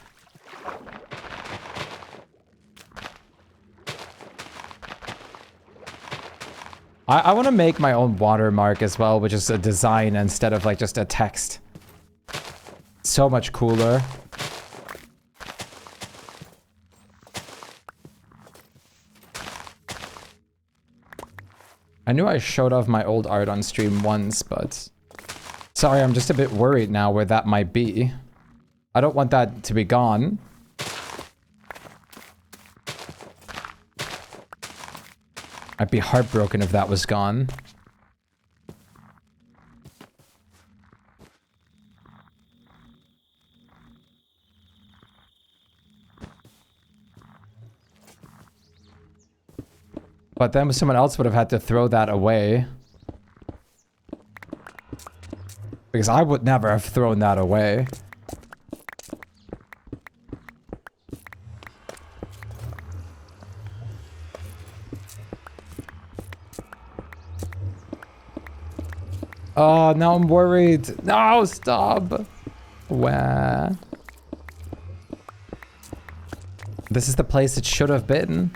I want to make my own watermark as well, which is a design instead of like just a text. So much cooler. I knew I showed off my old art on stream once, but... Sorry, I'm just a bit worried now where that might be. I don't want that to be gone. I'd be heartbroken if that was gone. But then someone else would have had to throw that away. Because I would never have thrown that away. Oh, now I'm worried. No, stop. Where? This is the place it should have been.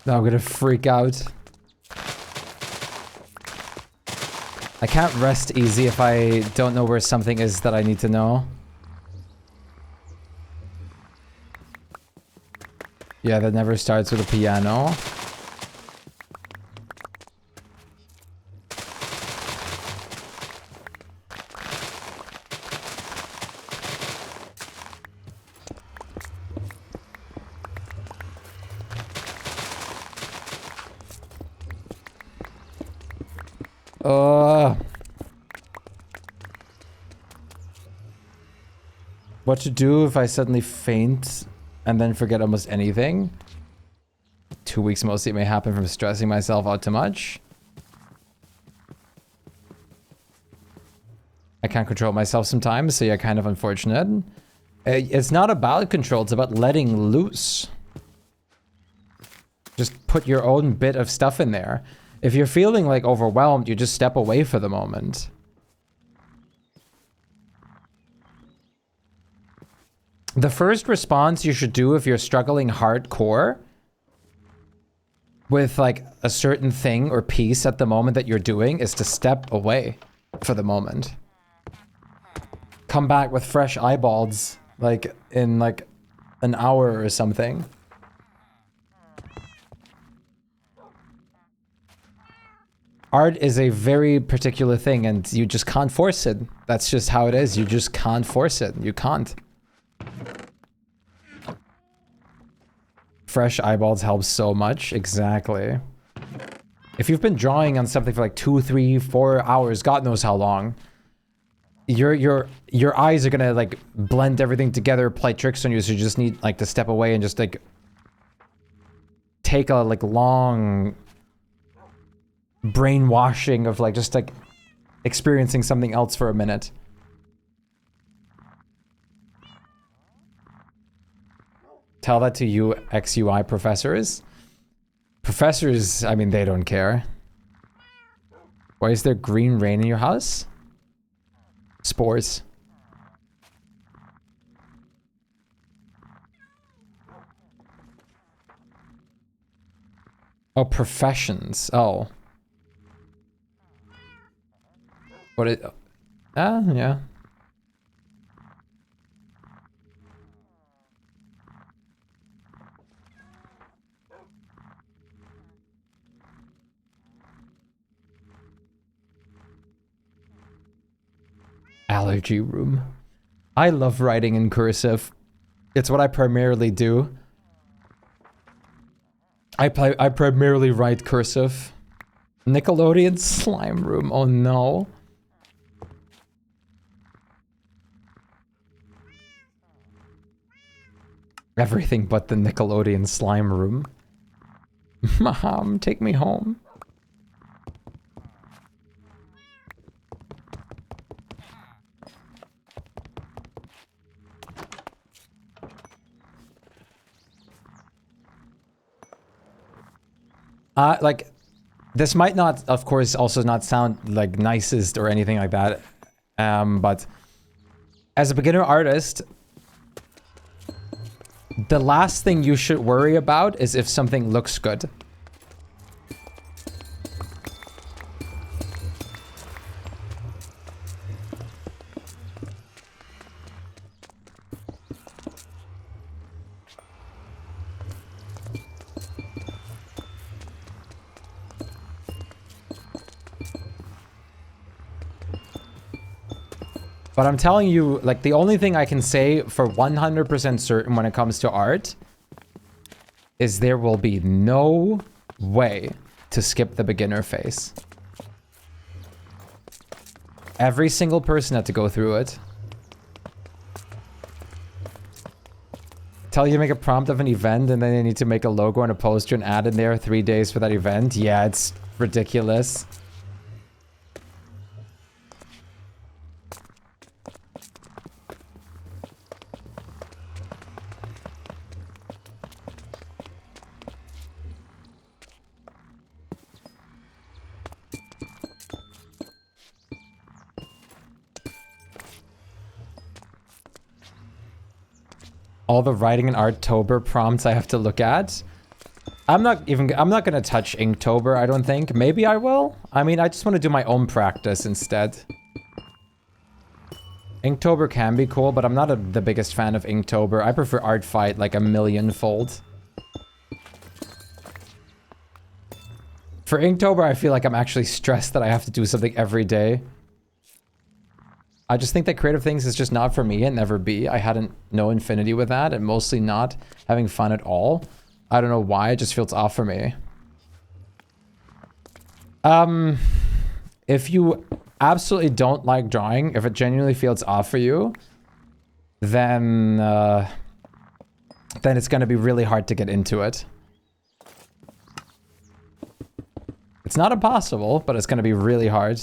Now I'm gonna freak out. I can't rest easy if I don't know where something is that I need to know. Yeah, that never starts with a piano. What to do if I suddenly faint and then forget almost anything? 2 weeks mostly may happen from stressing myself out too much. I can't control myself sometimes, so yeah, kind of unfortunate. It's not about control, it's about letting loose. Just put your own bit of stuff in there. If you're feeling like overwhelmed, you just step away for the moment. The first response you should do if you're struggling hardcore with like a certain thing or piece at the moment that you're doing is to step away for the moment. Come back with fresh eyeballs, like in like an hour or something. Art is a very particular thing and you just can't force it. That's just how it is. You just can't force it. You can't. Fresh eyeballs helps so much. Exactly. If you've been drawing on something for like 2, 3, 4 hours, God knows how long, your eyes are gonna like blend everything together, play tricks on you, so you just need like to step away and just like take a like long brainwashing of like just like experiencing something else for a minute. Tell that to you XUI professors. Professors, I mean, they don't care. Why is there green rain in your house? Spores. Oh, professions. Oh. What it... yeah. Allergy room. I love writing in cursive. It's what I primarily do. I primarily write cursive. Nickelodeon slime room. Oh no. Everything but the Nickelodeon slime room. Mom, take me home. Like, this might not, of course, also not sound like nicest or anything like that. But as a beginner artist, the last thing you should worry about is if something looks good. But I'm telling you, like, the only thing I can say for 100% certain when it comes to art is there will be no way to skip the beginner phase. Every single person had to go through it. Tell you to make a prompt of an event and then they need to make a logo and a poster and add in there 3 days for that event. Yeah, it's ridiculous. All the writing and Arttober prompts I have to look at. I'm not gonna touch Inktober, I don't think. Maybe I will. I mean, I just want to do my own practice instead. Inktober can be cool, but I'm not the biggest fan of Inktober. I prefer Artfight like a millionfold. For Inktober, I feel like I'm actually stressed that I have to do something every day. I just think that creative things is just not for me and never be. I hadn't no infinity with that and mostly not having fun at all. I don't know why, it just feels off for me. If you absolutely don't like drawing, if it genuinely feels off for you, then it's gonna be really hard to get into it. It's not impossible, but it's gonna be really hard.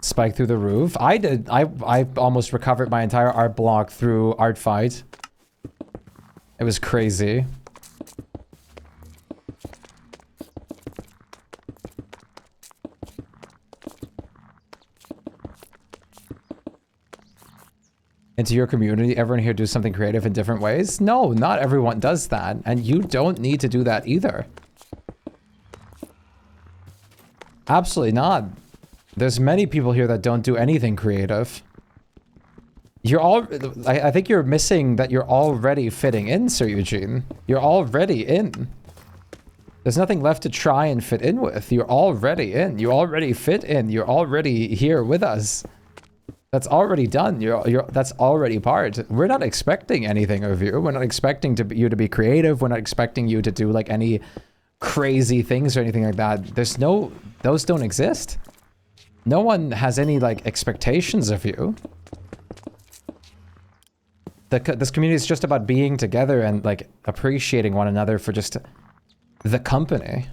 Spike through the roof. I did. I almost recovered my entire art block through Artfight. It was crazy. Into your community, everyone here do something creative in different ways? No, not everyone does that, and you don't need to do that either. Absolutely not. There's many people here that don't do anything creative. I think you're missing that you're already fitting in, Sir Eugene. You're already in. There's nothing left to try and fit in with. You're already in. You already fit in. You're already here with us. That's already done. That's already part. We're not expecting anything of you. We're not expecting you to be creative. We're not expecting you to do like any crazy things or anything like that. Those don't exist. No one has any like expectations of you. This community is just about being together and like appreciating one another for just the company.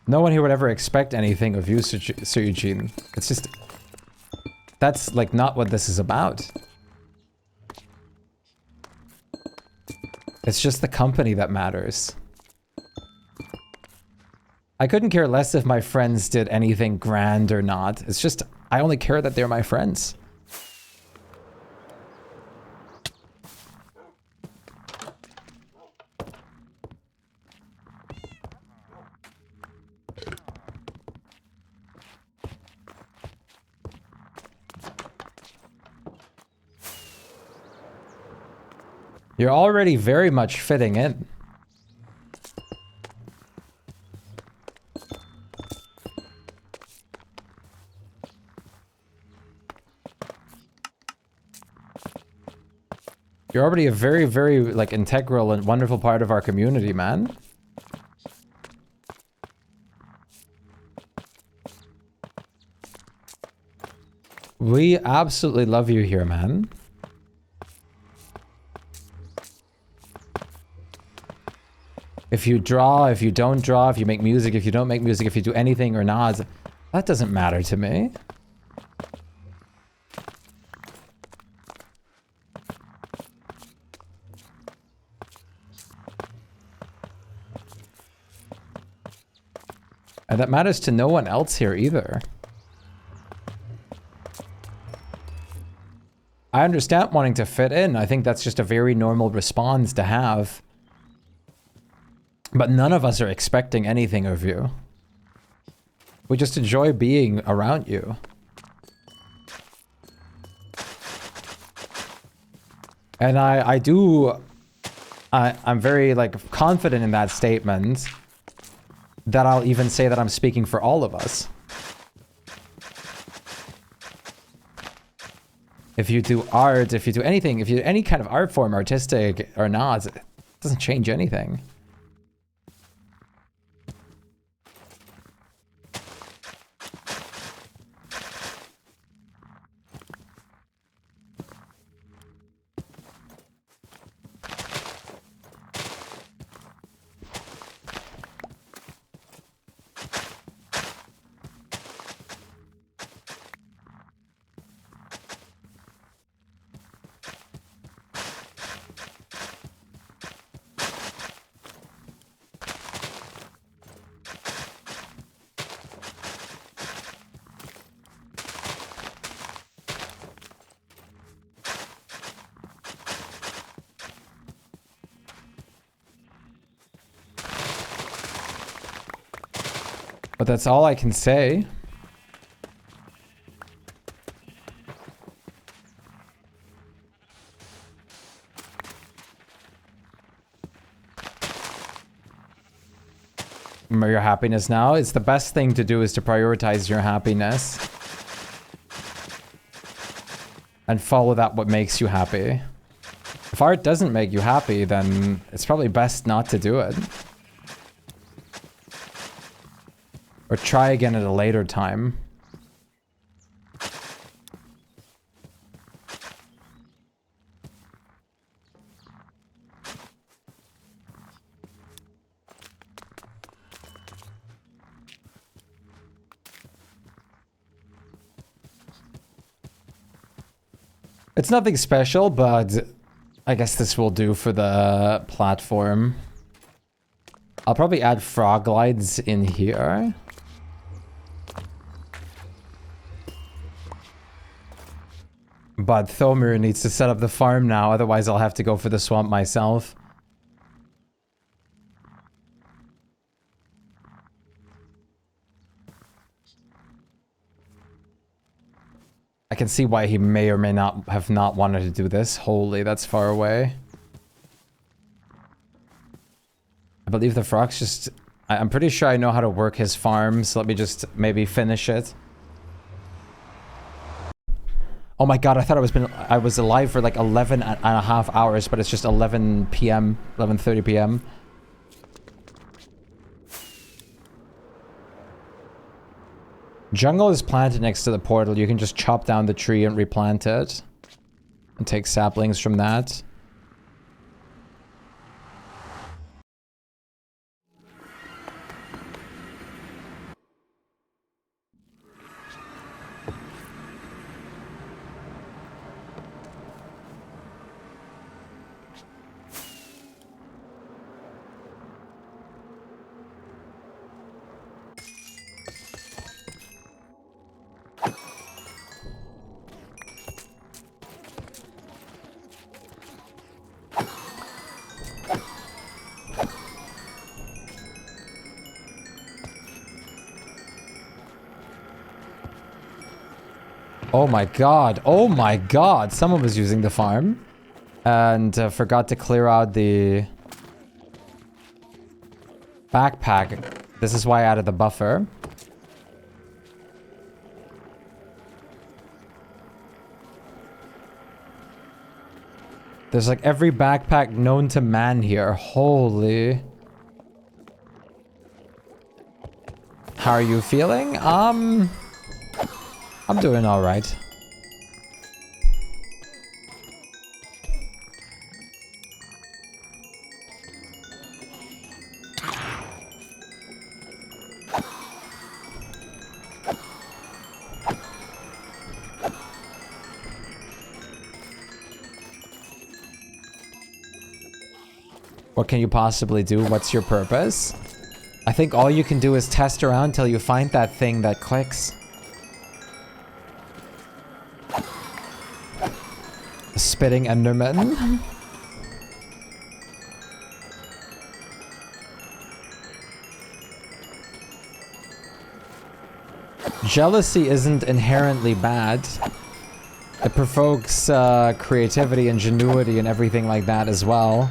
No one here would ever expect anything of you, Sir Eugene. It's just... That's, like, not what this is about. It's just the company that matters. I couldn't care less if my friends did anything grand or not. It's just, I only care that they're my friends. You're already very much fitting in. You're already a very, very, like, integral and wonderful part of our community, man. We absolutely love you here, man. If you draw, if you don't draw, if you make music, if you don't make music, if you do anything or not, that doesn't matter to me. And that matters to no one else here either. I understand wanting to fit in. I think that's just a very normal response to have. But none of us are expecting anything of you. We just enjoy being around you. And I'm very, like, confident in that statement that I'll even say that I'm speaking for all of us. If you do art, if you do anything, if you do any kind of art form, artistic or not, it doesn't change anything. But that's all I can say. Remember your happiness now? It's the best thing to do is to prioritize your happiness. And follow that what makes you happy. If art doesn't make you happy, then it's probably best not to do it. Or try again at a later time. It's nothing special, but I guess this will do for the platform. I'll probably add frog glides in here. But Thomir needs to set up the farm now, otherwise I'll have to go for the swamp myself. I can see why he may or may not have not wanted to do this. Holy, that's far away. I believe the frogs just... I'm pretty sure I know how to work his farm, so let me just maybe finish it. Oh my god, I thought I was alive for like 11 and a half hours, but it's just 11 p.m., 11:30 p.m. Jungle is planted next to the portal. You can just chop down the tree and replant it. And take saplings from that. Oh my god. Oh my god. Someone was using the farm. And forgot to clear out the backpack. This is why I added the buffer. There's like every backpack known to man here. Holy. How are you feeling? I'm doing all right. What can you possibly do? What's your purpose? I think all you can do is test around till you find that thing that clicks. Spitting Enderman. Jealousy isn't inherently bad. It provokes creativity, ingenuity, and everything like that as well.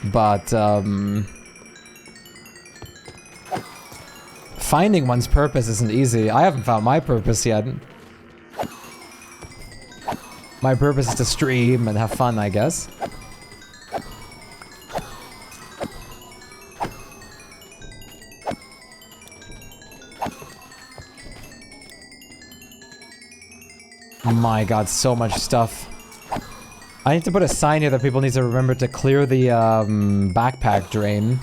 But finding one's purpose isn't easy. I haven't found my purpose yet. My purpose is to stream and have fun, I guess. My god, so much stuff. I need to put a sign here that people need to remember to clear the backpack drain.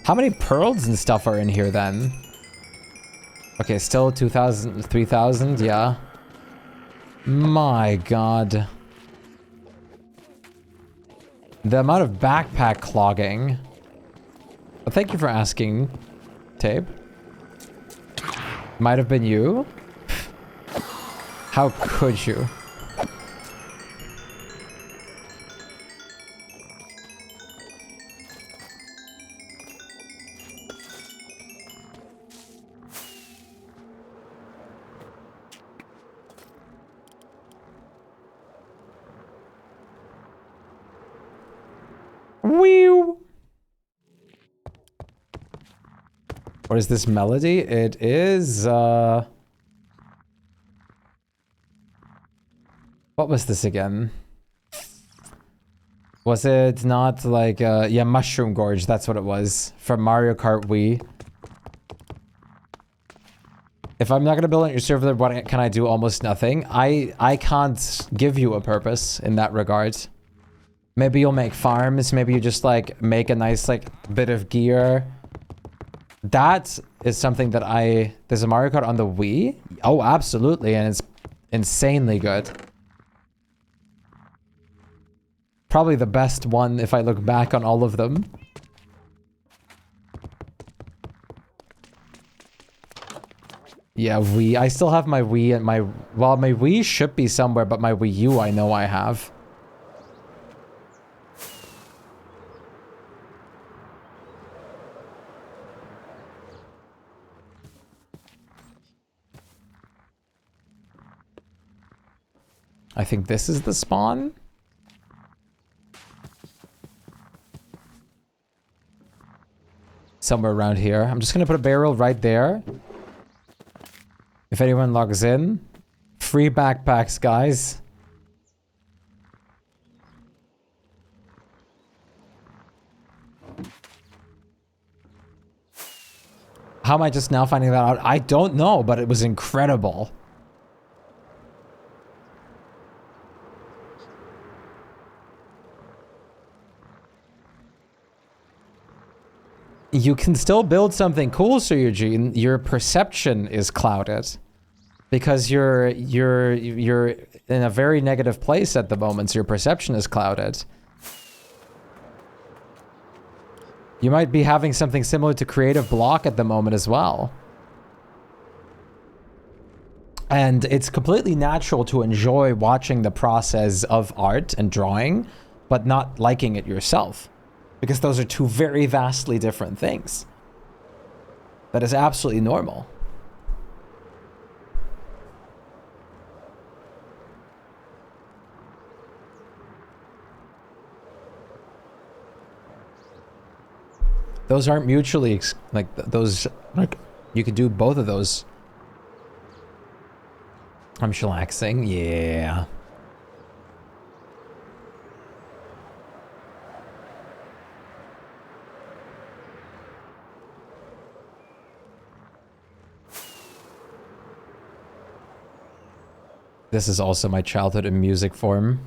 How many pearls and stuff are in here then? Okay, still 2,000, 3,000, yeah. My god. The amount of backpack clogging. Well, thank you for asking, Tape. Might have been you? How could you? What is this melody? It is, what was this again? Was it not like, yeah, Mushroom Gorge, that's what it was. From Mario Kart Wii. If I'm not gonna build on your server, what can I do? Almost nothing. I can't give you a purpose in that regard. Maybe you'll make farms, maybe you just like make a nice like bit of gear. That is something that there's a Mario Kart on the Wii? Oh, absolutely, and it's insanely good. Probably the best one if I look back on all of them. Yeah, Wii. I still have my Wii and my... Well, my Wii should be somewhere, but my Wii U I know I have. I think this is the spawn. Somewhere around here. I'm just gonna put a barrel right there. If anyone logs in. Free backpacks, guys. How am I just now finding that out? I don't know, but it was incredible. You can still build something cool, Sir Eugene. Your perception is clouded because you're in a very negative place at the moment. So your perception is clouded. You might be having something similar to creative block at the moment as well. And it's completely natural to enjoy watching the process of art and drawing, but not liking it yourself. Because those are two very vastly different things. That is absolutely normal. Those aren't mutually those, like, you could do both of those. I'm chillaxing, yeah. This is also my childhood in music form.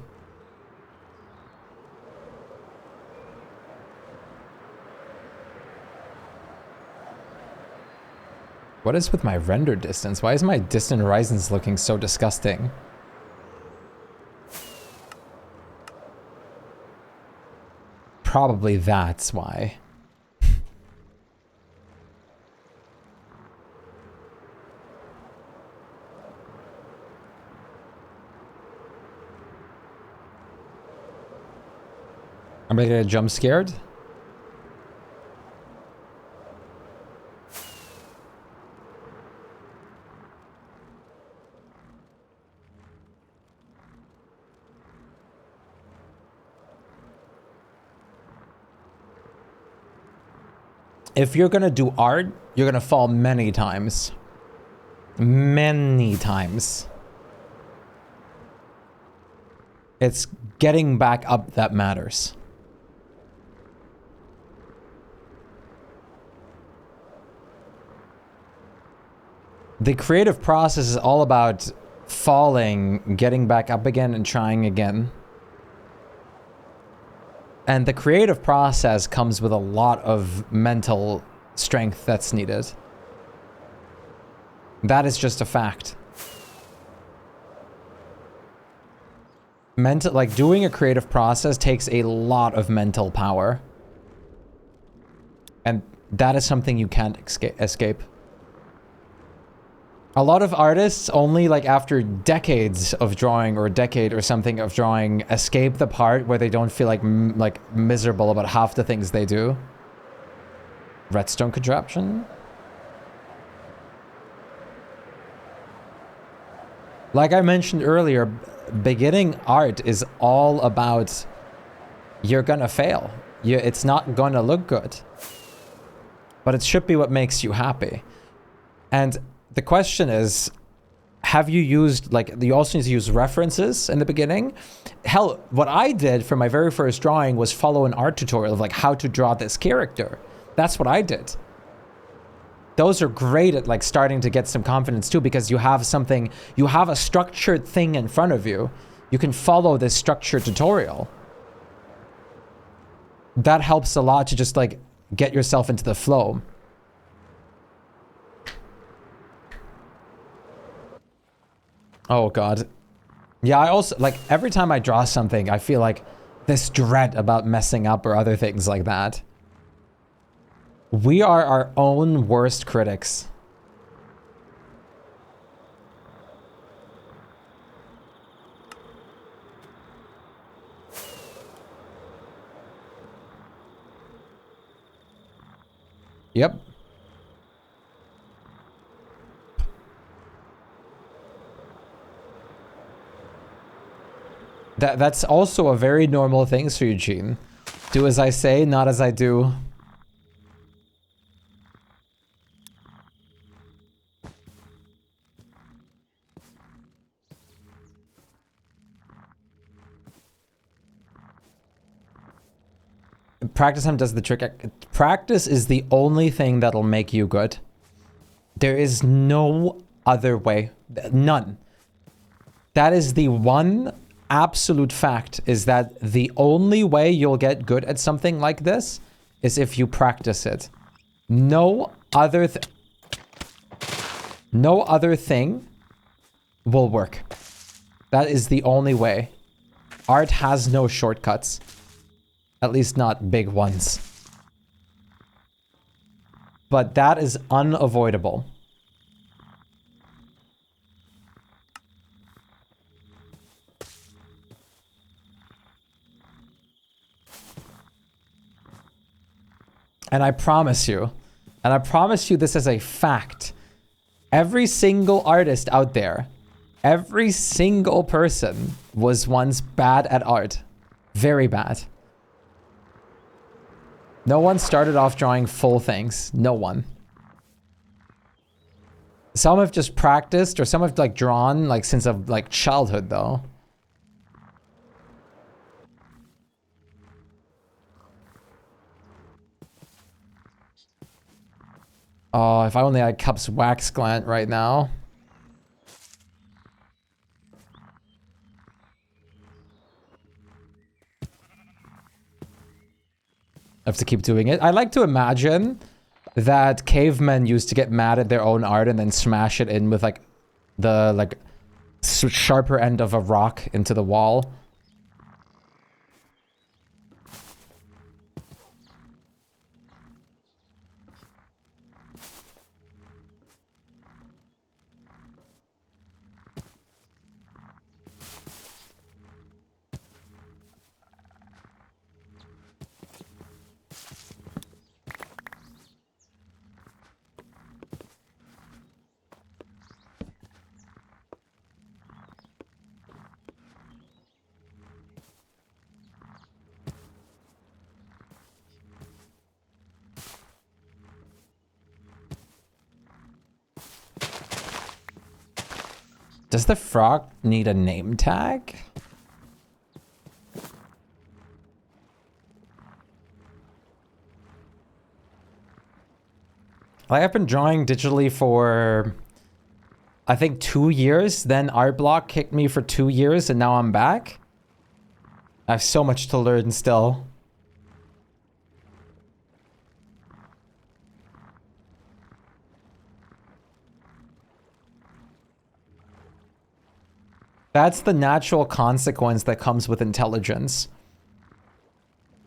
What is with my render distance? Why is my distant horizons looking so disgusting? Probably that's why. Am I gonna get jump scared? If you're gonna do art, you're gonna fall many times. Many times. It's getting back up that matters. The creative process is all about falling, getting back up again, and trying again. And the creative process comes with a lot of mental strength that's needed. That is just a fact. Like doing a creative process takes a lot of mental power. And that is something you can't escape. A lot of artists only like after decades of drawing or a decade or something of drawing escape the part where they don't feel like miserable about half the things they do. Redstone contraption? Like I mentioned earlier, beginning art is all about you're gonna fail. It's not gonna look good. but it should be what makes you happy. And the question is, have you used, like, you also need to use references in the beginning. Hell, what I did for my very first drawing was follow an art tutorial of like how to draw this character. That's what I did. Those are great at like starting to get some confidence too, because you have something, you have a structured thing in front of you. You can follow this structured tutorial. That helps a lot to just like get yourself into the flow. Oh God. Yeah, I also, like, every time I draw something, I feel like this dread about messing up or other things like that. We are our own worst critics. Yep. That's also a very normal thing, Sir Eugene. Do as I say, not as I do. Practice time does the trick. Practice is the only thing that'll make you good. There is no other way. None. That is the one absolute fact, is that the only way you'll get good at something like this is if you practice it. No other thing will work. That is the only way. Art has no shortcuts. At least not big ones. But that is unavoidable. And I promise you this as a fact, every single artist out there, every single person was once bad at art. Very bad. No one started off drawing full things. No one. Some have just practiced, or some have like drawn like since of like childhood though. Oh, if I only had Cup's wax gland right now. I have to keep doing it. I like to imagine that cavemen used to get mad at their own art and then smash it in with like the like sharper end of a rock into the wall. Does the frog need a name tag? Like, I've been drawing digitally for, I think, 2 years. Then Artblock kicked me for 2 years, and now I'm back. I have so much to learn still. That's the natural consequence that comes with intelligence.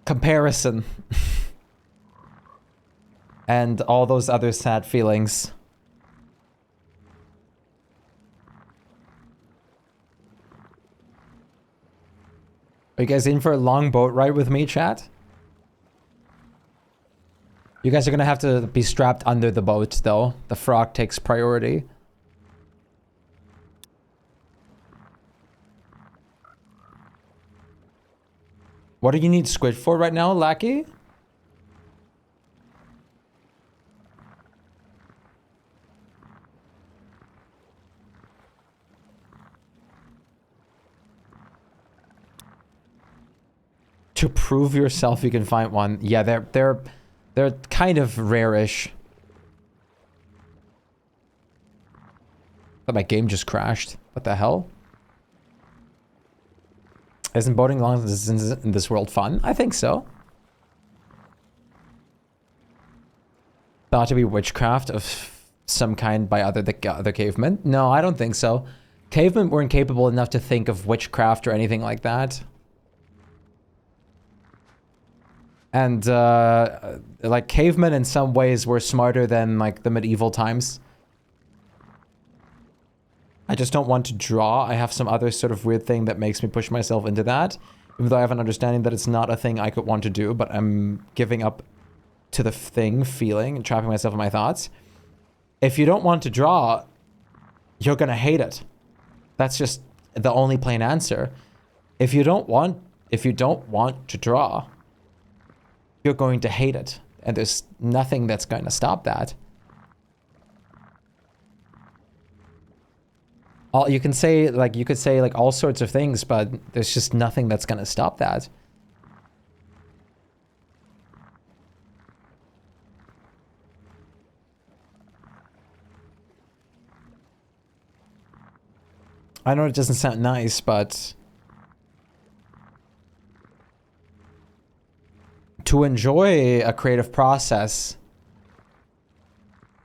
Comparison. And all those other sad feelings. Are you guys in for a long boat ride with me, chat? You guys are gonna have to be strapped under the boat, though. The frog takes priority. What do you need squid for right now, Lackey? To prove yourself, you can find one. Yeah, they're kind of rare-ish. But my game just crashed. What the hell? Isn't boating long distance in this world fun? I think so. Thought to be witchcraft of some kind by other cavemen? No, I don't think so. Cavemen weren't capable enough to think of witchcraft or anything like that. And, like, cavemen in some ways were smarter than, like, the medieval times. I just don't want to draw. I have some other sort of weird thing that makes me push myself into that. Even though I have an understanding that it's not a thing I could want to do, but I'm giving up to the thing, feeling, and trapping myself in my thoughts. If you don't want to draw, you're gonna hate it. That's just the only plain answer. If you don't want to draw, you're going to hate it. And there's nothing that's going to stop that. You could say like all sorts of things, but there's just nothing that's going to stop that. I know it doesn't sound nice, but to enjoy a creative process,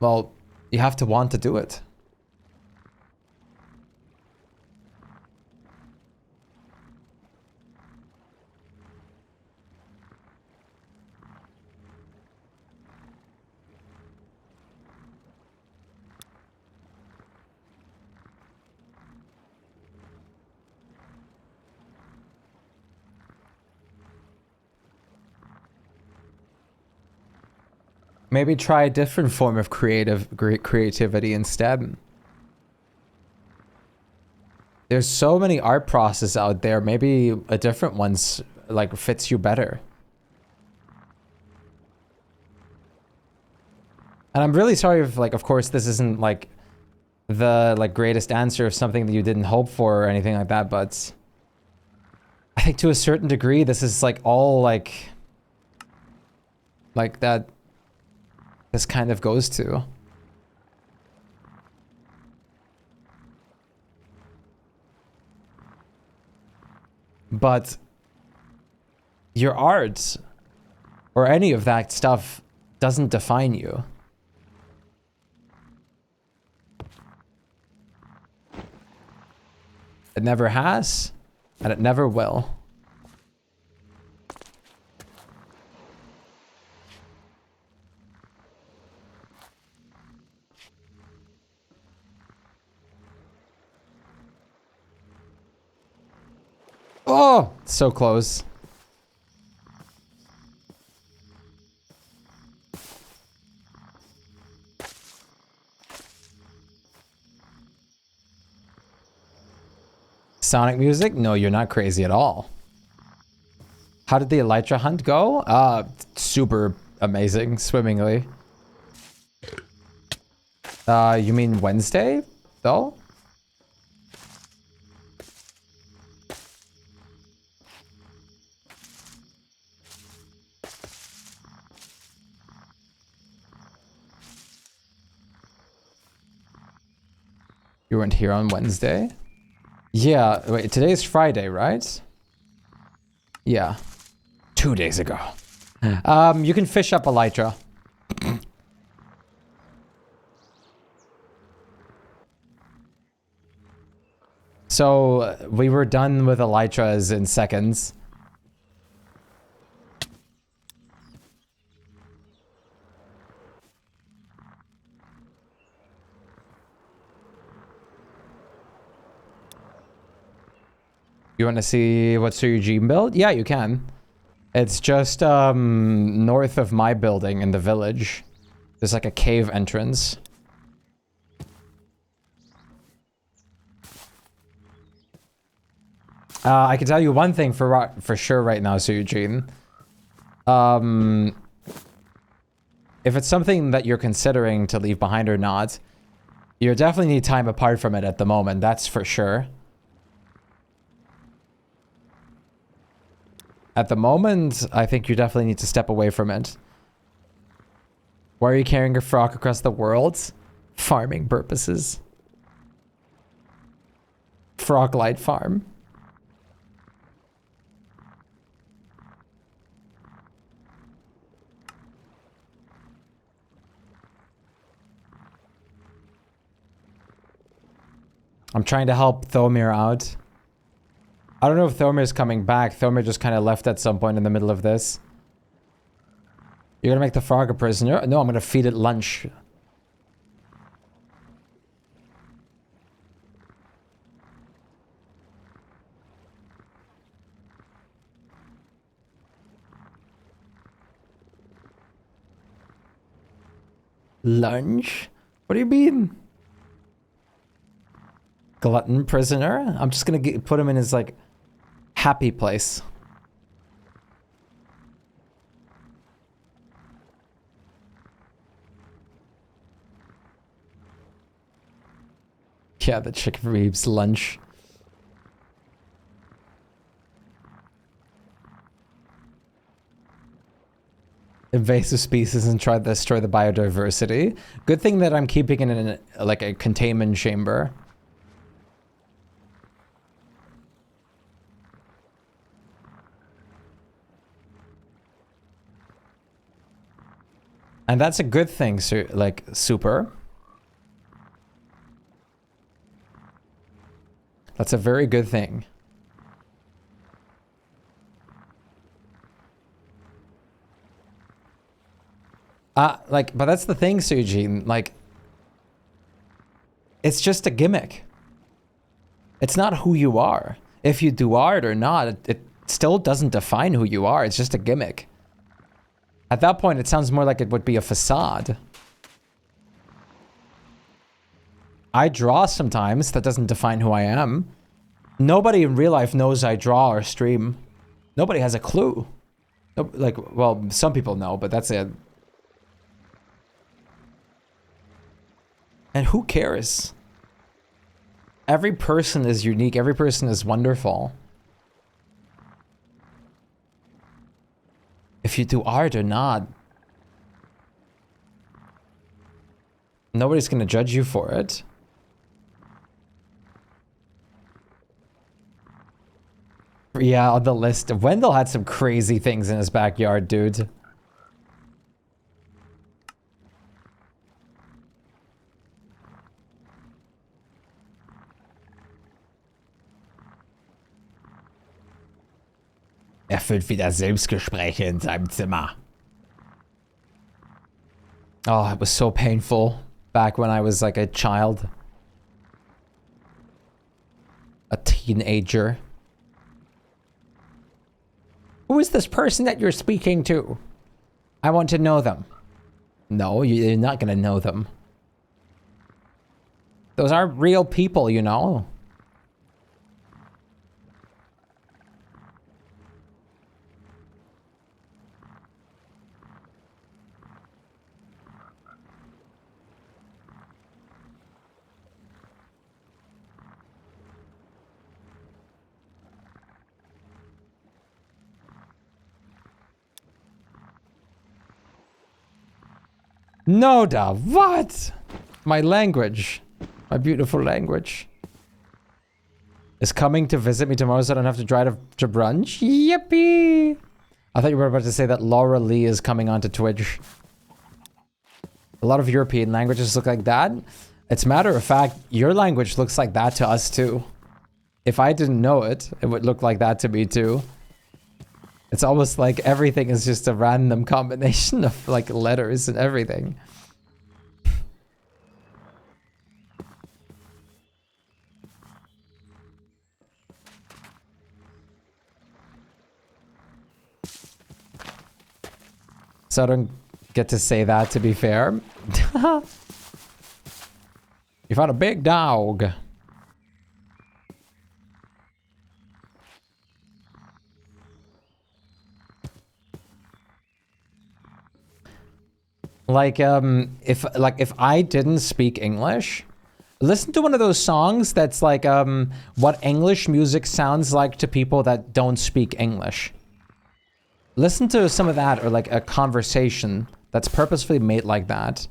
well, you have to want to do it. Maybe try a different form of creativity instead. There's so many art processes out there. Maybe a different one's like fits you better. And I'm really sorry if, like, of course this isn't like the greatest answer of something that you didn't hope for or anything like that, but I think to a certain degree this is like all like that this kind of goes to. But your art or any of that stuff doesn't define you. It never has, and it never will. Oh, so close. Sonic music? No, you're not crazy at all. How did the elytra hunt go? Super amazing, swimmingly. You mean Wednesday, though? You weren't here on Wednesday? Yeah, wait, today's Friday, right? Yeah. 2 days ago. You can fish up elytra. So, we were done with elytras in seconds. You want to see what's your Eugene build? Yeah, you can. It's just north of my building in the village. There's like a cave entrance. I can tell you one thing for sure right now, Sir Eugene. If it's something that you're considering to leave behind or not, you definitely need time apart from it at the moment, that's for sure. At the moment, I think you definitely need to step away from it. Why are you carrying a frog across the world? Farming purposes. Frog light farm. I'm trying to help Thomir out. I don't know if Thomir's coming back. Thomir just kind of left at some point in the middle of this. You're gonna make the frog a prisoner? No, I'm gonna feed it lunch. Lunch? What do you mean? Glutton prisoner? I'm just gonna put him in his, like, happy place. Yeah, the chick reaps lunch. Invasive species and try to destroy the biodiversity. Good thing that I'm keeping it in, like, a containment chamber. And that's a good thing, so, like, super. That's a very good thing. Like, but that's the thing, Sujin. Like, it's just a gimmick. It's not who you are. If you do art or not, it still doesn't define who you are. It's just a gimmick. At that point, it sounds more like it would be a facade. I draw sometimes. That doesn't define who I am. Nobody in real life knows I draw or stream. Nobody has a clue. No, like, well, some people know, but that's it. And who cares? Every person is unique. Every person is wonderful. If you do art or not, nobody's gonna judge you for it. Yeah, on the list. Wendell had some crazy things in his backyard, dude. Er führt wieder Selbstgespräche in seinem Zimmer. Oh, it was so painful back when I was like a child. A teenager. Who is this person that you're speaking to? I want to know them. No, you're not gonna know them. Those aren't real people, you know. Noda, what? My language. My beautiful language. Is coming to visit me tomorrow so I don't have to drive to brunch? Yippee! I thought you were about to say that Laura Lee is coming onto Twitch. A lot of European languages look like that. It's matter of fact, your language looks like that to us too. If I didn't know it, it would look like that to me too. It's almost like everything is just a random combination of like letters and everything. So I don't get to say that, to be fair. You found a big dog. Like, if I didn't speak English, listen to one of those songs that's like, what English music sounds like to people that don't speak English. Listen to some of that, or like a conversation that's purposefully made like that.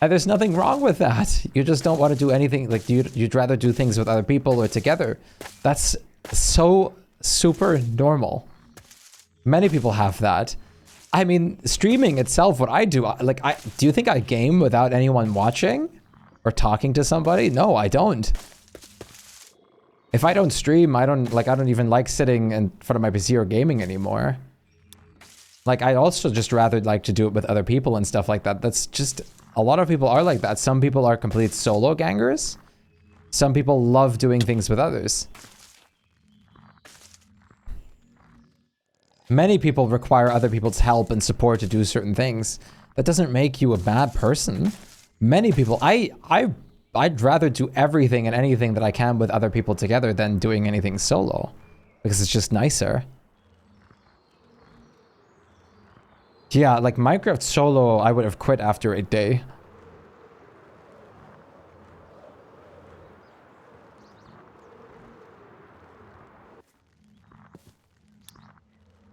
And there's nothing wrong with that. You just don't want to do anything, like you'd rather do things with other people or together. That's so super normal. Many people have that. I mean, streaming itself, what I do, like, do you think I game without anyone watching or talking to somebody? No, I don't. If I don't stream, I don't even like sitting in front of my PC or gaming anymore. Like, I also just rather like to do it with other people and stuff like that. That's just, a lot of people are like that. Some people are complete solo gangers. Some people love doing things with others. Many people require other people's help and support to do certain things. That doesn't make you a bad person. Many people, I'd rather do everything and anything that I can with other people together than doing anything solo, because it's just nicer. Yeah, like Minecraft solo, I would have quit after a day.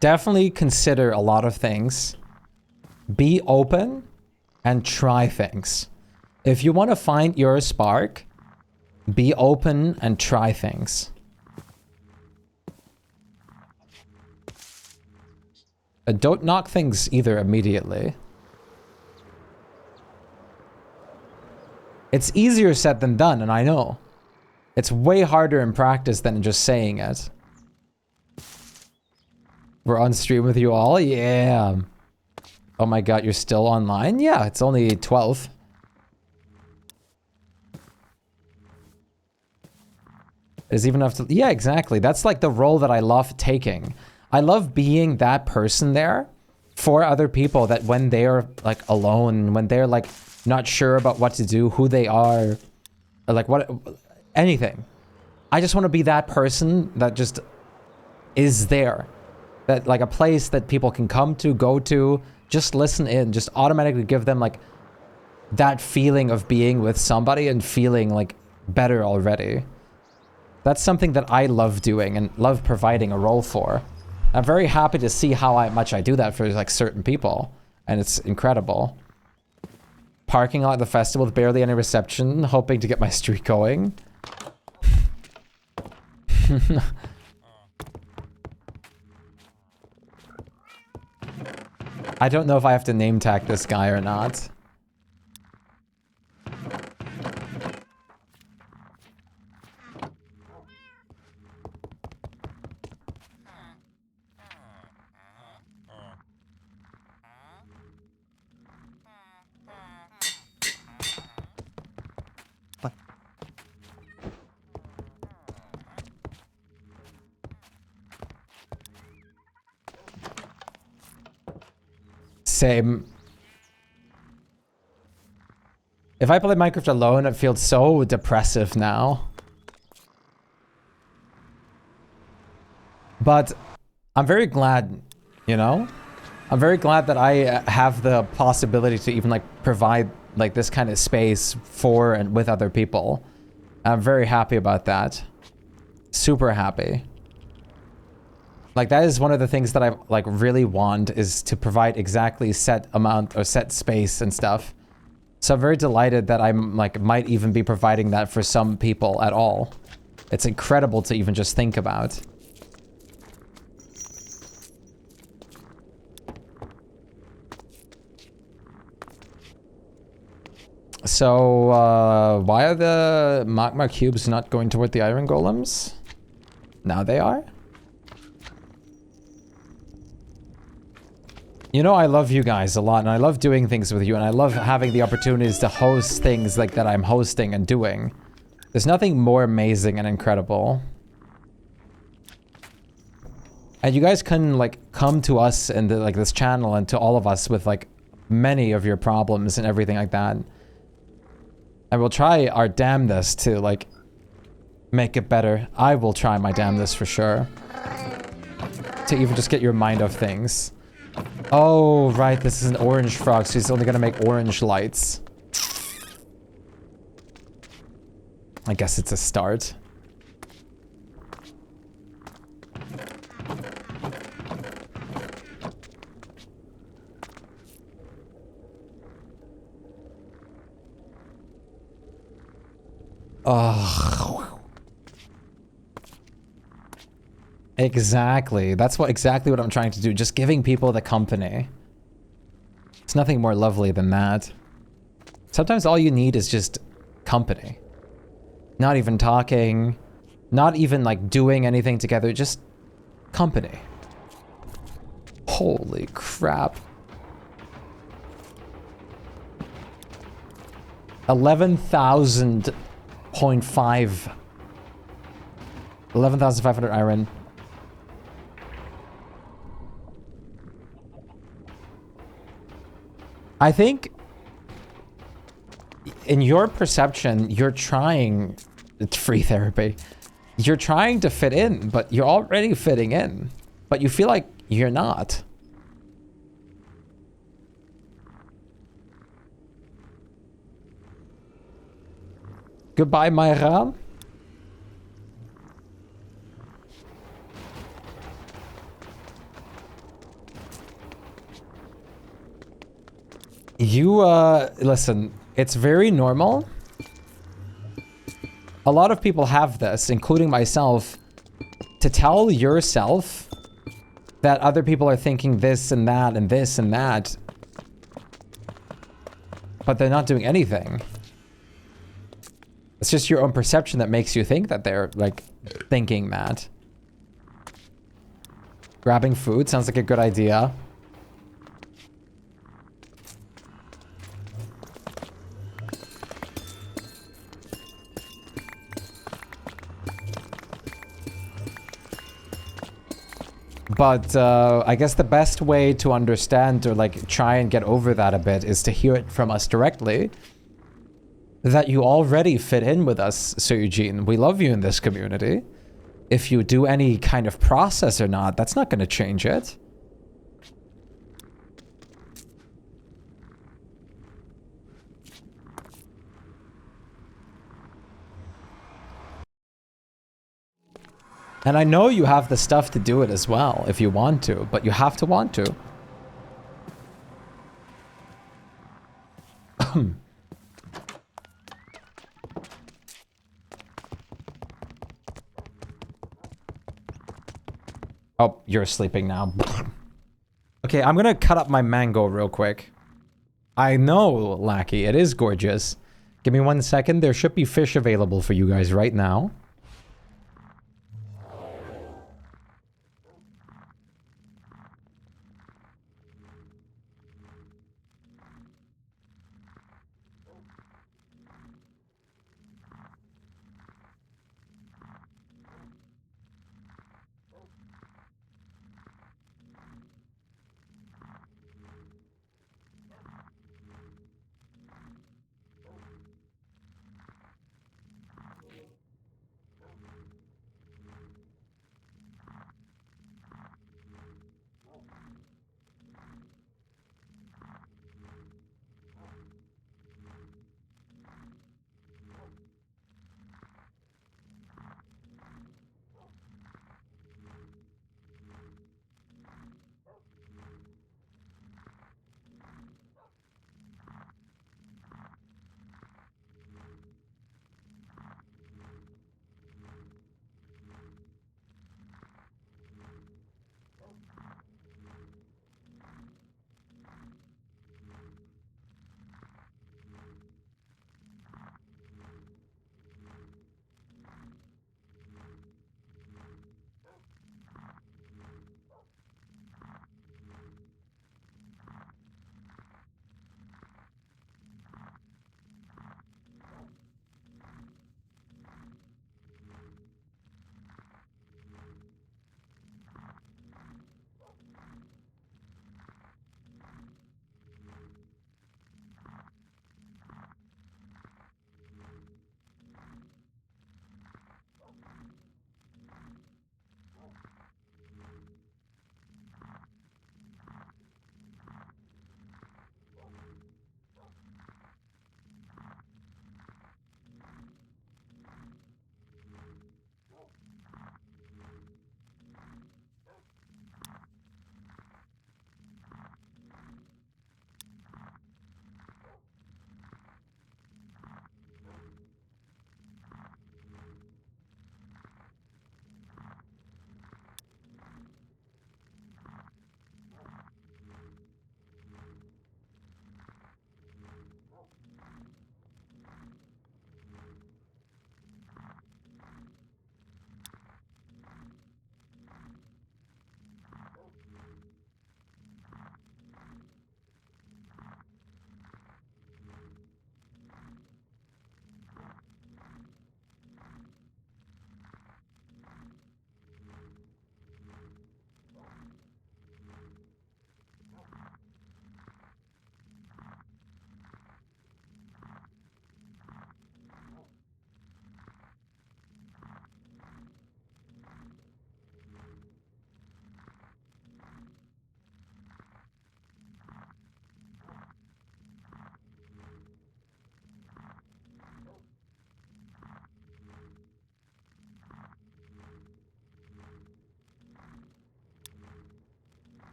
Definitely consider a lot of things. Be open and try things. If you want to find your spark, be open and try things. Don't knock things either immediately. It's easier said than done, and I know. It's way harder in practice than just saying it. We're on stream with you all? Yeah. Oh my god, you're still online? Yeah, it's only 12. Is even enough to... Yeah, exactly. That's like the role that I love taking. I love being that person there for other people, that when they're like alone, when they're like not sure about what to do, who they are, or like what, anything. I just want to be that person that just is there. That like a place that people can come to, go to, just listen in, just automatically give them like that feeling of being with somebody and feeling like better already. That's something that I love doing and love providing a role for. I'm very happy to see how much I do that for like certain people, and it's incredible. Parking lot at the festival with barely any reception, hoping to get my streak going. I don't know if I have to name tag this guy or not. Same. If I play Minecraft alone, it feels so depressive now. But I'm very glad, you know? I'm very glad that I have the possibility to even like provide like this kind of space for and with other people. I'm very happy about that. Super happy. Like that is one of the things that I like really want, is to provide exactly set amount or set space and stuff. So I'm very delighted that I'm like might even be providing that for some people at all. It's incredible to even just think about. So why are the magma cubes not going toward the iron golems? Now they are? You know, I love you guys a lot, and I love doing things with you, and I love having the opportunities to host things like that I'm hosting and doing. There's nothing more amazing and incredible. And you guys can, like, come to us and, like, this channel and to all of us with, like, many of your problems and everything like that. And we'll try our damnedest to, like, make it better. I will try my damnedest for sure. to even just get your mind off things. Oh, right, this is an orange frog, so he's only gonna make orange lights. I guess it's a start. Oh. Exactly. That's exactly what I'm trying to do. Just giving people the company. It's nothing more lovely than that. Sometimes all you need is just company. Not even talking. Not even like doing anything together. Just company. Holy crap. 11,000.5. 11,500 iron. I think in your perception, you're trying, it's free therapy. You're trying to fit in, but you're already fitting in, but you feel like you're not. Goodbye, Myra. You, listen, it's very normal. A lot of people have this, including myself, to tell yourself that other people are thinking this and that and this and that, but they're not doing anything. It's just your own perception that makes you think that they're, like, thinking that. Grabbing food sounds like a good idea. But I guess the best way to understand or like try and get over that a bit is to hear it from us directly. That you already fit in with us, Sir Eugene. We love you in this community. If you do any kind of process or not, that's not going to change it. And I know you have the stuff to do it as well, if you want to, but you have to want to. Oh, you're sleeping now. Okay, I'm gonna cut up my mango real quick. I know, Lackey, it is gorgeous. Give me 1 second. There should be fish available for you guys right now.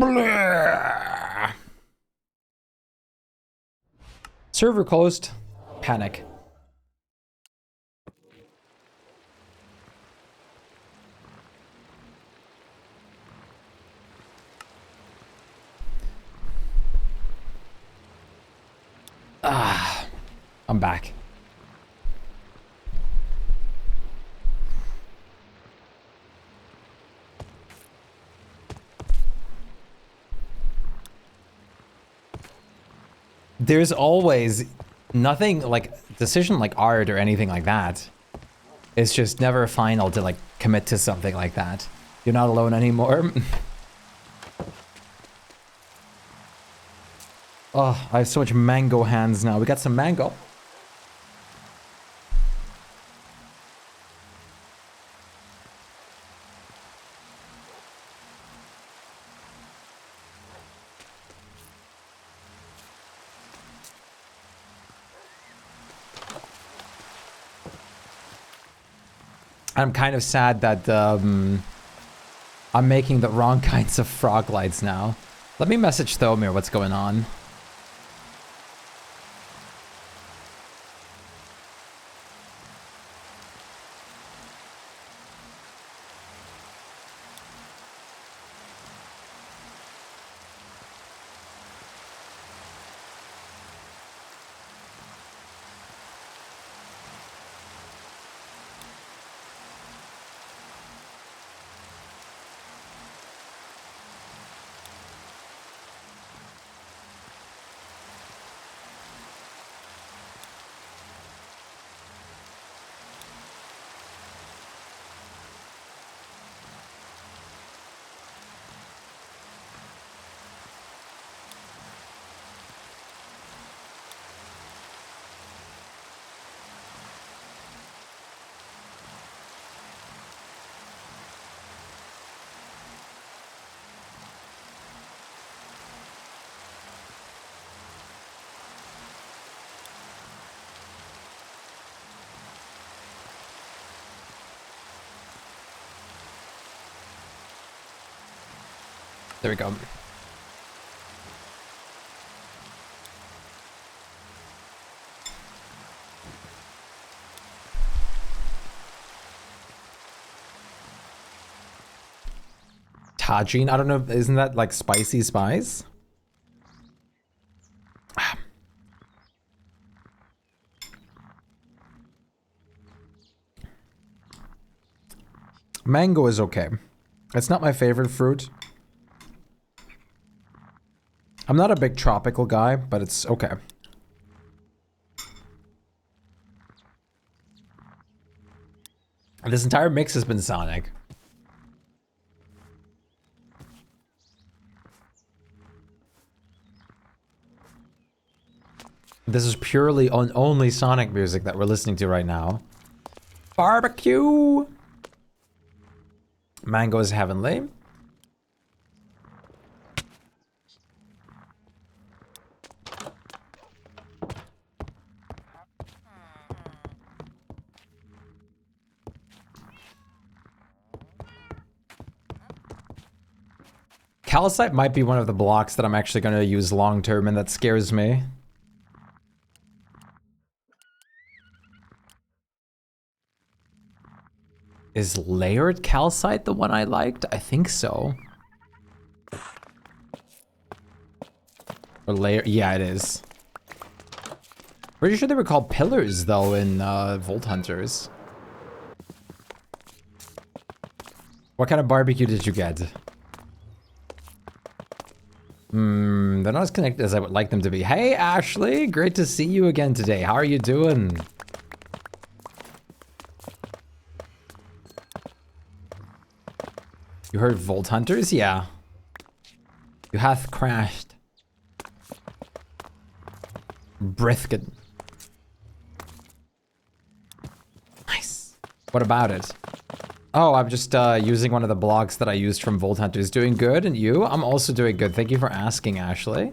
Blah. Server closed. Panic. I'm back. There's always nothing like decision like art or anything like that. It's just never final to like commit to something like that. You're not alone anymore. Oh, I have so much mango hands now. We got some mango. I'm kind of sad that I'm making the wrong kinds of frog lights now. Let me message Thomir what's going on. There we go. Tajin, I don't know, isn't that like spicy spice? Mango is okay. It's not my favorite fruit. I'm not a big tropical guy, but it's okay. This entire mix has been Sonic. This is purely on only Sonic music that we're listening to right now. Barbecue! Mango is heavenly. Calcite might be one of the blocks that I'm actually going to use long term, and that scares me. Is layered calcite the one I liked? I think so. Or layer, yeah, it is. Pretty sure they were called pillars though in Volt Hunters. What kind of barbecue did you get? They're not as connected as I would like them to be. Hey, Ashley, great to see you again today. How are you doing? You heard Volt Hunters? Yeah. You hath crashed. Brisket. Nice. What about it? Oh, I'm just using one of the blogs that I used from Volt Hunters. Doing good, and you? I'm also doing good. Thank you for asking, Ashley.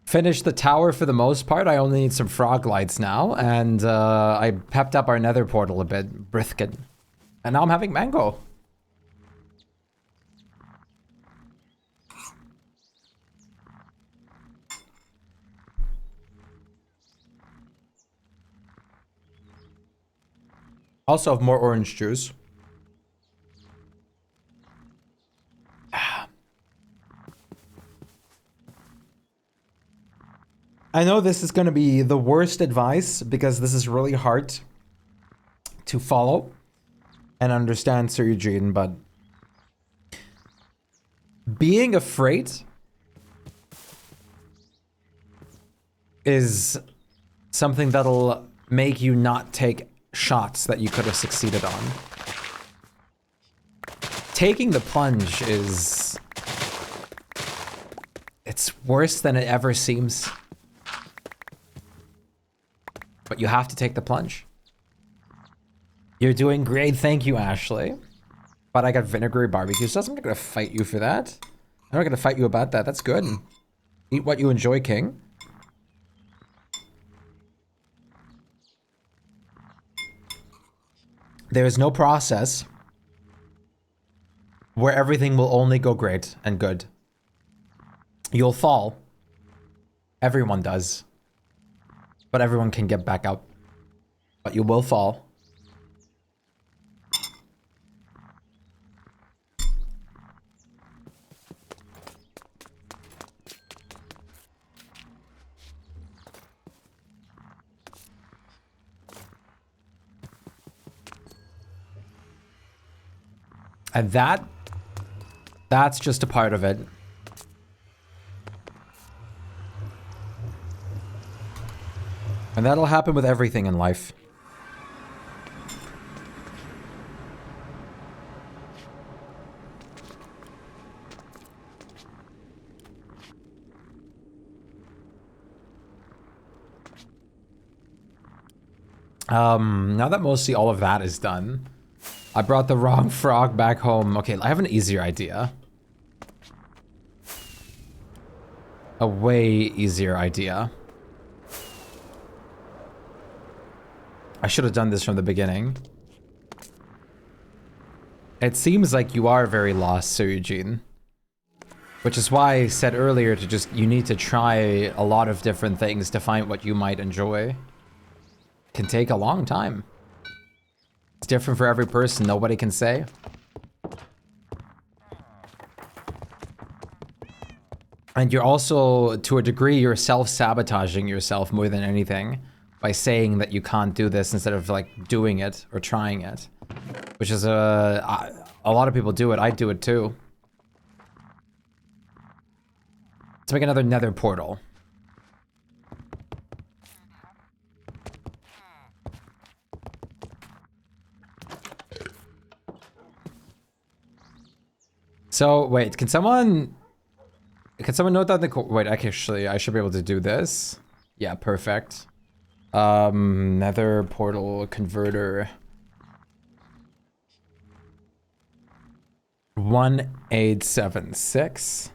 Finished the tower for the most part. I only need some frog lights now, and I pepped up our nether portal a bit. Brisket. And now I'm having mango. Also have more orange juice. I know this is going to be the worst advice because this is really hard to follow and understand, Sir Eugene, but being afraid is something that'll make you not take shots that you could have succeeded on. Taking the plunge is... it's worse than it ever seems. But you have to take the plunge. You're doing great, thank you, Ashley. But I got vinegary barbecue sauce. I'm not gonna fight you for that. I'm not gonna fight you about that. That's good. Eat what you enjoy, King. There is no process where everything will only go great and good. You'll fall. Everyone does. But everyone can get back up. But you will fall. And that's just a part of it. And that'll happen with everything in life. Now that mostly all of that is done, I brought the wrong frog back home. Okay, I have an easier idea. A way easier idea. I should have done this from the beginning. It seems like you are very lost, Sir Eugene. Which is why I said earlier to just, you need to try a lot of different things to find what you might enjoy. It can take a long time. It's different for every person, nobody can say. And you're also, to a degree, you're self-sabotaging yourself more than anything by saying that you can't do this instead of like doing it or trying it. Which is a lot of people do it, I do it too. Let's make another nether portal. So, wait, can someone note down the wait, actually, I should be able to do this. Yeah, perfect. Nether portal converter. 1876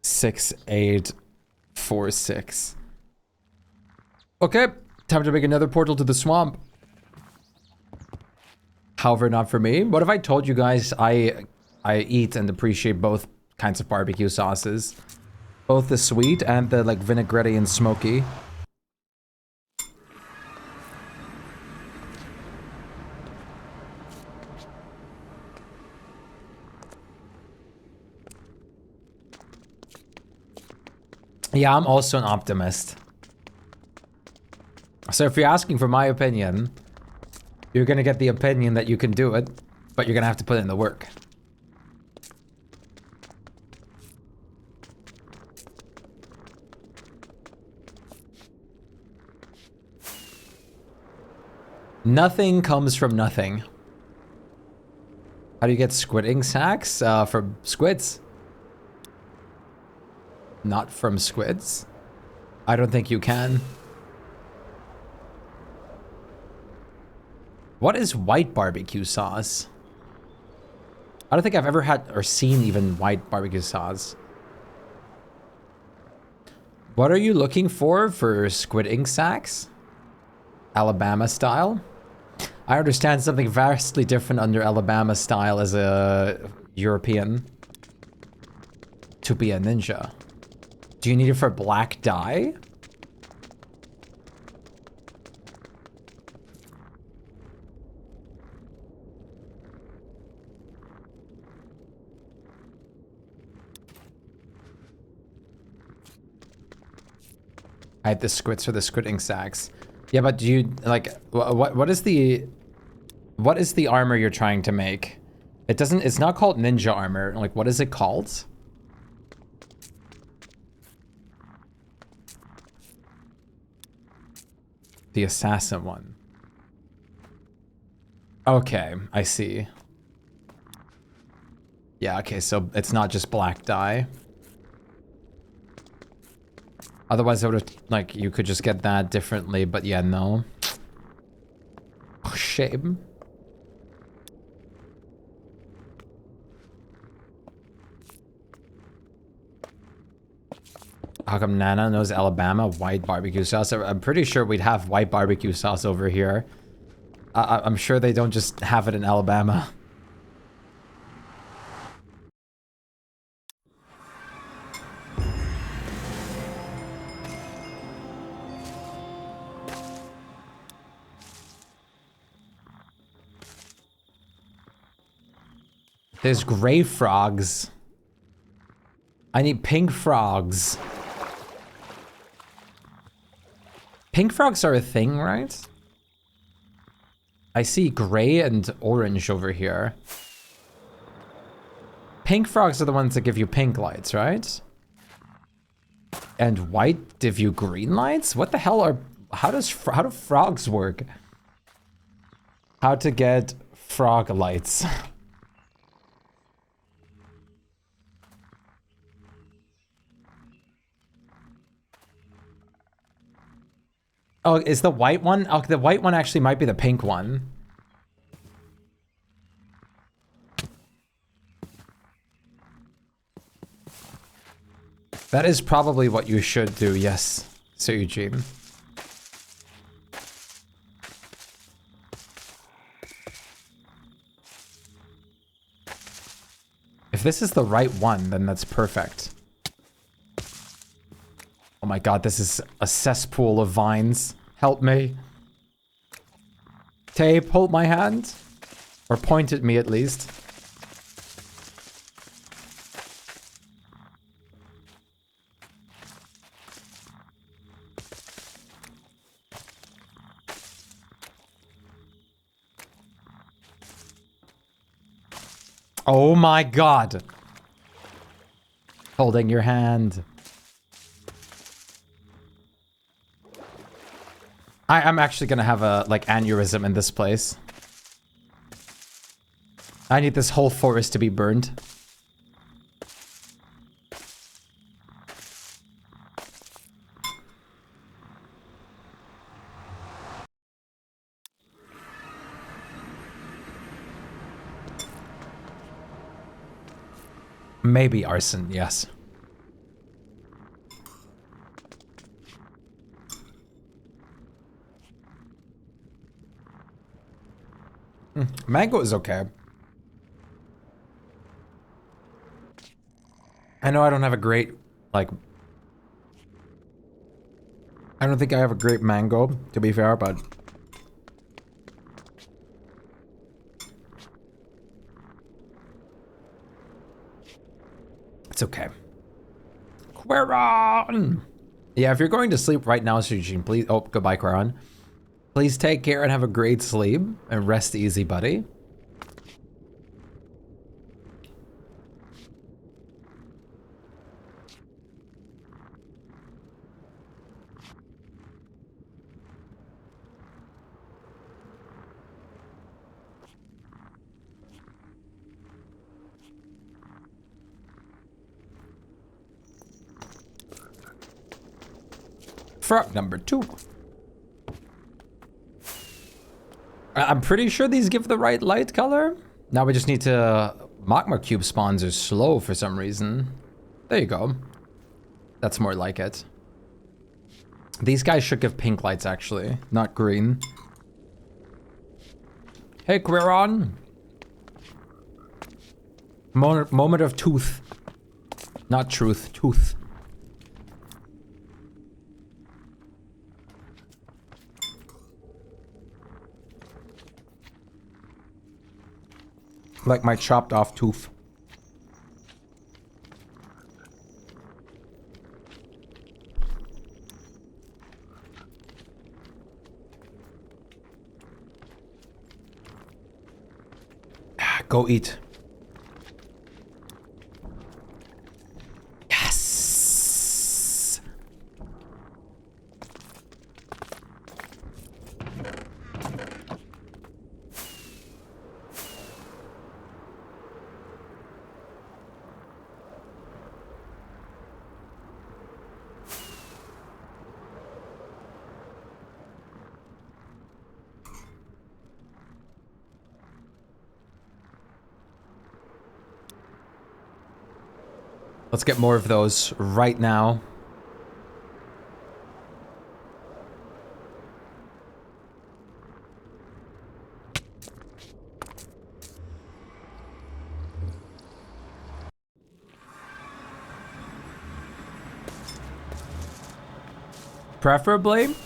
6846. Okay, time to make another portal to the swamp. However, not for me. What if I told you guys I eat and appreciate both kinds of barbecue sauces? Both the sweet and the like vinaigrette and smoky. Yeah, I'm also an optimist. So if you're asking for my opinion, you're gonna get the opinion that you can do it, but you're gonna have to put in the work. Nothing comes from nothing. How do you get squidding sacks? From squids. Not from squids? I don't think you can. What is white barbecue sauce? I don't think I've ever had or seen even white barbecue sauce. What are you looking for squid ink sacks? Alabama style? I understand something vastly different under Alabama style as a European. To be a ninja. Do you need it for black dye? Hide the squits or the squitting sacks. Yeah, but do you like what is the armor you're trying to make? It's not called ninja armor. Like, what is it called? The assassin one. Okay, I see. Yeah, okay, so it's not just black dye. Otherwise, I would have, like, you could just get that differently, but yeah, no. Shame. How come Nana knows Alabama? White barbecue sauce? I'm pretty sure we'd have white barbecue sauce over here. I'm sure they don't just have it in Alabama. There's gray frogs. I need pink frogs. Pink frogs are a thing, right? I see gray and orange over here. Pink frogs are the ones that give you pink lights, right? And white give you green lights? What the hell are... How do frogs work? How to get frog lights. Oh, is the white one? Oh, the white one actually might be the pink one. That is probably what you should do, yes, Sir Eugene. If this is the right one, then that's perfect. Oh my god, this is a cesspool of vines. Help me. Tape, hold my hand. Or point at me at least. Oh my god. Holding your hand. I'm actually gonna have a, like, aneurysm in this place. I need this whole forest to be burned. Maybe arson, yes. Mango is okay. I know I don't have a great, like... I don't think I have a great mango, to be fair, but... It's okay. Quaron! Yeah, if you're going to sleep right now, Eugene, please... Oh, goodbye, Quaron. Please take care and have a great sleep. And rest easy, buddy. Frog number 2. I'm pretty sure these give the right light color. Now we just need to... Magma cube spawns are slow for some reason. There you go. That's more like it. These guys should give pink lights, actually, not green. Hey, Quiron. Moment of tooth. Not truth, tooth. Like my chopped off tooth. Go eat. Yes. Let's get more of those right now. Preferably,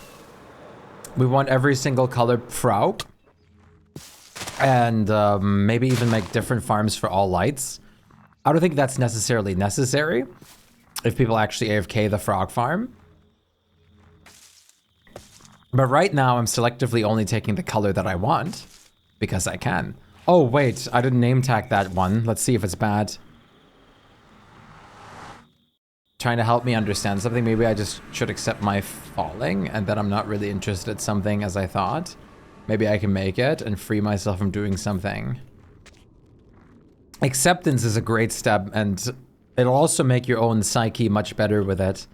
we want every single color frog. And maybe even make different farms for all lights. I don't think that's necessarily necessary if people actually AFK the frog farm. But right now, I'm selectively only taking the color that I want because I can. Oh, wait, I didn't name tag that one. Let's see if it's bad. Trying to help me understand something. Maybe I just should accept my falling and that I'm not really interested in something as I thought. Maybe I can make it and free myself from doing something. Acceptance is a great step, and it'll also make your own psyche much better with it.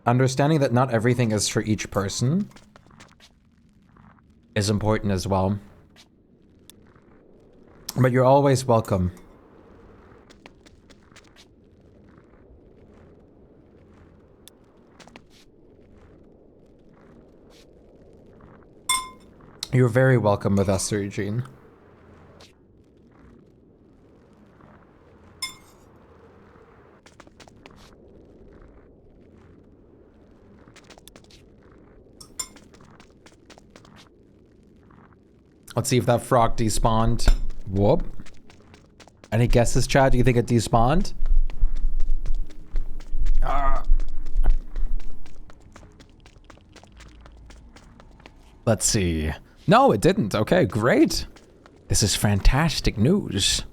Understanding that not everything is for each person is important as well. But you're always welcome. You're very welcome with us, Sir Eugene. Let's see if that frog despawned. Whoop. Any guesses, Chad? Do you think it despawned? Let's see. No, it didn't. Okay, great. This is fantastic news.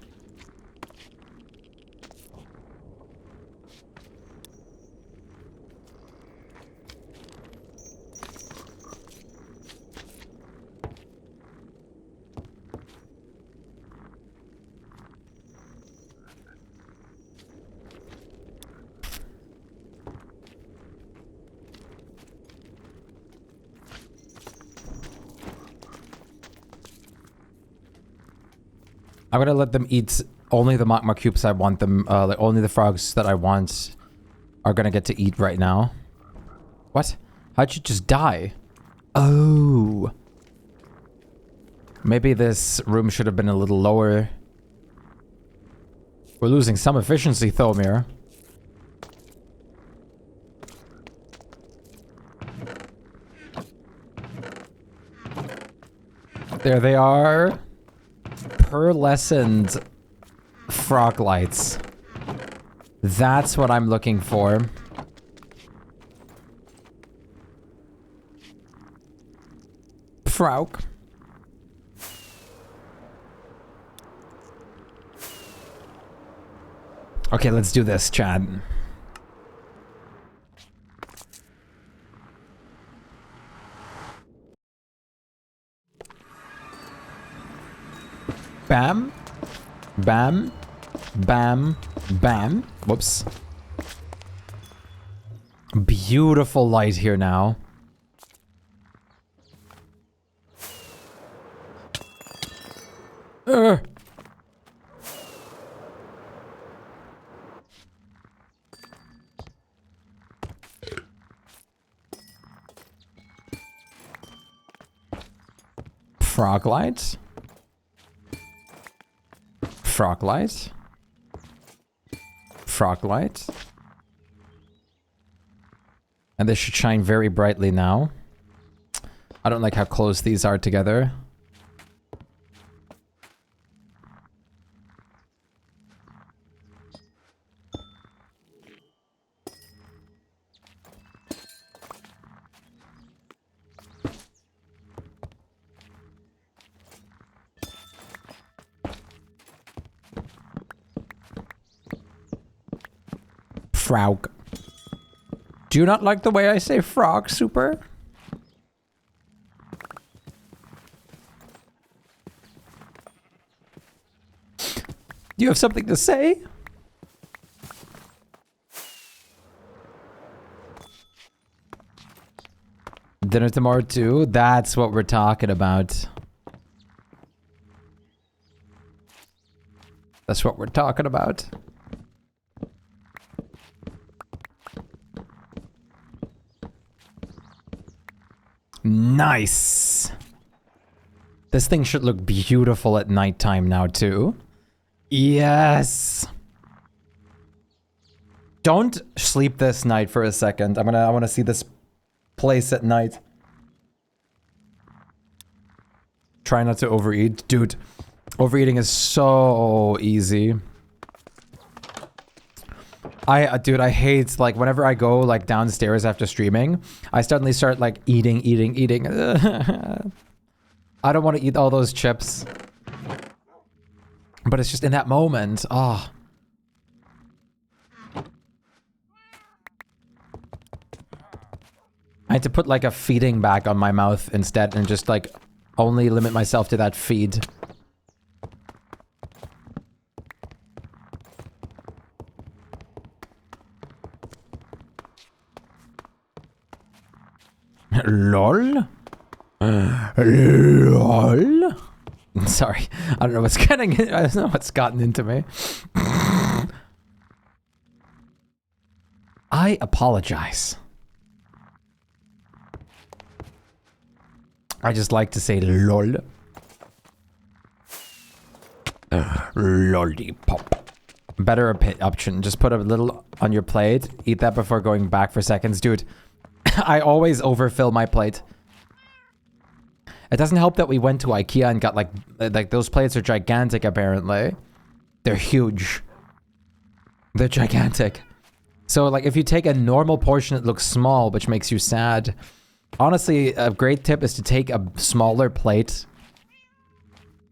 I'm gonna let them eat only the magma cubes I want them, like only the frogs that I want are gonna get to eat right now. What? How'd you just die? Oh. Maybe this room should have been a little lower. We're losing some efficiency, Thomir. There they are. Pearlescent frog lights. That's what I'm looking for. Frog. Okay, let's do this, Chad. Bam. Bam. Bam. Bam. Whoops. Beautiful light here now. Frog light. Frog light. Frog light. And this should shine very brightly now. I don't like how close these are together. frog. Do you not like the way I say frog, Super? Do you have something to say? Dinner tomorrow too? That's what we're talking about. That's what we're talking about. Nice. This thing should look beautiful at nighttime now too. Yes. Don't sleep this night for a second. I want to see this place at night. Try not to overeat. Dude, overeating is so easy. Dude, I hate, like, whenever I go, like, downstairs after streaming, I suddenly start, like, eating. I don't want to eat all those chips. But it's just in that moment. Oh. I had to put, like, a feeding bag on my mouth instead and just, like, only limit myself to that feed. LOL? LOL? Sorry, I don't know what's getting. I don't know what's gotten into me. I apologize. I just like to say lol. Lollipop. Better option. Just put a little on your plate. Eat that before going back for seconds. Dude, I always overfill my plate. It doesn't help that we went to IKEA and got like those plates are gigantic apparently. They're huge. They're gigantic. So like if you take a normal portion it looks small, which makes you sad. Honestly, a great tip is to take a smaller plate.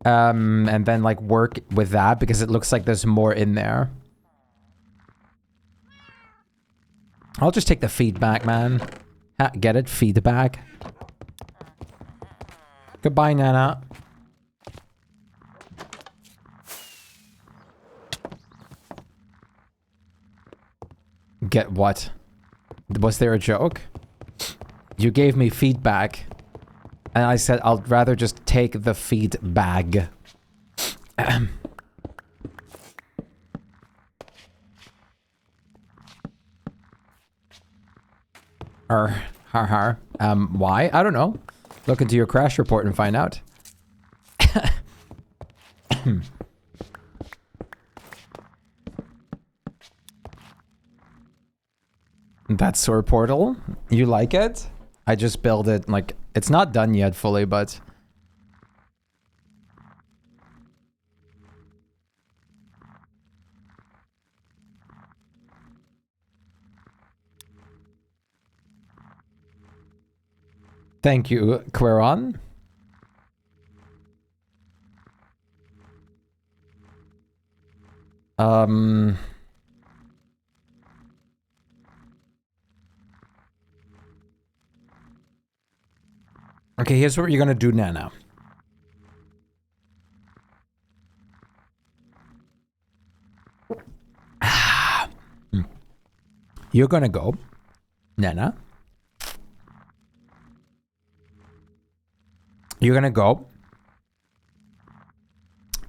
And then like work with that because it looks like there's more in there. I'll just take the feedback, man. Get it? Feedback. Goodbye, Nana. Get what? Was there a joke? You gave me feedback. And I said I'll rather just take the feed bag. Why? I don't know. Look into your crash report and find out. That sewer portal? You like it? I just built it, like, it's not done yet fully, but... Thank you, Queron. Okay, here's what you're gonna do, Nana. You're gonna go, Nana. You're gonna go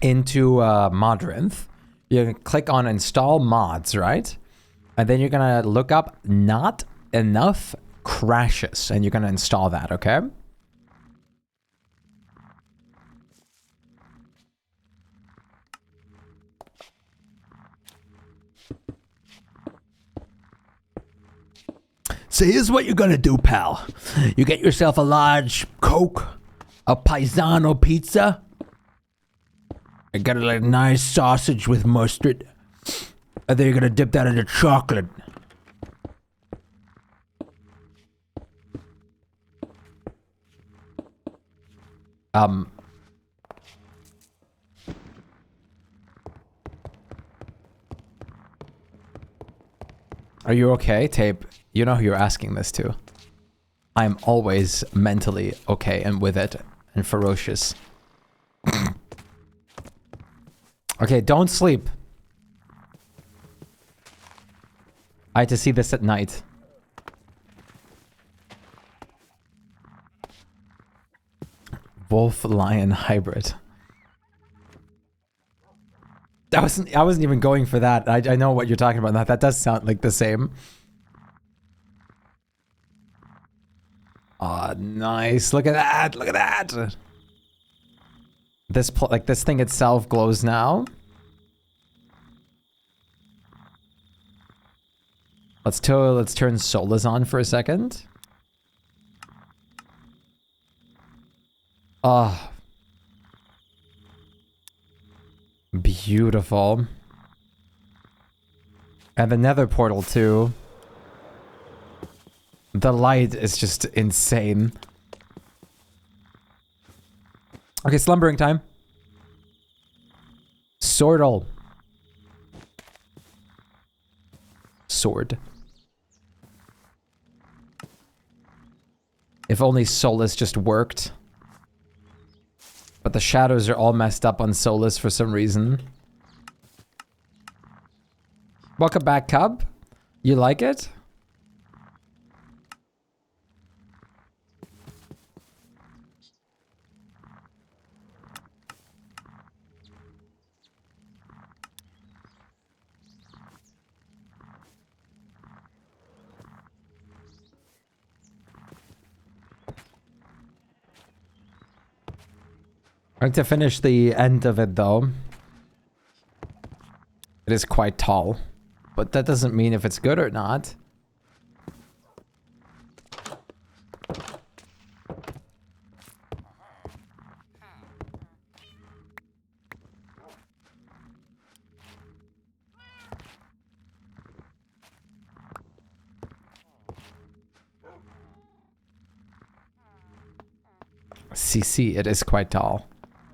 into Modrinth. You're gonna click on install mods, right? And then you're gonna look up not enough crashes and you're gonna install that, okay? So here's what you're gonna do, pal. You get yourself a large Coke, a Paisano pizza. I got a like, nice sausage with mustard. And then you're gonna dip that into chocolate. Are you okay, Tape? You know who you're asking this to. I'm always mentally okay and with it and ferocious. Okay, don't sleep. I had to see this at night. Wolf-lion hybrid. I wasn't even going for that. I know what you're talking about. That does sound like the same. Oh, nice. Look at that. Look at that. This this thing itself glows now. Let's turn Solas on for a second. Ah. Beautiful. And the nether portal too. The light is just insane. Okay, slumbering time. Swordle. Sword. If only Solus just worked. But the shadows are all messed up on Solus for some reason. Welcome back, Cub. You like it? Right, to finish the end of it though, it is quite tall, but that doesn't mean if it's good or not. CC, it is quite tall.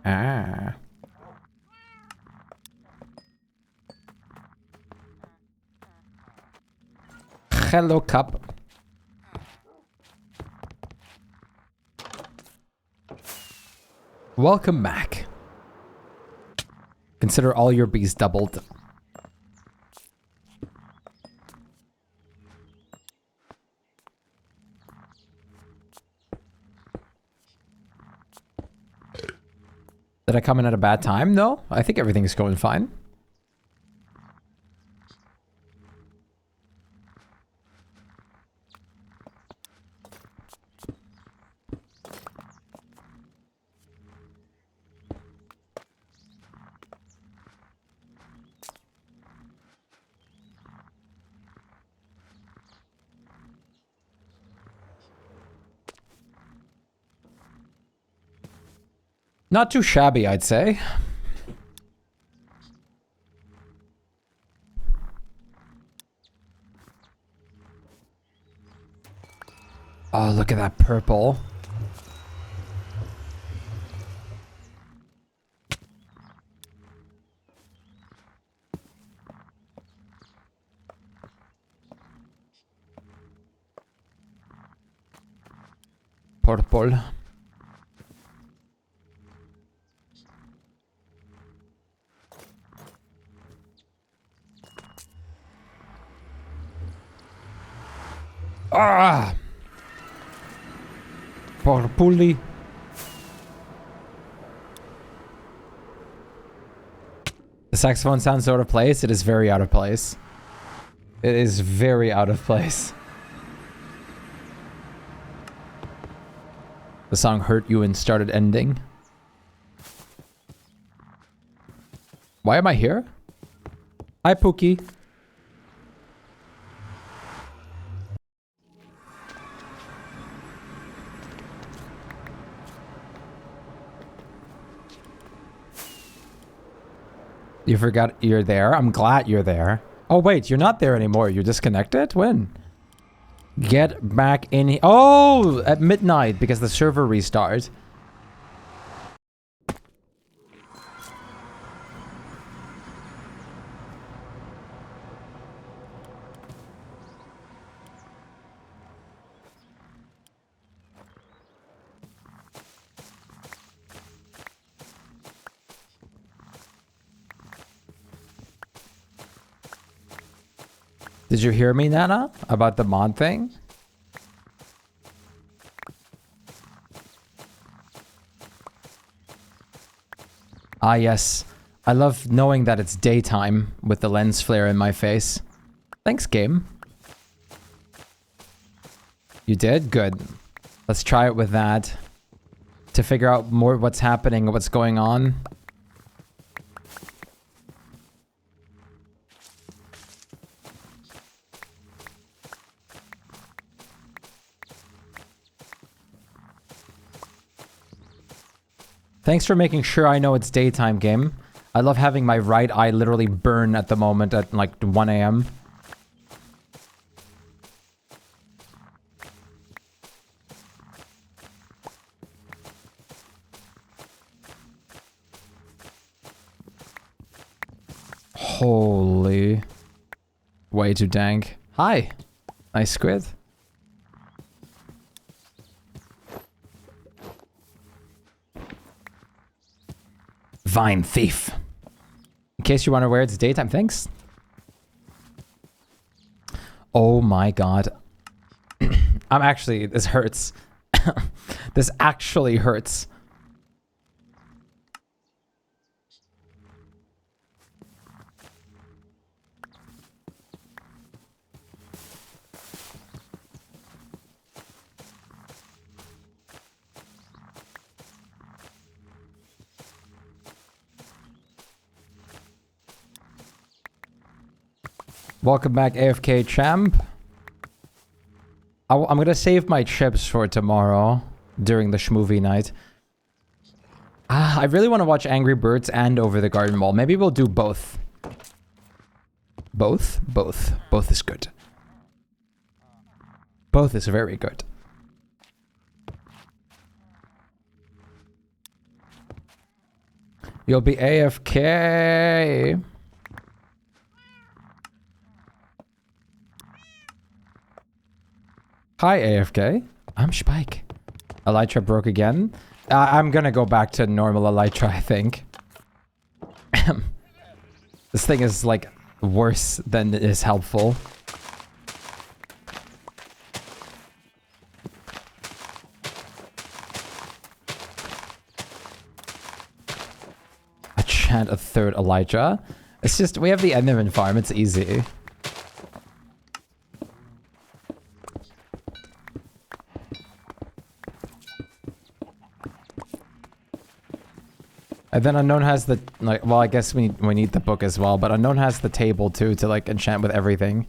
Ah. Hello, Cup. Welcome back. Consider all your bees doubled. Did I come in at a bad time? No, I think everything's going fine. Not too shabby, I'd say. Oh, look at that purple. Purple. Ah! Purpley. The saxophone sounds out of place. It is very out of place. It is very out of place. The song hurt you and started ending. Why am I here? Hi, Pookie. You forgot you're there? I'm glad you're there. Oh, wait, you're not there anymore. You're disconnected? When? Get back in. Oh, at midnight because the server restarted. Did you hear me, Nana, about the mod thing? Ah, yes. I love knowing that it's daytime with the lens flare in my face. Thanks, game. You did? Good. Let's try it with that. To figure out more what's happening, what's going on. Thanks for making sure I know it's daytime, game. I love having my right eye literally burn at the moment at like 1 a.m. Holy. Way too dank. Hi. Nice squid. Vine thief. In case you're unaware, it's daytime. Thanks. Oh my god. I'm actually... This hurts. This actually hurts. Welcome back, AFK champ. I'm gonna save my chips for tomorrow during the schmovie night. I really want to watch Angry Birds and Over the Garden Wall. Maybe we'll do both. Both? Both. Both is good. Both is very good. You'll be AFK. Hi, AFK. I'm Shpyke. Elytra broke again. I'm gonna go back to normal Elytra, I think. This thing is, like, worse than it is helpful. I chant a third Elytra. It's just, we have the Enderman farm, it's easy. And then Unknown has the, like, well, I guess we need the book as well, but Unknown has the table, too, to, like, enchant with everything.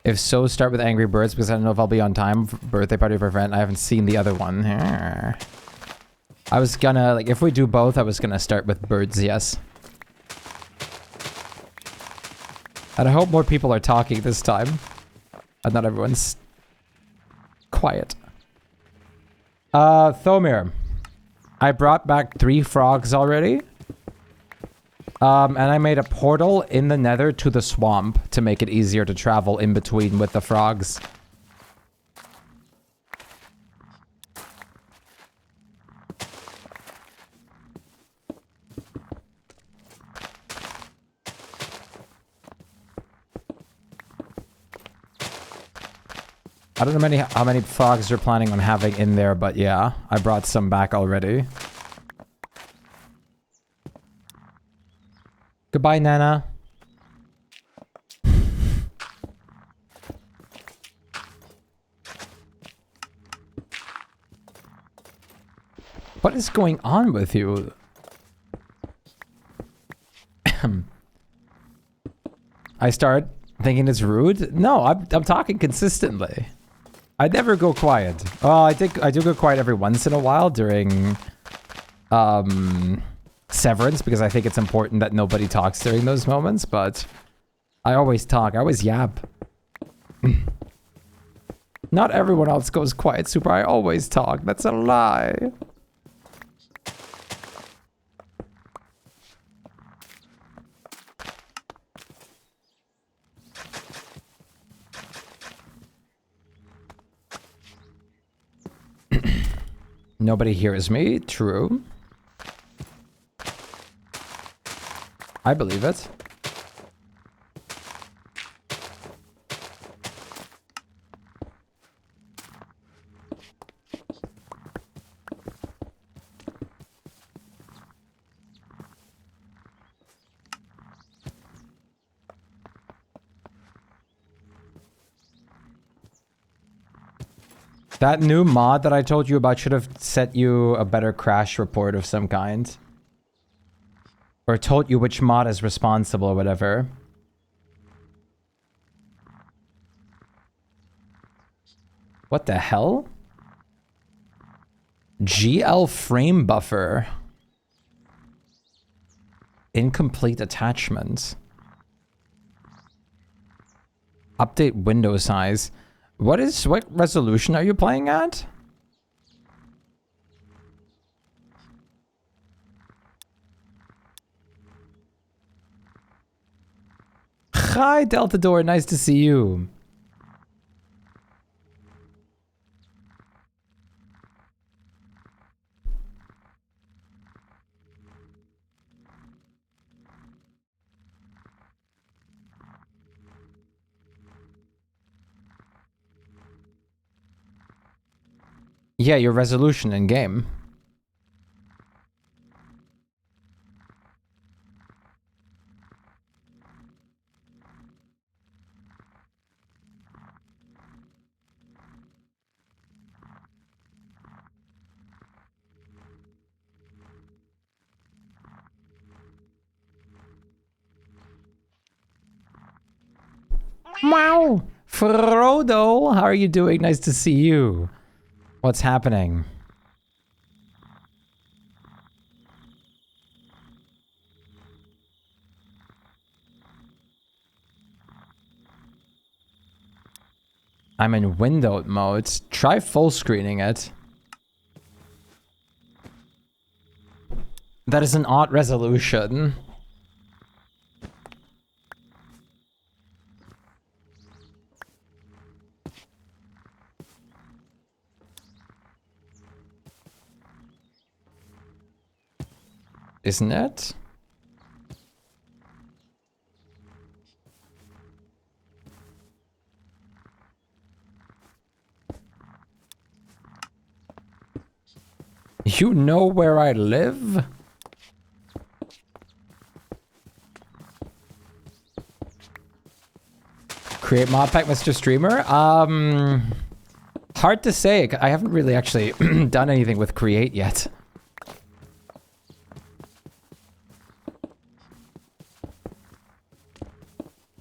If so, start with Angry Birds, because I don't know if I'll be on time. Birthday party for a friend. I haven't seen the other one. I was gonna, like, if we do both, I was gonna start with Birds, yes. And I hope more people are talking this time. And not everyone's quiet. Thomir. I brought back 3 frogs already. And I made a portal in the nether to the swamp to make it easier to travel in between with the frogs. I don't know how many frogs you're planning on having in there, but yeah, I brought some back already. Goodbye, Nana. What is going on with you? I start thinking it's rude? No, I'm talking consistently. I never go quiet. Well, I do go quiet every once in a while during Severance, because I think it's important that nobody talks during those moments, but I always talk. I always yap. Not everyone else goes quiet, Super. I always talk. That's a lie. Nobody hears me. True. I believe it. That new mod that I told you about should have set you a better crash report of some kind. Or told you which mod is responsible or whatever. What the hell? GL frame buffer. Incomplete attachment. Update window size. What resolution are you playing at? Hi, Delta Door. Nice to see you. Yeah, your resolution in game. Wow! Frodo, how are you doing? Nice to see you. What's happening? I'm in windowed mode. Try full screening it. That is an odd resolution. Isn't it? You know where I live? Create mod pack, Mr. Streamer? Hard to say. I haven't really actually done anything with create yet.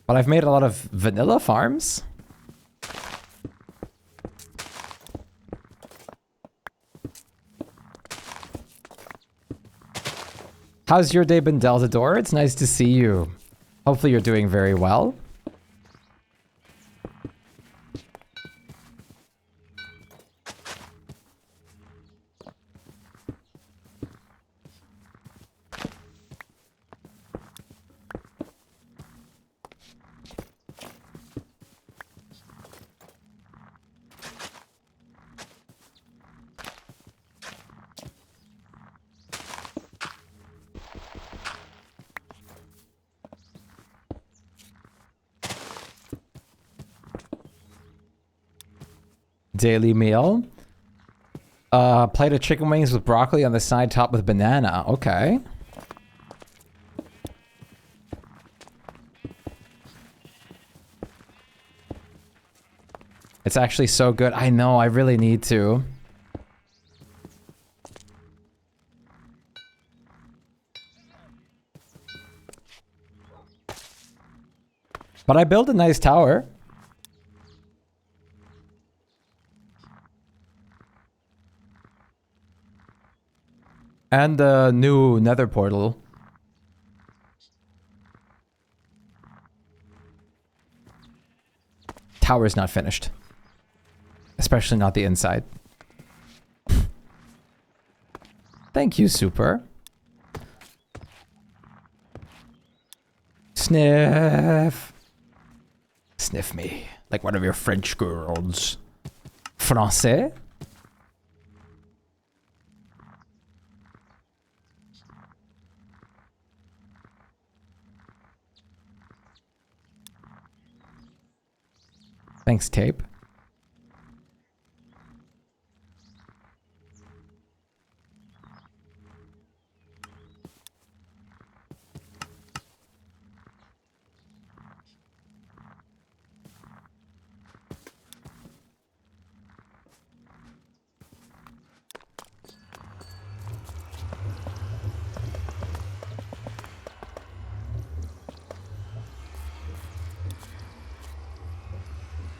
But I've made a lot of vanilla farms. How's your day been, Delta Door? It's nice to see you. Hopefully you're doing very well. Daily meal. Plate of chicken wings with broccoli on the side, topped with banana. Okay. It's actually so good. I know, I really need to. But I built a nice tower. And a new nether portal. Tower's not finished. Especially not the inside. Thank you, Super. Sniff. Sniff me. Like one of your French girls. Français? Thanks, Tape.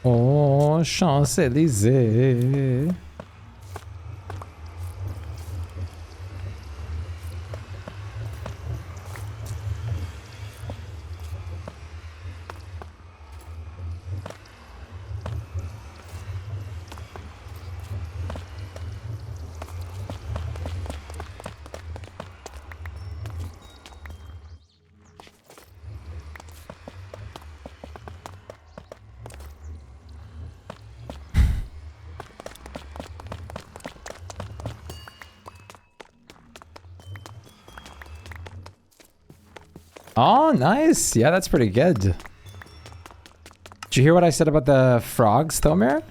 Oh, Champs-Élysées. Oh, nice. Yeah, that's pretty good. Did you hear what I said about the frogs, Thomir?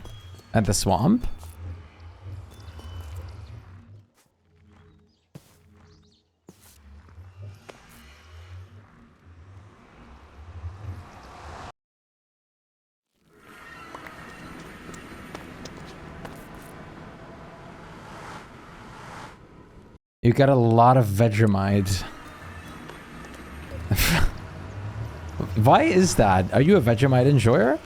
And the swamp? You got a lot of Vegemite. Why is that? Are you a Vegemite enjoyer?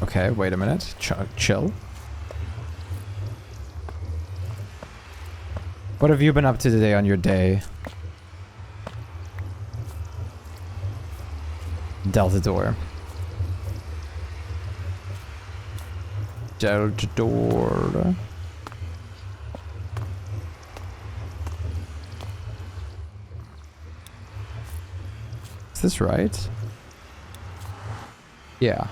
Okay, wait a minute. Chill. What have you been up to today on your day? Delta door. Delta door. Is this right? Yeah.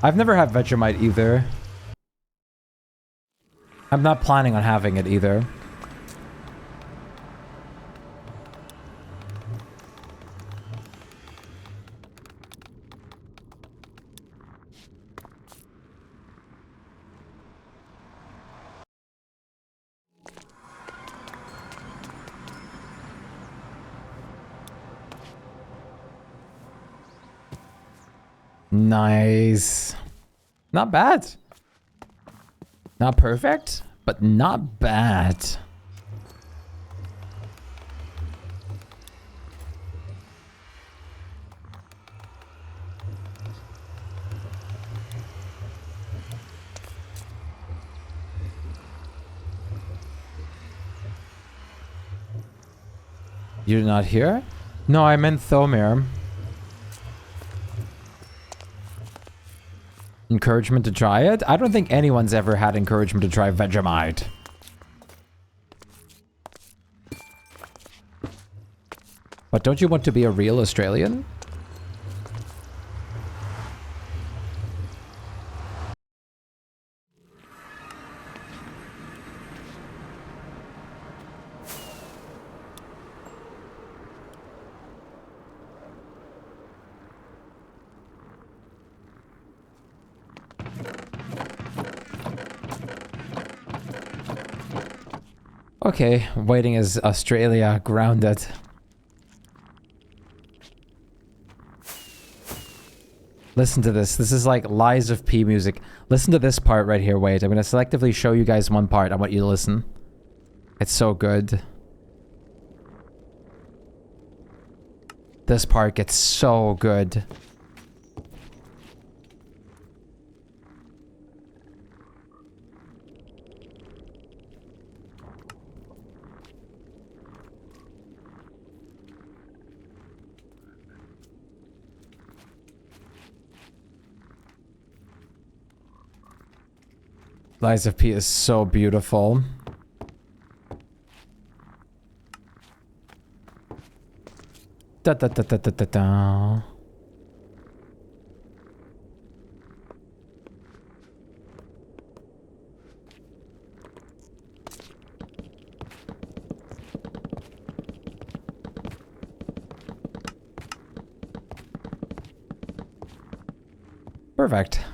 I've never had Vegemite either. I'm not planning on having it either. Nice. Not bad. Not perfect, but not bad. You're not here? No, I meant Thomir. Encouragement to try it? I don't think anyone's ever had encouragement to try Vegemite. But don't you want to be a real Australian? Okay, waiting is Australia grounded. Listen to this. This is like Lies of P music. Listen to this part right here. Wait, I'm going to selectively show you guys one part. I want you to listen. It's so good. This part gets so good. Lies of P is so beautiful. Da, da, da, da, da, da, da. Perfect.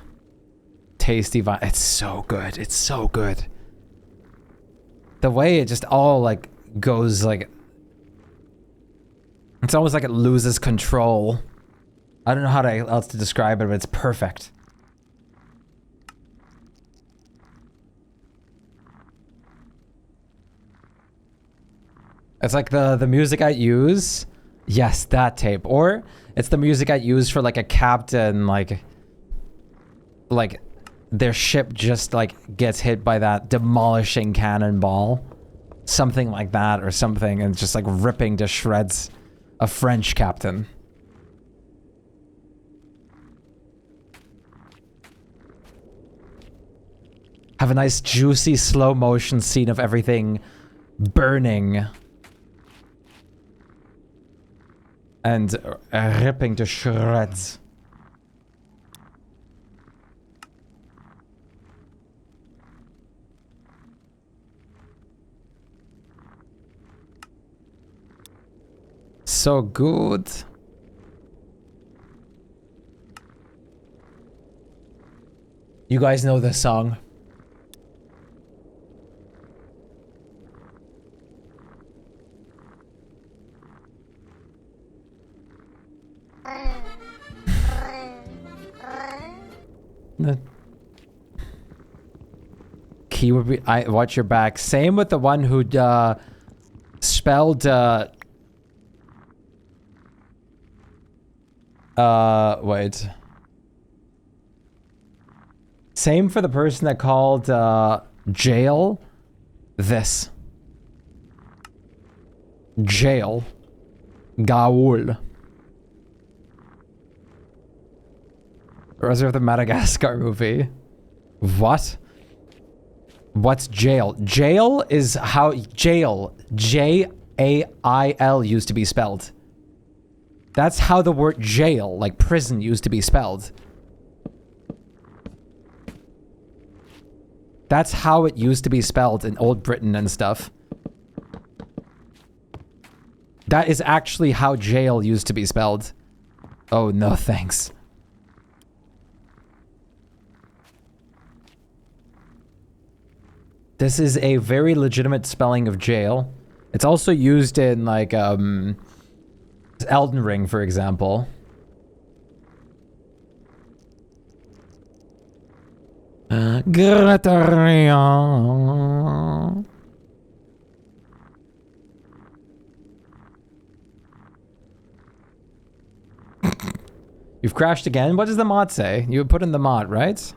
Tasty vine. It's so good. It's so good. The way it just all like goes like... It's almost like it loses control. I don't know how else to describe it, but it's perfect. It's like the music I use. Yes, that tape. Or it's the music I use for like a captain, like their ship just like gets hit by that demolishing cannonball. Something like that or something, and just like ripping to shreds a French captain. Have a nice juicy slow motion scene of everything burning and ripping to shreds. So good. You guys know this song? The key would be... I watch your back. Same with the one who spelled wait. Same for the person that called jail this. Jail. Gaul. Reserve the Madagascar movie. What? What's jail? Jail is how... Jail. J-A-I-L used to be spelled. That's how the word jail, like prison, used to be spelled. That's how it used to be spelled in Old Britain and stuff. That is actually how jail used to be spelled. Oh, no thanks. This is a very legitimate spelling of jail. It's also used in, like, Elden Ring, for example. Shpytaria. You've crashed again? What does the mod say? You put in the mod, right?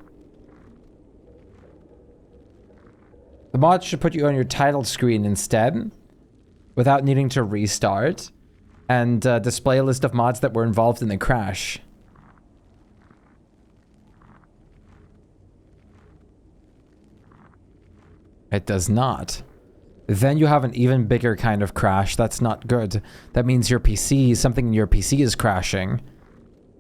The mod should put you on your title screen instead, without needing to restart, and display a list of mods that were involved in the crash. It does not. Then you have an even bigger kind of crash. That's not good. That means your PC, something in your PC is crashing.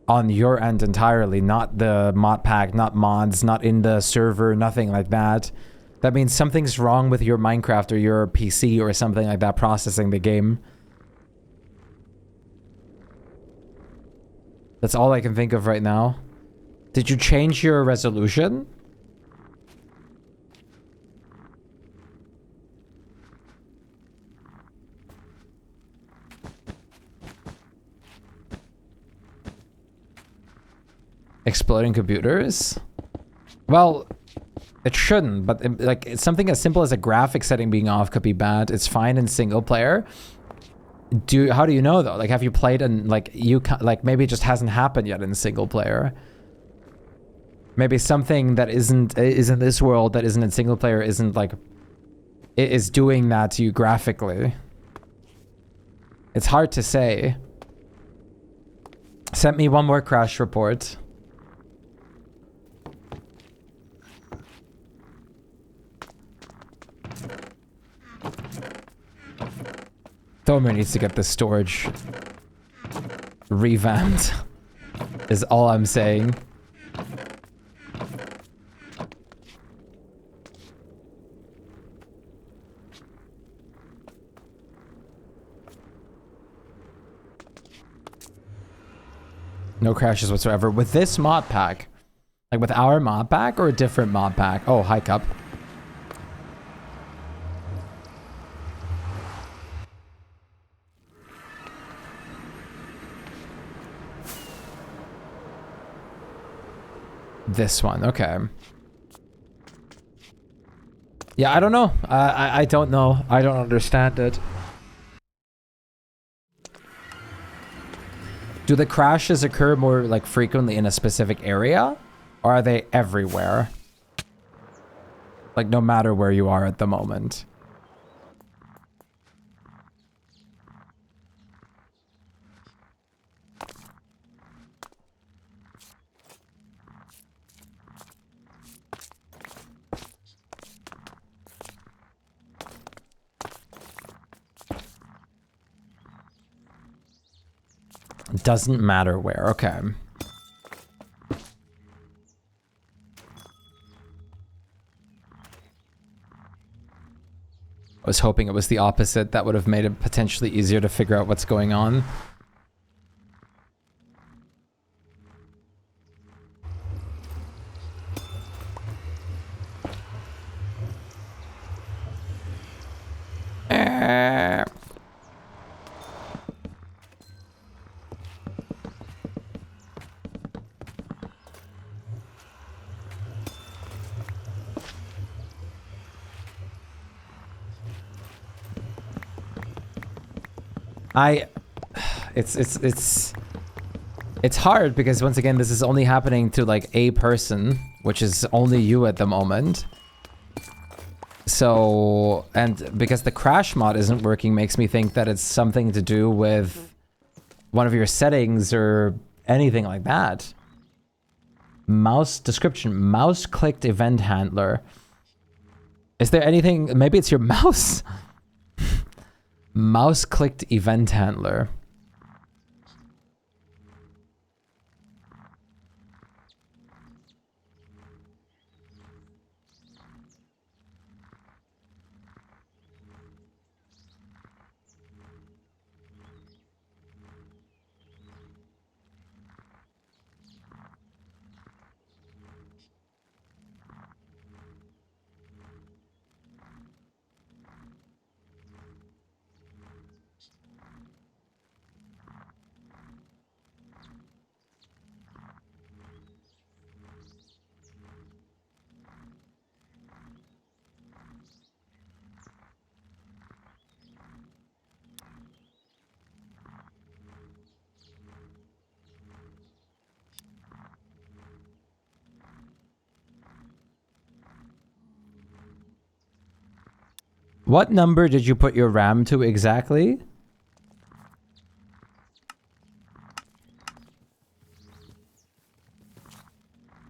On your end entirely, not the mod pack, not mods, not in the server, nothing like that. That means something's wrong with your Minecraft or your PC or something like that processing the game. That's all I can think of right now. Did you change your resolution? Exploding computers? Well, it shouldn't, but like it's something as simple as a graphic setting being off could be bad. It's fine in single player. How do you know though? Like, have you played and like like maybe it just hasn't happened yet in single player? Maybe something that is in this world that isn't in single player isn't like it is doing that to you graphically. It's hard to say. Sent me one more crash report. Thomer needs to get this storage revamped. Is all I'm saying. No crashes whatsoever. With this mod pack. Like with our mod pack or a different mod pack? Oh, hi, Cup. This one, okay. Yeah, I don't know. I don't know. I don't understand it. Do the crashes occur more like frequently in a specific area? Or are they everywhere? Like no matter where you are at the moment. It doesn't matter where, okay. I was hoping it was the opposite. That would have made it potentially easier to figure out what's going on. It's hard because once again this is only happening to like a person, which is only you at the moment. So, and because the crash mod isn't working makes me think that it's something to do with one of your settings or anything like that. Mouse description, mouse clicked event handler. Is there anything, maybe it's your mouse? Mouse clicked event handler. What number did you put your RAM to exactly?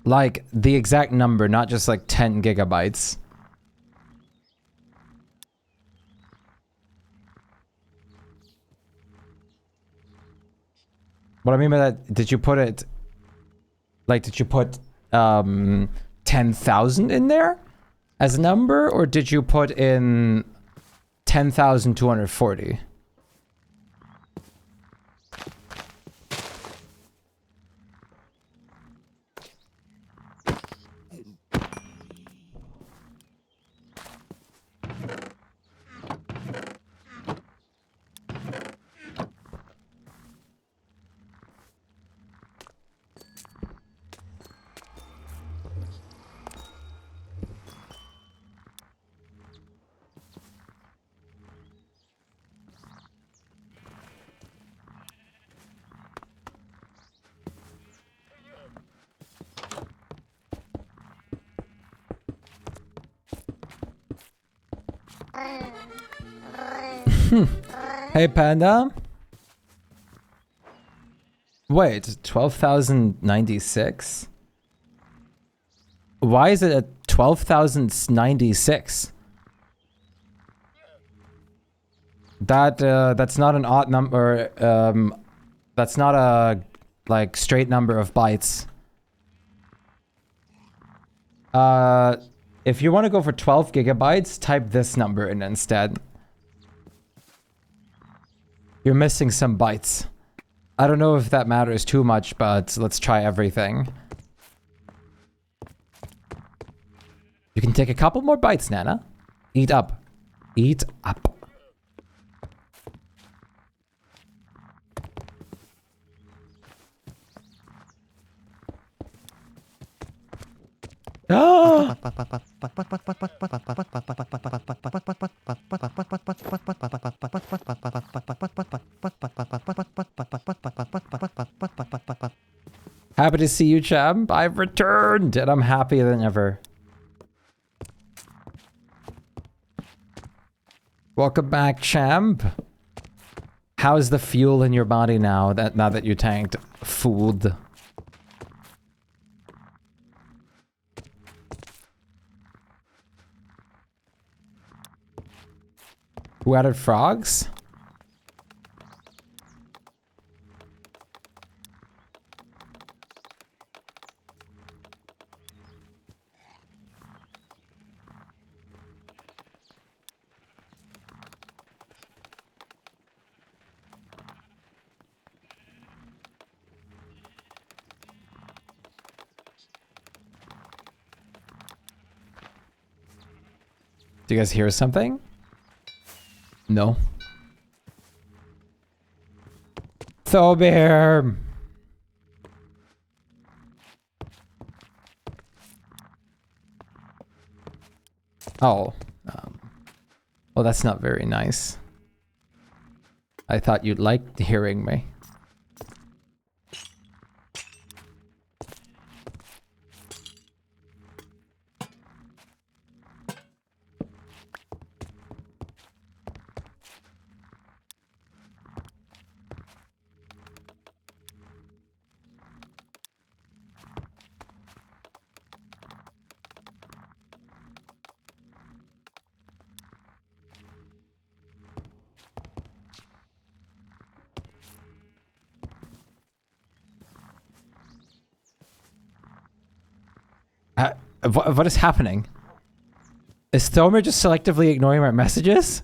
Like the exact number, not just like 10 gigabytes. What I mean by that, did you put it, like did you put 10,000 in there as a number, or did you put in 10,240? Hey, Panda. Wait, 12,096? Why is it at 12,096? That's not an odd number. That's not a, like, straight number of bytes. If you want to go for 12 gigabytes, type this number in instead. You're missing some bytes. I don't know if that matters too much, but let's try everything. You can take a couple more bites, Nana. Eat up. Eat up. Ah! Happy to see you, champ. I've returned, and I'm happier than ever. Welcome back, champ. How's the fuel in your body now that you tanked food? Who added frogs? Do you guys hear something? No. Thobear! Oh. Well, that's not very nice. I thought you'd like hearing me. What is happening? Is Thomer just selectively ignoring my messages?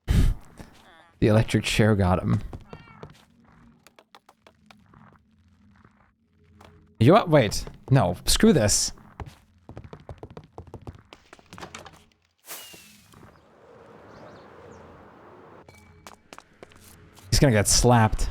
The electric chair got him. You what? Wait. No, screw this. He's gonna get slapped.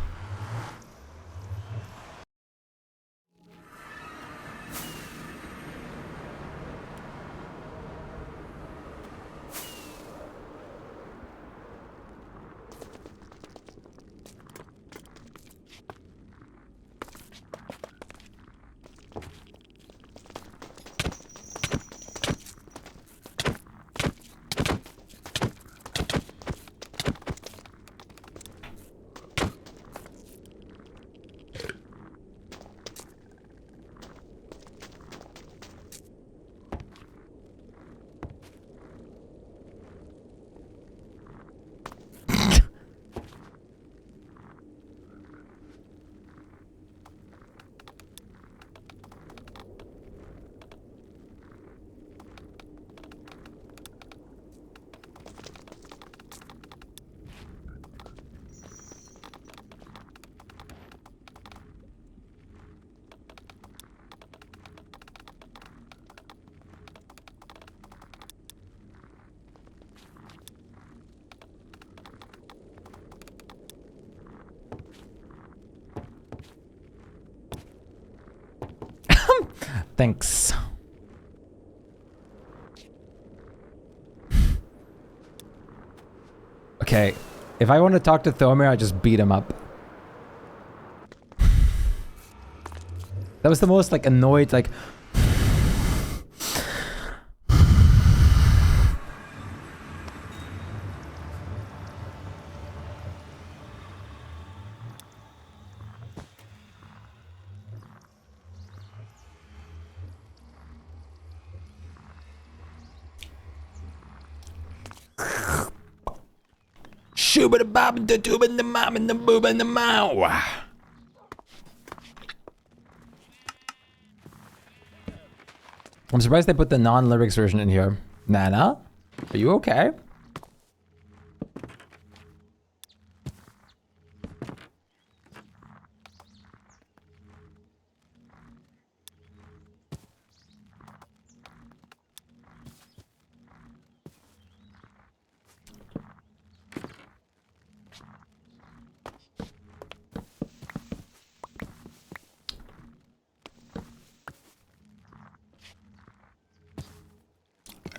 Thanks. Okay, if I want to talk to Thomer, I just beat him up. That was the most, like, annoyed, like... tube and the bob and the tube and the mom and the boob and the mow. I'm surprised they put the non-lyrics version in here. Nana, are you okay?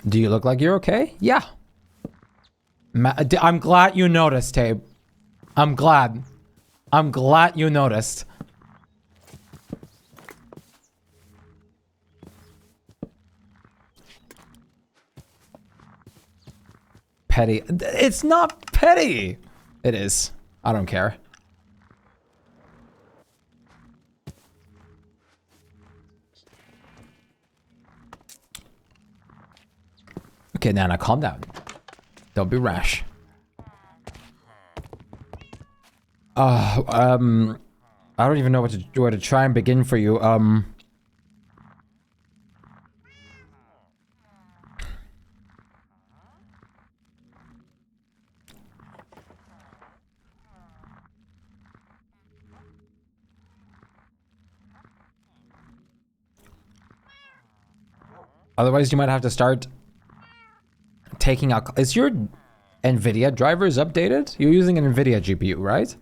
Do you look like you're okay? Yeah. I'm glad you noticed, Tabe. I'm glad. I'm glad you noticed. Petty. It's not petty. It is. I don't care. Okay, Nana, calm down. Don't be rash. I don't even know what to do, where to try and begin for you. Otherwise, you might have to start taking out. Is your NVIDIA drivers updated? You're using an NVIDIA GPU, right?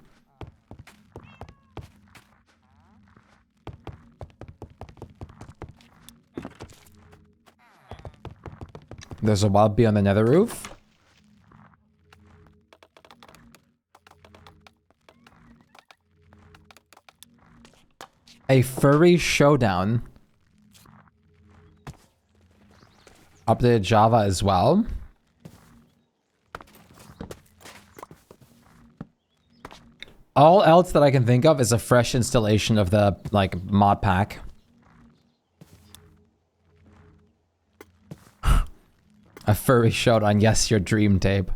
There's a wild bee on the nether roof. A furry showdown. Updated Java as well. All else that I can think of is a fresh installation of the, like, mod pack. A furry showdown. Yes, your dream, Tape.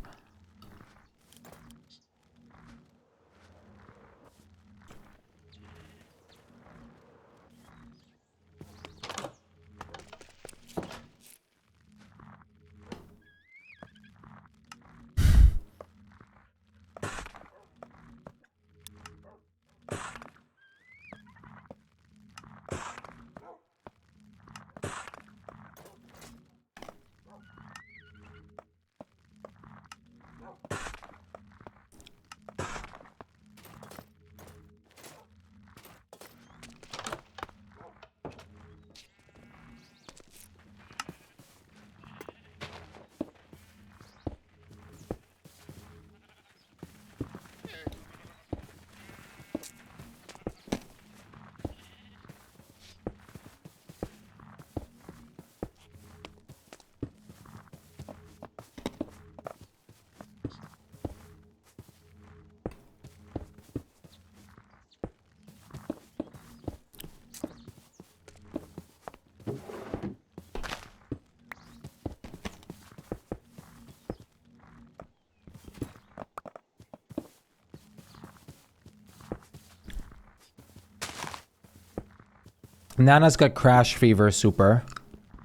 Nana's got crash fever super.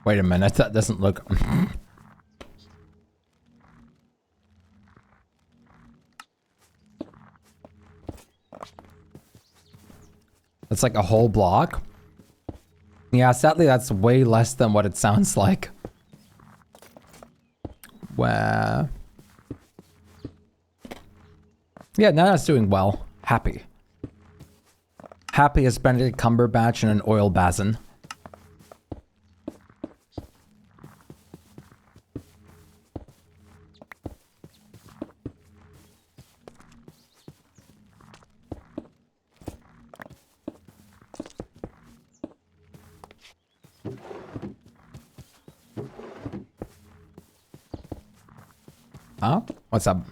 Wait a minute, that doesn't look... That's like a whole block. Yeah, sadly that's way less than what it sounds like. Wow. Yeah, Nana's doing well. Happy. Happy as Benedict Cumberbatch in an oil basin. Huh? What's up?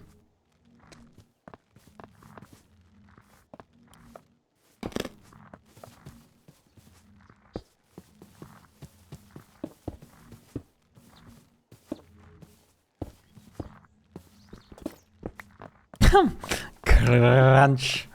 Crunch.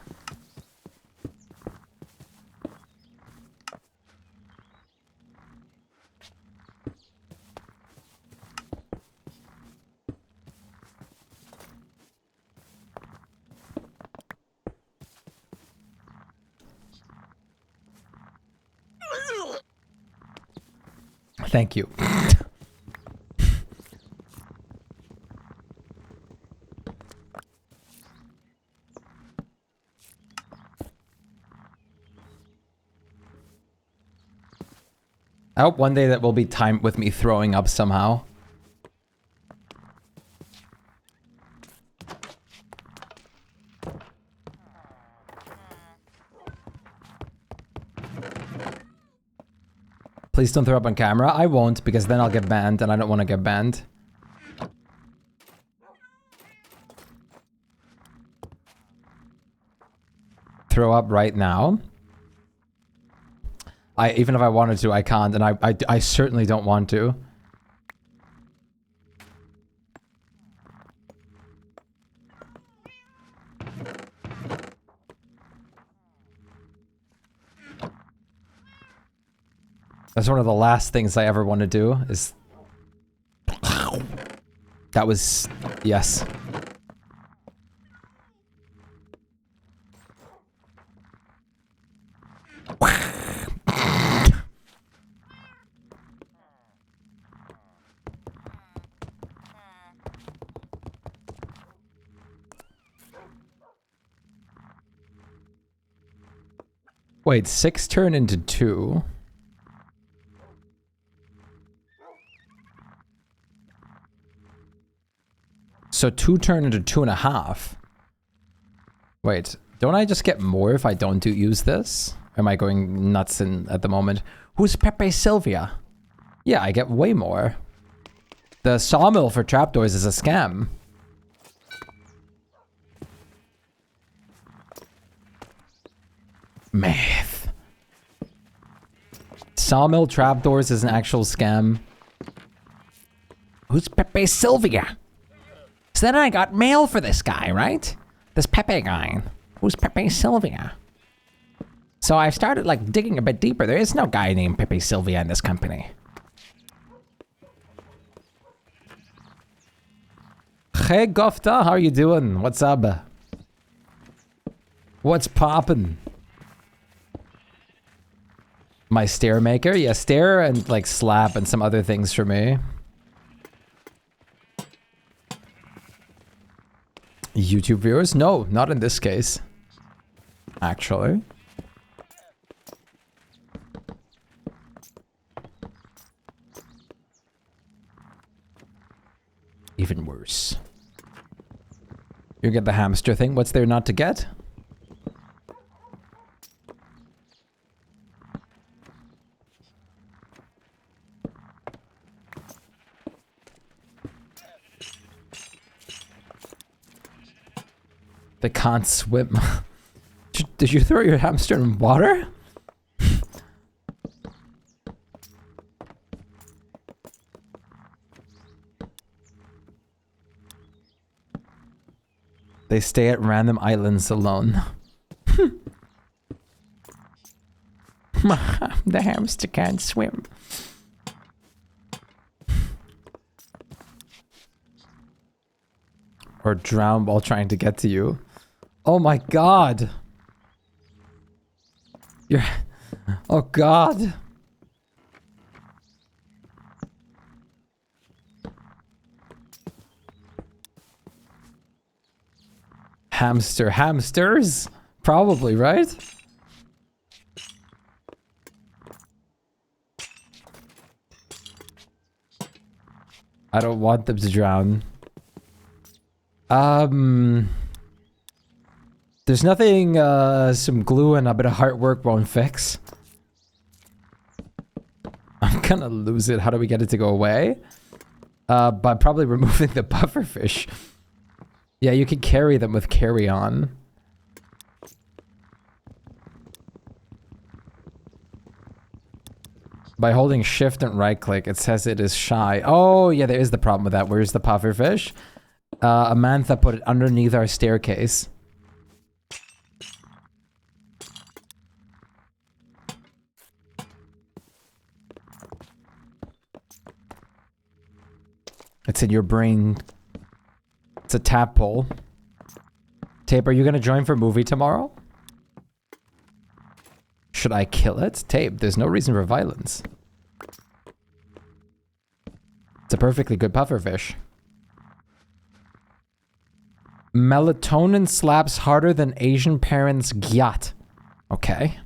Thank you. I hope one day that will be timed with me throwing up somehow. Please don't throw up on camera. I won't, because then I'll get banned, and I don't want to get banned. Throw up right now. Even if I wanted to, I can't, and I certainly don't want to. That's one of the last things I ever want to do, is... That was... Yes. Wait, 6 turn into 2. So 2 turn into 2.5. Wait, don't I just get more if I don't use this? Or am I going nuts at the moment? Who's Pepe Sylvia? Yeah, I get way more. The sawmill for trapdoors is a scam. Math. Sawmill trapdoors is an actual scam. Who's Pepe Sylvia? So then I got mail for this guy, right? This Pepe guy. Who's Pepe Sylvia? So I started like digging a bit deeper. There is no guy named Pepe Sylvia in this company. Hey Gofta, how are you doing? What's up? What's poppin'? My stair maker? Yeah, stair and like slap and some other things for me. YouTube viewers? No, not in this case. Actually. Even worse. You get the hamster thing. What's there not to get? They can't swim. Did you throw your hamster in water? They stay at random islands alone. The hamster can't swim. Or drown while trying to get to you. Oh my god! You're... Oh god! Hamsters? Probably, right? I don't want them to drown. There's nothing some glue and a bit of hard work won't fix. I'm gonna lose it. How do we get it to go away? By probably removing the pufferfish. Yeah, you can carry them with carry on. By holding shift and right click, it says it is shy. Oh, yeah, there is the problem with that. Where's the pufferfish? Amantha put it underneath our staircase. It's in your brain. It's a tadpole. Tape, are you gonna join for movie tomorrow? Should I kill it? Tape, there's no reason for violence. It's a perfectly good pufferfish. Melatonin slaps harder than Asian parents' gyat. Okay.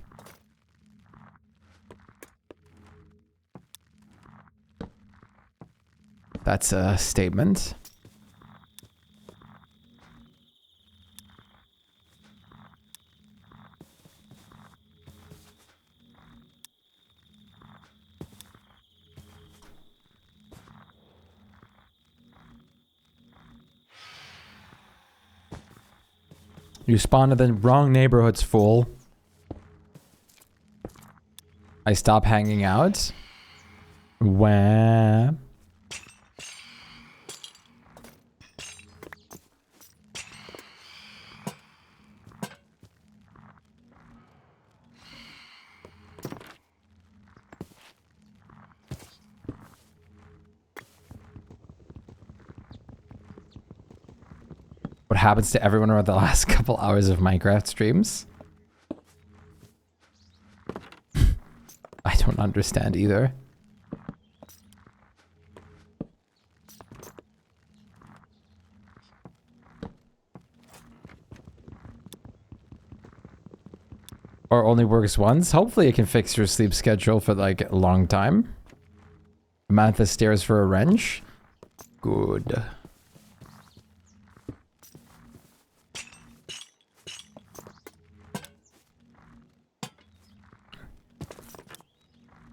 That's a statement. You spawned in the wrong neighborhoods, fool. I stop hanging out. Wah. What happens to everyone over the last couple hours of Minecraft streams? I don't understand either. Or only works once? Hopefully it can fix your sleep schedule for like a long time. Samantha stares for a wrench. Good.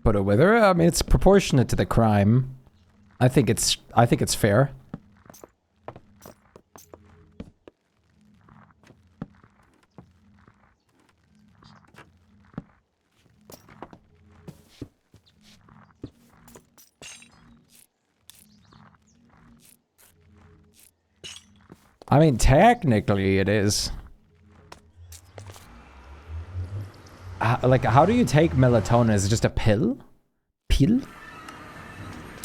Put it with her. I mean, it's proportionate to the crime. I think it's fair. I mean, technically it is. Like, how do you take melatonin? Is it just a pill? Pill?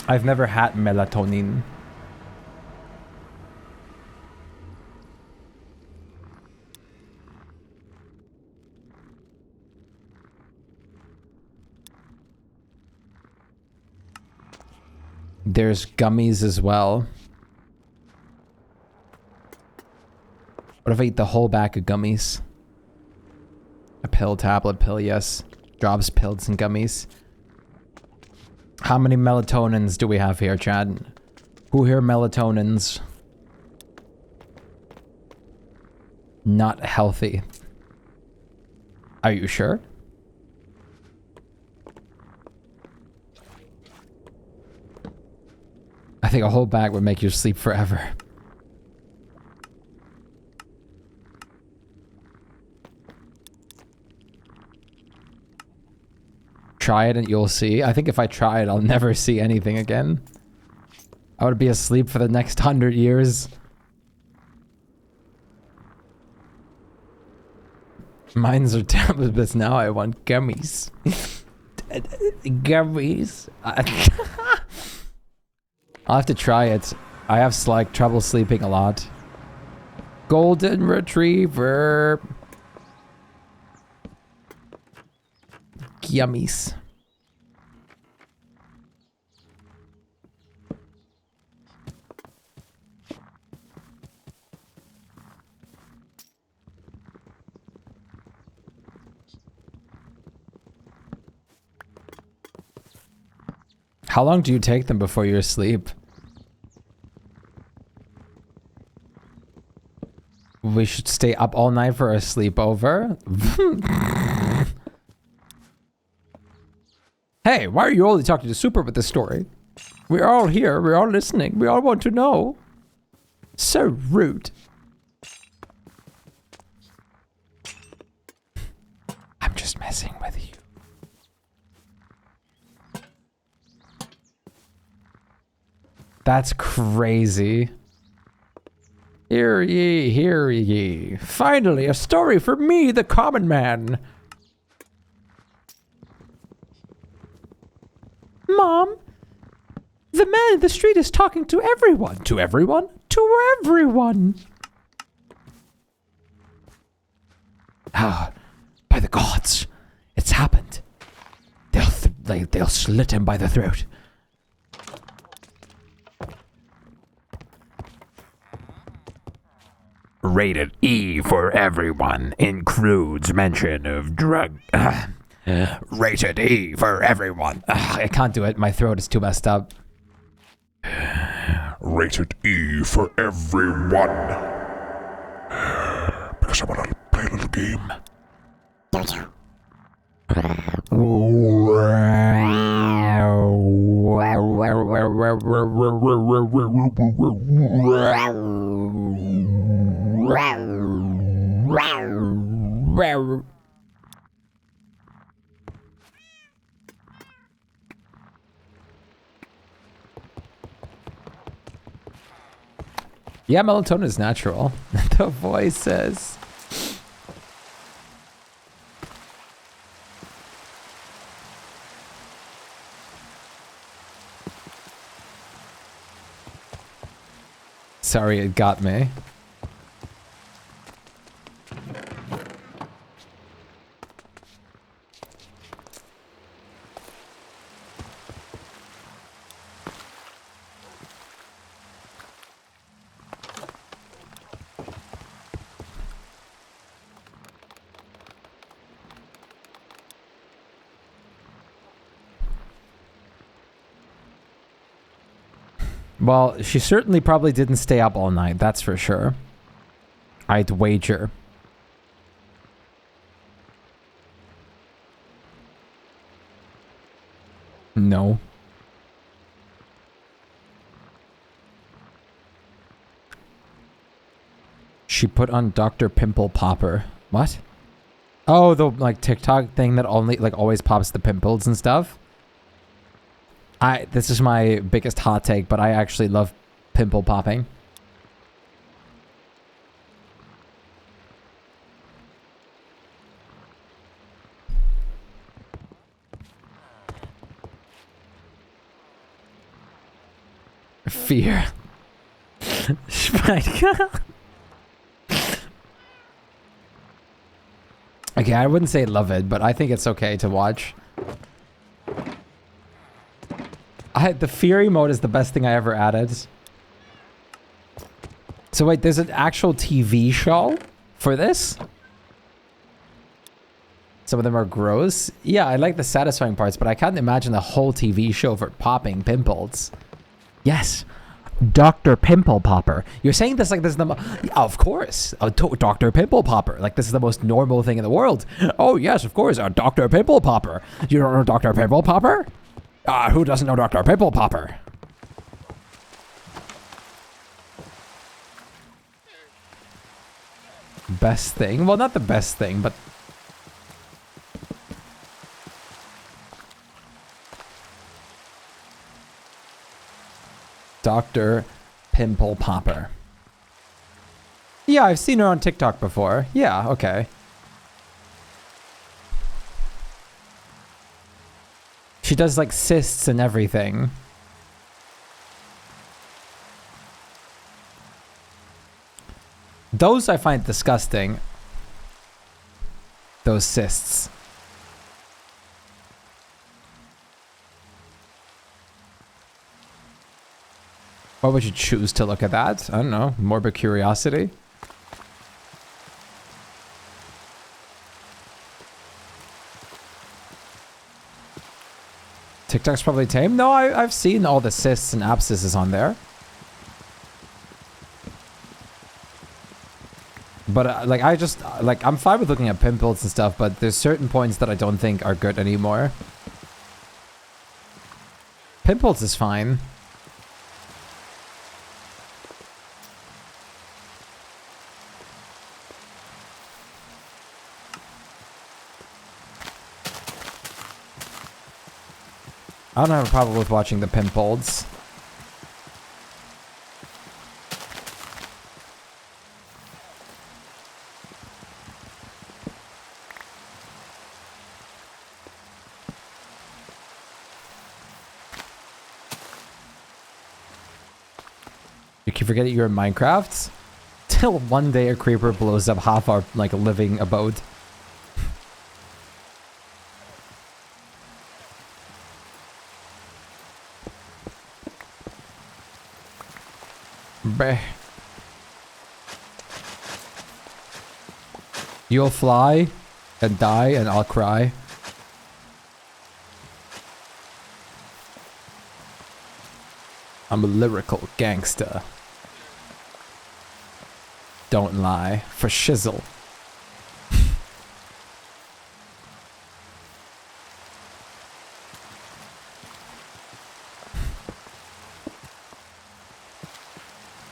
I've never had melatonin. There's gummies as well. What if I eat the whole bag of gummies? A pill, tablet, pill, yes. Drops, pills, and gummies. How many melatonins do we have here, Chad? Who here melatonins? Not healthy. Are you sure? I think a whole bag would make you sleep forever. Try it and you'll see. I think if I try it, I'll never see anything again. I would be asleep for the next 100 years. Mines are tablets, but now I want gummies. Gummies. I'll have to try it. I have like trouble sleeping a lot. Golden Retriever. Yummies. How long do you take them before you're asleep? We should stay up all night for a sleepover. Hey, why are you only talking to Super with this story? We're all here, we're all listening, we all want to know. So rude. I'm just messing with you. That's crazy. Hear ye, hear ye. Finally, a story for me, the common man. Mom, the man in the street is talking to everyone. To everyone? To everyone. Ah, by the gods, it's happened. They'll slit him by the throat. Rated E for everyone includes mention of drug. Rated E for everyone. I can't do it. My throat is too messed up. Rated E for everyone. Because I want to play a little game. Yeah, melatonin is natural. The voice says. Sorry, it got me. Well, she certainly probably didn't stay up all night, that's for sure. I'd wager. No. She put on Dr. Pimple Popper. What? Oh, the like TikTok thing that only like always pops the pimples and stuff. This is my biggest hot take, but I actually love pimple popping. Fear. Shpyke. Okay, I wouldn't say love it, but I think it's okay to watch. The Fury mode is the best thing I ever added. So wait, there's an actual TV show for this? Some of them are gross. Yeah, I like the satisfying parts, but I can't imagine the whole TV show for popping pimples. Yes. Dr. Pimple Popper. You're saying this like this is the of course. Dr. Pimple Popper. Like this is the most normal thing in the world. Oh yes, of course. Dr. Pimple Popper. You don't know Dr. Pimple Popper? Who doesn't know Dr. Pimple Popper? Best thing? Well, not the best thing, but... Dr. Pimple Popper. Yeah, I've seen her on TikTok before. Yeah, okay. She does like cysts and everything. Those I find disgusting. Those cysts. Why would you choose to look at that? I don't know. Morbid curiosity. TikTok's probably tame. No, I've seen all the cysts and abscesses on there. But like I'm fine with looking at pimples and stuff, but there's certain points that I don't think are good anymore. Pimples is fine. I don't have a problem with watching the pimples. You can forget you're in Minecraft? Till one day a creeper blows up half our, like, living abode. Bleh. You'll fly and die and I'll cry. I'm a lyrical gangster. Don't lie. For shizzle.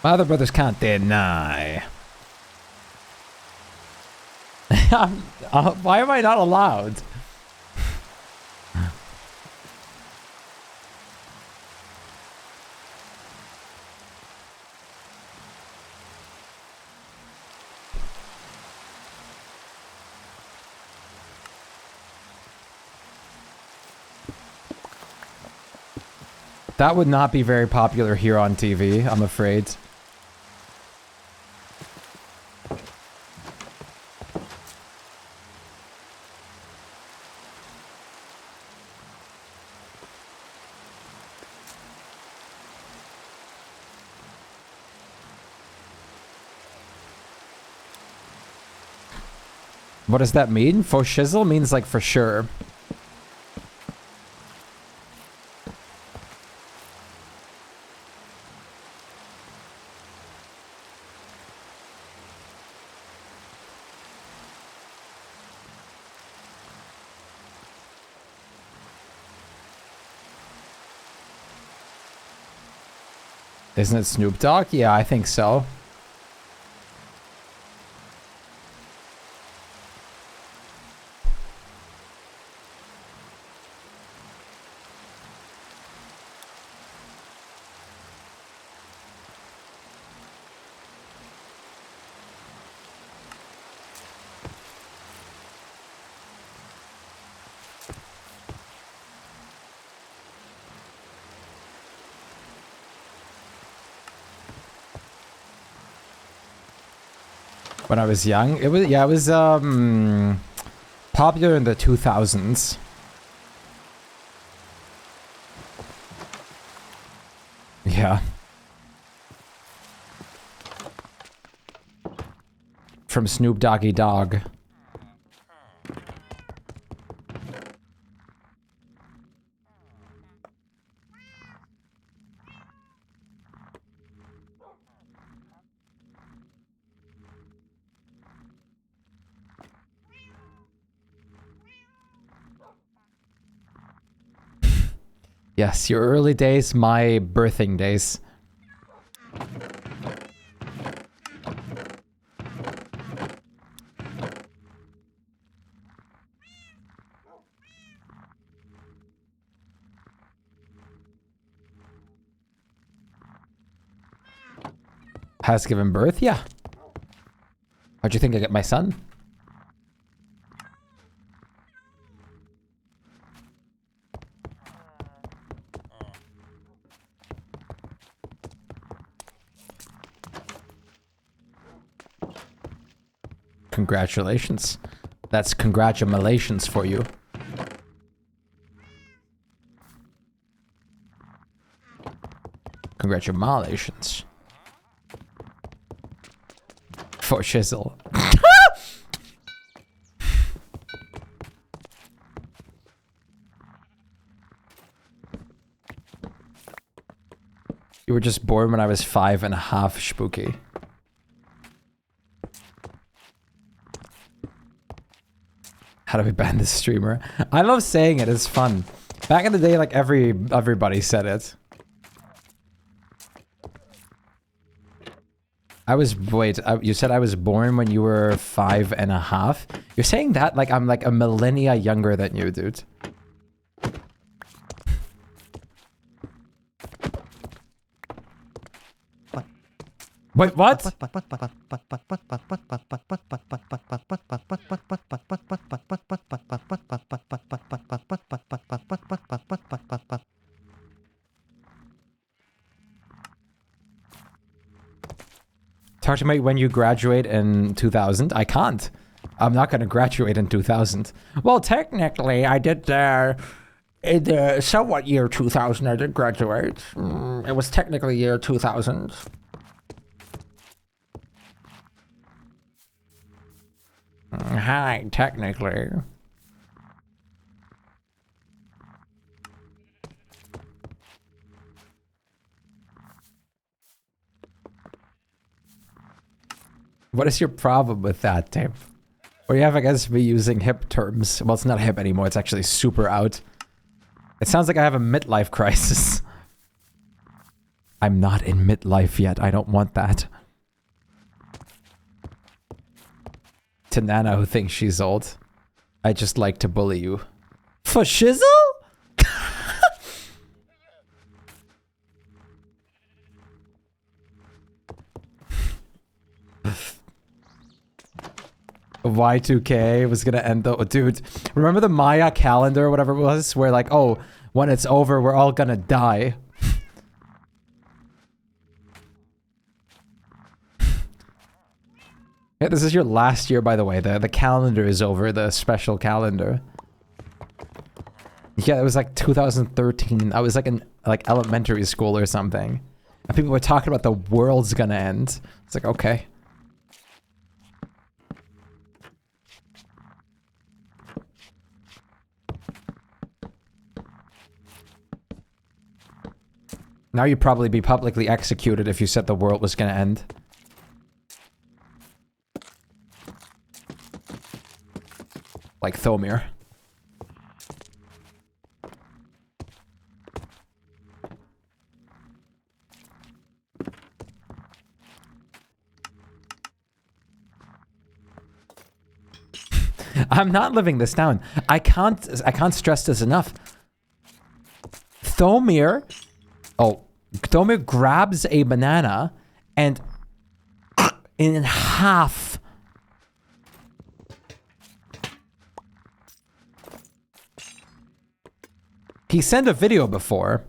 My other brothers can't deny. Why am I not allowed? That would not be very popular here on TV, I'm afraid. What does that mean? For shizzle means like for sure. Isn't it Snoop Dogg? Yeah, I think so. When I was young, it was popular in the 2000s. Yeah. From Snoop Doggy Dogg. Yes, your early days, my birthing days. Has given birth? Yeah. How'd you think I get my son? Congratulations. That's congratulations for you. Congratulations. For shizzle. You were just born when I was 5.5, Shpyke. How do we ban this streamer? I love saying it, it's fun. Back in the day, like everybody said it. You said I was born when you were 5.5? You're saying that like I'm like a millennia younger than you, dude. Wait, what? Talk to me when you graduate in 2000. I can't. I'm not going to graduate in 2000. Well, technically, I did in the somewhat year 2000. I did graduate. It was technically year 2000. Hi, technically. What is your problem with that, Dave? What do you have against me using hip terms? Well, it's not hip anymore. It's actually super out. It sounds like I have a midlife crisis. I'm not in midlife yet. I don't want that. To Nana, who thinks she's old. I just like to bully you. For shizzle? Y2K was gonna end the... Dude, remember the Maya calendar or whatever it was? Where like, oh, when it's over, we're all gonna die. Yeah, this is your last year, by the way. The calendar is over, the special calendar. Yeah, it was like 2013. I was like in like elementary school or something. And people were talking about the world's gonna end. It's like, okay. Now you'd probably be publicly executed if you said the world was gonna end. Like Thomir. I'm not living this down. I can't stress this enough. Thomir grabs a banana and in half. He sent a video before.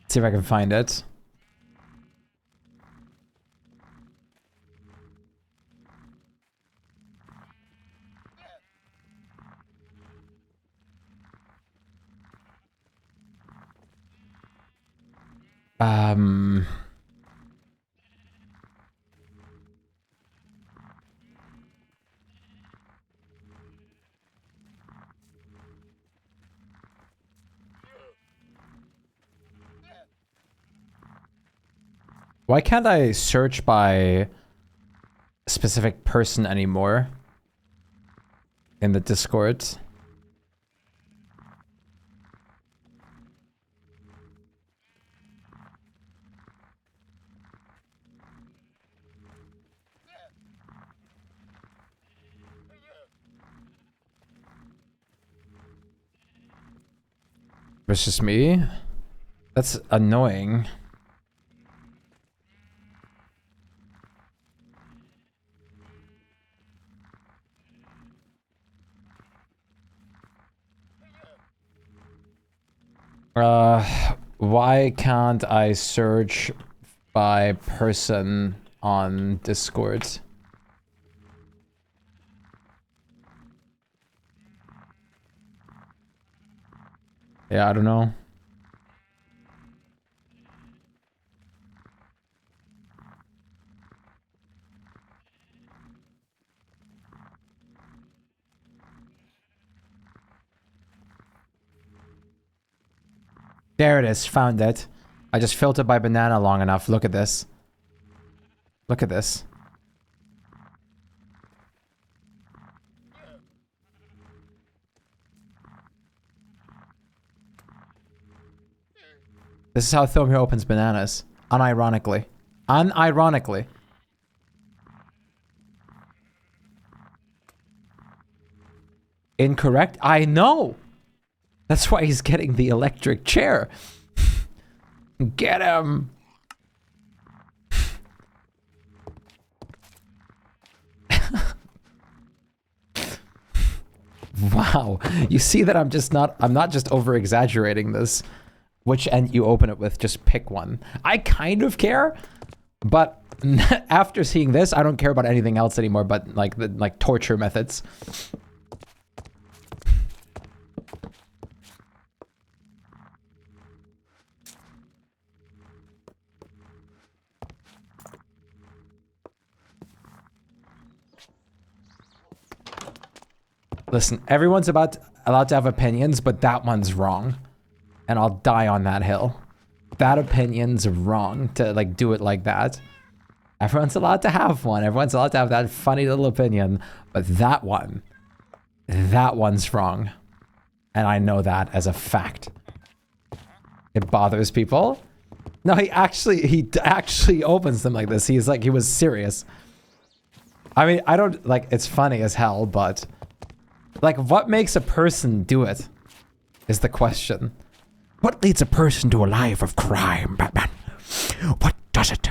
See if I can find it. Why can't I search by specific person anymore in the Discord? It's just me? That's annoying. Why can't I search by person on Discord? Yeah, I don't know. There it is, found it. I just filtered by banana long enough. Look at this. Look at this. This is how Thomir opens bananas. Unironically. Unironically. Incorrect? I know! That's why he's getting the electric chair. Get him! Wow. You see that I'm not just over exaggerating this. Which end you open it with, just pick one. I kind of care, but after seeing this, I don't care about anything else anymore but like the torture methods. Listen, everyone's allowed to have opinions, but that one's wrong. And I'll die on that hill. That opinion's wrong to like do it like that. Everyone's allowed to have one. Everyone's allowed to have that funny little opinion, but that one's wrong. And I know that as a fact. It bothers people. No, he actually opens them like this. He was serious. I mean, I don't like, it's funny as hell, but like what makes a person do it is the question. What leads a person to a life of crime, Batman? What does it?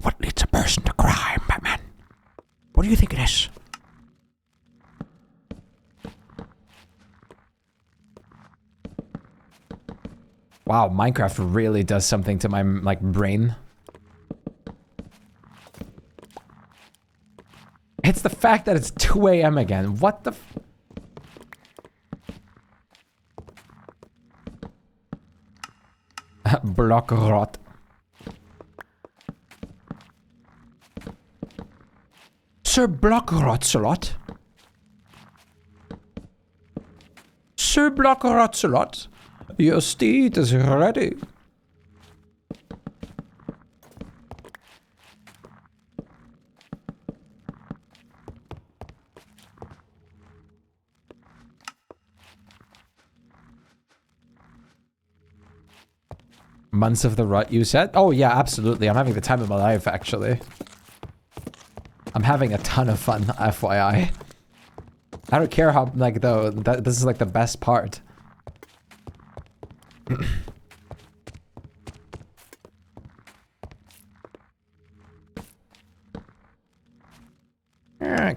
What leads a person to crime, Batman? What do you think it is? Wow, Minecraft really does something to my like brain. It's the fact that it's 2 a.m. again. What the block rot. Sir Block Rotsalot? Sir Block Rotsalot? Your steed is ready. Months of the rut, you said? Oh yeah, absolutely. I'm having the time of my life, actually. I'm having a ton of fun, FYI. I don't care how, like, though, this is like the best part.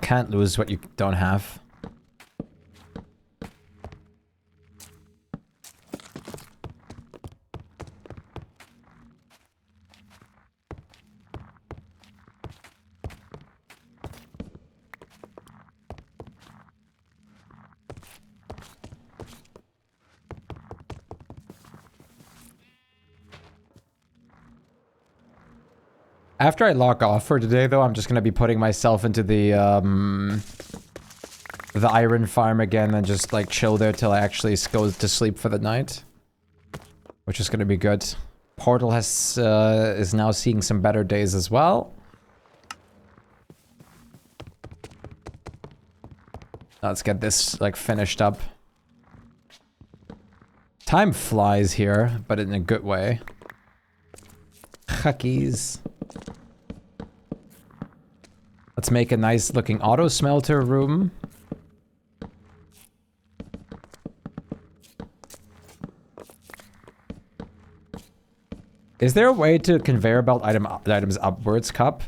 Can't lose what you don't have. After I log off for today, though, I'm just gonna be putting myself into the iron farm again and just, like, chill there till I actually go to sleep for the night. Which is gonna be good. Portal is now seeing some better days as well. Let's get this, like, finished up. Time flies here, but in a good way. Huckies. Let's make a nice looking auto smelter room. Is there a way to conveyor belt items upwards, Cup?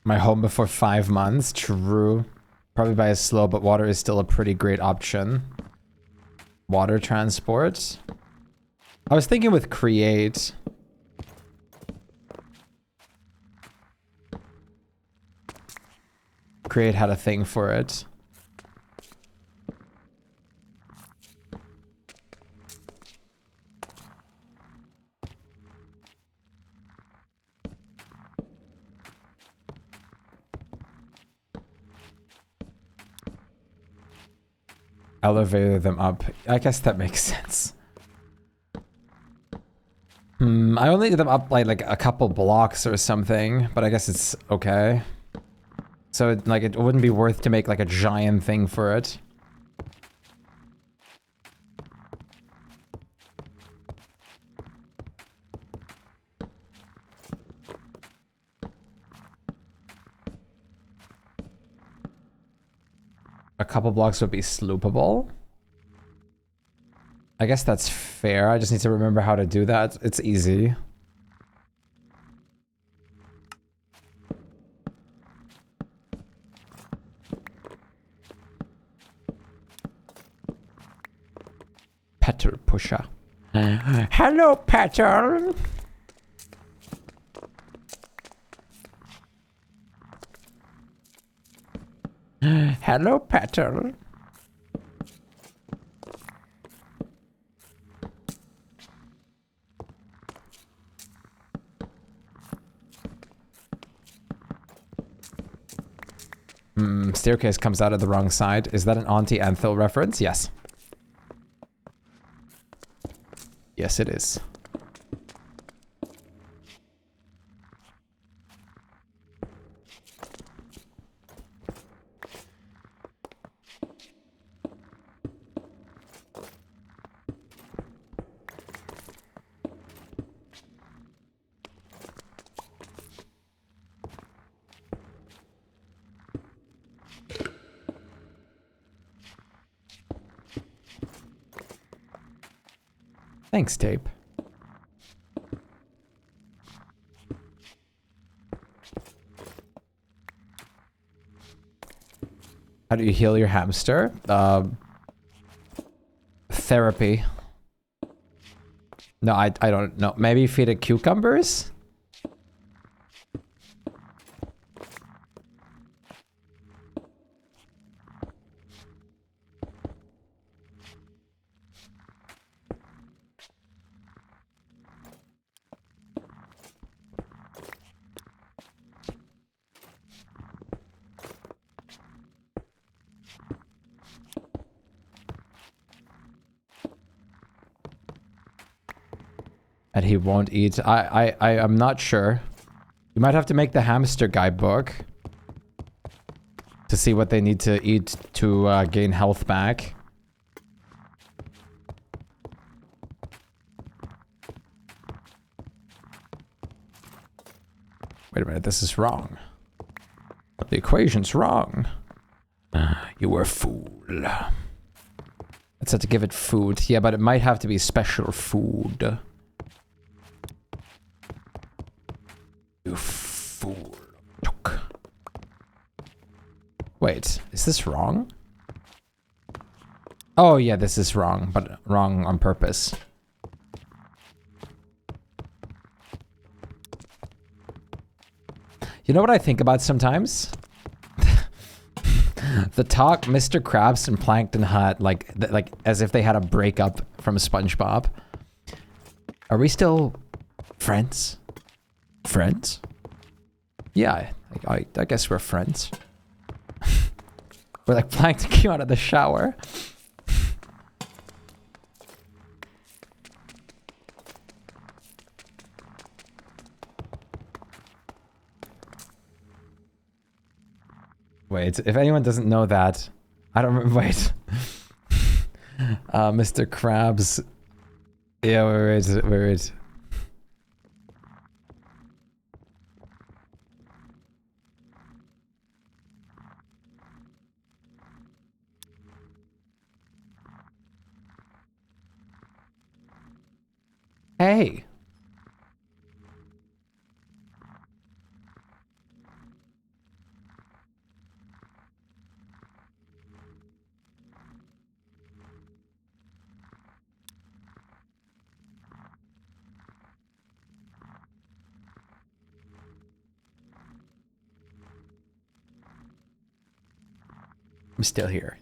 My home before 5 months, true. Probably by a slow, but water is still a pretty great option. Water transport. I was thinking with create. Create had a thing for it. Elevator them up. I guess that makes sense. I only did them up like a couple blocks or something, but I guess it's okay. So it wouldn't be worth to make like a giant thing for it. couple blocks would be sloopable. I guess that's fair. I just need to remember how to do that. It's easy. Petal pusher. Hello, Petal. Hello, Petal. Staircase comes out of the wrong side. Is that an Auntie Anthil reference? Yes. Yes, it is. Thanks, tape. How do you heal your hamster? Therapy. No, I don't know. Maybe feed it cucumbers? And he won't eat. I'm not sure. You might have to make the hamster guidebook to see what they need to eat to gain health back. Wait a minute, this is wrong. The equation's wrong. You were a fool. It said to give it food. Yeah, but it might have to be special food. You fool. Wait, is this wrong? Oh yeah, this is wrong, but wrong on purpose. You know what I think about sometimes? The talk Mr. Krabs and Plankton had, like as if they had a breakup from SpongeBob. Are we still friends? Friends? Yeah, I guess we're friends. We're like Plankton came out of the shower. Wait, if anyone doesn't know that, I don't remember. Wait. Mr. Krabs. Yeah, where is? Hey. I'm still here.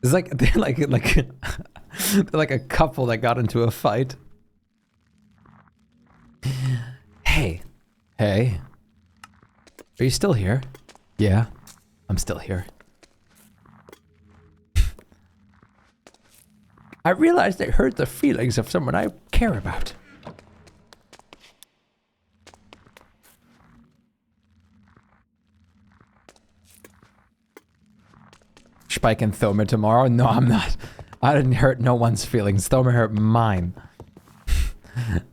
It's like they're like a couple that got into a fight. Hey. Hey. Are you still here? Yeah, I'm still here. I realized it hurt the feelings of someone I care about. Shpyke and Thomer tomorrow? No, I'm not. I didn't hurt no one's feelings. Thomer hurt mine.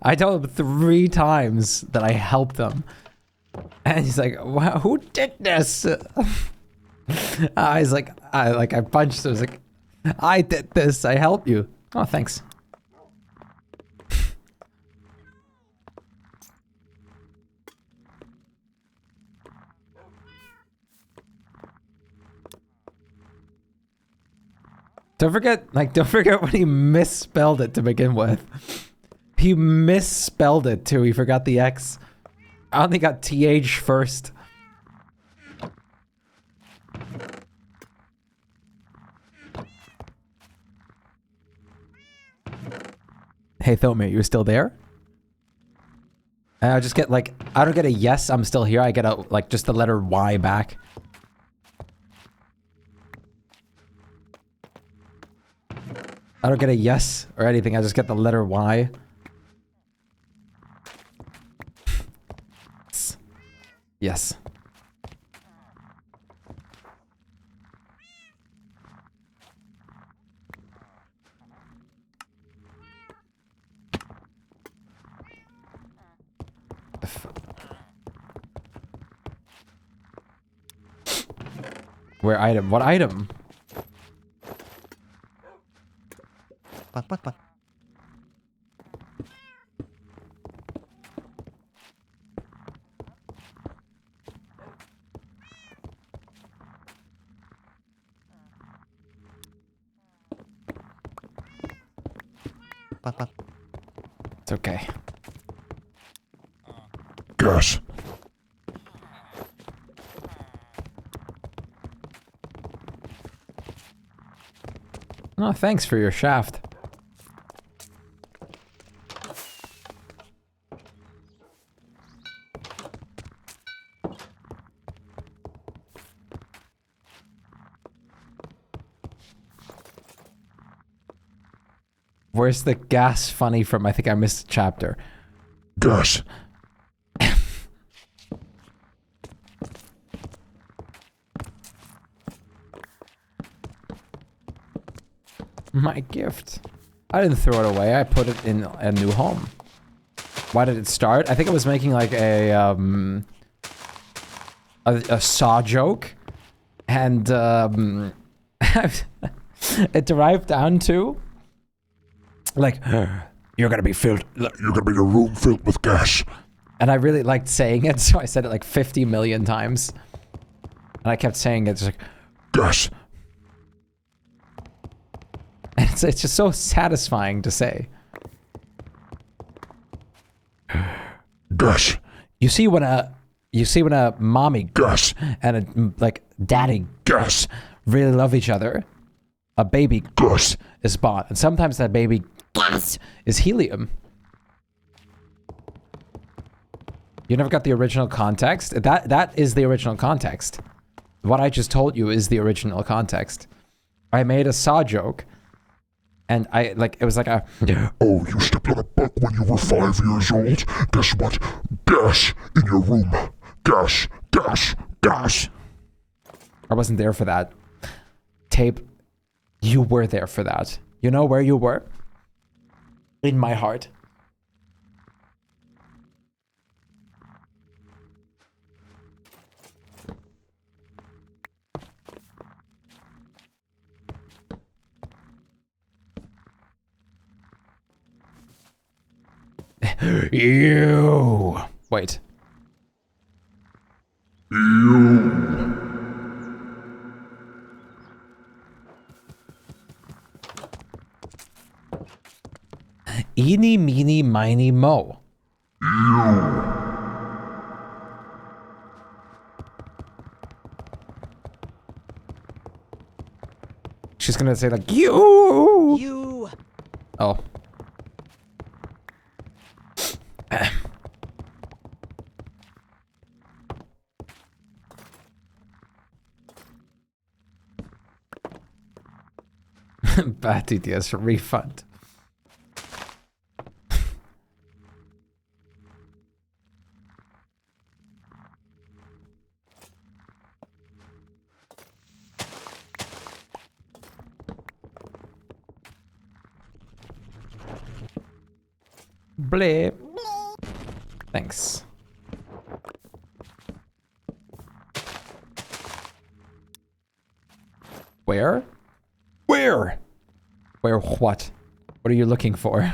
I told him 3 times that I helped them. And he's like, wow, who did this? He's like, I punched him. I was like, I did this. I helped you. Oh, thanks. Don't forget when he misspelled it to begin with. He misspelled it too. He forgot the X. I only got TH first. Hey, Thomir, you still there? And I just get like, I don't get a yes, I'm still here. I get a, like, just the letter Y back. I don't get a yes or anything. I just get the letter Y. Yes. Where item? What item? What? It's okay. Gas. Oh, thanks for your shaft. Where's the gas funny from? I think I missed a chapter. Gas. My gift. I didn't throw it away. I put it in a new home. Why did it start? I think it was making like a saw joke. And it derived down to like, You're gonna be filled. You're gonna be in a room filled with gas. and I really liked saying it, so I said it like 50 million times. And I kept saying it, just like, Gas. and it's just so satisfying to say. Gas. You see when a mommy Gas. and a like daddy Gas. really love each other, a baby Gas. is born, and sometimes that baby gas is helium. You never got the original context? That is the original context. What I just told you is the original context. I made a saw joke, and I like it was like a Oh, you stepped on a bug when you were 5 years old? Guess what? Gas in your room. Gas. Gas. Gas. I wasn't there for that. Tape, you were there for that. You know where you were? In my heart. You. Wait. Eeny, meeny, miny, mo. She's gonna say like, you. You. Oh. Bad ideas for refund. Bleh. Thanks. Where? Where? Where what? What are you looking for?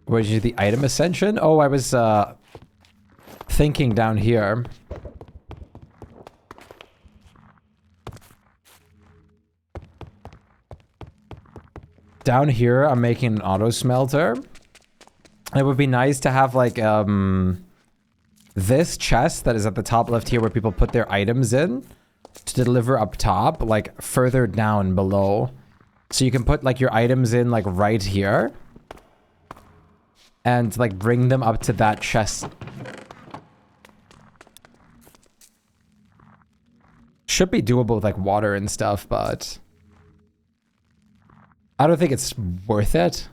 Where'd you do the item ascension? Oh, I was thinking down here. Down here, I'm making an auto smelter. It would be nice to have like this chest that is at the top left here where people put their items in to deliver up top, like further down below. So you can put like your items in like right here and like bring them up to that chest. Should be doable with like water and stuff, but I don't think it's worth it.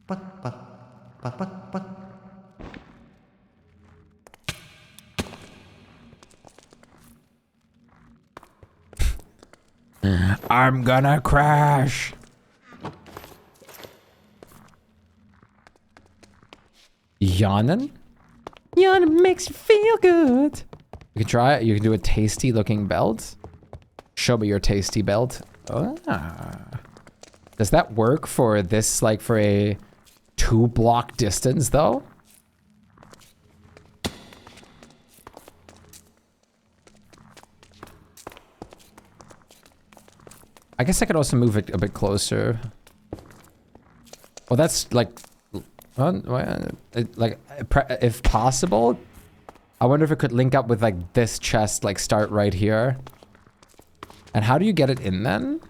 What? I'm gonna crash. Yawning? Yawning makes you feel good. You can try it. You can do a tasty looking belt. Show me your tasty belt. Ah. Does that work for this, like for a 2-block distance though? I guess I could also move it a bit closer. Well, that's like, if possible, I wonder if it could link up with like this chest, like start right here. And how do you get it in then?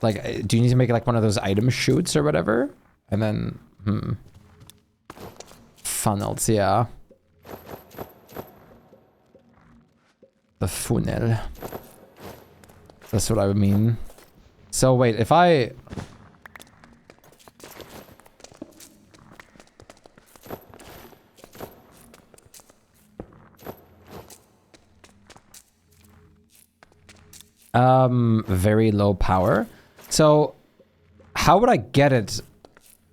Like, do you need to make like one of those item chutes or whatever? And then, funnels, yeah. The funnel. That's what I would mean. So wait, if I... very low power. So, how would I get it?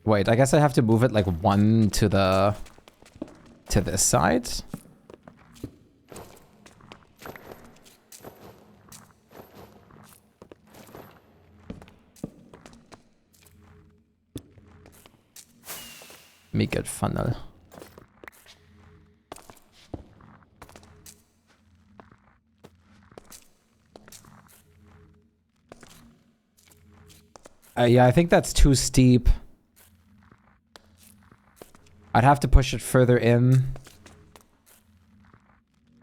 Wait, I guess I have to move it like one to the... to this side? Make it funnel. Yeah, I think that's too steep. I'd have to push it further in.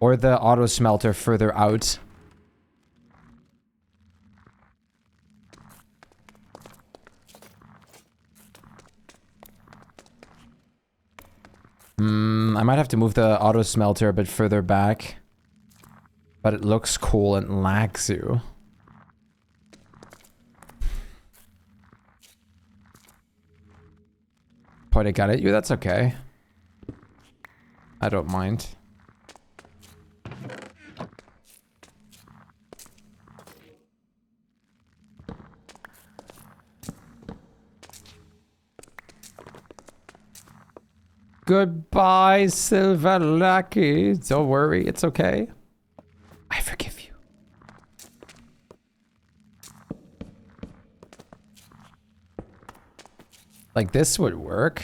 Or the auto smelter further out. I might have to move the auto smelter a bit further back. But it looks cool and lags you. Point a gun at you, that's okay. I don't mind. Goodbye, Silver Lucky. Don't worry, it's okay. I forgive you. Like this would work.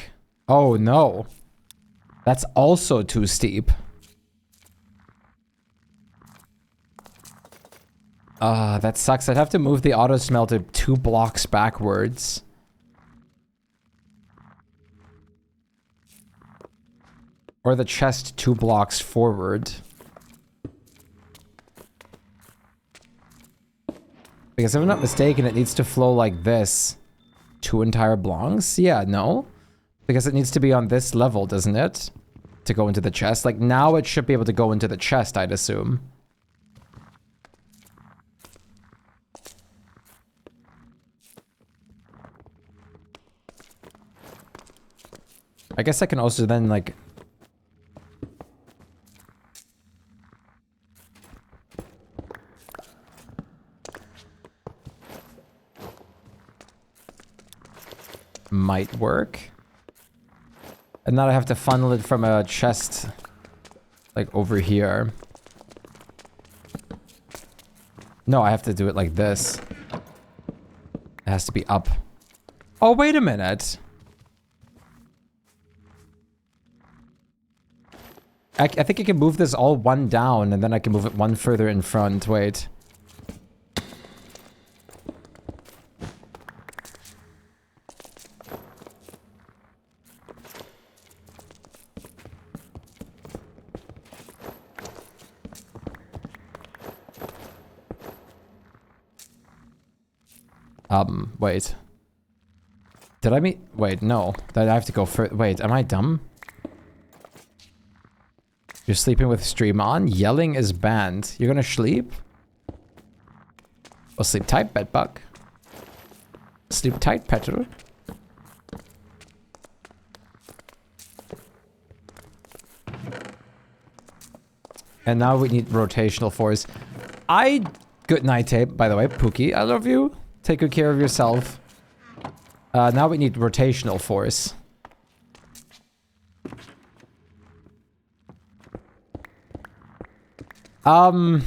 Oh no. That's also too steep. That sucks. I'd have to move the auto smelter 2 blocks backwards. Or the chest 2 blocks forward. Because if I'm not mistaken, it needs to flow like this. 2 entire blocks? Yeah, no. Because it needs to be on this level, doesn't it? To go into the chest. Like, now it should be able to go into the chest, I'd assume. I guess I can also then, like... might work. And now I have to funnel it from a chest, like, over here. No, I have to do it like this. It has to be up. Oh, wait a minute. I think I can move this all one down, and then I can move it one further in front. Wait. Wait. Did I mean... Wait, no. That I have to go for... Wait, am I dumb? You're sleeping with stream on? Yelling is banned. You're gonna sleep? Well, sleep tight, bedbug. Sleep tight, petal. And now we need rotational force. Good night, tape, by the way. Pookie, I love you. Take good care of yourself. Now we need rotational force. I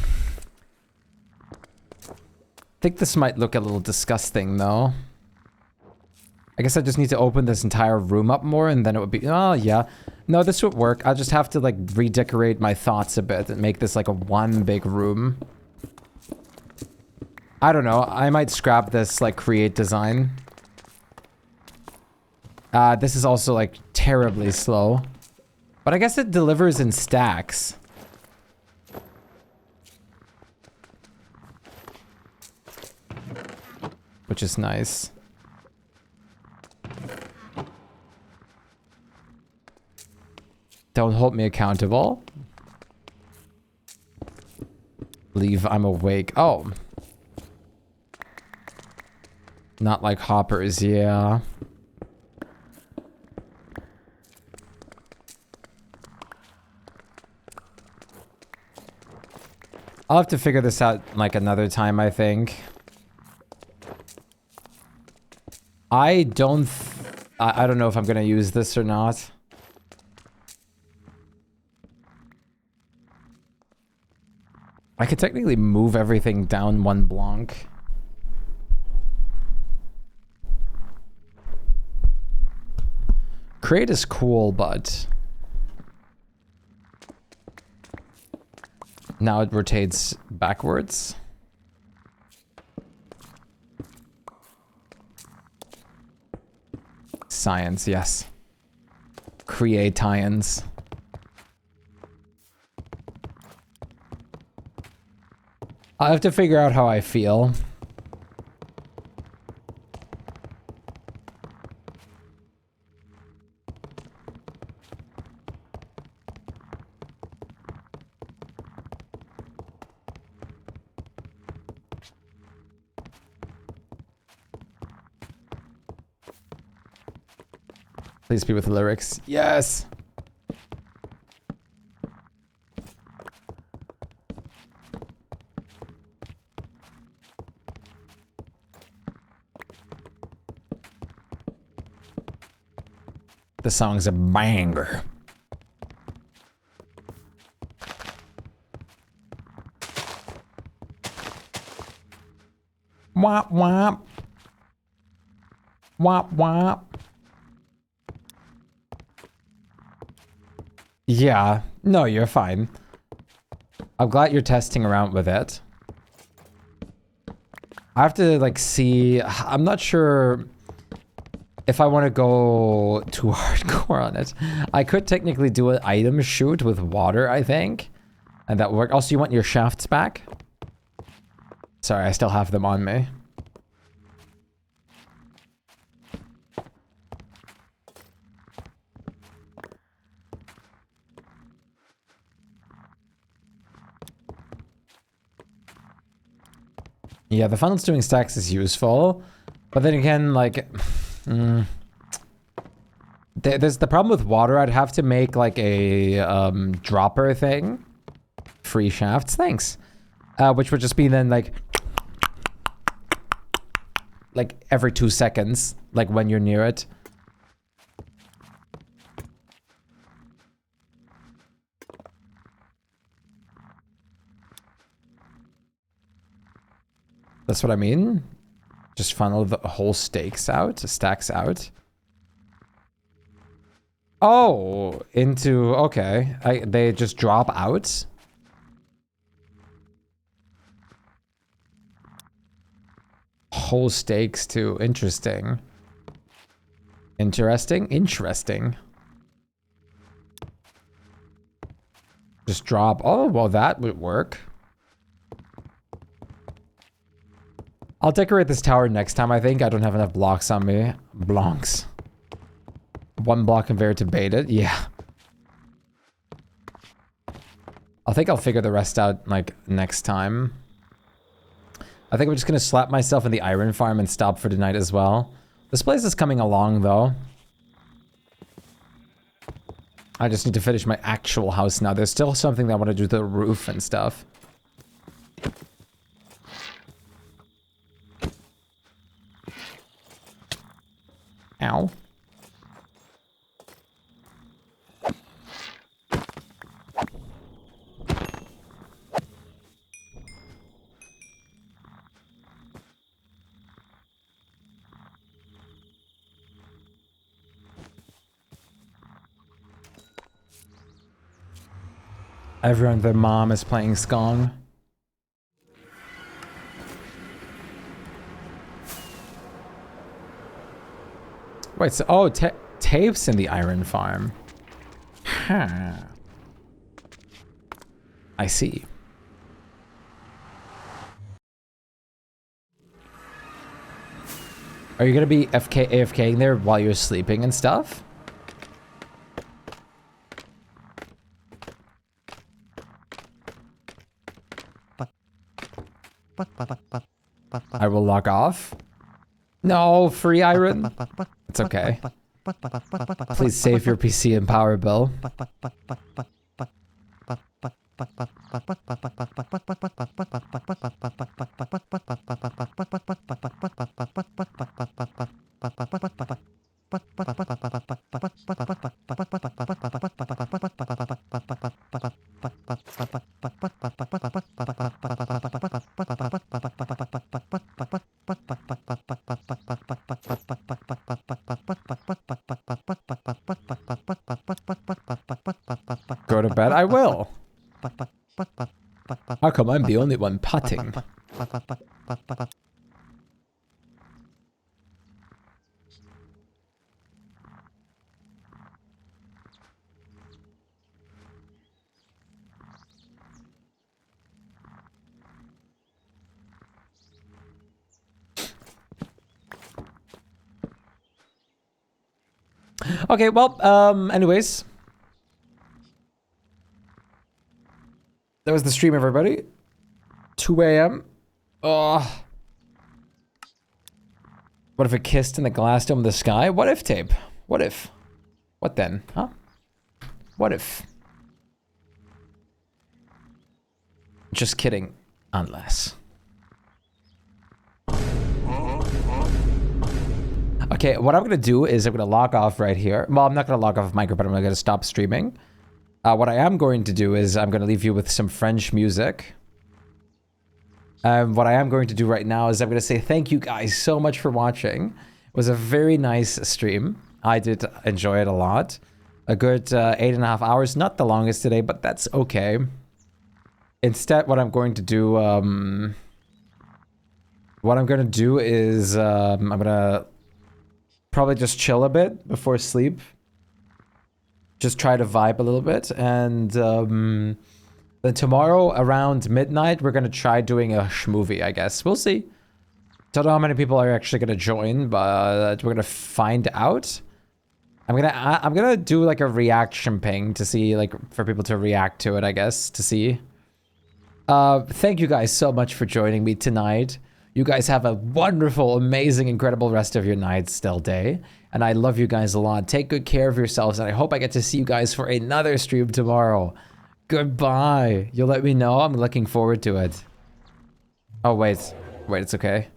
think this might look a little disgusting, though. I guess I just need to open this entire room up more, and then it would be... Oh, yeah. No, this would work. I'll just have to, like, redecorate my thoughts a bit and make this, like, a one big room. I don't know. I might scrap this, like, create design. This is also, like, terribly slow. But I guess it delivers in stacks. Which is nice. Don't hold me accountable. Leave, I'm awake. Oh. Not like hoppers, yeah. I'll have to figure this out like another time, I think. I don't know if I'm gonna use this or not. I could technically move everything down one block. Create is cool, but... now it rotates backwards. Science, yes. Create tie-ins. I have to figure out how I feel. Please be with the lyrics. Yes! The song's a banger. Wop wop. Wop wop. Yeah, no, you're fine. I'm glad you're testing around with it. I have to, like, see... I'm not sure if I want to go too hardcore on it. I could technically do an item shoot with water, I think. And that would work. Also, you want your shafts back? Sorry, I still have them on me. Yeah, the funnels doing stacks is useful, but then again, like, There's the problem with water. I'd have to make like a dropper thing. Free shafts, thanks. Which would just be then like every 2 seconds, like when you're near it. That's what I mean. Just funnel the whole stacks out. Oh, into, okay. They just drop out. Whole stakes too. Interesting. Interesting. Just drop. Oh, well, that would work. I'll decorate this tower next time, I think. I don't have enough blocks on me. Blocks. 1 block conveyor to bait it. Yeah. I think I'll figure the rest out, like, next time. I think I'm just gonna slap myself in the iron farm and stop for tonight as well. This place is coming along, though. I just need to finish my actual house now. There's still something that I want to do to the roof and stuff. Ow. Everyone, their mom is playing Skong. Wait, so, oh, tapes in the iron farm. Huh. I see. Are you gonna be AFKing there while you're sleeping and stuff? I will log off. No, free iron. It's okay. Please save your PC and power bill. Go to bed? I will. How come I'm the only one putting? Okay, well, anyways. That was the stream, everybody. 2 a.m. Oh. What if it kissed in the glass dome of the sky? What if, tape? What if? What then? Huh? What if? Just kidding. Unless. Okay, what I'm gonna do is I'm gonna log off right here. Well, I'm not gonna log off of micro, but I'm gonna stop streaming. What I am going to do is I'm gonna leave you with some French music. What I am going to do right now is I'm gonna say thank you guys so much for watching. It was a very nice stream. I did enjoy it a lot. A good 8.5 hours, not the longest today, but that's okay. Instead, what I'm going to do, is I'm gonna probably just chill a bit before sleep. Just try to vibe a little bit, and then tomorrow around midnight we're gonna try doing a schmovie, I guess. We'll see. Don't know how many people are actually gonna join, but we're gonna find out. I'm gonna do like a reaction ping to see, like, for people to react to it, I guess, to see. Thank you guys so much for joining me tonight. You guys have a wonderful, amazing, incredible rest of your night, still day. And I love you guys a lot. Take good care of yourselves, and I hope I get to see you guys for another stream tomorrow. Goodbye. You'll let me know? I'm looking forward to it. Oh, wait. Wait, it's okay.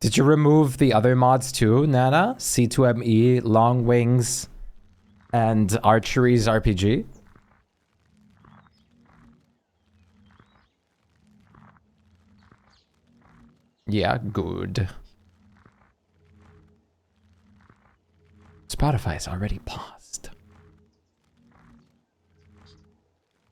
Did you remove the other mods too, Nana? C2ME, Long Wings, and Archery's RPG? Yeah, good. Spotify's already paused.